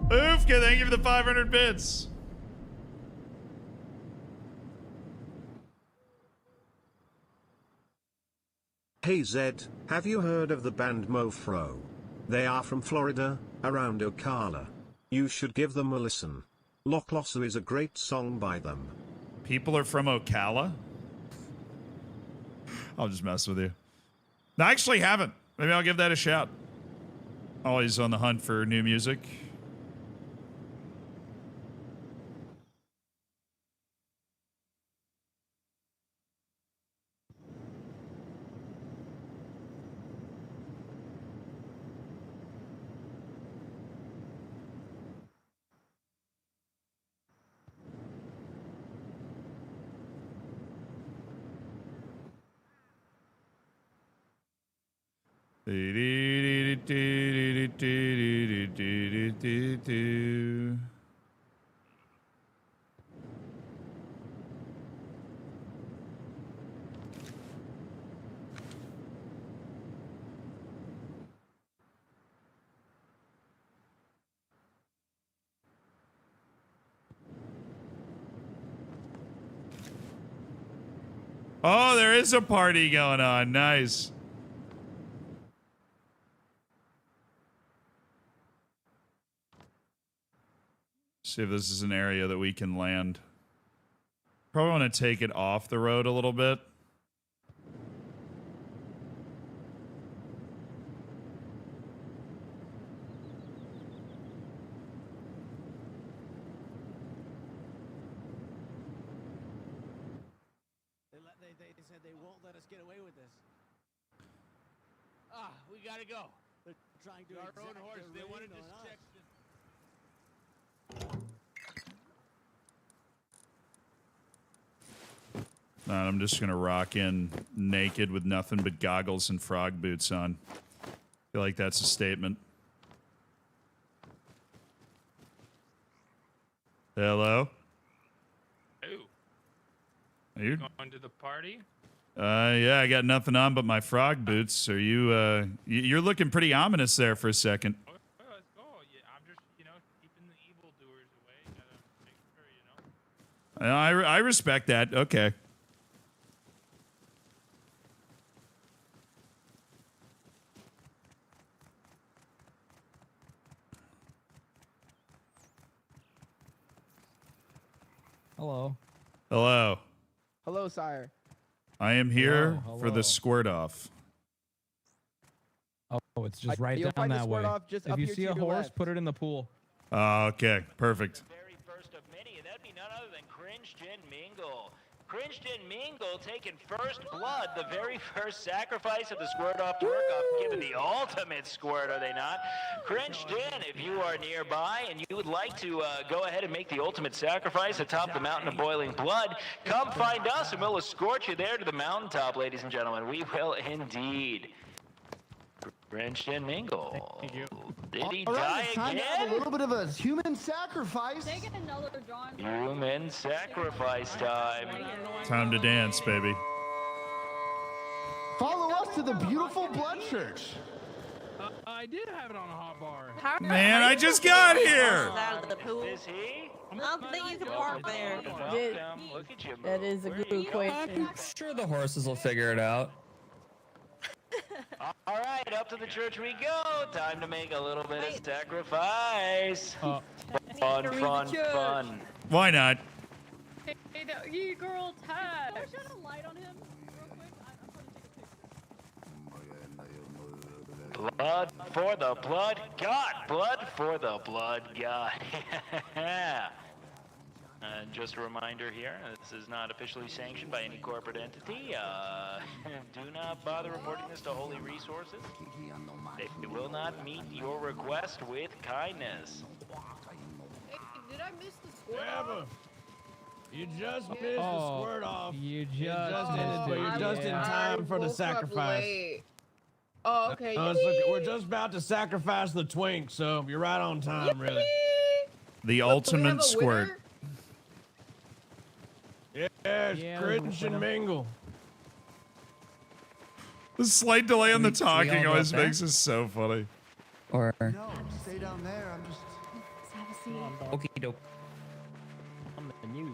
Oofka, thank you for the 500 bits. Hey Zed, have you heard of the band Mofro? They are from Florida, around Ocala. You should give them a listen. Lochlossa is a great song by them. People are from Ocala? I'll just mess with you. No, I actually haven't. Maybe I'll give that a shout. Always on the hunt for new music. Oh, there is a party going on. Nice. See if this is an area that we can land. Probably want to take it off the road a little bit. They said they won't let us get away with this. Ah, we gotta go. They're trying to our own horse. They wanted to check. I'm just gonna rock in naked with nothing but goggles and frog boots on. Feel like that's a statement. Hello? Are you going to the party? Yeah, I got nothing on but my frog boots. Are you, you're looking pretty ominous there for a second. Oh, let's go. Yeah, I'm just, keeping the evildoers away. Gotta make sure, I respect that. Okay. Hello. Hello. Hello, sire. I am here Hello, for the squirt off. Oh, it's just right you'll down find the that squirt way. off just If up you here see to a your horse, left. put it in the pool. Okay, perfect. Very first of many, and that'd be none other than Cringed In Mingle. Cringed In Mingle taking first blood, the very first sacrifice of the squirt off to work off, given the ultimate squirt, are they not? Cringed In, if you are nearby and you would like to go ahead and make the ultimate sacrifice atop the mountain of boiling blood, come find us and we'll escort you there to the mountaintop, ladies and gentlemen. We will indeed. Cringed In Mingle. Thank you. Did he All right, die it's time again? to have a little bit of a human sacrifice. Human sacrifice time. Time to dance, baby. Follow us to the beautiful blood church. I did have it on a hot bar. Man, I just got here. Is he? I don't think you can park there. Welcome. Look at you. That is a good question. I'm sure the horses will figure it out. All right, up to the church we go. Time to make a little bit of sacrifice. Fun. Why not? Hey, you girl, Tad. Can I shine a light on him real quick? Blood for the blood god. Blood for the blood god. And just a reminder here, this is not officially sanctioned by any corporate entity. Do not bother reporting this to Holy Resources. They will not meet your request with kindness. Hey, did I miss the squirt off? You just missed the squirt off. You You just missed missed it, but it. you're just in Yeah. time for the Woke up sacrifice. late. Oh, okay. We're just about to sacrifice the twink, so you're right on time, really. The Look, do we have ultimate a squirt. winner? Yes, Yeah, Cringe and Mingle. The slight delay on the talking all go always up there? makes us so funny. Or No, stay down there. I'm just. Let's have a seat. okie doke. I'm the news.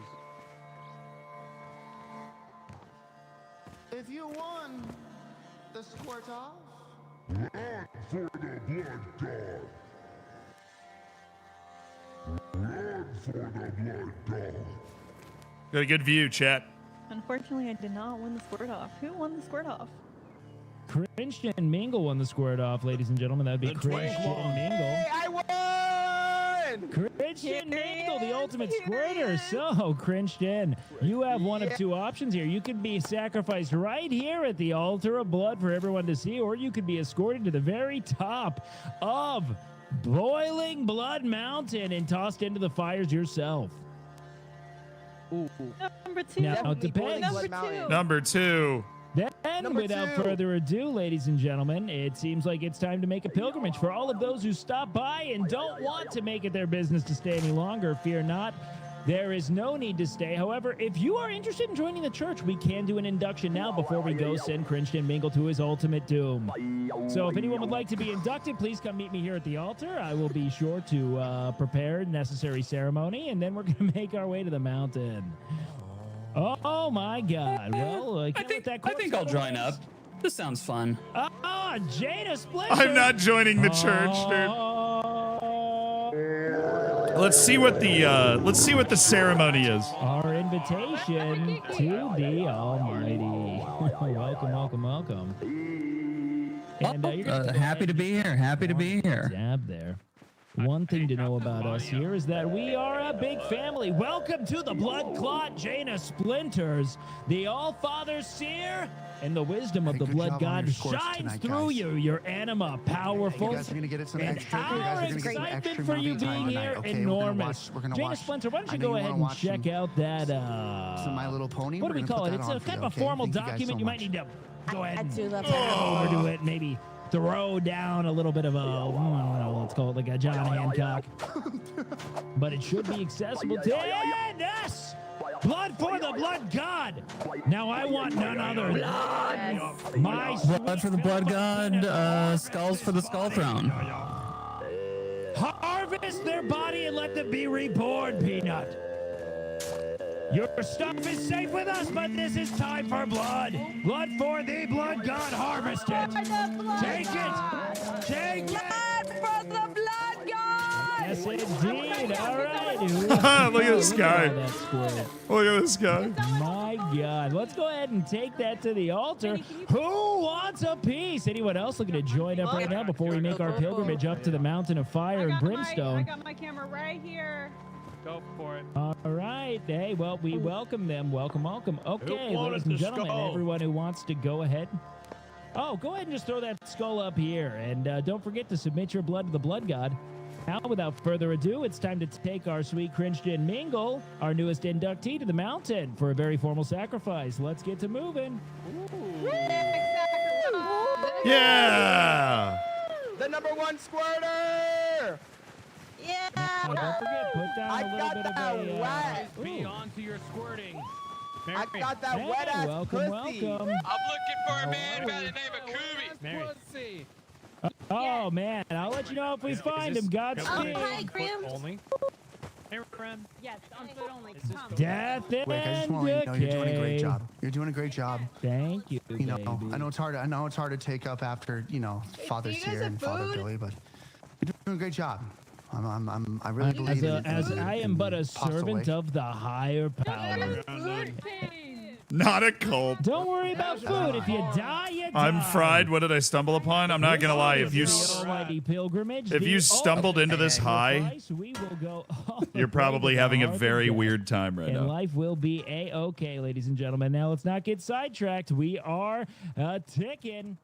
If you won the squirt off. Got a good view, chat. Unfortunately, I did not win the squirt off. Who won the squirt off? Christian Mingle won the squared off, ladies and gentlemen. That'd be Christian Mingle. I won! Christian Mingle, the ultimate squirter. So, Christian, you have one of two options here. You could be sacrificed right here at the altar of blood for everyone to see, or you could be escorted to the very top of Boiling Blood Mountain and tossed into the fires yourself. Ooh. Number 2. Now, it depends. Number 2. Then, without further ado, ladies and gentlemen, it seems like it's time to make a pilgrimage. For all of those who stop by and don't want to make it their business to stay any longer, fear not. There is no need to stay. However, if you are interested in joining the church, we can do an induction now before we go send Christian Mingle to his ultimate doom. So if anyone would like to be inducted, please come meet me here at the altar. I will be sure to prepare necessary ceremony, and then we're going to make our way to the mountain. Oh my God! Well, I think I'll join up. This sounds fun. Ah, Jada Splinter. I'm not joining the church, dude. Let's see what the ceremony is. Our invitation to the Almighty. Welcome, welcome, welcome. And happy to be here. Happy to be here. Dab there. One thing to know about us here is that we are a big family. Welcome to the Blood Clot Jaina Splinters. The All-Father Seer and the wisdom of the Blood God shines through you. Your anima powerful. You guys are going to get it some and extra. our excitement for you being here enormous. Jaina Splinter, why don't you go ahead and check out that My Little Pony. What do we call it? It's a kind of a formal document. You might need to go ahead and do love overdo it. Maybe throw down a little bit of a, I don't know, let's call it like a John Hancock. But it should be accessible to us. Blood for the Blood God. Now I want none other than my blood for the Blood God, skulls for the Skull Throne. Harvest their body and let them be reborn, Peanut. Your stuff is safe with us, but this is time for blood. Blood for the Blood God. Harvest it. Take it. Take it. Blood for the Blood God. Yes, indeed. All right. Look at this guy. Look at this guy. My God. Let's go ahead and take that to the altar. Who wants a piece? Anyone else looking to join up right now before we make our pilgrimage up to the mountain of fire and brimstone? I got my camera right here. Go for it. All right. Hey, well, we welcome them. Welcome, welcome. Okay, ladies and gentlemen, everyone who wants to go ahead. Oh, go ahead and just throw that skull up here. And don't forget to submit your blood to the Blood God. Now, without further ado, it's time to take our sweet Christian Mingle, our newest inductee, to the mountain for a very formal sacrifice. Let's get to moving. Yeah! The #1 squirter! Yeah! Oh, don't forget, put down a little bit of a... Be on to your squirting. I got that Hey, wet ass welcome, pussy. welcome. I'm looking for a man by the name of Kubi. Pussy. Oh, man, I'll let you know if we find him. Godspeed. Hi, Grim. Only. Hey, friend. Yes, on foot only. Come. Death and Wait, I just want to let you know you're doing a great decay. job. You're doing a great job. Thank you, You know, baby. I know it's hard. I know it's hard to take up after Father you guys Seer have and Father food? Billy, but you're doing a great job. I really believe As I am but a passed servant away. of the higher power. Not a cult. Don't worry about food. If you die, you die. I'm fried. What did I stumble upon? I'm not gonna lie. If you Almighty pilgrimage, if you stumbled into this high, sacrifice, we will go all the you're way probably to the having a heart of very death. weird time right And now. life will be a-okay, ladies and gentlemen. Now, let's not get sidetracked. We are ticking.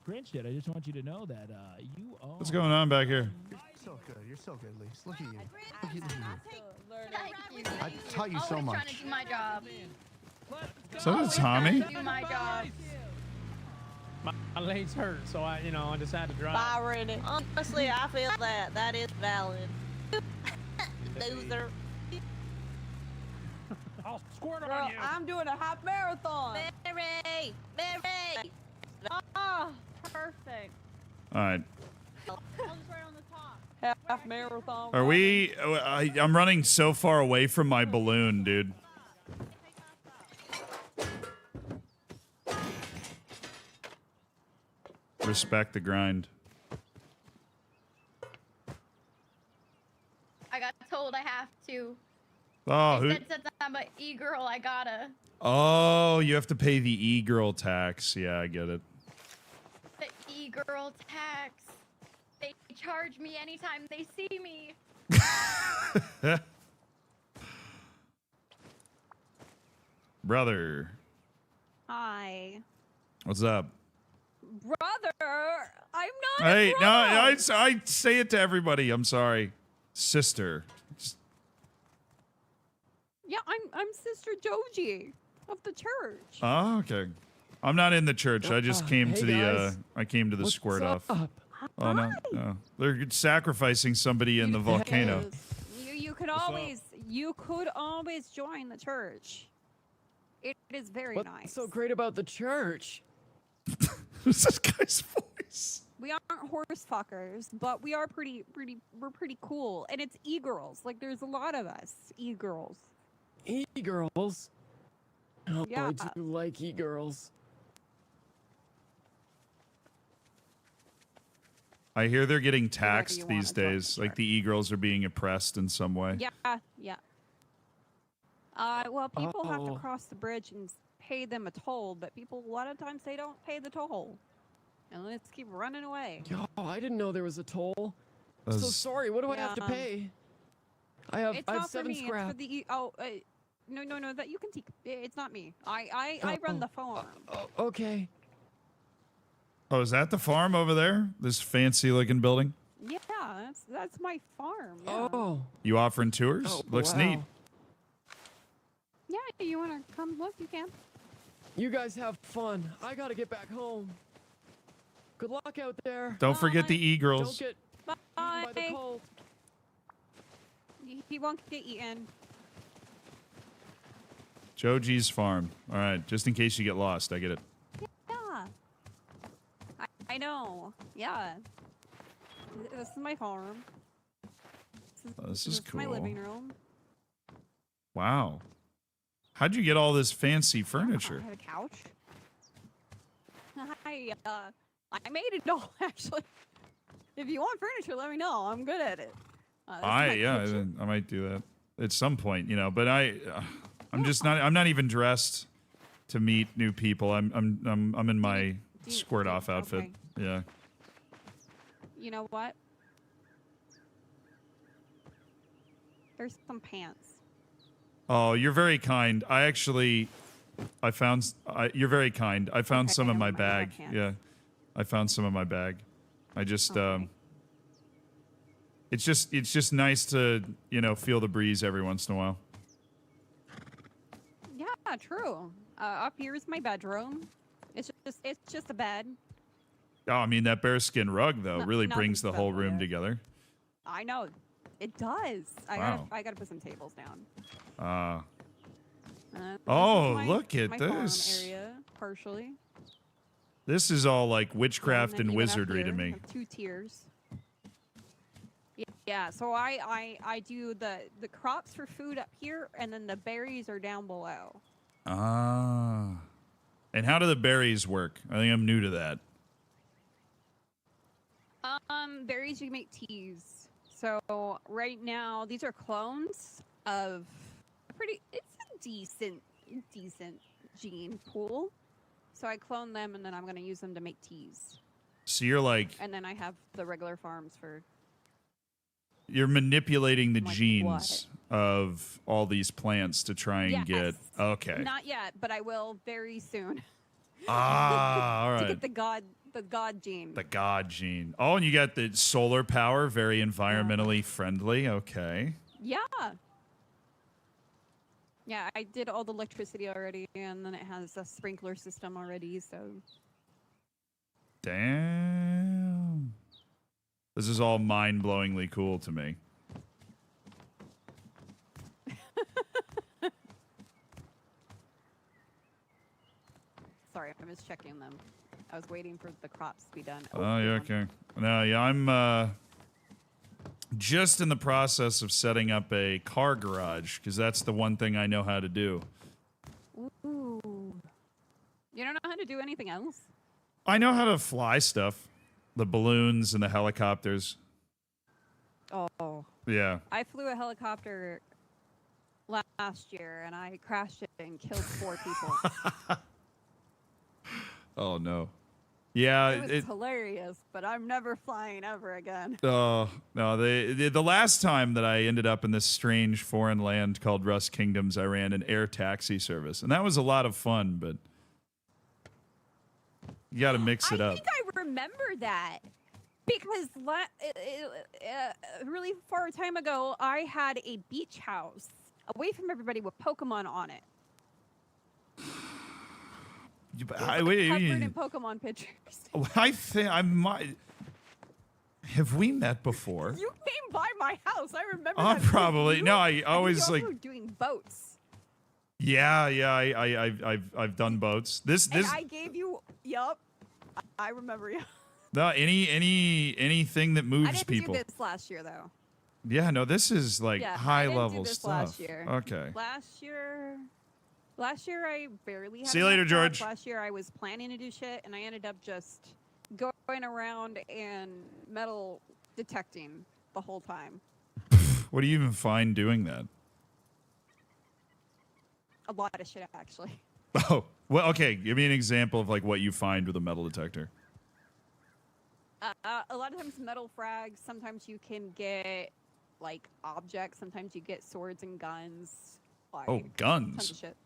Grinch, I just want you to know that you are... What's going on back here? You're so good. You're so good, Lise. Look at you. Look at you. I taught you so much. Trying to do my job. So did Tommy. Do my job. My legs hurt, so I decided to drive. Byron. Honestly, I feel that is valid. Loser. I'll squirt Girl, on you. I'm doing a half marathon. Mary! Mary! Oh, perfect. All right. I'll just right on the top. Half marathon. Are we? I'm running so far away from my balloon, dude. Respect the grind. I got told I have to Oh, who? Since I'm an e-girl, I gotta. Oh, you have to pay the e-girl tax. Yeah, I get it. The e-girl tax. They charge me anytime they see me. Brother. Hi. What's up? Brother, I'm not. Hey, no, wrong. I say it to everybody. I'm sorry. Sister. Yeah, I'm Sister Joji of the church. Oh, okay. I'm not in the church. I just came hey to the guys. I came to the What's squirt up? off. Oh no, no. They're sacrificing somebody in the volcano. You could always join the church. It is very What's nice. so great about the church? Who's this guy's voice? We aren't horse fuckers, but we are we're pretty cool. And it's e-girls. Like there's a lot of us e-girls. E-girls? Oh, Yeah. I do like e-girls. I hear they're getting you taxed wanna these join the days. Like the e-girls are being oppressed in some way. Yeah. Well, people have to cross the bridge and pay them a toll, but people a lot of times they don't pay the toll, and let's keep running away. Yo, I didn't know there was a toll. I'm so That's- sorry. What do I have to pay? I have It's I have not for 7 me. scrap. It's for the no. That you can take. It's not me. I run the farm. Okay. Oh, is that the farm over there? This fancy looking building? Yeah, that's my farm. Yeah. Oh. You offering tours? Oh, Looks wow. neat. Yeah, you wanna come look? You can. You guys have fun. I gotta get back home. Good luck out there. Don't forget the Don't e-girls. get eaten by the cold. He won't get eaten. Joji's farm. All right, just in case you get lost, I get it. Yeah. I know. Yeah. This is my farm. This is my cool. living room. Wow. How'd you get all this fancy furniture? I have a couch. I made it all actually. If you want furniture, let me know. I'm good at it. This is my kitchen. I might do that at some point, you know. But I'm just not. I'm not even dressed to meet new people. I'm in my squirt off outfit. okay. Yeah. You know what? There's some pants. Oh, you're very kind. I found. You're very kind. I found Okay, some in I my have bag. pants. Yeah, I found some in my bag. I just It's just nice to feel the breeze every once in a while. Yeah, true. Up here is my bedroom. It's just a bed. Oh, I mean that bearskin rug though really nothing brings the whole special room there. together. I know. It does. Wow. I gotta put some tables down. This Oh, is my- look at my farm this. area, partially. This is all like witchcraft then and even up wizardry to here, me. have 2 tiers. Yeah, so I do the crops for food up here, and then the berries are down below. Ah. And how do the berries work? I think I'm new to that. Berries you make teas. So right now these are clones of it's a decent gene pool. So I clone them and then I'm gonna use them to make teas. So you're like And then I have the regular farms for you're manipulating the Like genes of all these plants to try and get okay. Not yet, but I will very soon. Ah, all To right. get the god gene. The god gene. Oh, and you got the solar power, very environmentally friendly. Okay. Yeah. Yeah, I did all the electricity already, and then it has a sprinkler system already, so. Damn. This is all mind-blowingly cool to me. Sorry, I was checking them. I was waiting for the crops to be done. Oh, yeah, okay. No, yeah, I'm just in the process of setting up a car garage because that's the one thing I know how to do. Ooh. You don't know how to do anything else? I know how to fly stuff, the balloons and the helicopters. Oh. Yeah. I flew a helicopter last year, and I crashed it and killed 4 people. Oh no. Yeah, It was hilarious, but I'm never flying ever again. Oh no! The last time that I ended up in this strange foreign land called Rust Kingdoms, I ran an air taxi service, and that was a lot of fun. But you got to mix it up. I think I remember that because really far time ago, I had a beach house away from everybody with Pokemon on it. Covered in Pokemon pictures. I think I might. Have we met before? You came by my house. I remember. That Probably. No, I always you were doing boats. Yeah. I've done boats. This. And I gave you. Yup. I remember you. No, anything that moves I didn't people. do this last year though. Yeah, no, this is like high I didn't level do this stuff. Last year. Okay. Last year I barely had. See you later, enough George. Last year I was planning to do shit, and I ended up just going around and metal detecting the whole time. What do you even find doing that? A lot of shit, actually. Oh, well, okay. Give me an example of like what you find with a metal detector. A lot of times metal frags. Sometimes you can get like objects. Sometimes you get swords and guns. Like, Oh, guns. Tons of shit.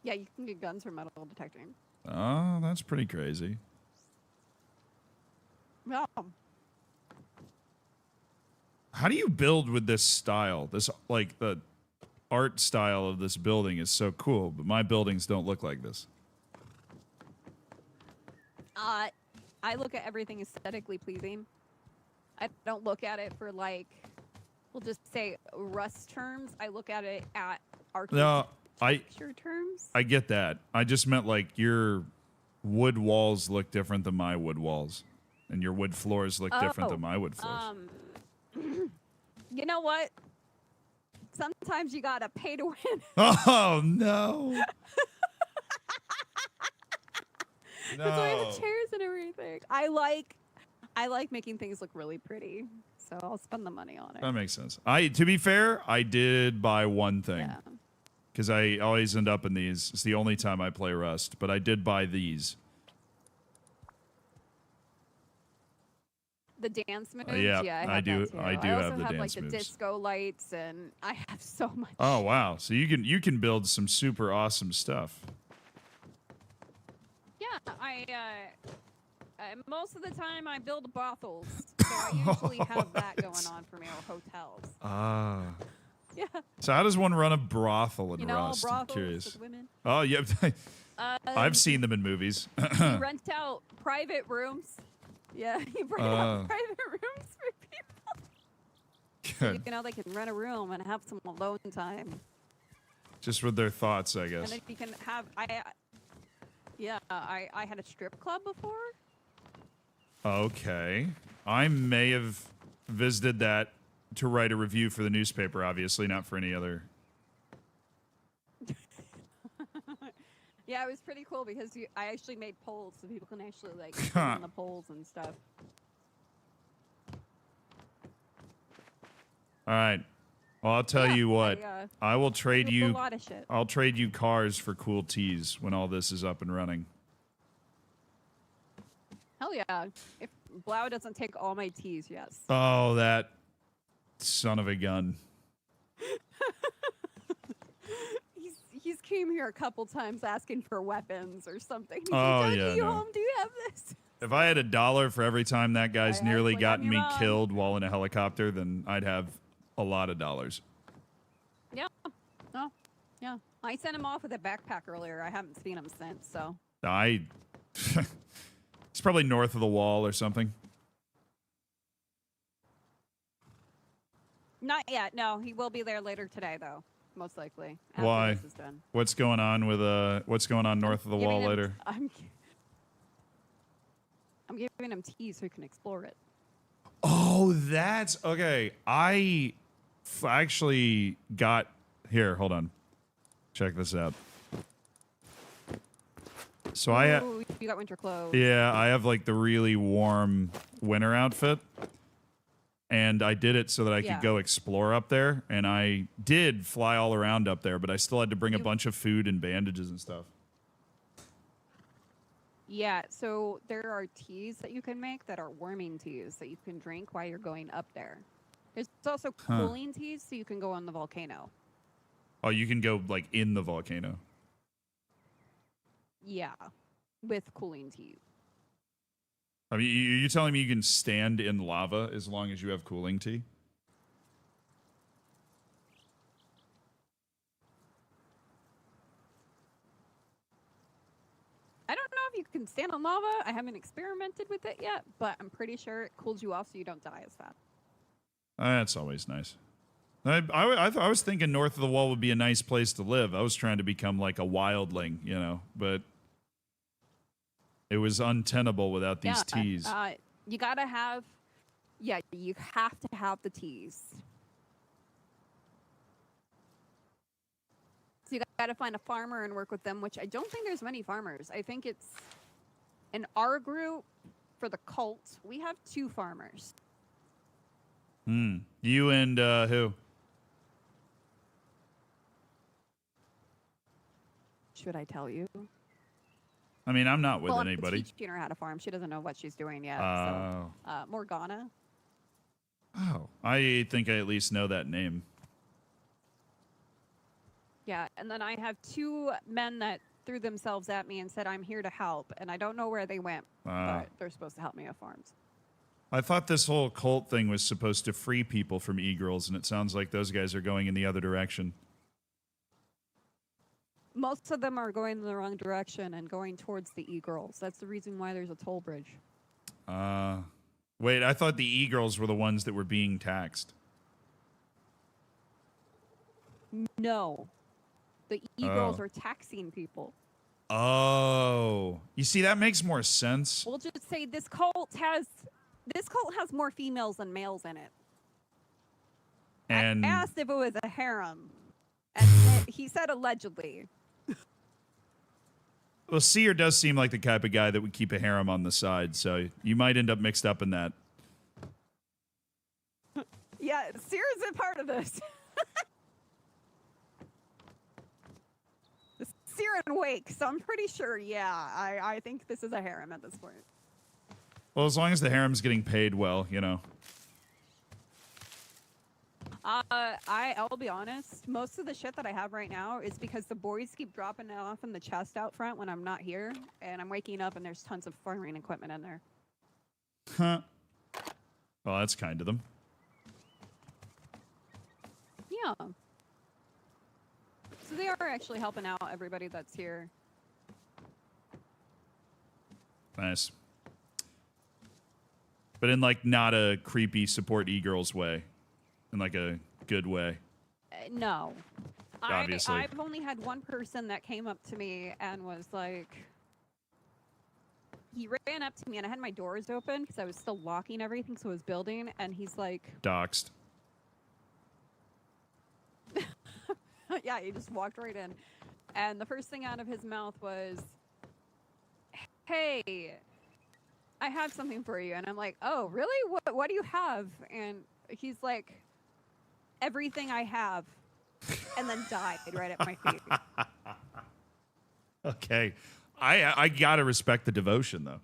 Yeah, you can get guns from metal detecting. Oh, that's pretty crazy. Yeah. How do you build with this style? This like the art style of this building is so cool, but my buildings don't look like this. I look at everything aesthetically pleasing. I don't look at it for like, we'll just say Rust terms. I look at it at architecture terms. I get that. I just meant like your wood walls look different than my wood walls, and your wood floors look different than my wood floors. You know what? Sometimes you gotta pay to win. Oh no! That's why the chairs and everything. I like making things look really pretty, so I'll spend the money on it. That makes sense. To be fair, I did buy one thing because I always end up in these. It's the only time I play Rust, but I did buy these. The dance moves. Yeah, I do. I do also have the dance like moves. the disco lights, and I have so much. Oh wow! So you can build some super awesome stuff. Yeah, most of the time I build brothels, so I usually have that going on for me, or hotels. Ah. Yeah. So how does one run a brothel in You know, Rust? I'm brothels curious. with women? Oh yeah, I've seen them in movies. You rent out private rooms. Yeah, you rent out private rooms for people. Good. You know, they can rent a room and have some alone time. Just with their thoughts, I And guess. then you can have, I had a strip club before. Okay. I may have visited that to write a review for the newspaper, obviously, not for any other. Yeah, it was pretty cool because I actually made polls so people can actually like sit on the polls and stuff. All right. Well, I'll tell you what. I will trade a you. lot of shit. I'll trade you cars for cool tees when all this is up and running. Hell yeah! If Blau doesn't take all my teas, yes. Oh, that son of a gun. He's came here a couple times asking for weapons or something. He's Oh, like, yeah, you no. home? Do you have this? If I had $1 for every time that guy's nearly gotten me Mom. killed while in a helicopter, then I'd have a lot of dollars. Yeah. No. Yeah. I sent him off with a backpack earlier. I haven't seen him since. So. It's probably north of the wall or something. Not yet. No, he will be there later today, though. Most likely. After Why? This is done. What's going on with what's going on north of the wall Giving him- later? I'm giving him tea so he can explore it. Oh, that's okay. I actually got here. Hold on. Check this out. So Ooh, you got winter clothes. I have like the really warm winter outfit. and I did it so that I Yeah. could go explore up there, and I did fly all around up there, but I still had to bring a bunch of food and bandages and stuff. Yeah, so there are teas that you can make that are warming teas that you can drink while you're going up there. There's also Huh. cooling teas, so you can go on the volcano. Oh, you can go like in the volcano. Yeah, with cooling teas. I mean, you telling me you can stand in lava as long as you have cooling tea? I don't know if you can stand on lava. I haven't experimented with it yet, but I'm pretty sure it cools you off so you don't die as fast. That's always nice. I was thinking north of the wall would be a nice place to live. I was trying to become like a wildling, you know, but it was untenable without these teas. You gotta have, you have to have the teas. So you gotta find a farmer and work with them, which I don't think there's many farmers. I think it's in our group for the cult. We have 2 farmers. You and who? Should I tell you? I mean, I'm not with well, anybody. I'm teaching her how to farm. She doesn't know what she's doing yet. Oh. So, Morgana. Oh, I think I at least know that name. Yeah, and then I have 2 men that threw themselves at me and said, I'm here to help. And I don't know where they went, but they're supposed to help me at farms. I thought this whole cult thing was supposed to free people from e-girls, and it sounds like those guys are going in the other direction. Most of them are going in the wrong direction and going towards the e-girls. That's the reason why there's a toll bridge. Wait, I thought the e-girls were the ones that were being taxed. No. The e-girls are taxing people. Oh. You see, that makes more sense. We'll just say this cult has more females than males in it. And I asked if it was a harem, and he said allegedly. Well, Seer does seem like the type of guy that would keep a harem on the side, so you might end up mixed up in that. Yeah, Seer's a part of this. Seer and Wake, so I'm pretty sure, I think this is a harem at this point. Well, as long as the harem's getting paid well, you know. I'll be honest, most of the shit that I have right now is because the boys keep dropping it off in the chest out front when I'm not here, and I'm waking up and there's tons of farming equipment in there. Huh. Well, that's kind of them. Yeah. So they are actually helping out everybody that's here. Nice. But in, like, not a creepy support e-girls way. In, like, a good way. No. Obviously. I've only had one person that came up to me and was like... He ran up to me and I had my doors open because I was still locking everything, so I was building, and he's like... Doxed. Yeah, he just walked right in. And the first thing out of his mouth was, hey, I have something for you. And I'm like, oh, really? What do you have? And he's like, everything I have. And then died right at my feet. Okay. I gotta respect the devotion, though.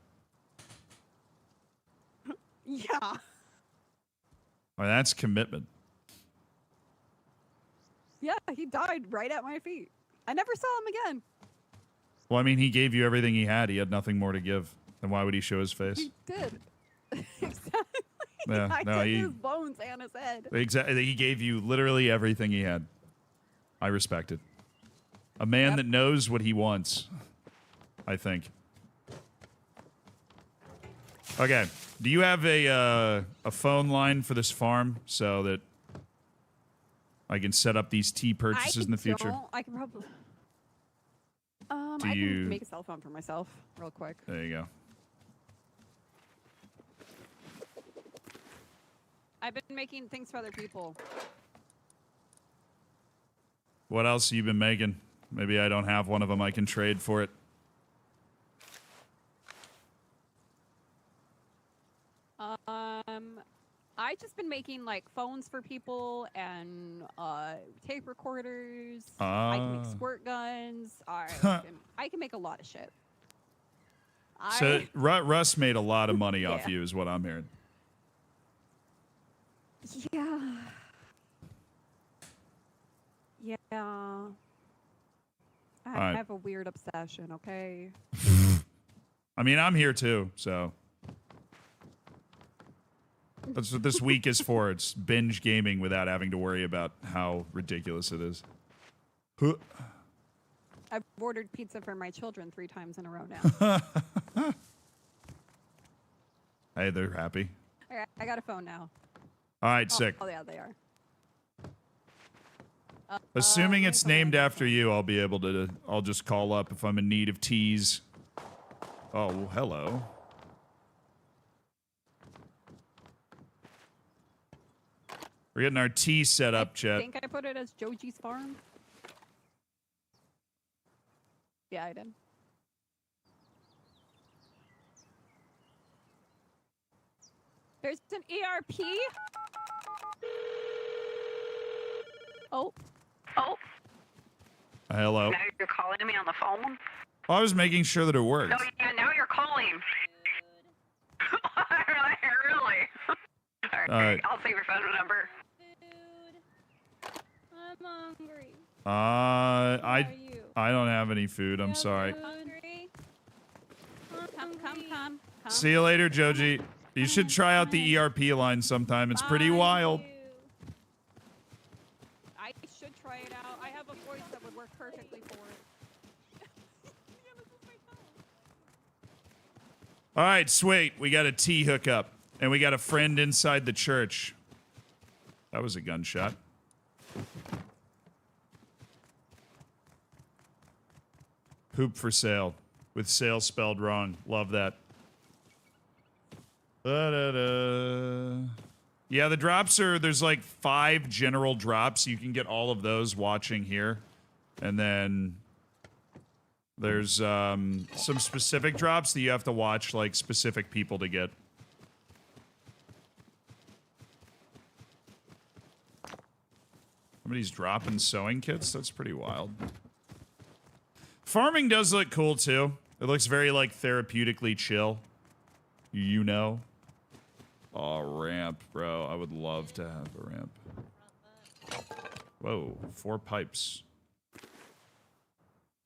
Yeah. Well, that's commitment. Yeah, he died right at my feet. I never saw him again. Well, I mean, he gave you everything he had. He had nothing more to give. Then why would he show his face? He did. Exactly. Yeah, I no, took he- his bones and his head. Exactly. He gave you literally everything he had. I respect it. A man that knows what he wants, I think. Okay. Do you have a phone line for this farm so that I can set up these tea purchases in the future? I can probably... Do I you- can make a cell phone for myself real quick. There you go. I've been making things for other people. What else have you been making? Maybe I don't have one of them. I can trade for it. I I've just been making like phones for people and tape recorders. I can make squirt guns. I can make a lot of shit. So Russ made a lot of money off you, is what I'm hearing. Yeah. Yeah. I have a weird obsession, okay? I mean, I'm here too, so. That's what this week is for. It's binge gaming without having to worry about how ridiculous it is. I've ordered pizza for my children 3 times in a row now. Hey, they're happy. All right, I got a phone now. All right, sick. Oh, yeah, they are. Assuming it's named after you, I'll be able to. I'll just call up if I'm in need of teas. Oh, well, hello. We're getting our tea set up, Chet. I think I put it as Joji's Farm. Yeah, I did. There's an ERP. Oh. Hello. Now you're calling me on the phone? Oh, I was making sure that it worked. No, yeah, now you're calling. Really? All right, I'll save your phone number. I'm hungry. I don't have any food. I'm sorry. Hungry? Come. See you later, Joji. You should try out the ERP line sometime. It's pretty wild. I should try it out. I have a voice that would work perfectly for it. All right, sweet. We got a tea hookup, and we got a friend inside the church. That was a gunshot. Poop for sale, with sale spelled wrong. Love that. Yeah, the drops are, there's like 5 general drops. You can get all of those watching here. And then there's some specific drops that you have to watch like specific people to get. Somebody's dropping sewing kits? That's pretty wild. Farming does look cool too. It looks very like therapeutically chill. You know? Oh, ramp, bro. I would love to have a ramp. Whoa, 4 pipes.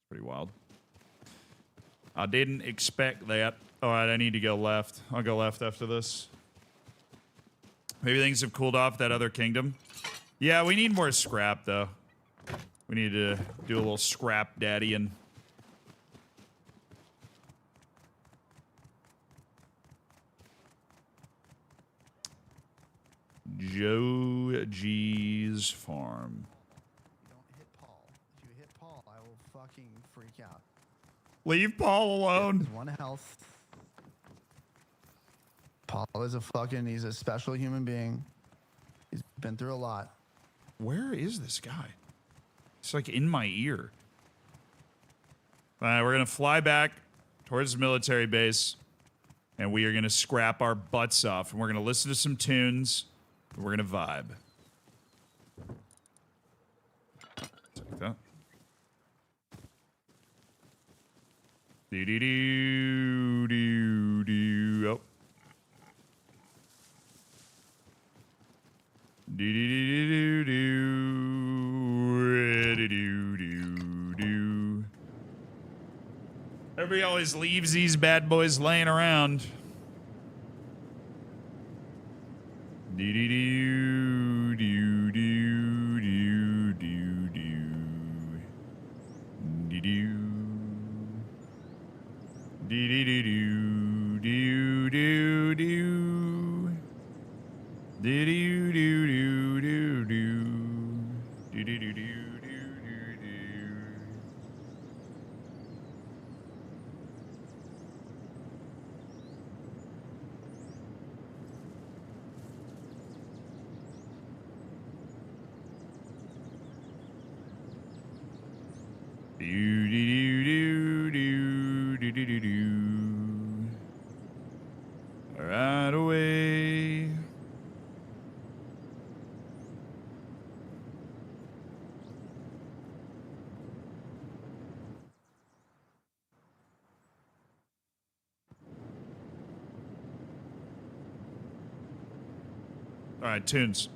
Pretty wild. I didn't expect that. All right, I need to go left. I'll go left after this. Maybe things have cooled off that other kingdom. Yeah, we need more scrap, though. We need to do a little scrap daddying. Joe G's farm. Don't hit Paul. If you hit Paul, I will fucking freak out. Leave Paul alone. There's 1 health. Paul is he's a special human being. He's been through a lot. Where is this guy? It's like in my ear. All right, we're going to fly back towards the military base, and we are going to scrap our butts off, and we're going to listen to some tunes, and we're going to vibe. Take that. Do-do-do-do-do. Oh. Do-do-do-do-do-do. Everybody always leaves these bad boys laying around. Right away. All right, tunes.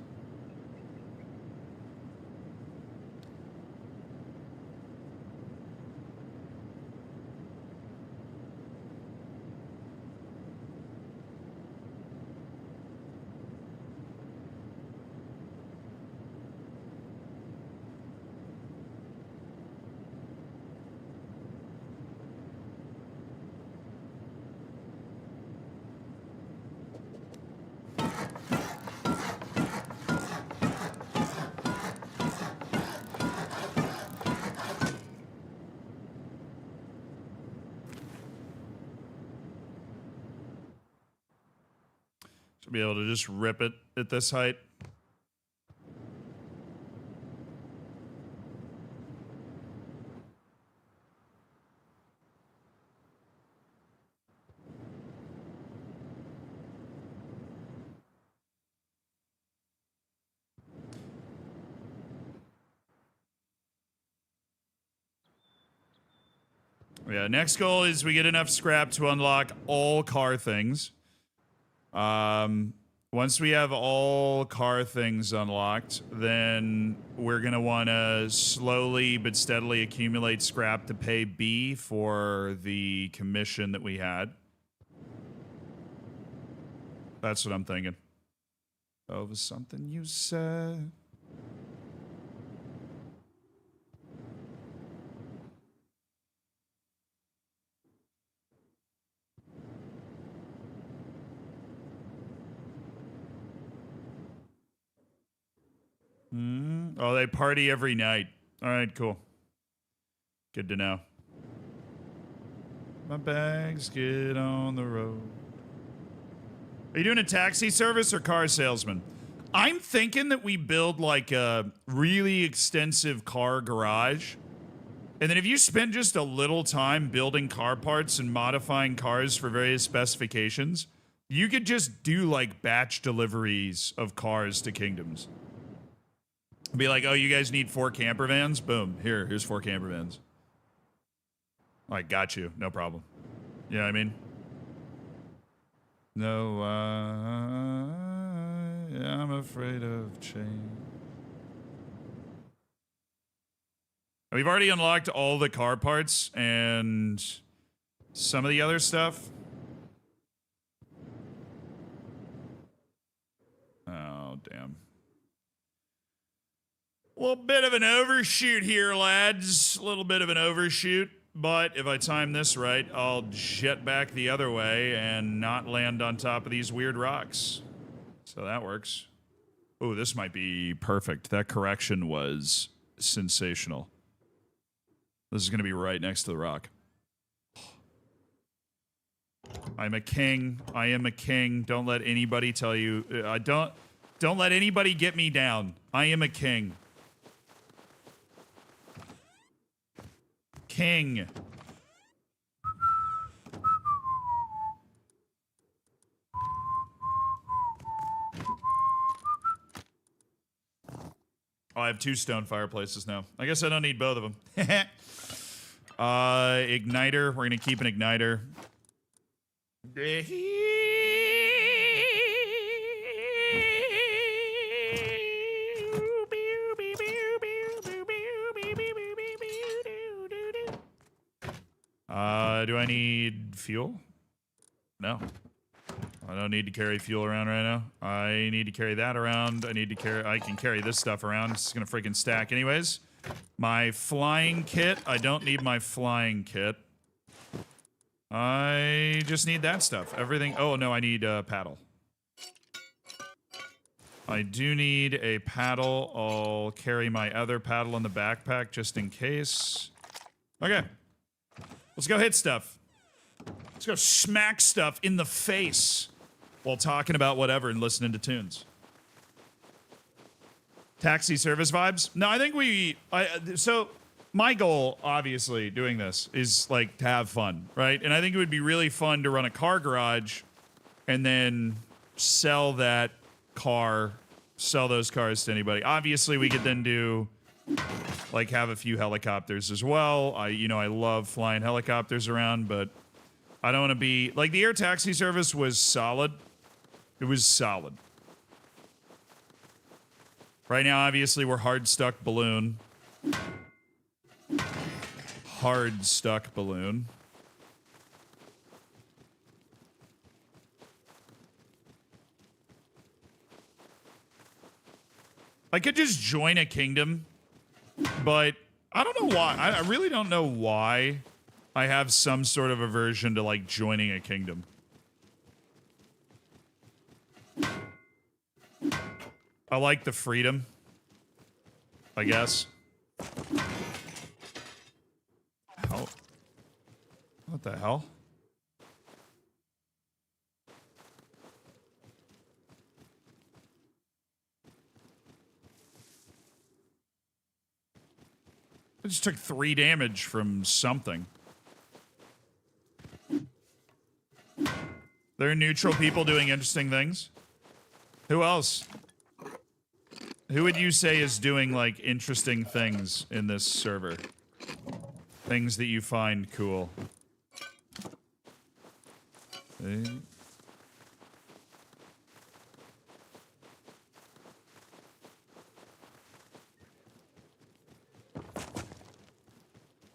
Should be able to just rip it at this height. Yeah, next goal is we get enough scrap to unlock all car things. Once we have all car things unlocked, then we're going to want to slowly but steadily accumulate scrap to pay B for the commission that we had. That's what I'm thinking. Over something you said. Oh, they party every night. All right, cool. Good to know. My bags get on the road. Are you doing a taxi service or car salesman? I'm thinking that we build like a really extensive car garage. And then if you spend just a little time building car parts and modifying cars for various specifications, you could just do like batch deliveries of cars to kingdoms. Be like, oh, you guys need 4 camper vans? Boom. Here's 4 camper vans. All right, got you. No problem. You know what I mean? No, I'm afraid of change. We've already unlocked all the car parts and some of the other stuff. Oh, damn. A little bit of an overshoot here, lads. A little bit of an overshoot. But if I time this right, I'll jet back the other way and not land on top of these weird rocks. So that works. Oh, this might be perfect. That correction was sensational. This is going to be right next to the rock. I'm a king. I am a king. Don't let anybody tell you. Don't let anybody get me down. I am a king. King. Oh, I have 2 stone fireplaces now. I guess I don't need both of them. Igniter. We're gonna keep an igniter. Do I need fuel? No. I don't need to carry fuel around right now. I need to carry that around. I can carry this stuff around. It's gonna freaking stack anyways. My flying kit. I don't need my flying kit. I just need that stuff. Everything. Oh, no, I need a paddle. I do need a paddle. I'll carry my other paddle in the backpack just in case. Okay. Let's go hit stuff. Let's go smack stuff in the face while talking about whatever and listening to tunes. Taxi service vibes? No, I think so my goal, obviously, doing this is like to have fun, right? And I think it would be really fun to run a car garage and then sell those cars to anybody. Obviously, we could then do like have a few helicopters as well. I love flying helicopters around, but I don't want to be like the air taxi service was solid. It was solid. Right now, obviously, we're hard stuck balloon. Hard stuck balloon. I could just join a kingdom, but I don't know why. I really don't know why I have some sort of aversion to, like, joining a kingdom. I like the freedom, I guess. How? What the hell? I just took 3 damage from something. There are neutral people doing interesting things. Who else? Who would you say is doing, like, interesting things in this server? Things that you find cool.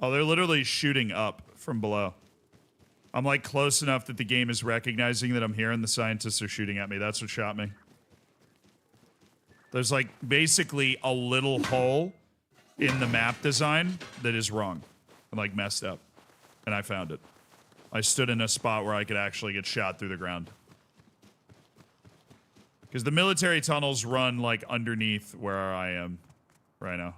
Oh, they're literally shooting up from below. I'm, like, close enough that the game is recognizing that I'm here and the scientists are shooting at me. That's what shot me. There's, like, basically a little hole in the map design that is wrong and, like, messed up. And I found it. I stood in a spot where I could actually get shot through the ground. Because the military tunnels run, like, underneath where I am right now.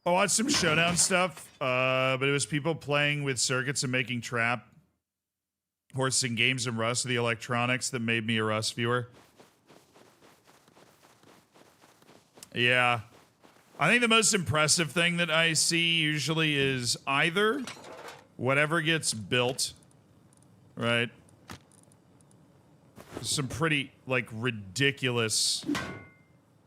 I watched some Showdown stuff, but it was people playing with circuits and making trap horses and games and Rust, the electronics that made me a Rust viewer. Yeah. I think the most impressive thing that I see usually is either whatever gets built, right? Some pretty, like, ridiculous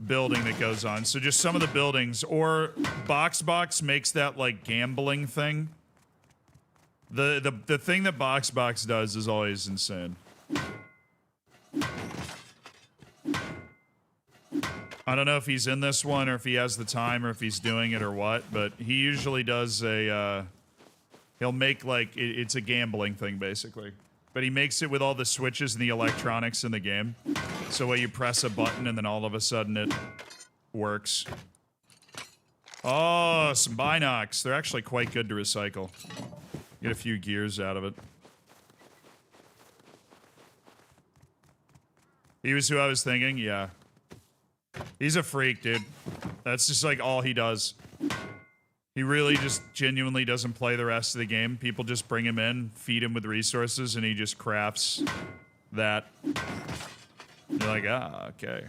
building that goes on. So just some of the buildings, or Box makes that, like, gambling thing. The thing that Box does is always insane. I don't know if he's in this one or if he has the time or if he's doing it or what, but he usually does a he'll make, like, it's a gambling thing basically. But he makes it with all the switches and the electronics in the game. So where you press a button and then all of a sudden it works. Oh, some binocs. They're actually quite good to recycle. Get a few gears out of it. He was who I was thinking? Yeah. He's a freak, dude. That's just, like, all he does. He really just genuinely doesn't play the rest of the game. People just bring him in, feed him with resources, and he just crafts that. You're like, ah, okay.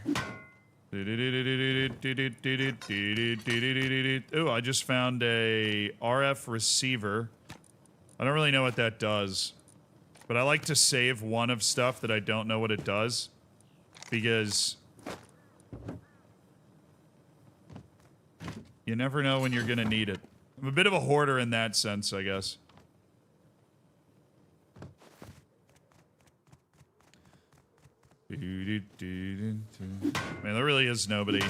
Ooh, I just found a RF receiver. I don't really know what that does, but I like to save one of stuff that I don't know what it does, because you never know when you're gonna need it. I'm a bit of a hoarder in that sense, I guess. Man, there really is nobody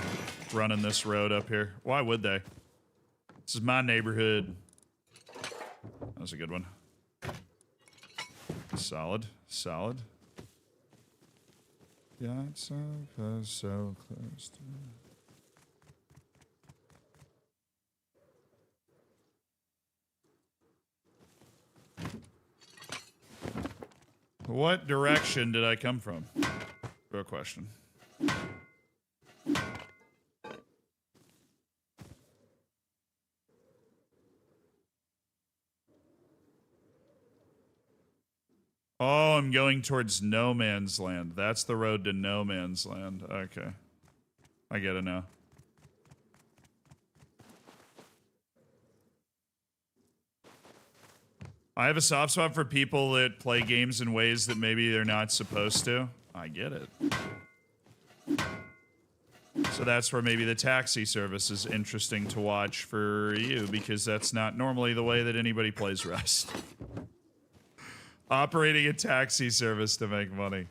running this road up here. Why would they? This is my neighborhood. That was a good one. Solid. Solid. Yeah, it's so close to... What direction did I come from? Real question. Oh, I'm going towards No Man's Land. That's the road to No Man's Land. Okay. I get it now. I have a soft spot for people that play games in ways that maybe they're not supposed to. I get it. So that's where maybe the taxi service is interesting to watch for you, because that's not normally the way that anybody plays Rust. Operating a taxi service to make money.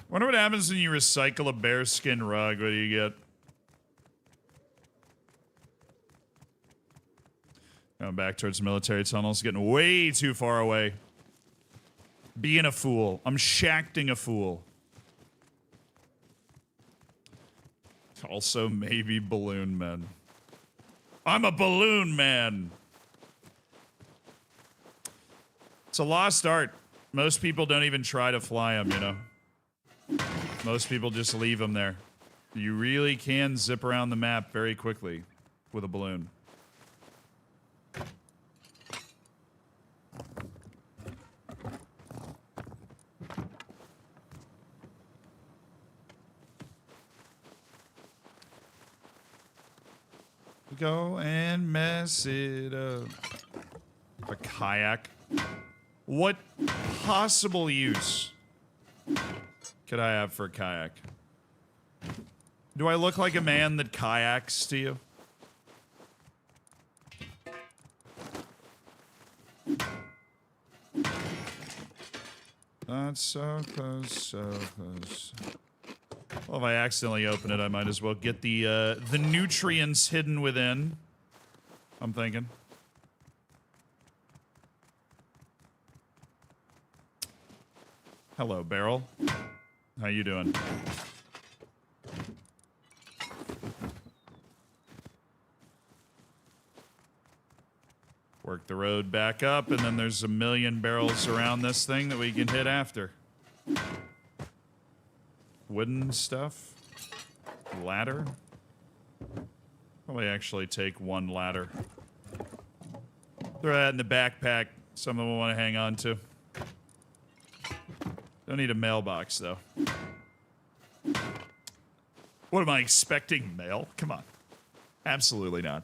Wonder what happens when you recycle a bearskin rug. What do you get? Going back towards military tunnels, getting way too far away. Being a fool. I'm shacting a fool. Also, maybe balloon men. I'm a balloon man. It's a lost art. Most people don't even try to fly them, you know? Most people just leave them there. You really can zip around the map very quickly with a balloon. Go and mess it up. A kayak. What possible use could I have for a kayak? Do I look like a man that kayaks to you? That's so close, so close. Well, if I accidentally open it, I might as well get the nutrients hidden within. I'm thinking. Hello, Barrel. How you doing? Work the road back up, and then there's a million barrels around this thing that we can hit after. Wooden stuff. Ladder. Probably actually take one ladder. Throw that in the backpack. Some of them want to hang on to. Don't need a mailbox, though. What am I expecting? Mail? Come on. Absolutely not.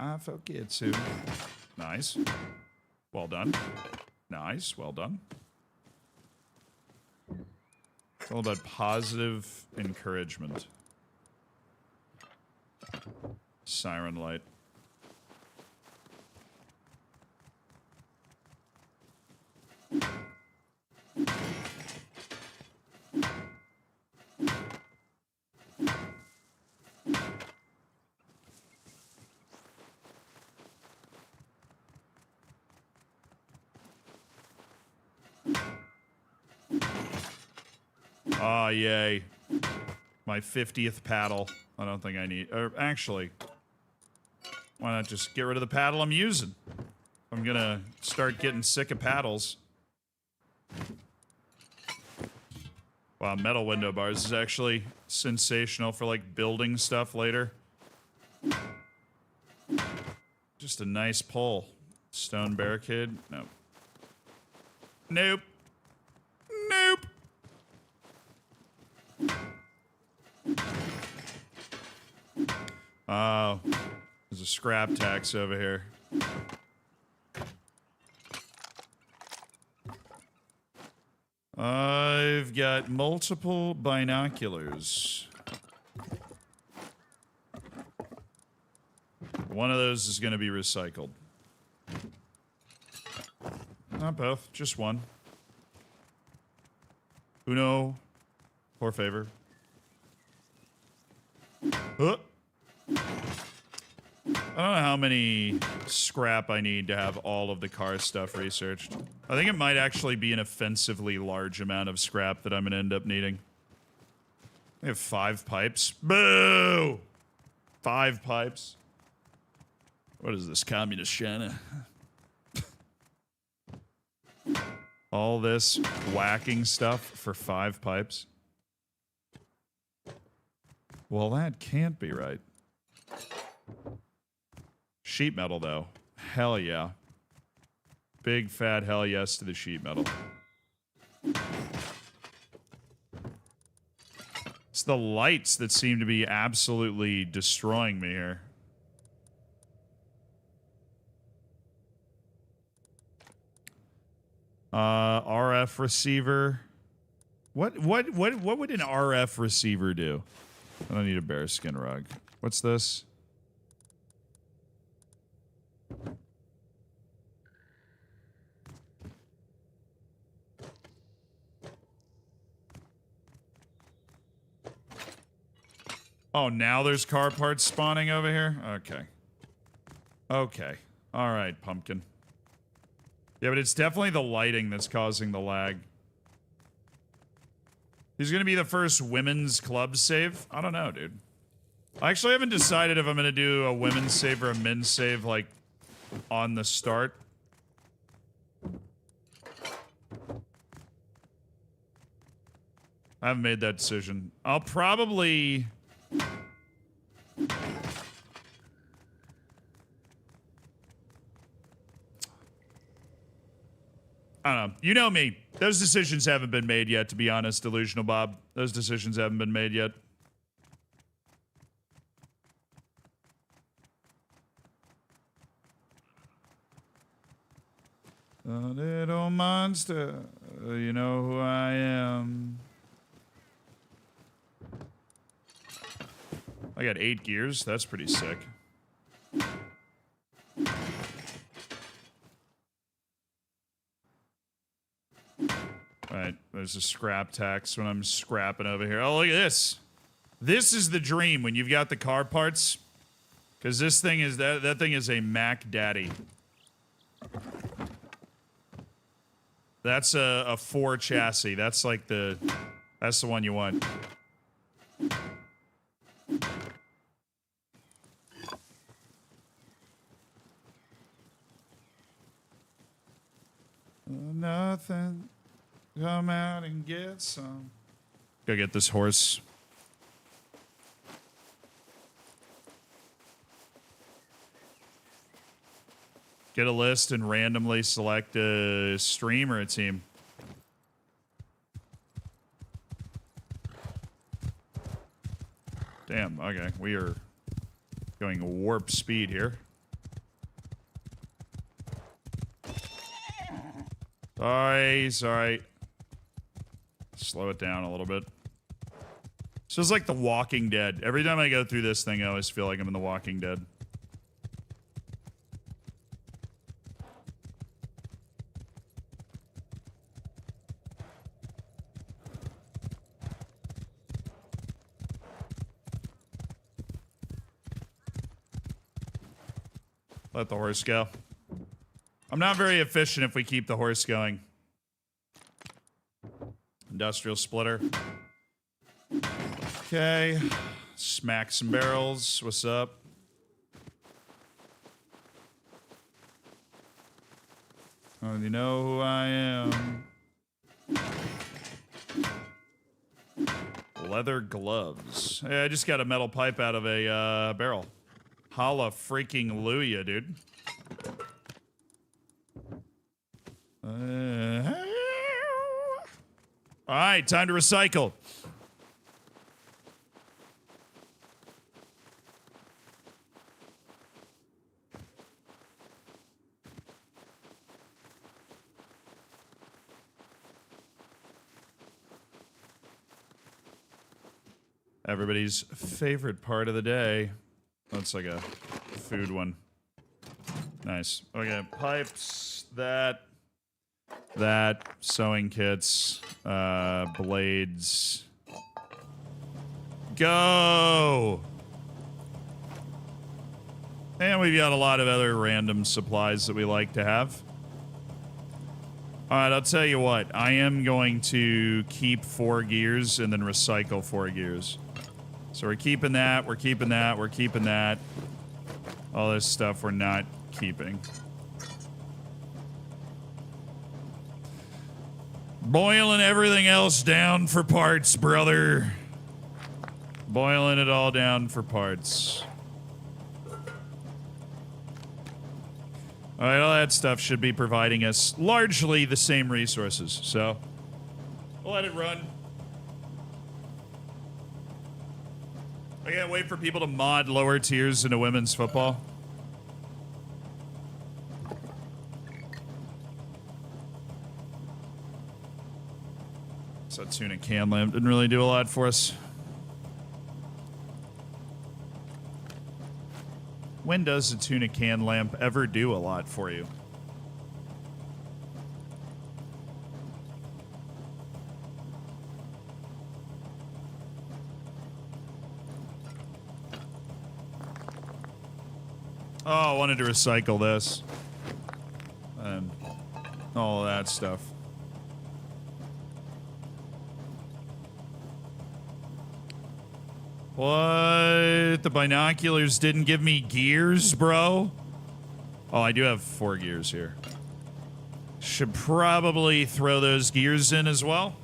I forget to. Nice. Well done. Nice. Well done. It's all about positive encouragement. Siren light. Ah, yay. My 50th paddle. I don't think I need... Or actually, why not just get rid of the paddle I'm using? I'm gonna start getting sick of paddles. Wow, metal window bars is actually sensational for, like, building stuff later. Just a nice pole. Stone barricade? Nope. Nope. Nope. Oh, there's a scrap tax over here. I've got multiple binoculars. One of those is going to be recycled. Not both, just one. Uno, por favor. Huh. I don't know how many scrap I need to have all of the car stuff researched. I think it might actually be an offensively large amount of scrap that I'm going to end up needing. I have 5 pipes. Boo! 5 pipes. What is this, communist China? All this whacking stuff for 5 pipes? Well, that can't be right. Sheet metal, though. Hell yeah. Big fat hell yes to the sheet metal. It's the lights that seem to be absolutely destroying me here. RF receiver. What would an RF receiver do? I don't need a bearskin rug. What's this? Oh, now there's car parts spawning over here? Okay. Okay. All right, pumpkin. Yeah, but it's definitely the lighting that's causing the lag. He's gonna be the first women's club save? I don't know, dude. I actually haven't decided if I'm gonna do a women's save or a men's save, like, on the start. I haven't made that decision. I'll probably... I don't know. You know me. Those decisions haven't been made yet, to be honest, Delusional Bob. Those decisions haven't been made yet. A little monster, you know who I am. I got 8 gears. That's pretty sick. Alright, there's a scrap tax when I'm scrapping over here. Oh, look at this. This is the dream when you've got the car parts. Because this thing is, that thing is a Mac Daddy. That's a 4 chassis. That's like that's the one you want. Nothing. Come out and get some. Go get this horse. Get a list and randomly select a stream or a team. Damn, okay. We are going warp speed here. Sorry. Slow it down a little bit. This is like The Walking Dead. Every time I go through this thing, I always feel like I'm in The Walking Dead. Let the horse go. I'm not very efficient if we keep the horse going. Industrial splitter. Okay. Smack some barrels. What's up? Oh, you know who I am. Leather gloves. Hey, I just got a metal pipe out of a barrel. Holla freaking Luya, dude. All right, time to recycle. Everybody's favorite part of the day. That's like a food one. Nice. Okay, pipes, that, sewing kits, blades. Go! And we've got a lot of other random supplies that we like to have. Alright, I'll tell you what. I am going to keep 4 gears and then recycle 4 gears. So we're keeping that, we're keeping that, we're keeping that. All this stuff we're not keeping. Boiling everything else down for parts, brother. Boiling it all down for parts. Alright, all that stuff should be providing us largely the same resources, so we'll let it run. I can't wait for people to mod lower tiers into women's football. So tuna can lamp didn't really do a lot for us. When does a tuna can lamp ever do a lot for you? Oh, I wanted to recycle this. And all of that stuff. What? The binoculars didn't give me gears, bro? Oh, I do have 4 gears here. Should probably throw those gears in as well.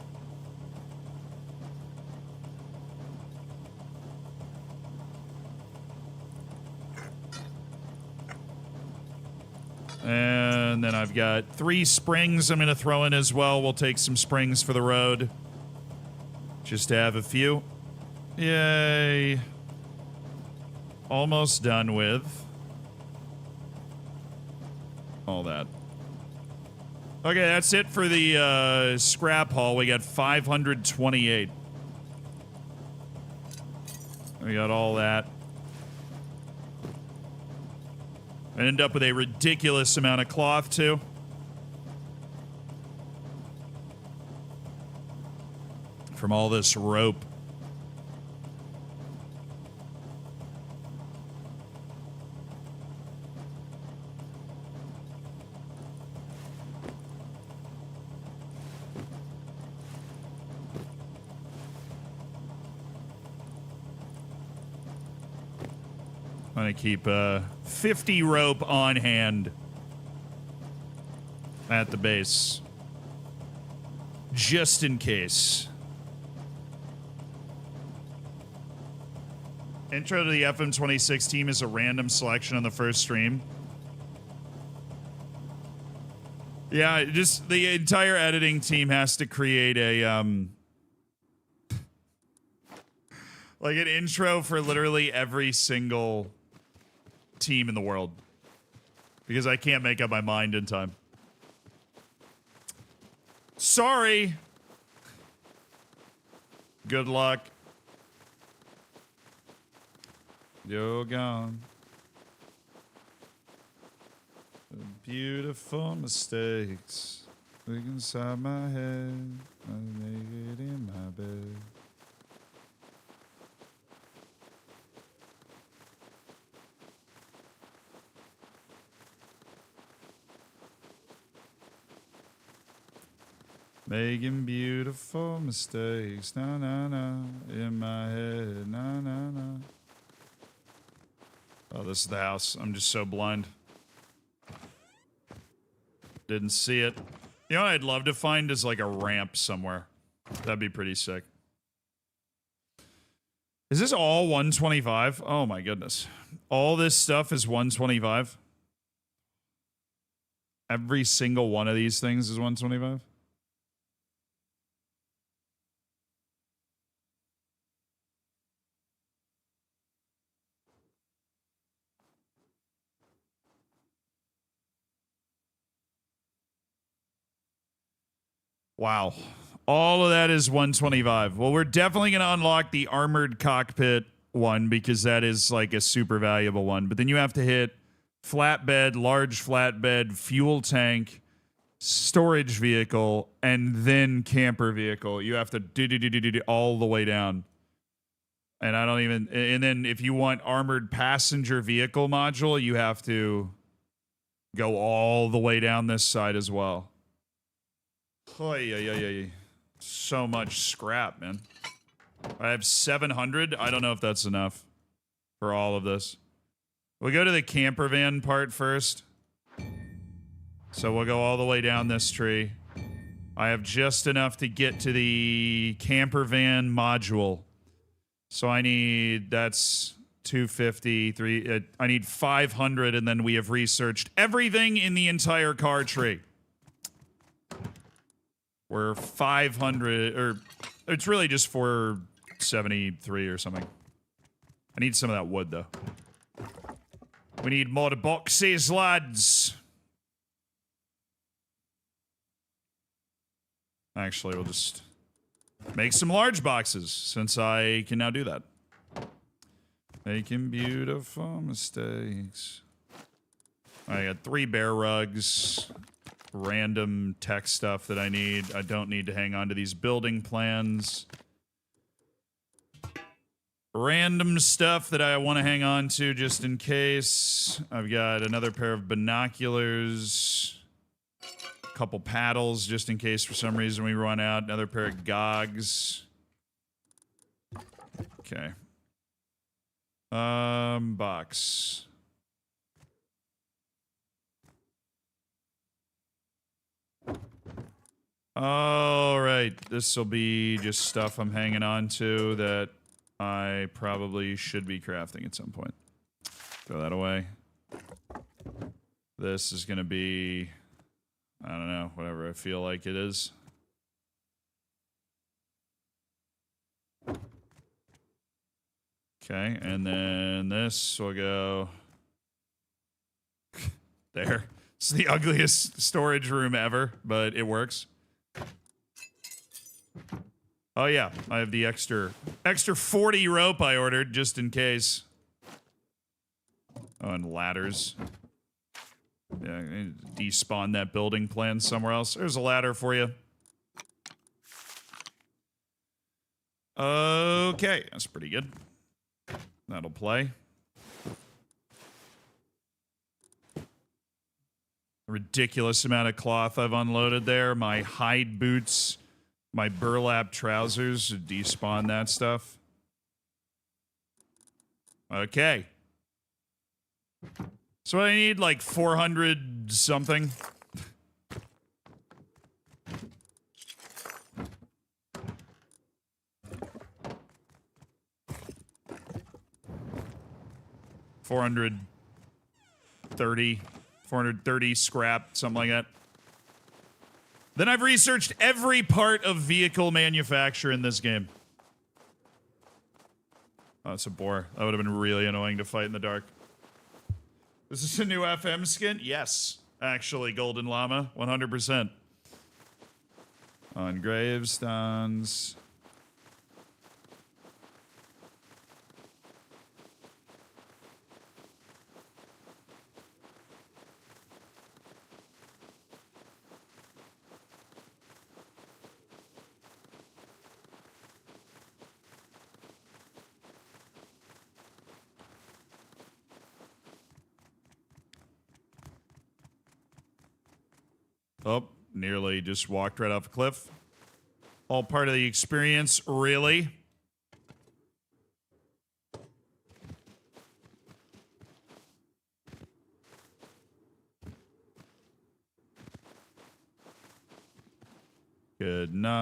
And then I've got 3 springs I'm going to throw in as well. We'll take some springs for the road. Just to have a few. Yay. Almost done with all that. Okay, that's it for the scrap haul. We got 528. We got all that. I end up with a ridiculous amount of cloth, too. From all this rope. I'm gonna keep 50 rope on hand at the base, just in case. Intro to the FM26 team is a random selection on the first stream. Yeah, just the entire editing team has to create a like an intro for literally every single team in the world, because I can't make up my mind in time. Sorry. Good luck. You're gone. The beautiful mistakes live inside my head. I make it in my bed. Making beautiful mistakes, na na na, in my head, na na na. Oh, this is the house. I'm just so blind. Didn't see it. You know what I'd love to find is like a ramp somewhere. That'd be pretty sick. Is this all 125? Oh my goodness. All this stuff is 125? Every single one of these things is 125? Wow. All of that is 125. Well, we're definitely going to unlock the armored cockpit one because that is like a super valuable one. But then you have to hit flatbed, large flatbed, fuel tank, storage vehicle, and then camper vehicle. You have to do all the way down. And I don't even... And then if you want armored passenger vehicle module, you have to go all the way down this side as well. So much scrap, man. I have 700. I don't know if that's enough for all of this. We'll go to the camper van part first. So we'll go all the way down this tree. I have just enough to get to the camper van module. So I need, that's 250, I need 500, and then we have researched everything in the entire car tree. We're 500, or it's really just 473 or something. I need some of that wood, though. We need more boxes, lads. Actually, we'll just make some large boxes, since I can now do that. Making beautiful mistakes. I got 3 bear rugs. Random tech stuff that I need. I don't need to hang on to these building plans. Random stuff that I want to hang on to just in case. I've got another pair of binoculars. A couple paddles just in case for some reason we run out. Another pair of gogs. Okay. Box. All right, this will be just stuff I'm hanging on to that I probably should be crafting at some point. Throw that away. This is going to be, I don't know, whatever I feel like it is. Okay, and then this will go there. It's the ugliest storage room ever, but it works. Oh yeah, I have the extra 40 rope I ordered just in case. Oh, and ladders. Yeah, I need to despawn that building plan somewhere else. There's a ladder for you. Okay, that's pretty good. That'll play. Ridiculous amount of cloth I've unloaded there. My hide boots, my burlap trousers, despawn that stuff. Okay. So I need like 400 something. $430 scrap, something like that. Then I've researched every part of vehicle manufacture in this game. Oh, it's a bore. That would have been really annoying to fight in the dark. Is this a new FM skin? Yes, actually, Golden Llama, 100%. On gravestones. Oh, nearly just walked right off a cliff. All part of the experience, really. Good night.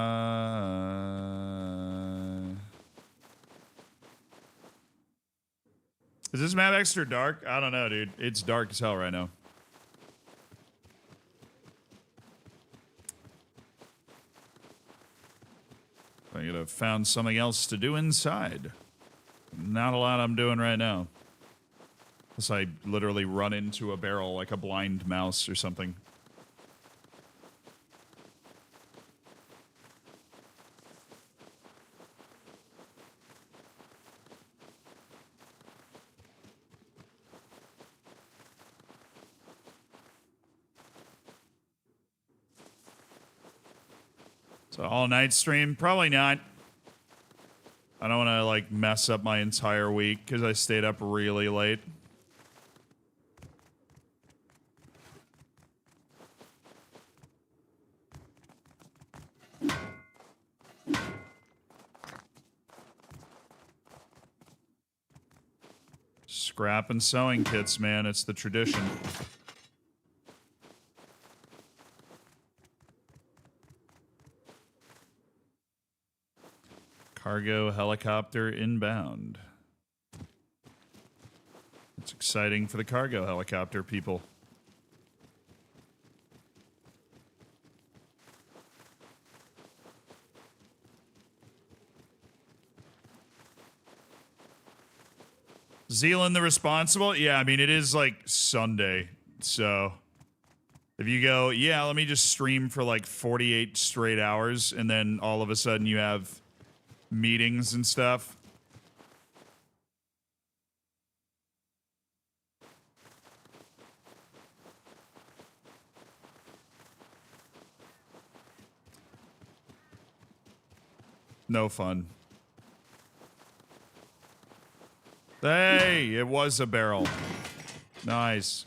Is this map extra dark? I don't know, dude. It's dark as hell right now. I could have found something else to do inside. Not a lot I'm doing right now. Unless I literally run into a barrel like a blind mouse or something. So all night stream? Probably not. I don't want to like mess up my entire week because I stayed up really late. Scrap and sewing kits, man. It's the tradition. Cargo helicopter inbound. It's exciting for the cargo helicopter people. Zealand the responsible? Yeah, I mean, it is like Sunday. So if you go, yeah, let me just stream for like 48 straight hours, and then all of a sudden you have meetings and stuff. No fun. Hey, it was a barrel. Nice.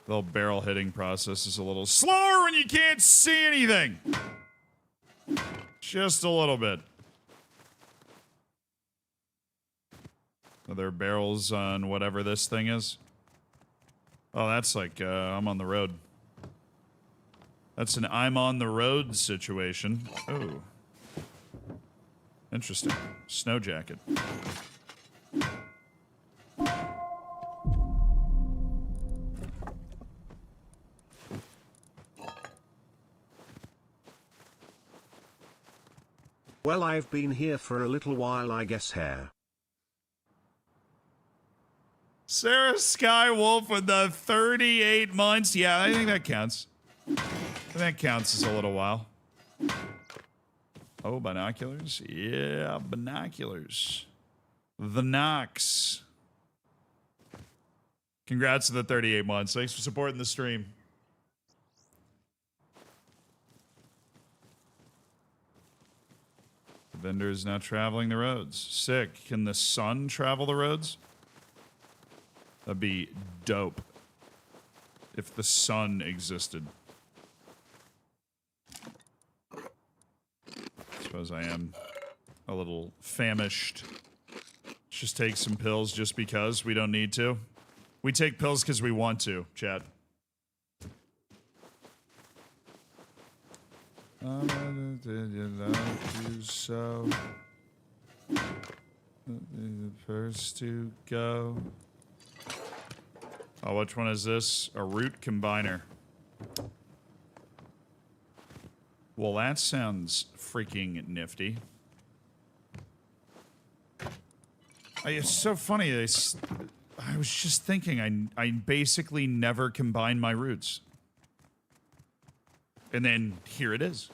The little barrel hitting process is a little slower when you can't see anything. Just a little bit. Are there barrels on whatever this thing is? Oh, that's like, I'm on the road. That's an I'm on the road situation. Oh. Interesting. Snow jacket. Well, I've been here for a little while, I guess, Hare. Sarah Skywolf with the 38 months. Yeah, I think that counts. That counts as a little while. Oh, binoculars? Yeah, binoculars. The Knox. Congrats to the 38 months. Thanks for supporting the stream. The vendor is now traveling the roads. Sick. Can the sun travel the roads? That'd be dope. If the sun existed. Suppose I am a little famished. Let's just take some pills just because we don't need to. We take pills because we want to, chat. Did you love you so? The first to go. Oh, which one is this? A root combiner. Well, that sounds freaking nifty. It's so funny. I was just thinking, I basically never combine my roots. And then here it is.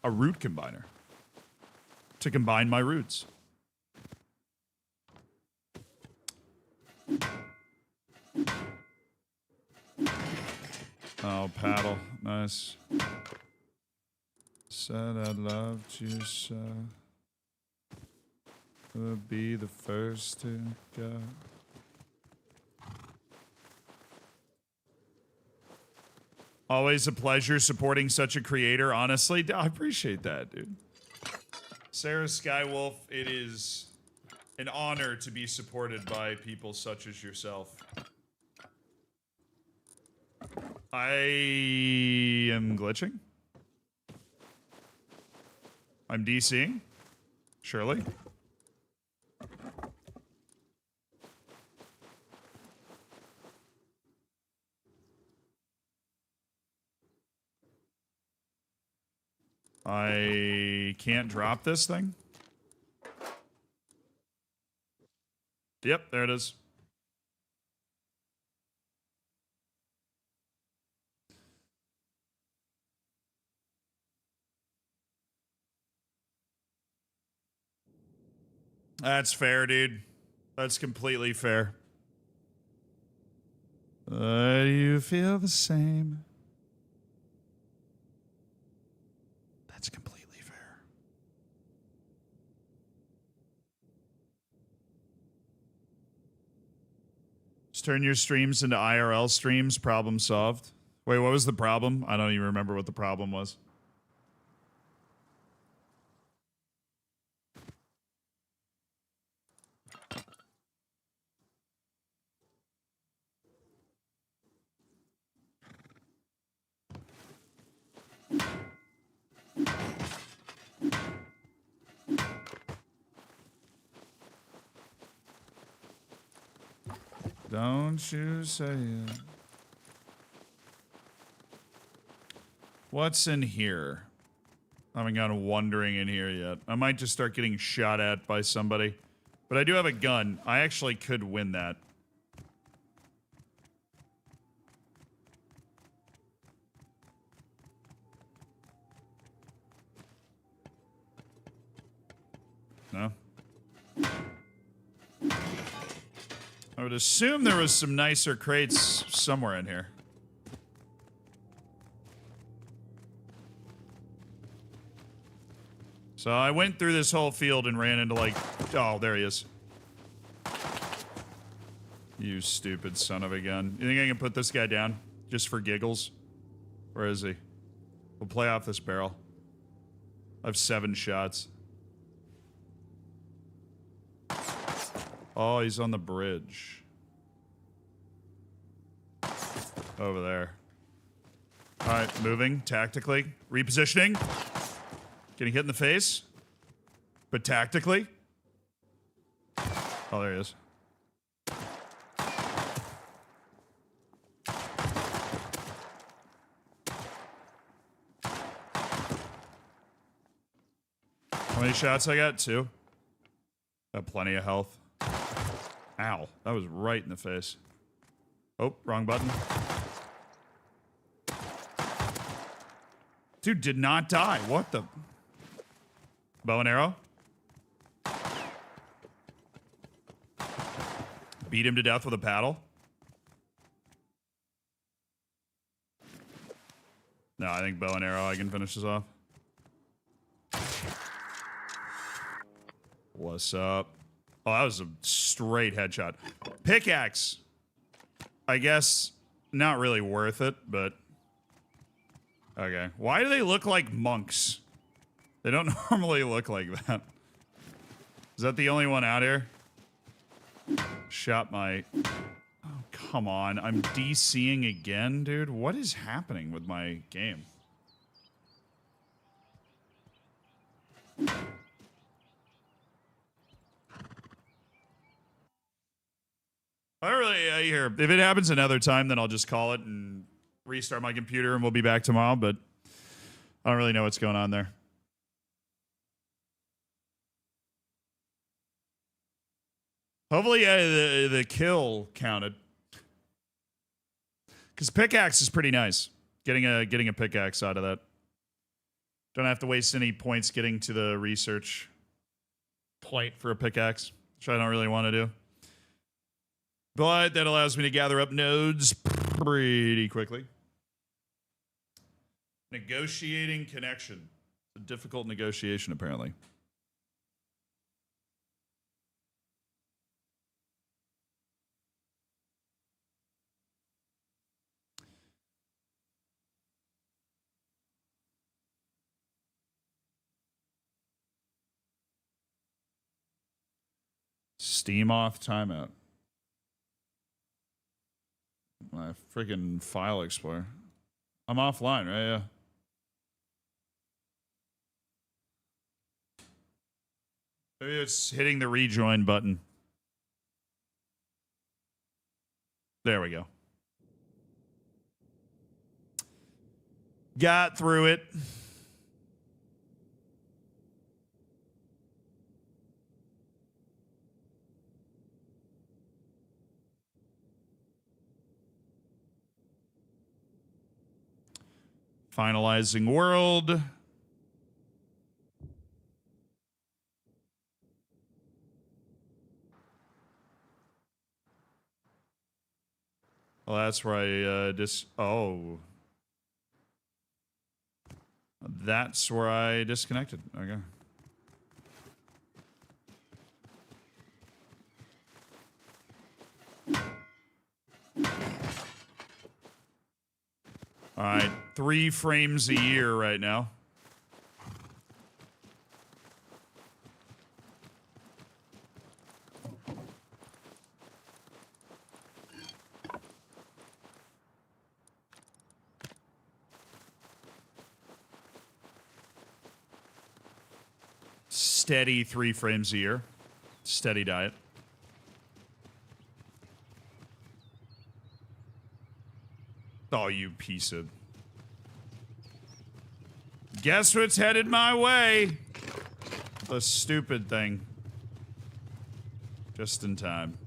A root combiner. To combine my roots. Oh, paddle. Nice. Said I loved you so. Would be the first to go. Always a pleasure supporting such a creator, honestly. I appreciate that, dude. Sarah Skywolf, it is an honor to be supported by people such as yourself. I am glitching. I'm DCing. Surely. I can't drop this thing. Yep, there it is. That's fair, dude. That's completely fair. Do you feel the same? That's completely fair. Just turn your streams into IRL streams. Problem solved. Wait, what was the problem? I don't even remember what the problem was. Don't you say it. What's in here? I haven't gone wandering in here yet. I might just start getting shot at by somebody But I do have a gun. I actually could win that. No? I would assume there was some nicer crates somewhere in here. So I went through this whole field and ran into like... Oh, there he is. You stupid son of a gun. You think I can put this guy down? Just for giggles? Where is he? We'll play off this barrel. I have 7 shots. Oh, he's on the bridge. Over there. Alright, moving tactically. Repositioning. Getting hit in the face. But tactically. Oh, there he is. How many shots I got? 2. Got plenty of health. Ow. That was right in the face. Oh, wrong button. Dude did not die. What the? Bow and arrow? Beat him to death with a paddle? No, I think bow and arrow, I can finish this off. What's up? Oh, that was a straight headshot. Pickaxe. I guess not really worth it, but... Okay. Why do they look like monks? They don't normally look like that. Is that the only one out here? Shot my... Oh, come on. I'm DCing again, dude. What is happening with my game? I don't really here. If it happens another time, then I'll just call it and restart my computer and we'll be back tomorrow, but I don't really know what's going on there. Hopefully the kill counted. Because pickaxe is pretty nice. Getting a pickaxe out of that. Don't have to waste any points getting to the research point for a pickaxe, which I don't really want to do. But that allows me to gather up nodes pretty quickly. Negotiating connection. It's a difficult negotiation, apparently. Steam off timeout. My freaking file explorer. I'm offline, right? Yeah. Maybe it's hitting the rejoin button. There we go. Got through it. Finalizing world. Well, that's where I oh. That's where I disconnected. Okay. All right, 3 frames a year right now. Steady 3 frames a year. Steady diet. Oh, you piece of... Guess what's headed my way? The stupid thing. Just in time.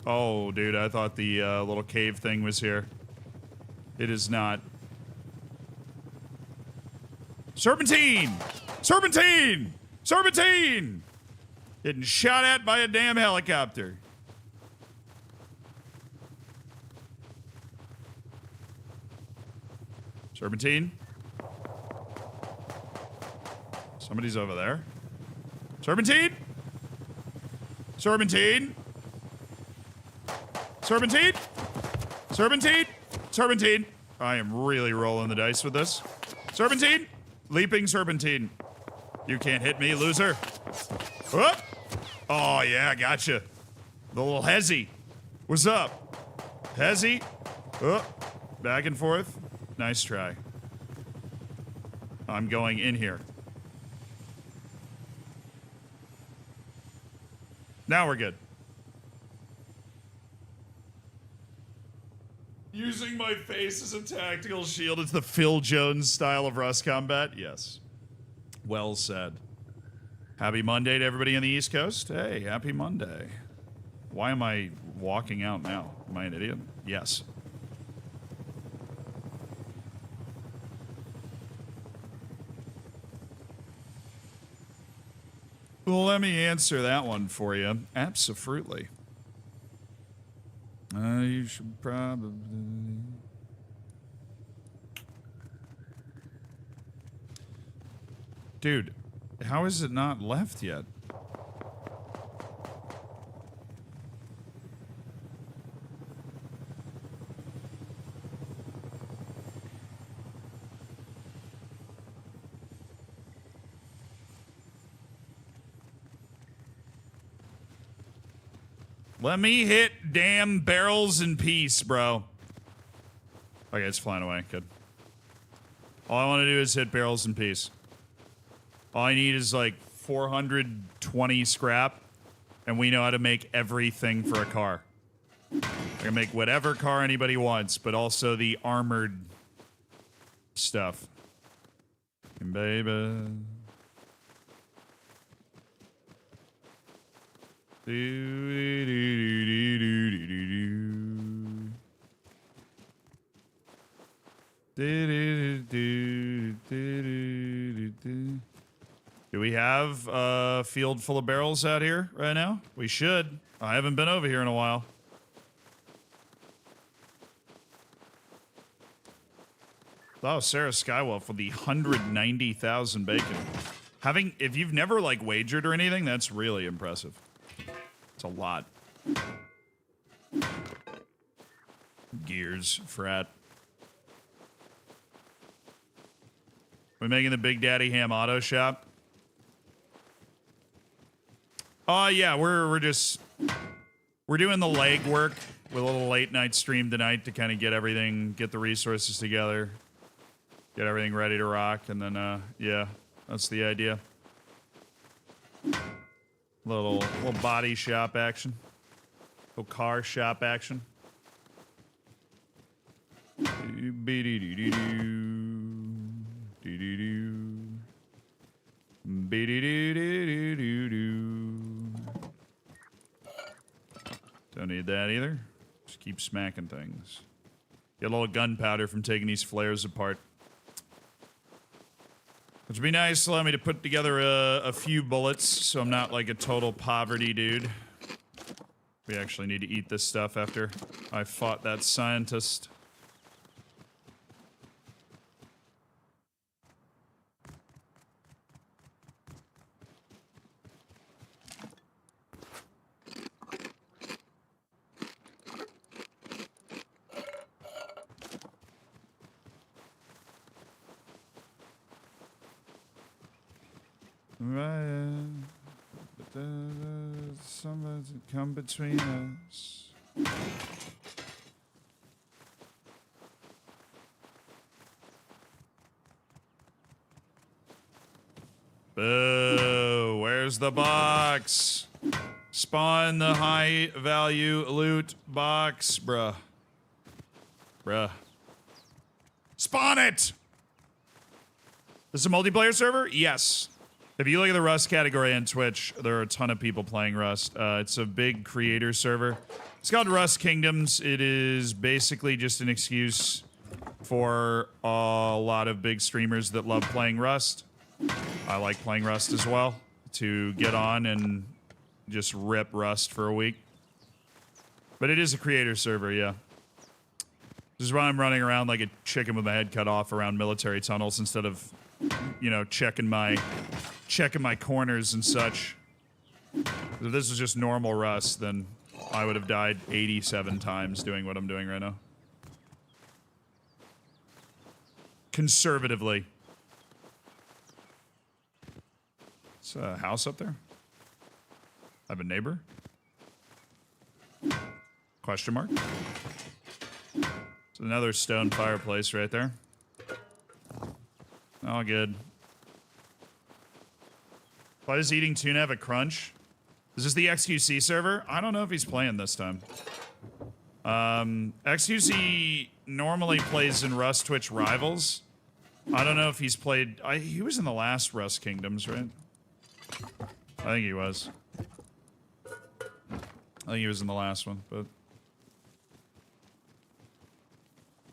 Oh, dude, I thought the little cave thing was here. It is not. Serpentine! Serpentine! Serpentine! Getting shot at by a damn helicopter. Serpentine? Somebody's over there. Serpentine? Serpentine? Serpentine? Serpentine? Serpentine? I am really rolling the dice with this. Serpentine? Leaping serpentine. You can't hit me, loser. Whoop. Oh, yeah, gotcha. The little hezzy. What's up? Hezzy? Oh, back and forth. Nice try. I'm going in here. Now we're good. Using my face as a tactical shield. It's the Phil Jones style of Rust combat. Yes. Well said. Happy Monday to everybody on the East Coast. Hey, happy Monday. Why am I walking out now? Am I an idiot? Yes. Well, let me answer that one for you. Absolutely. You should probably... Dude, how is it not left yet? Let me hit damn barrels in peace, bro. Okay, it's flying away. Good. All I want to do is hit barrels in peace. All I need is like 420 scrap, and we know how to make everything for a car. I can make whatever car anybody wants, but also the armored stuff. And baby. Do we have a field full of barrels out here right now? We should. I haven't been over here in a while. Oh, Sarah Skywolf with the 190,000 bacon. If you've never like wagered or anything, that's really impressive. It's a lot. Gears, frat. We making the Big Daddy Ham Auto Shop? Oh yeah, we're doing the legwork with a little late night stream tonight to kind of get the resources together, get everything ready to rock, and then yeah, that's the idea. Little body shop action. Little car shop action. Don't need that either. Just keep smacking things. Get a little gunpowder from taking these flares apart. Which would be nice to allow me to put together a few bullets so I'm not like a total poverty dude. We actually need to eat this stuff after I fought that scientist. Right, but somebody's come between us. Boo! Where's the box? Spawn the high value loot box, bruh. Bruh. Spawn it! This is a multiplayer server? Yes. If you look at the Rust category on Twitch, there are a ton of people playing Rust. It's a big creator server. It's called Rust Kingdoms. It is basically just an excuse for a lot of big streamers that love playing Rust. I like playing Rust as well, to get on and just rip Rust for a week. But it is a creator server, yeah. This is why I'm running around like a chicken with my head cut off around military tunnels instead of, you know, checking my corners and such. If this was just normal Rust, then I would have died 87 times doing what I'm doing right now. Conservatively. It's a house up there. I have a neighbor. Question mark. It's another stone fireplace right there. All good. Why does eating tuna have a crunch? Is this the XQC server? I don't know if he's playing this time. XQC normally plays in Rust Twitch Rivals. I don't know if he's played... he was in the last Rust Kingdoms, right? I think he was. I think he was in the last one, but...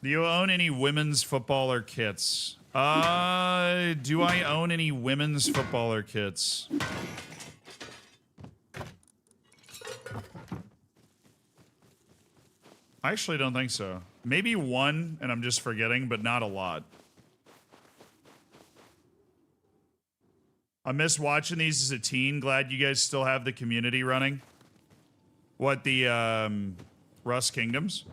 Do you own any women's footballer kits? Do I own any women's footballer kits? I actually don't think so. Maybe one, and I'm just forgetting, but not a lot. I miss watching these as a teen. Glad you guys still have the community running. What, the, Rust Kingdoms?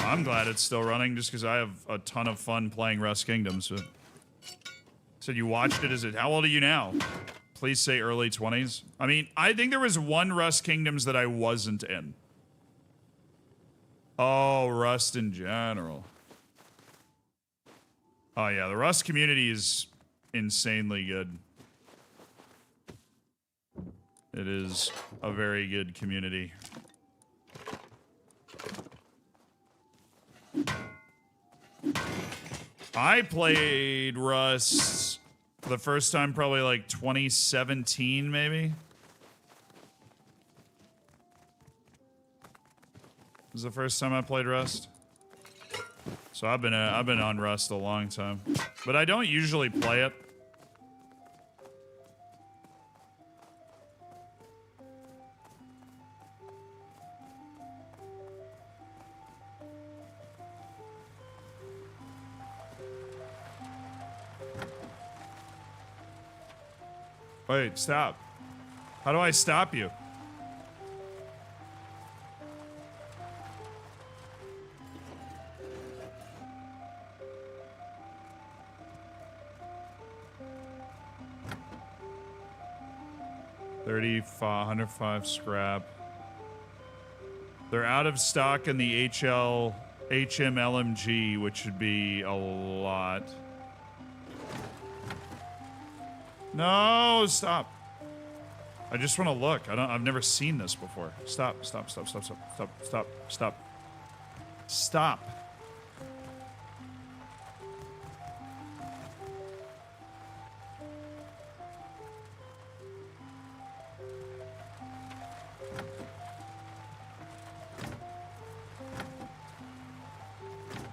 I'm glad it's still running just because I have a ton of fun playing Rust Kingdoms. So you watched it as a... How old are you now? Please say early 20s. I mean, I think there was one Rust Kingdoms that I wasn't in. Oh, Rust in general. Oh yeah, the Rust community is insanely good. It is a very good community. I played Rust for the first time probably like 2017 maybe. Was the first time I played Rust. So I've been on Rust a long time, but I don't usually play it. Wait, stop. How do I stop you? $105 scrap. They're out of stock in the HMLMG, which should be a lot. No, stop. I just want to look. I've never seen this before. Stop.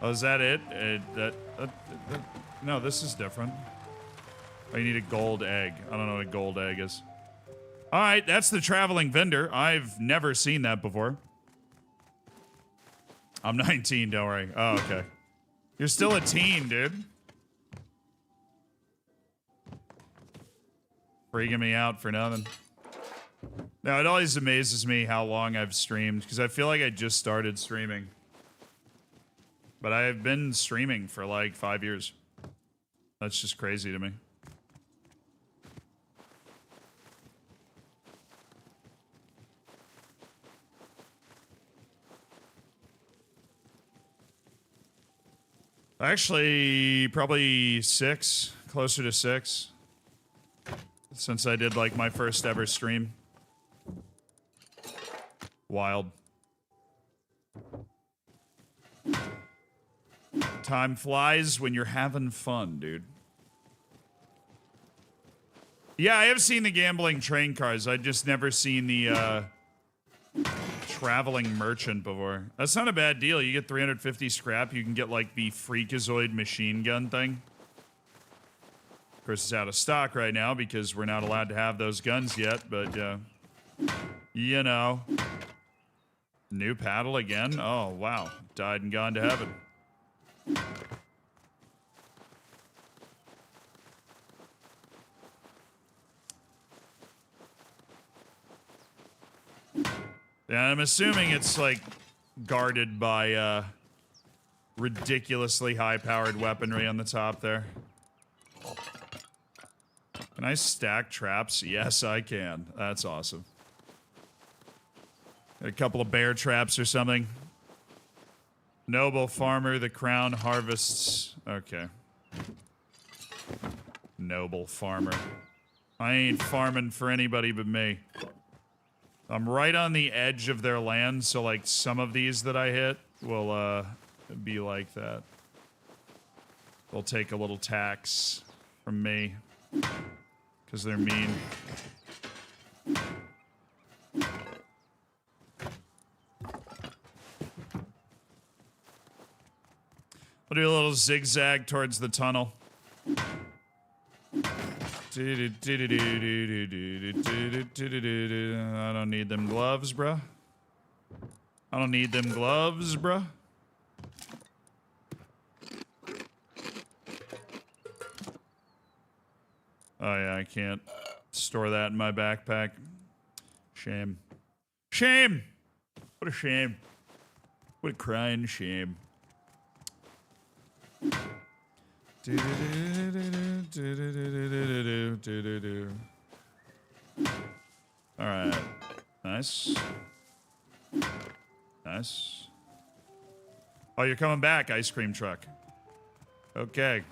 Oh, is that it? No, this is different. Oh, you need a gold egg. I don't know what a gold egg is. All right, that's the traveling vendor. I've never seen that before. I'm 19, don't worry. Oh, okay. You're still a teen, dude. Freaking me out for nothing. Now, it always amazes me how long I've streamed, because I feel like I just started streaming. But I've been streaming for like 5 years. That's just crazy to me. Actually, probably 6, closer to 6. Since I did like my first ever stream. Wild. Time flies when you're having fun, dude. Yeah, I have seen the gambling train cars. I just never seen the traveling merchant before. That's not a bad deal. You get 350 scrap. You can get like the Freakazoid machine gun thing. Of course, it's out of stock right now because we're not allowed to have those guns yet, but you know. New paddle again? Oh, wow. Died and gone to heaven. Yeah, I'm assuming it's like guarded by ridiculously high-powered weaponry on the top there. Can I stack traps? Yes, I can. That's awesome. A couple of bear traps or something. Noble farmer, the crown harvests. Okay. Noble farmer. I ain't farming for anybody but me. I'm right on the edge of their land, so like some of these that I hit will be like that. They'll take a little tax from me because they're mean. We'll do a little zigzag towards the tunnel. I don't need them gloves, bruh. I don't need them gloves, bruh. Oh yeah, I can't store that in my backpack. Shame. Shame! What a shame. What a crying shame. Alright. Nice. Nice. Oh, you're coming back, ice cream truck. Okay.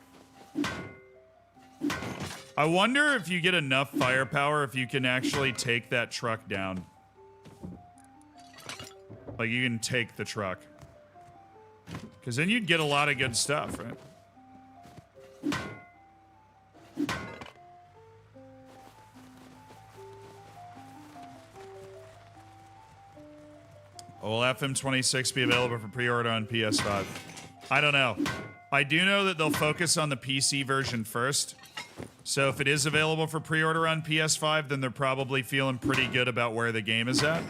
I wonder if you get enough firepower if you can actually take that truck down. Like, you can take the truck. Because then you'd get a lot of good stuff, right? Will FM26 be available for pre-order on PS5? I don't know. I do know that they'll focus on the PC version first. So if it is available for pre-order on PS5, then they're probably feeling pretty good about where the game is at.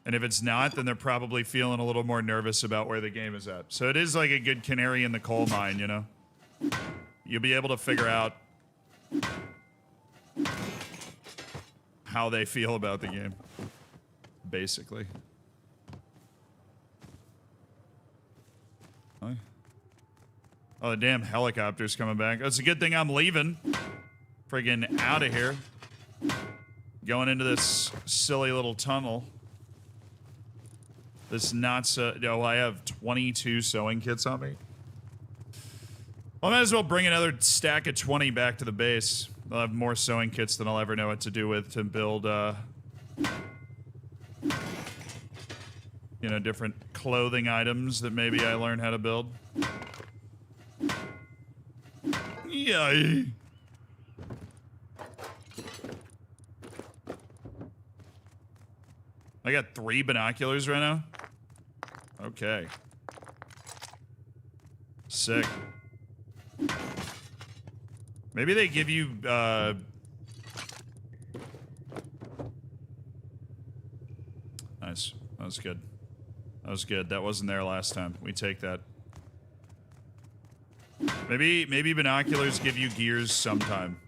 And if it's not, then they're probably feeling a little more nervous about where the game is at. So it is like a good canary in the coal mine, you know? You'll be able to figure out how they feel about the game, basically. Oh, the damn helicopter's coming back. It's a good thing I'm leaving. Friggin' out of here. Going into this silly little tunnel. This not so... Oh, I have 22 sewing kits on me. Well, I might as well bring another stack of 20 back to the base. I'll have more sewing kits than I'll ever know what to do with to build, you know, different clothing items that maybe I learn how to build. Yay. I got 3 binoculars right now. Okay. Sick. Maybe they give you, Nice. That was good. That was good. That wasn't there last time. We take that. Maybe binoculars give you gears sometime.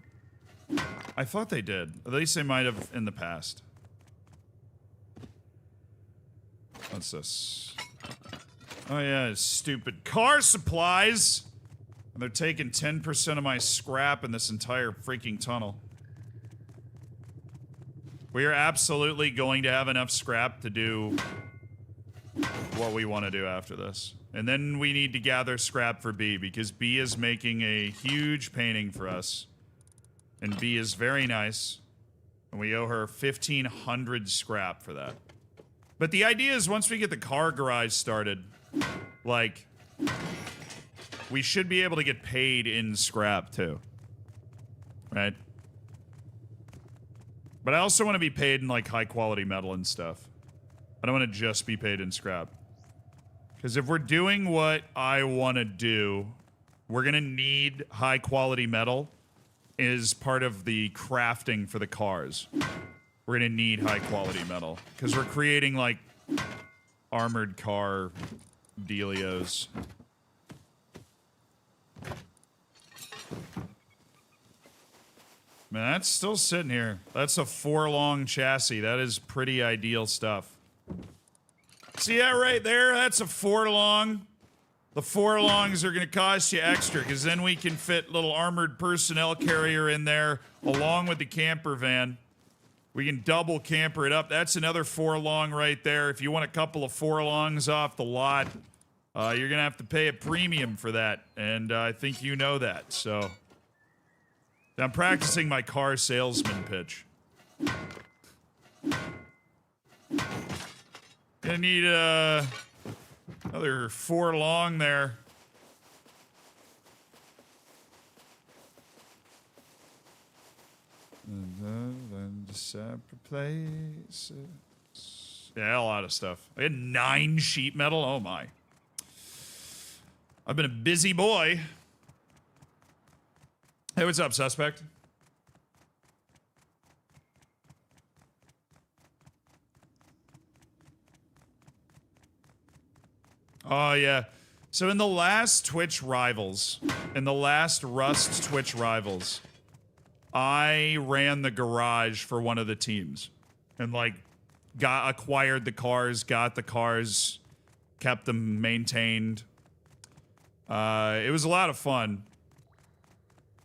I thought they did. At least they might have in the past. What's this? Oh yeah, stupid car supplies! And they're taking 10% of my scrap in this entire freaking tunnel. We are absolutely going to have enough scrap to do what we want to do after this. And then we need to gather scrap for B, because B is making a huge painting for us. And B is very nice. And we owe her 1,500 scrap for that. But the idea is once we get the car garage started, like, we should be able to get paid in scrap too. Right? But I also want to be paid in like high quality metal and stuff. I don't want to just be paid in scrap. Because if we're doing what I want to do, we're going to need high quality metal as part of the crafting for the cars. We're going to need high quality metal. Because we're creating like armored car dealios. Man, that's still sitting here. That's a 4-long chassis. That is pretty ideal stuff. See that right there? That's a 4-long. The 4-longs are going to cost you extra, because then we can fit little armored personnel carrier in there along with the camper van. We can double camper it up. That's another 4-long right there. If you want a couple of 4-longs off the lot, you're going to have to pay a premium for that. And I think you know that, so... I'm practicing my car salesman pitch. Gonna need another 4-long there. And separate places. Yeah, a lot of stuff. I had 9 sheet metal. Oh my! I've been a busy boy. Hey, what's up, suspect? Oh, yeah. So in the last Twitch Rivals, in the last Rust Twitch Rivals, I ran the garage for one of the teams. And, like, acquired the cars, got the cars, kept them maintained. It was a lot of fun.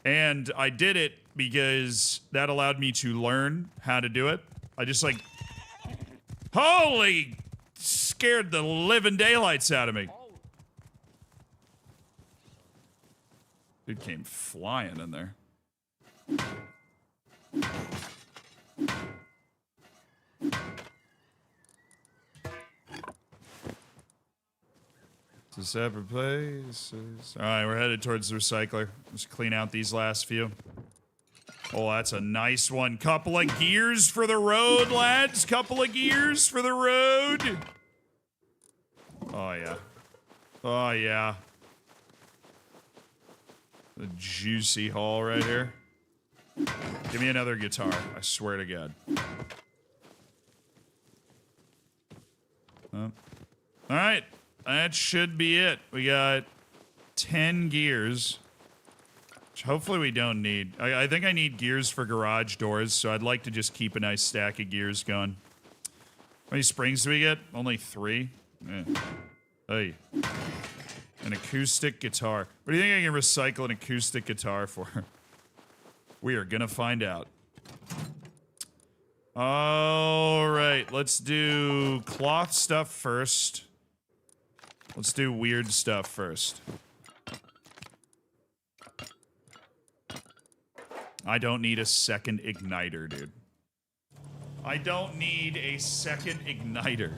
And I did it because that allowed me to learn how to do it. I just like, holy, scared the living daylights out of me. Dude came flying in there. To separate places. Alright, we're headed towards the recycler. Let's clean out these last few. Oh, that's a nice one. Couple of gears for the road, lads. Couple of gears for the road. Oh, yeah. Oh, yeah. The juicy haul right here. Give me another guitar. I swear to God. Oh. Alright. That should be it. We got 10 gears. Which hopefully we don't need. I think I need gears for garage doors, so I'd like to just keep a nice stack of gears going. How many springs do we get? Only 3? Yeah. Hey. An acoustic guitar. What do you think I can recycle an acoustic guitar for? We are gonna find out. Alright, let's do cloth stuff first. Let's do weird stuff first. I don't need a second igniter, dude. I don't need a second igniter.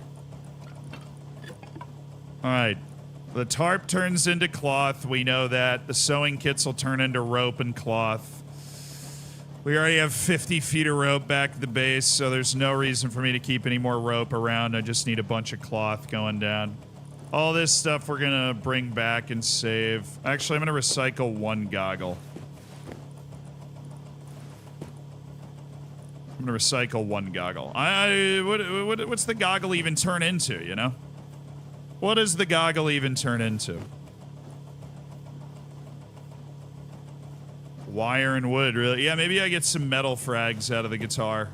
Alright. The tarp turns into cloth, we know that. The sewing kits will turn into rope and cloth. We already have 50 feet of rope back at the base, so there's no reason for me to keep any more rope around. I just need a bunch of cloth going down. All this stuff we're gonna bring back and save. Actually, I'm gonna recycle 1 goggle. I'm gonna recycle 1 goggle. What's the goggle even turn into, you know? What does the goggle even turn into? Wire and wood, really? Yeah, maybe I get some metal frags out of the guitar.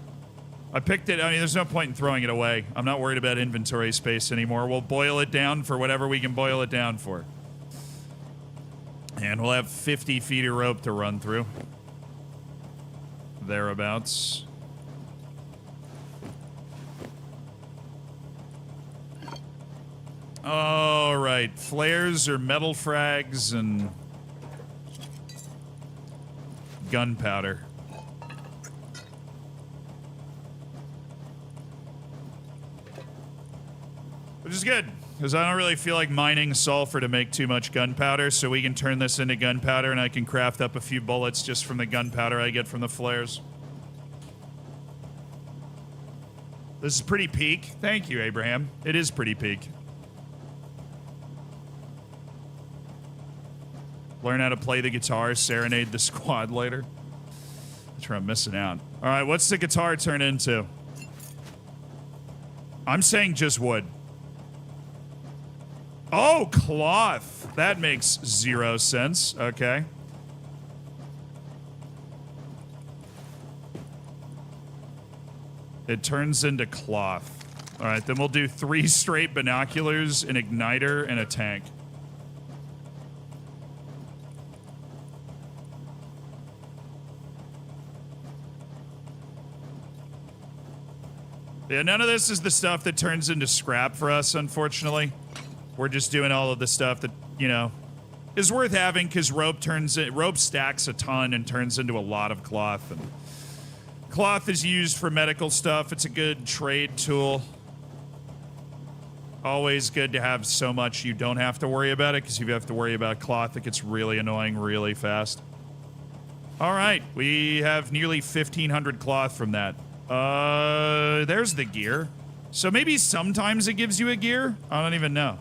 I picked it. I mean, there's no point in throwing it away. I'm not worried about inventory space anymore. We'll boil it down for whatever we can boil it down for. And we'll have 50 feet of rope to run through. Thereabouts. All right. Flares or metal frags and gunpowder. Which is good. Because I don't really feel like mining sulfur to make too much gunpowder, so we can turn this into gunpowder and I can craft up a few bullets just from the gunpowder I get from the flares. This is pretty peak. Thank you, Abraham. It is pretty peak. Learn how to play the guitar, serenade the squad later. That's where I'm missing out. All right, what's the guitar turn into? I'm saying just wood. Oh, cloth. That makes 0 sense. Okay. It turns into cloth. All right, then we'll do 3 straight binoculars, an igniter, and a tank. Yeah, none of this is the stuff that turns into scrap for us, unfortunately. We're just doing all of the stuff that, you know, is worth having because rope stacks a ton and turns into a lot of cloth. And cloth is used for medical stuff. It's a good trade tool. Always good to have so much you don't have to worry about it, because if you have to worry about cloth, it gets really annoying really fast. All right, we have nearly 1,500 cloth from that. There's the gear. So maybe sometimes it gives you a gear? I don't even know.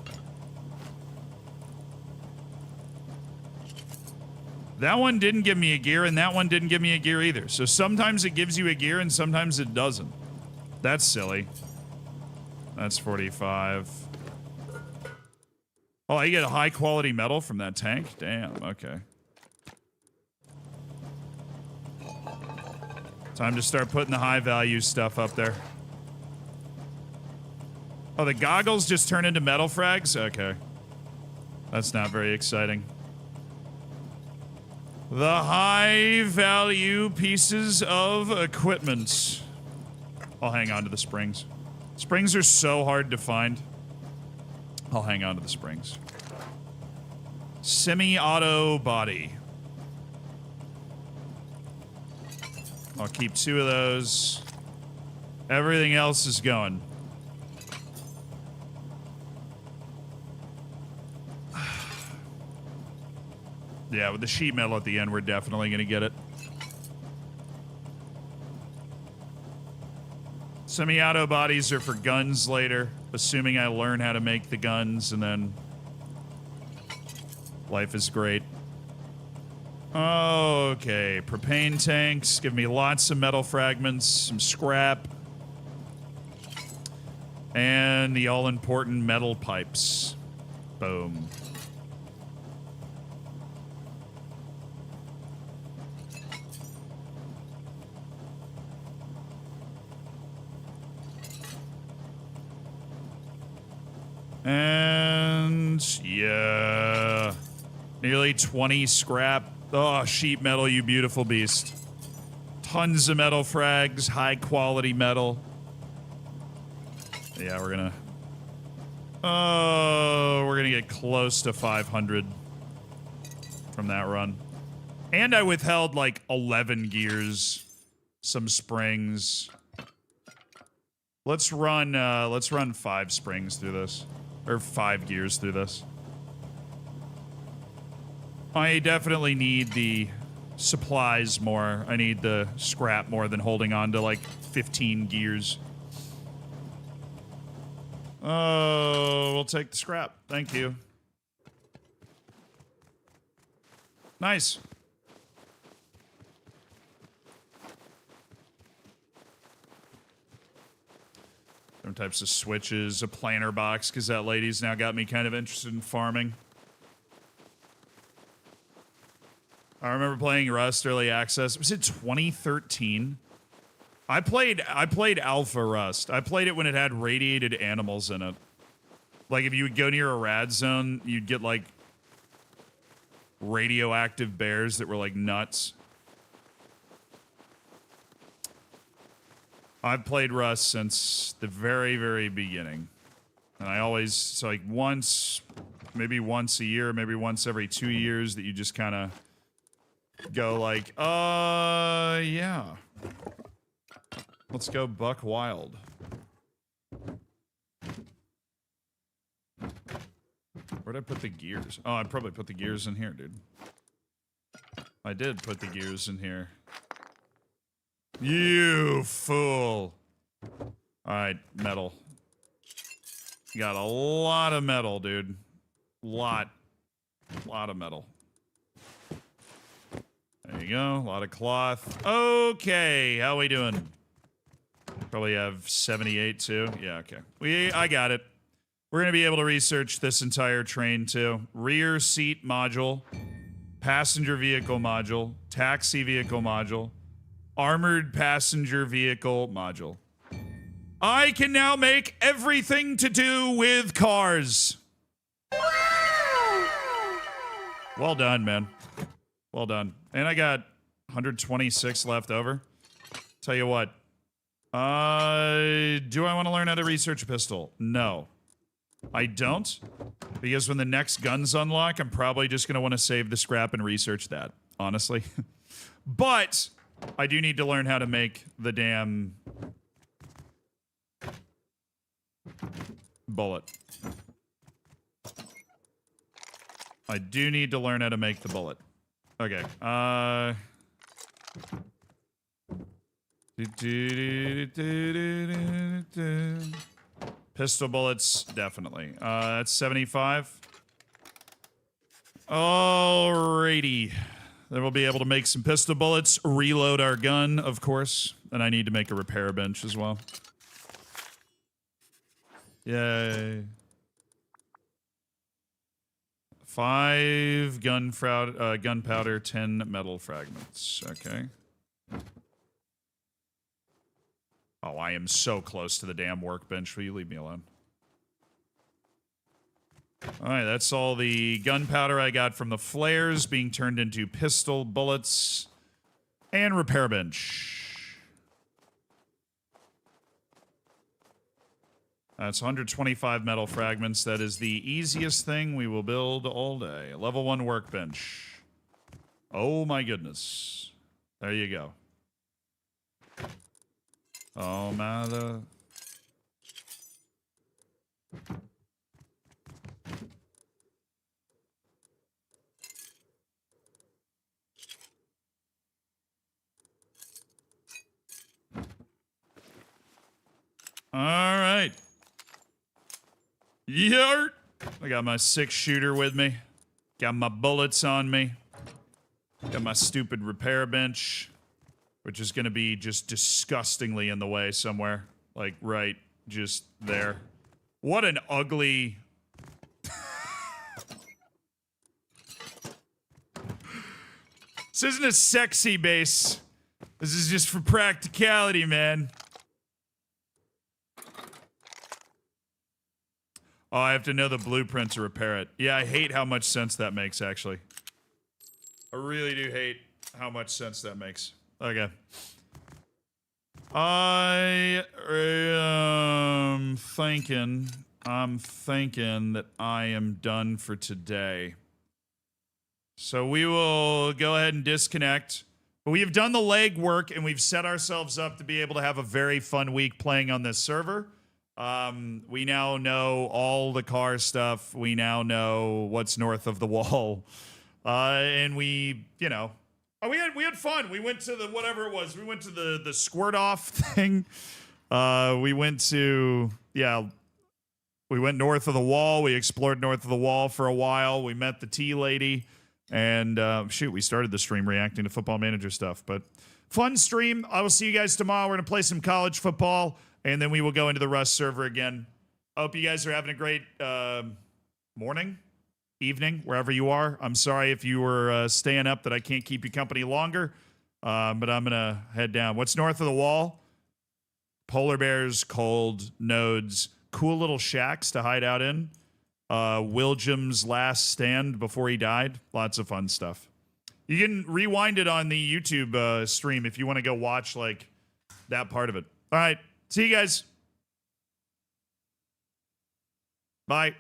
That one didn't give me a gear, and that one didn't give me a gear either. So sometimes it gives you a gear, and sometimes it doesn't. That's silly. That's 45. Oh, you get a high-quality metal from that tank? Damn, okay. Time to start putting the high-value stuff up there. Oh, the goggles just turn into metal frags? Okay. That's not very exciting. The high-value pieces of equipment. I'll hang on to the springs. Springs are so hard to find. I'll hang on to the springs. Semi-auto body. I'll keep 2 of those. Everything else is going. Yeah, with the sheet metal at the end, we're definitely going to get it. Semi-auto bodies are for guns later, assuming I learn how to make the guns, and then life is great. Okay, propane tanks. Give me lots of metal fragments, some scrap, and the all-important metal pipes. Boom. And yeah, nearly 20 scrap. Oh, sheet metal, you beautiful beast. Tons of metal frags, high quality metal. Yeah, we're gonna... Oh, we're gonna get close to 500 from that run. And I withheld like 11 gears, some springs. Let's run 5 springs through this. Or 5 gears through this. I definitely need the supplies more. I need the scrap more than holding on to like 15 gears. Oh, we'll take the scrap. Thank you. Nice. Different types of switches, a planter box, because that lady's now got me kind of interested in farming. I remember playing Rust early access. Was it 2013? I played Alpha Rust. I played it when it had radiated animals in it. Like if you would go near a rad zone, you'd get like radioactive bears that were like nuts. I've played Rust since the very, very beginning. And I always, so like once, maybe once a year, maybe once every 2 years that you just kind of go like, yeah. Let's go buck wild. Where'd I put the gears? Oh, I probably put the gears in here, dude. I did put the gears in here. You fool. Alright, metal. Got a lot of metal, dude. Lot of metal. There you go. A lot of cloth. Okay, how we doing? Probably have 78 too. Yeah, okay. I got it. We're gonna be able to research this entire train too. Rear seat module, passenger vehicle module, taxi vehicle module, armored passenger vehicle module. I can now make everything to do with cars. Well done, man. Well done. And I got 126 left over. Tell you what. Do I want to learn how to research a pistol? No. I don't. Because when the next guns unlock, I'm probably just going to want to save the scrap and research that. Honestly. But I do need to learn how to make the damn bullet. I do need to learn how to make the bullet. Okay. Pistol bullets, definitely. That's 75. Alrighty. Then we'll be able to make some pistol bullets, reload our gun, of course. And I need to make a repair bench as well. Yay. 5 gunpowder, 10 metal fragments. Okay. Oh, I am so close to the damn workbench. Will you leave me alone? Alright, that's all the gunpowder I got from the flares being turned into pistol bullets and repair bench. That's 125 metal fragments. That is the easiest thing we will build all day. Level 1 workbench. Oh my goodness. There you go. Oh my. All right. Yart. I got my 6-shooter with me. Got my bullets on me. Got my stupid repair bench, which is going to be just disgustingly in the way somewhere. Like, right just there. What an ugly... This isn't a sexy base. This is just for practicality, man. Oh, I have to know the blueprint to repair it. Yeah, I hate how much sense that makes, actually. I really do hate how much sense that makes. Okay. I'm thinking that I am done for today. So we will go ahead and disconnect. But we have done the legwork, and we've set ourselves up to be able to have a very fun week playing on this server. We now know all the car stuff. We now know what's north of the wall. And we, you know, we had fun. We went to the, whatever it was. We went to the squirt off thing. We went to, we went north of the wall. We explored north of the wall for a while. We met the tea lady. And, shoot, we started the stream reacting to Football Manager stuff. But fun stream. I will see you guys tomorrow. We're going to play some college football. And then we will go into the Rust server again. I hope you guys are having a great morning, evening, wherever you are. I'm sorry if you were staying up that I can't keep you company longer. But I'm going to head down. What's north of the wall? Polar bears, cold, nodes, cool little shacks to hide out in. William's last stand before he died. Lots of fun stuff. You can rewind it on the YouTube stream if you want to go watch like that part of it. All right. See you guys. Bye.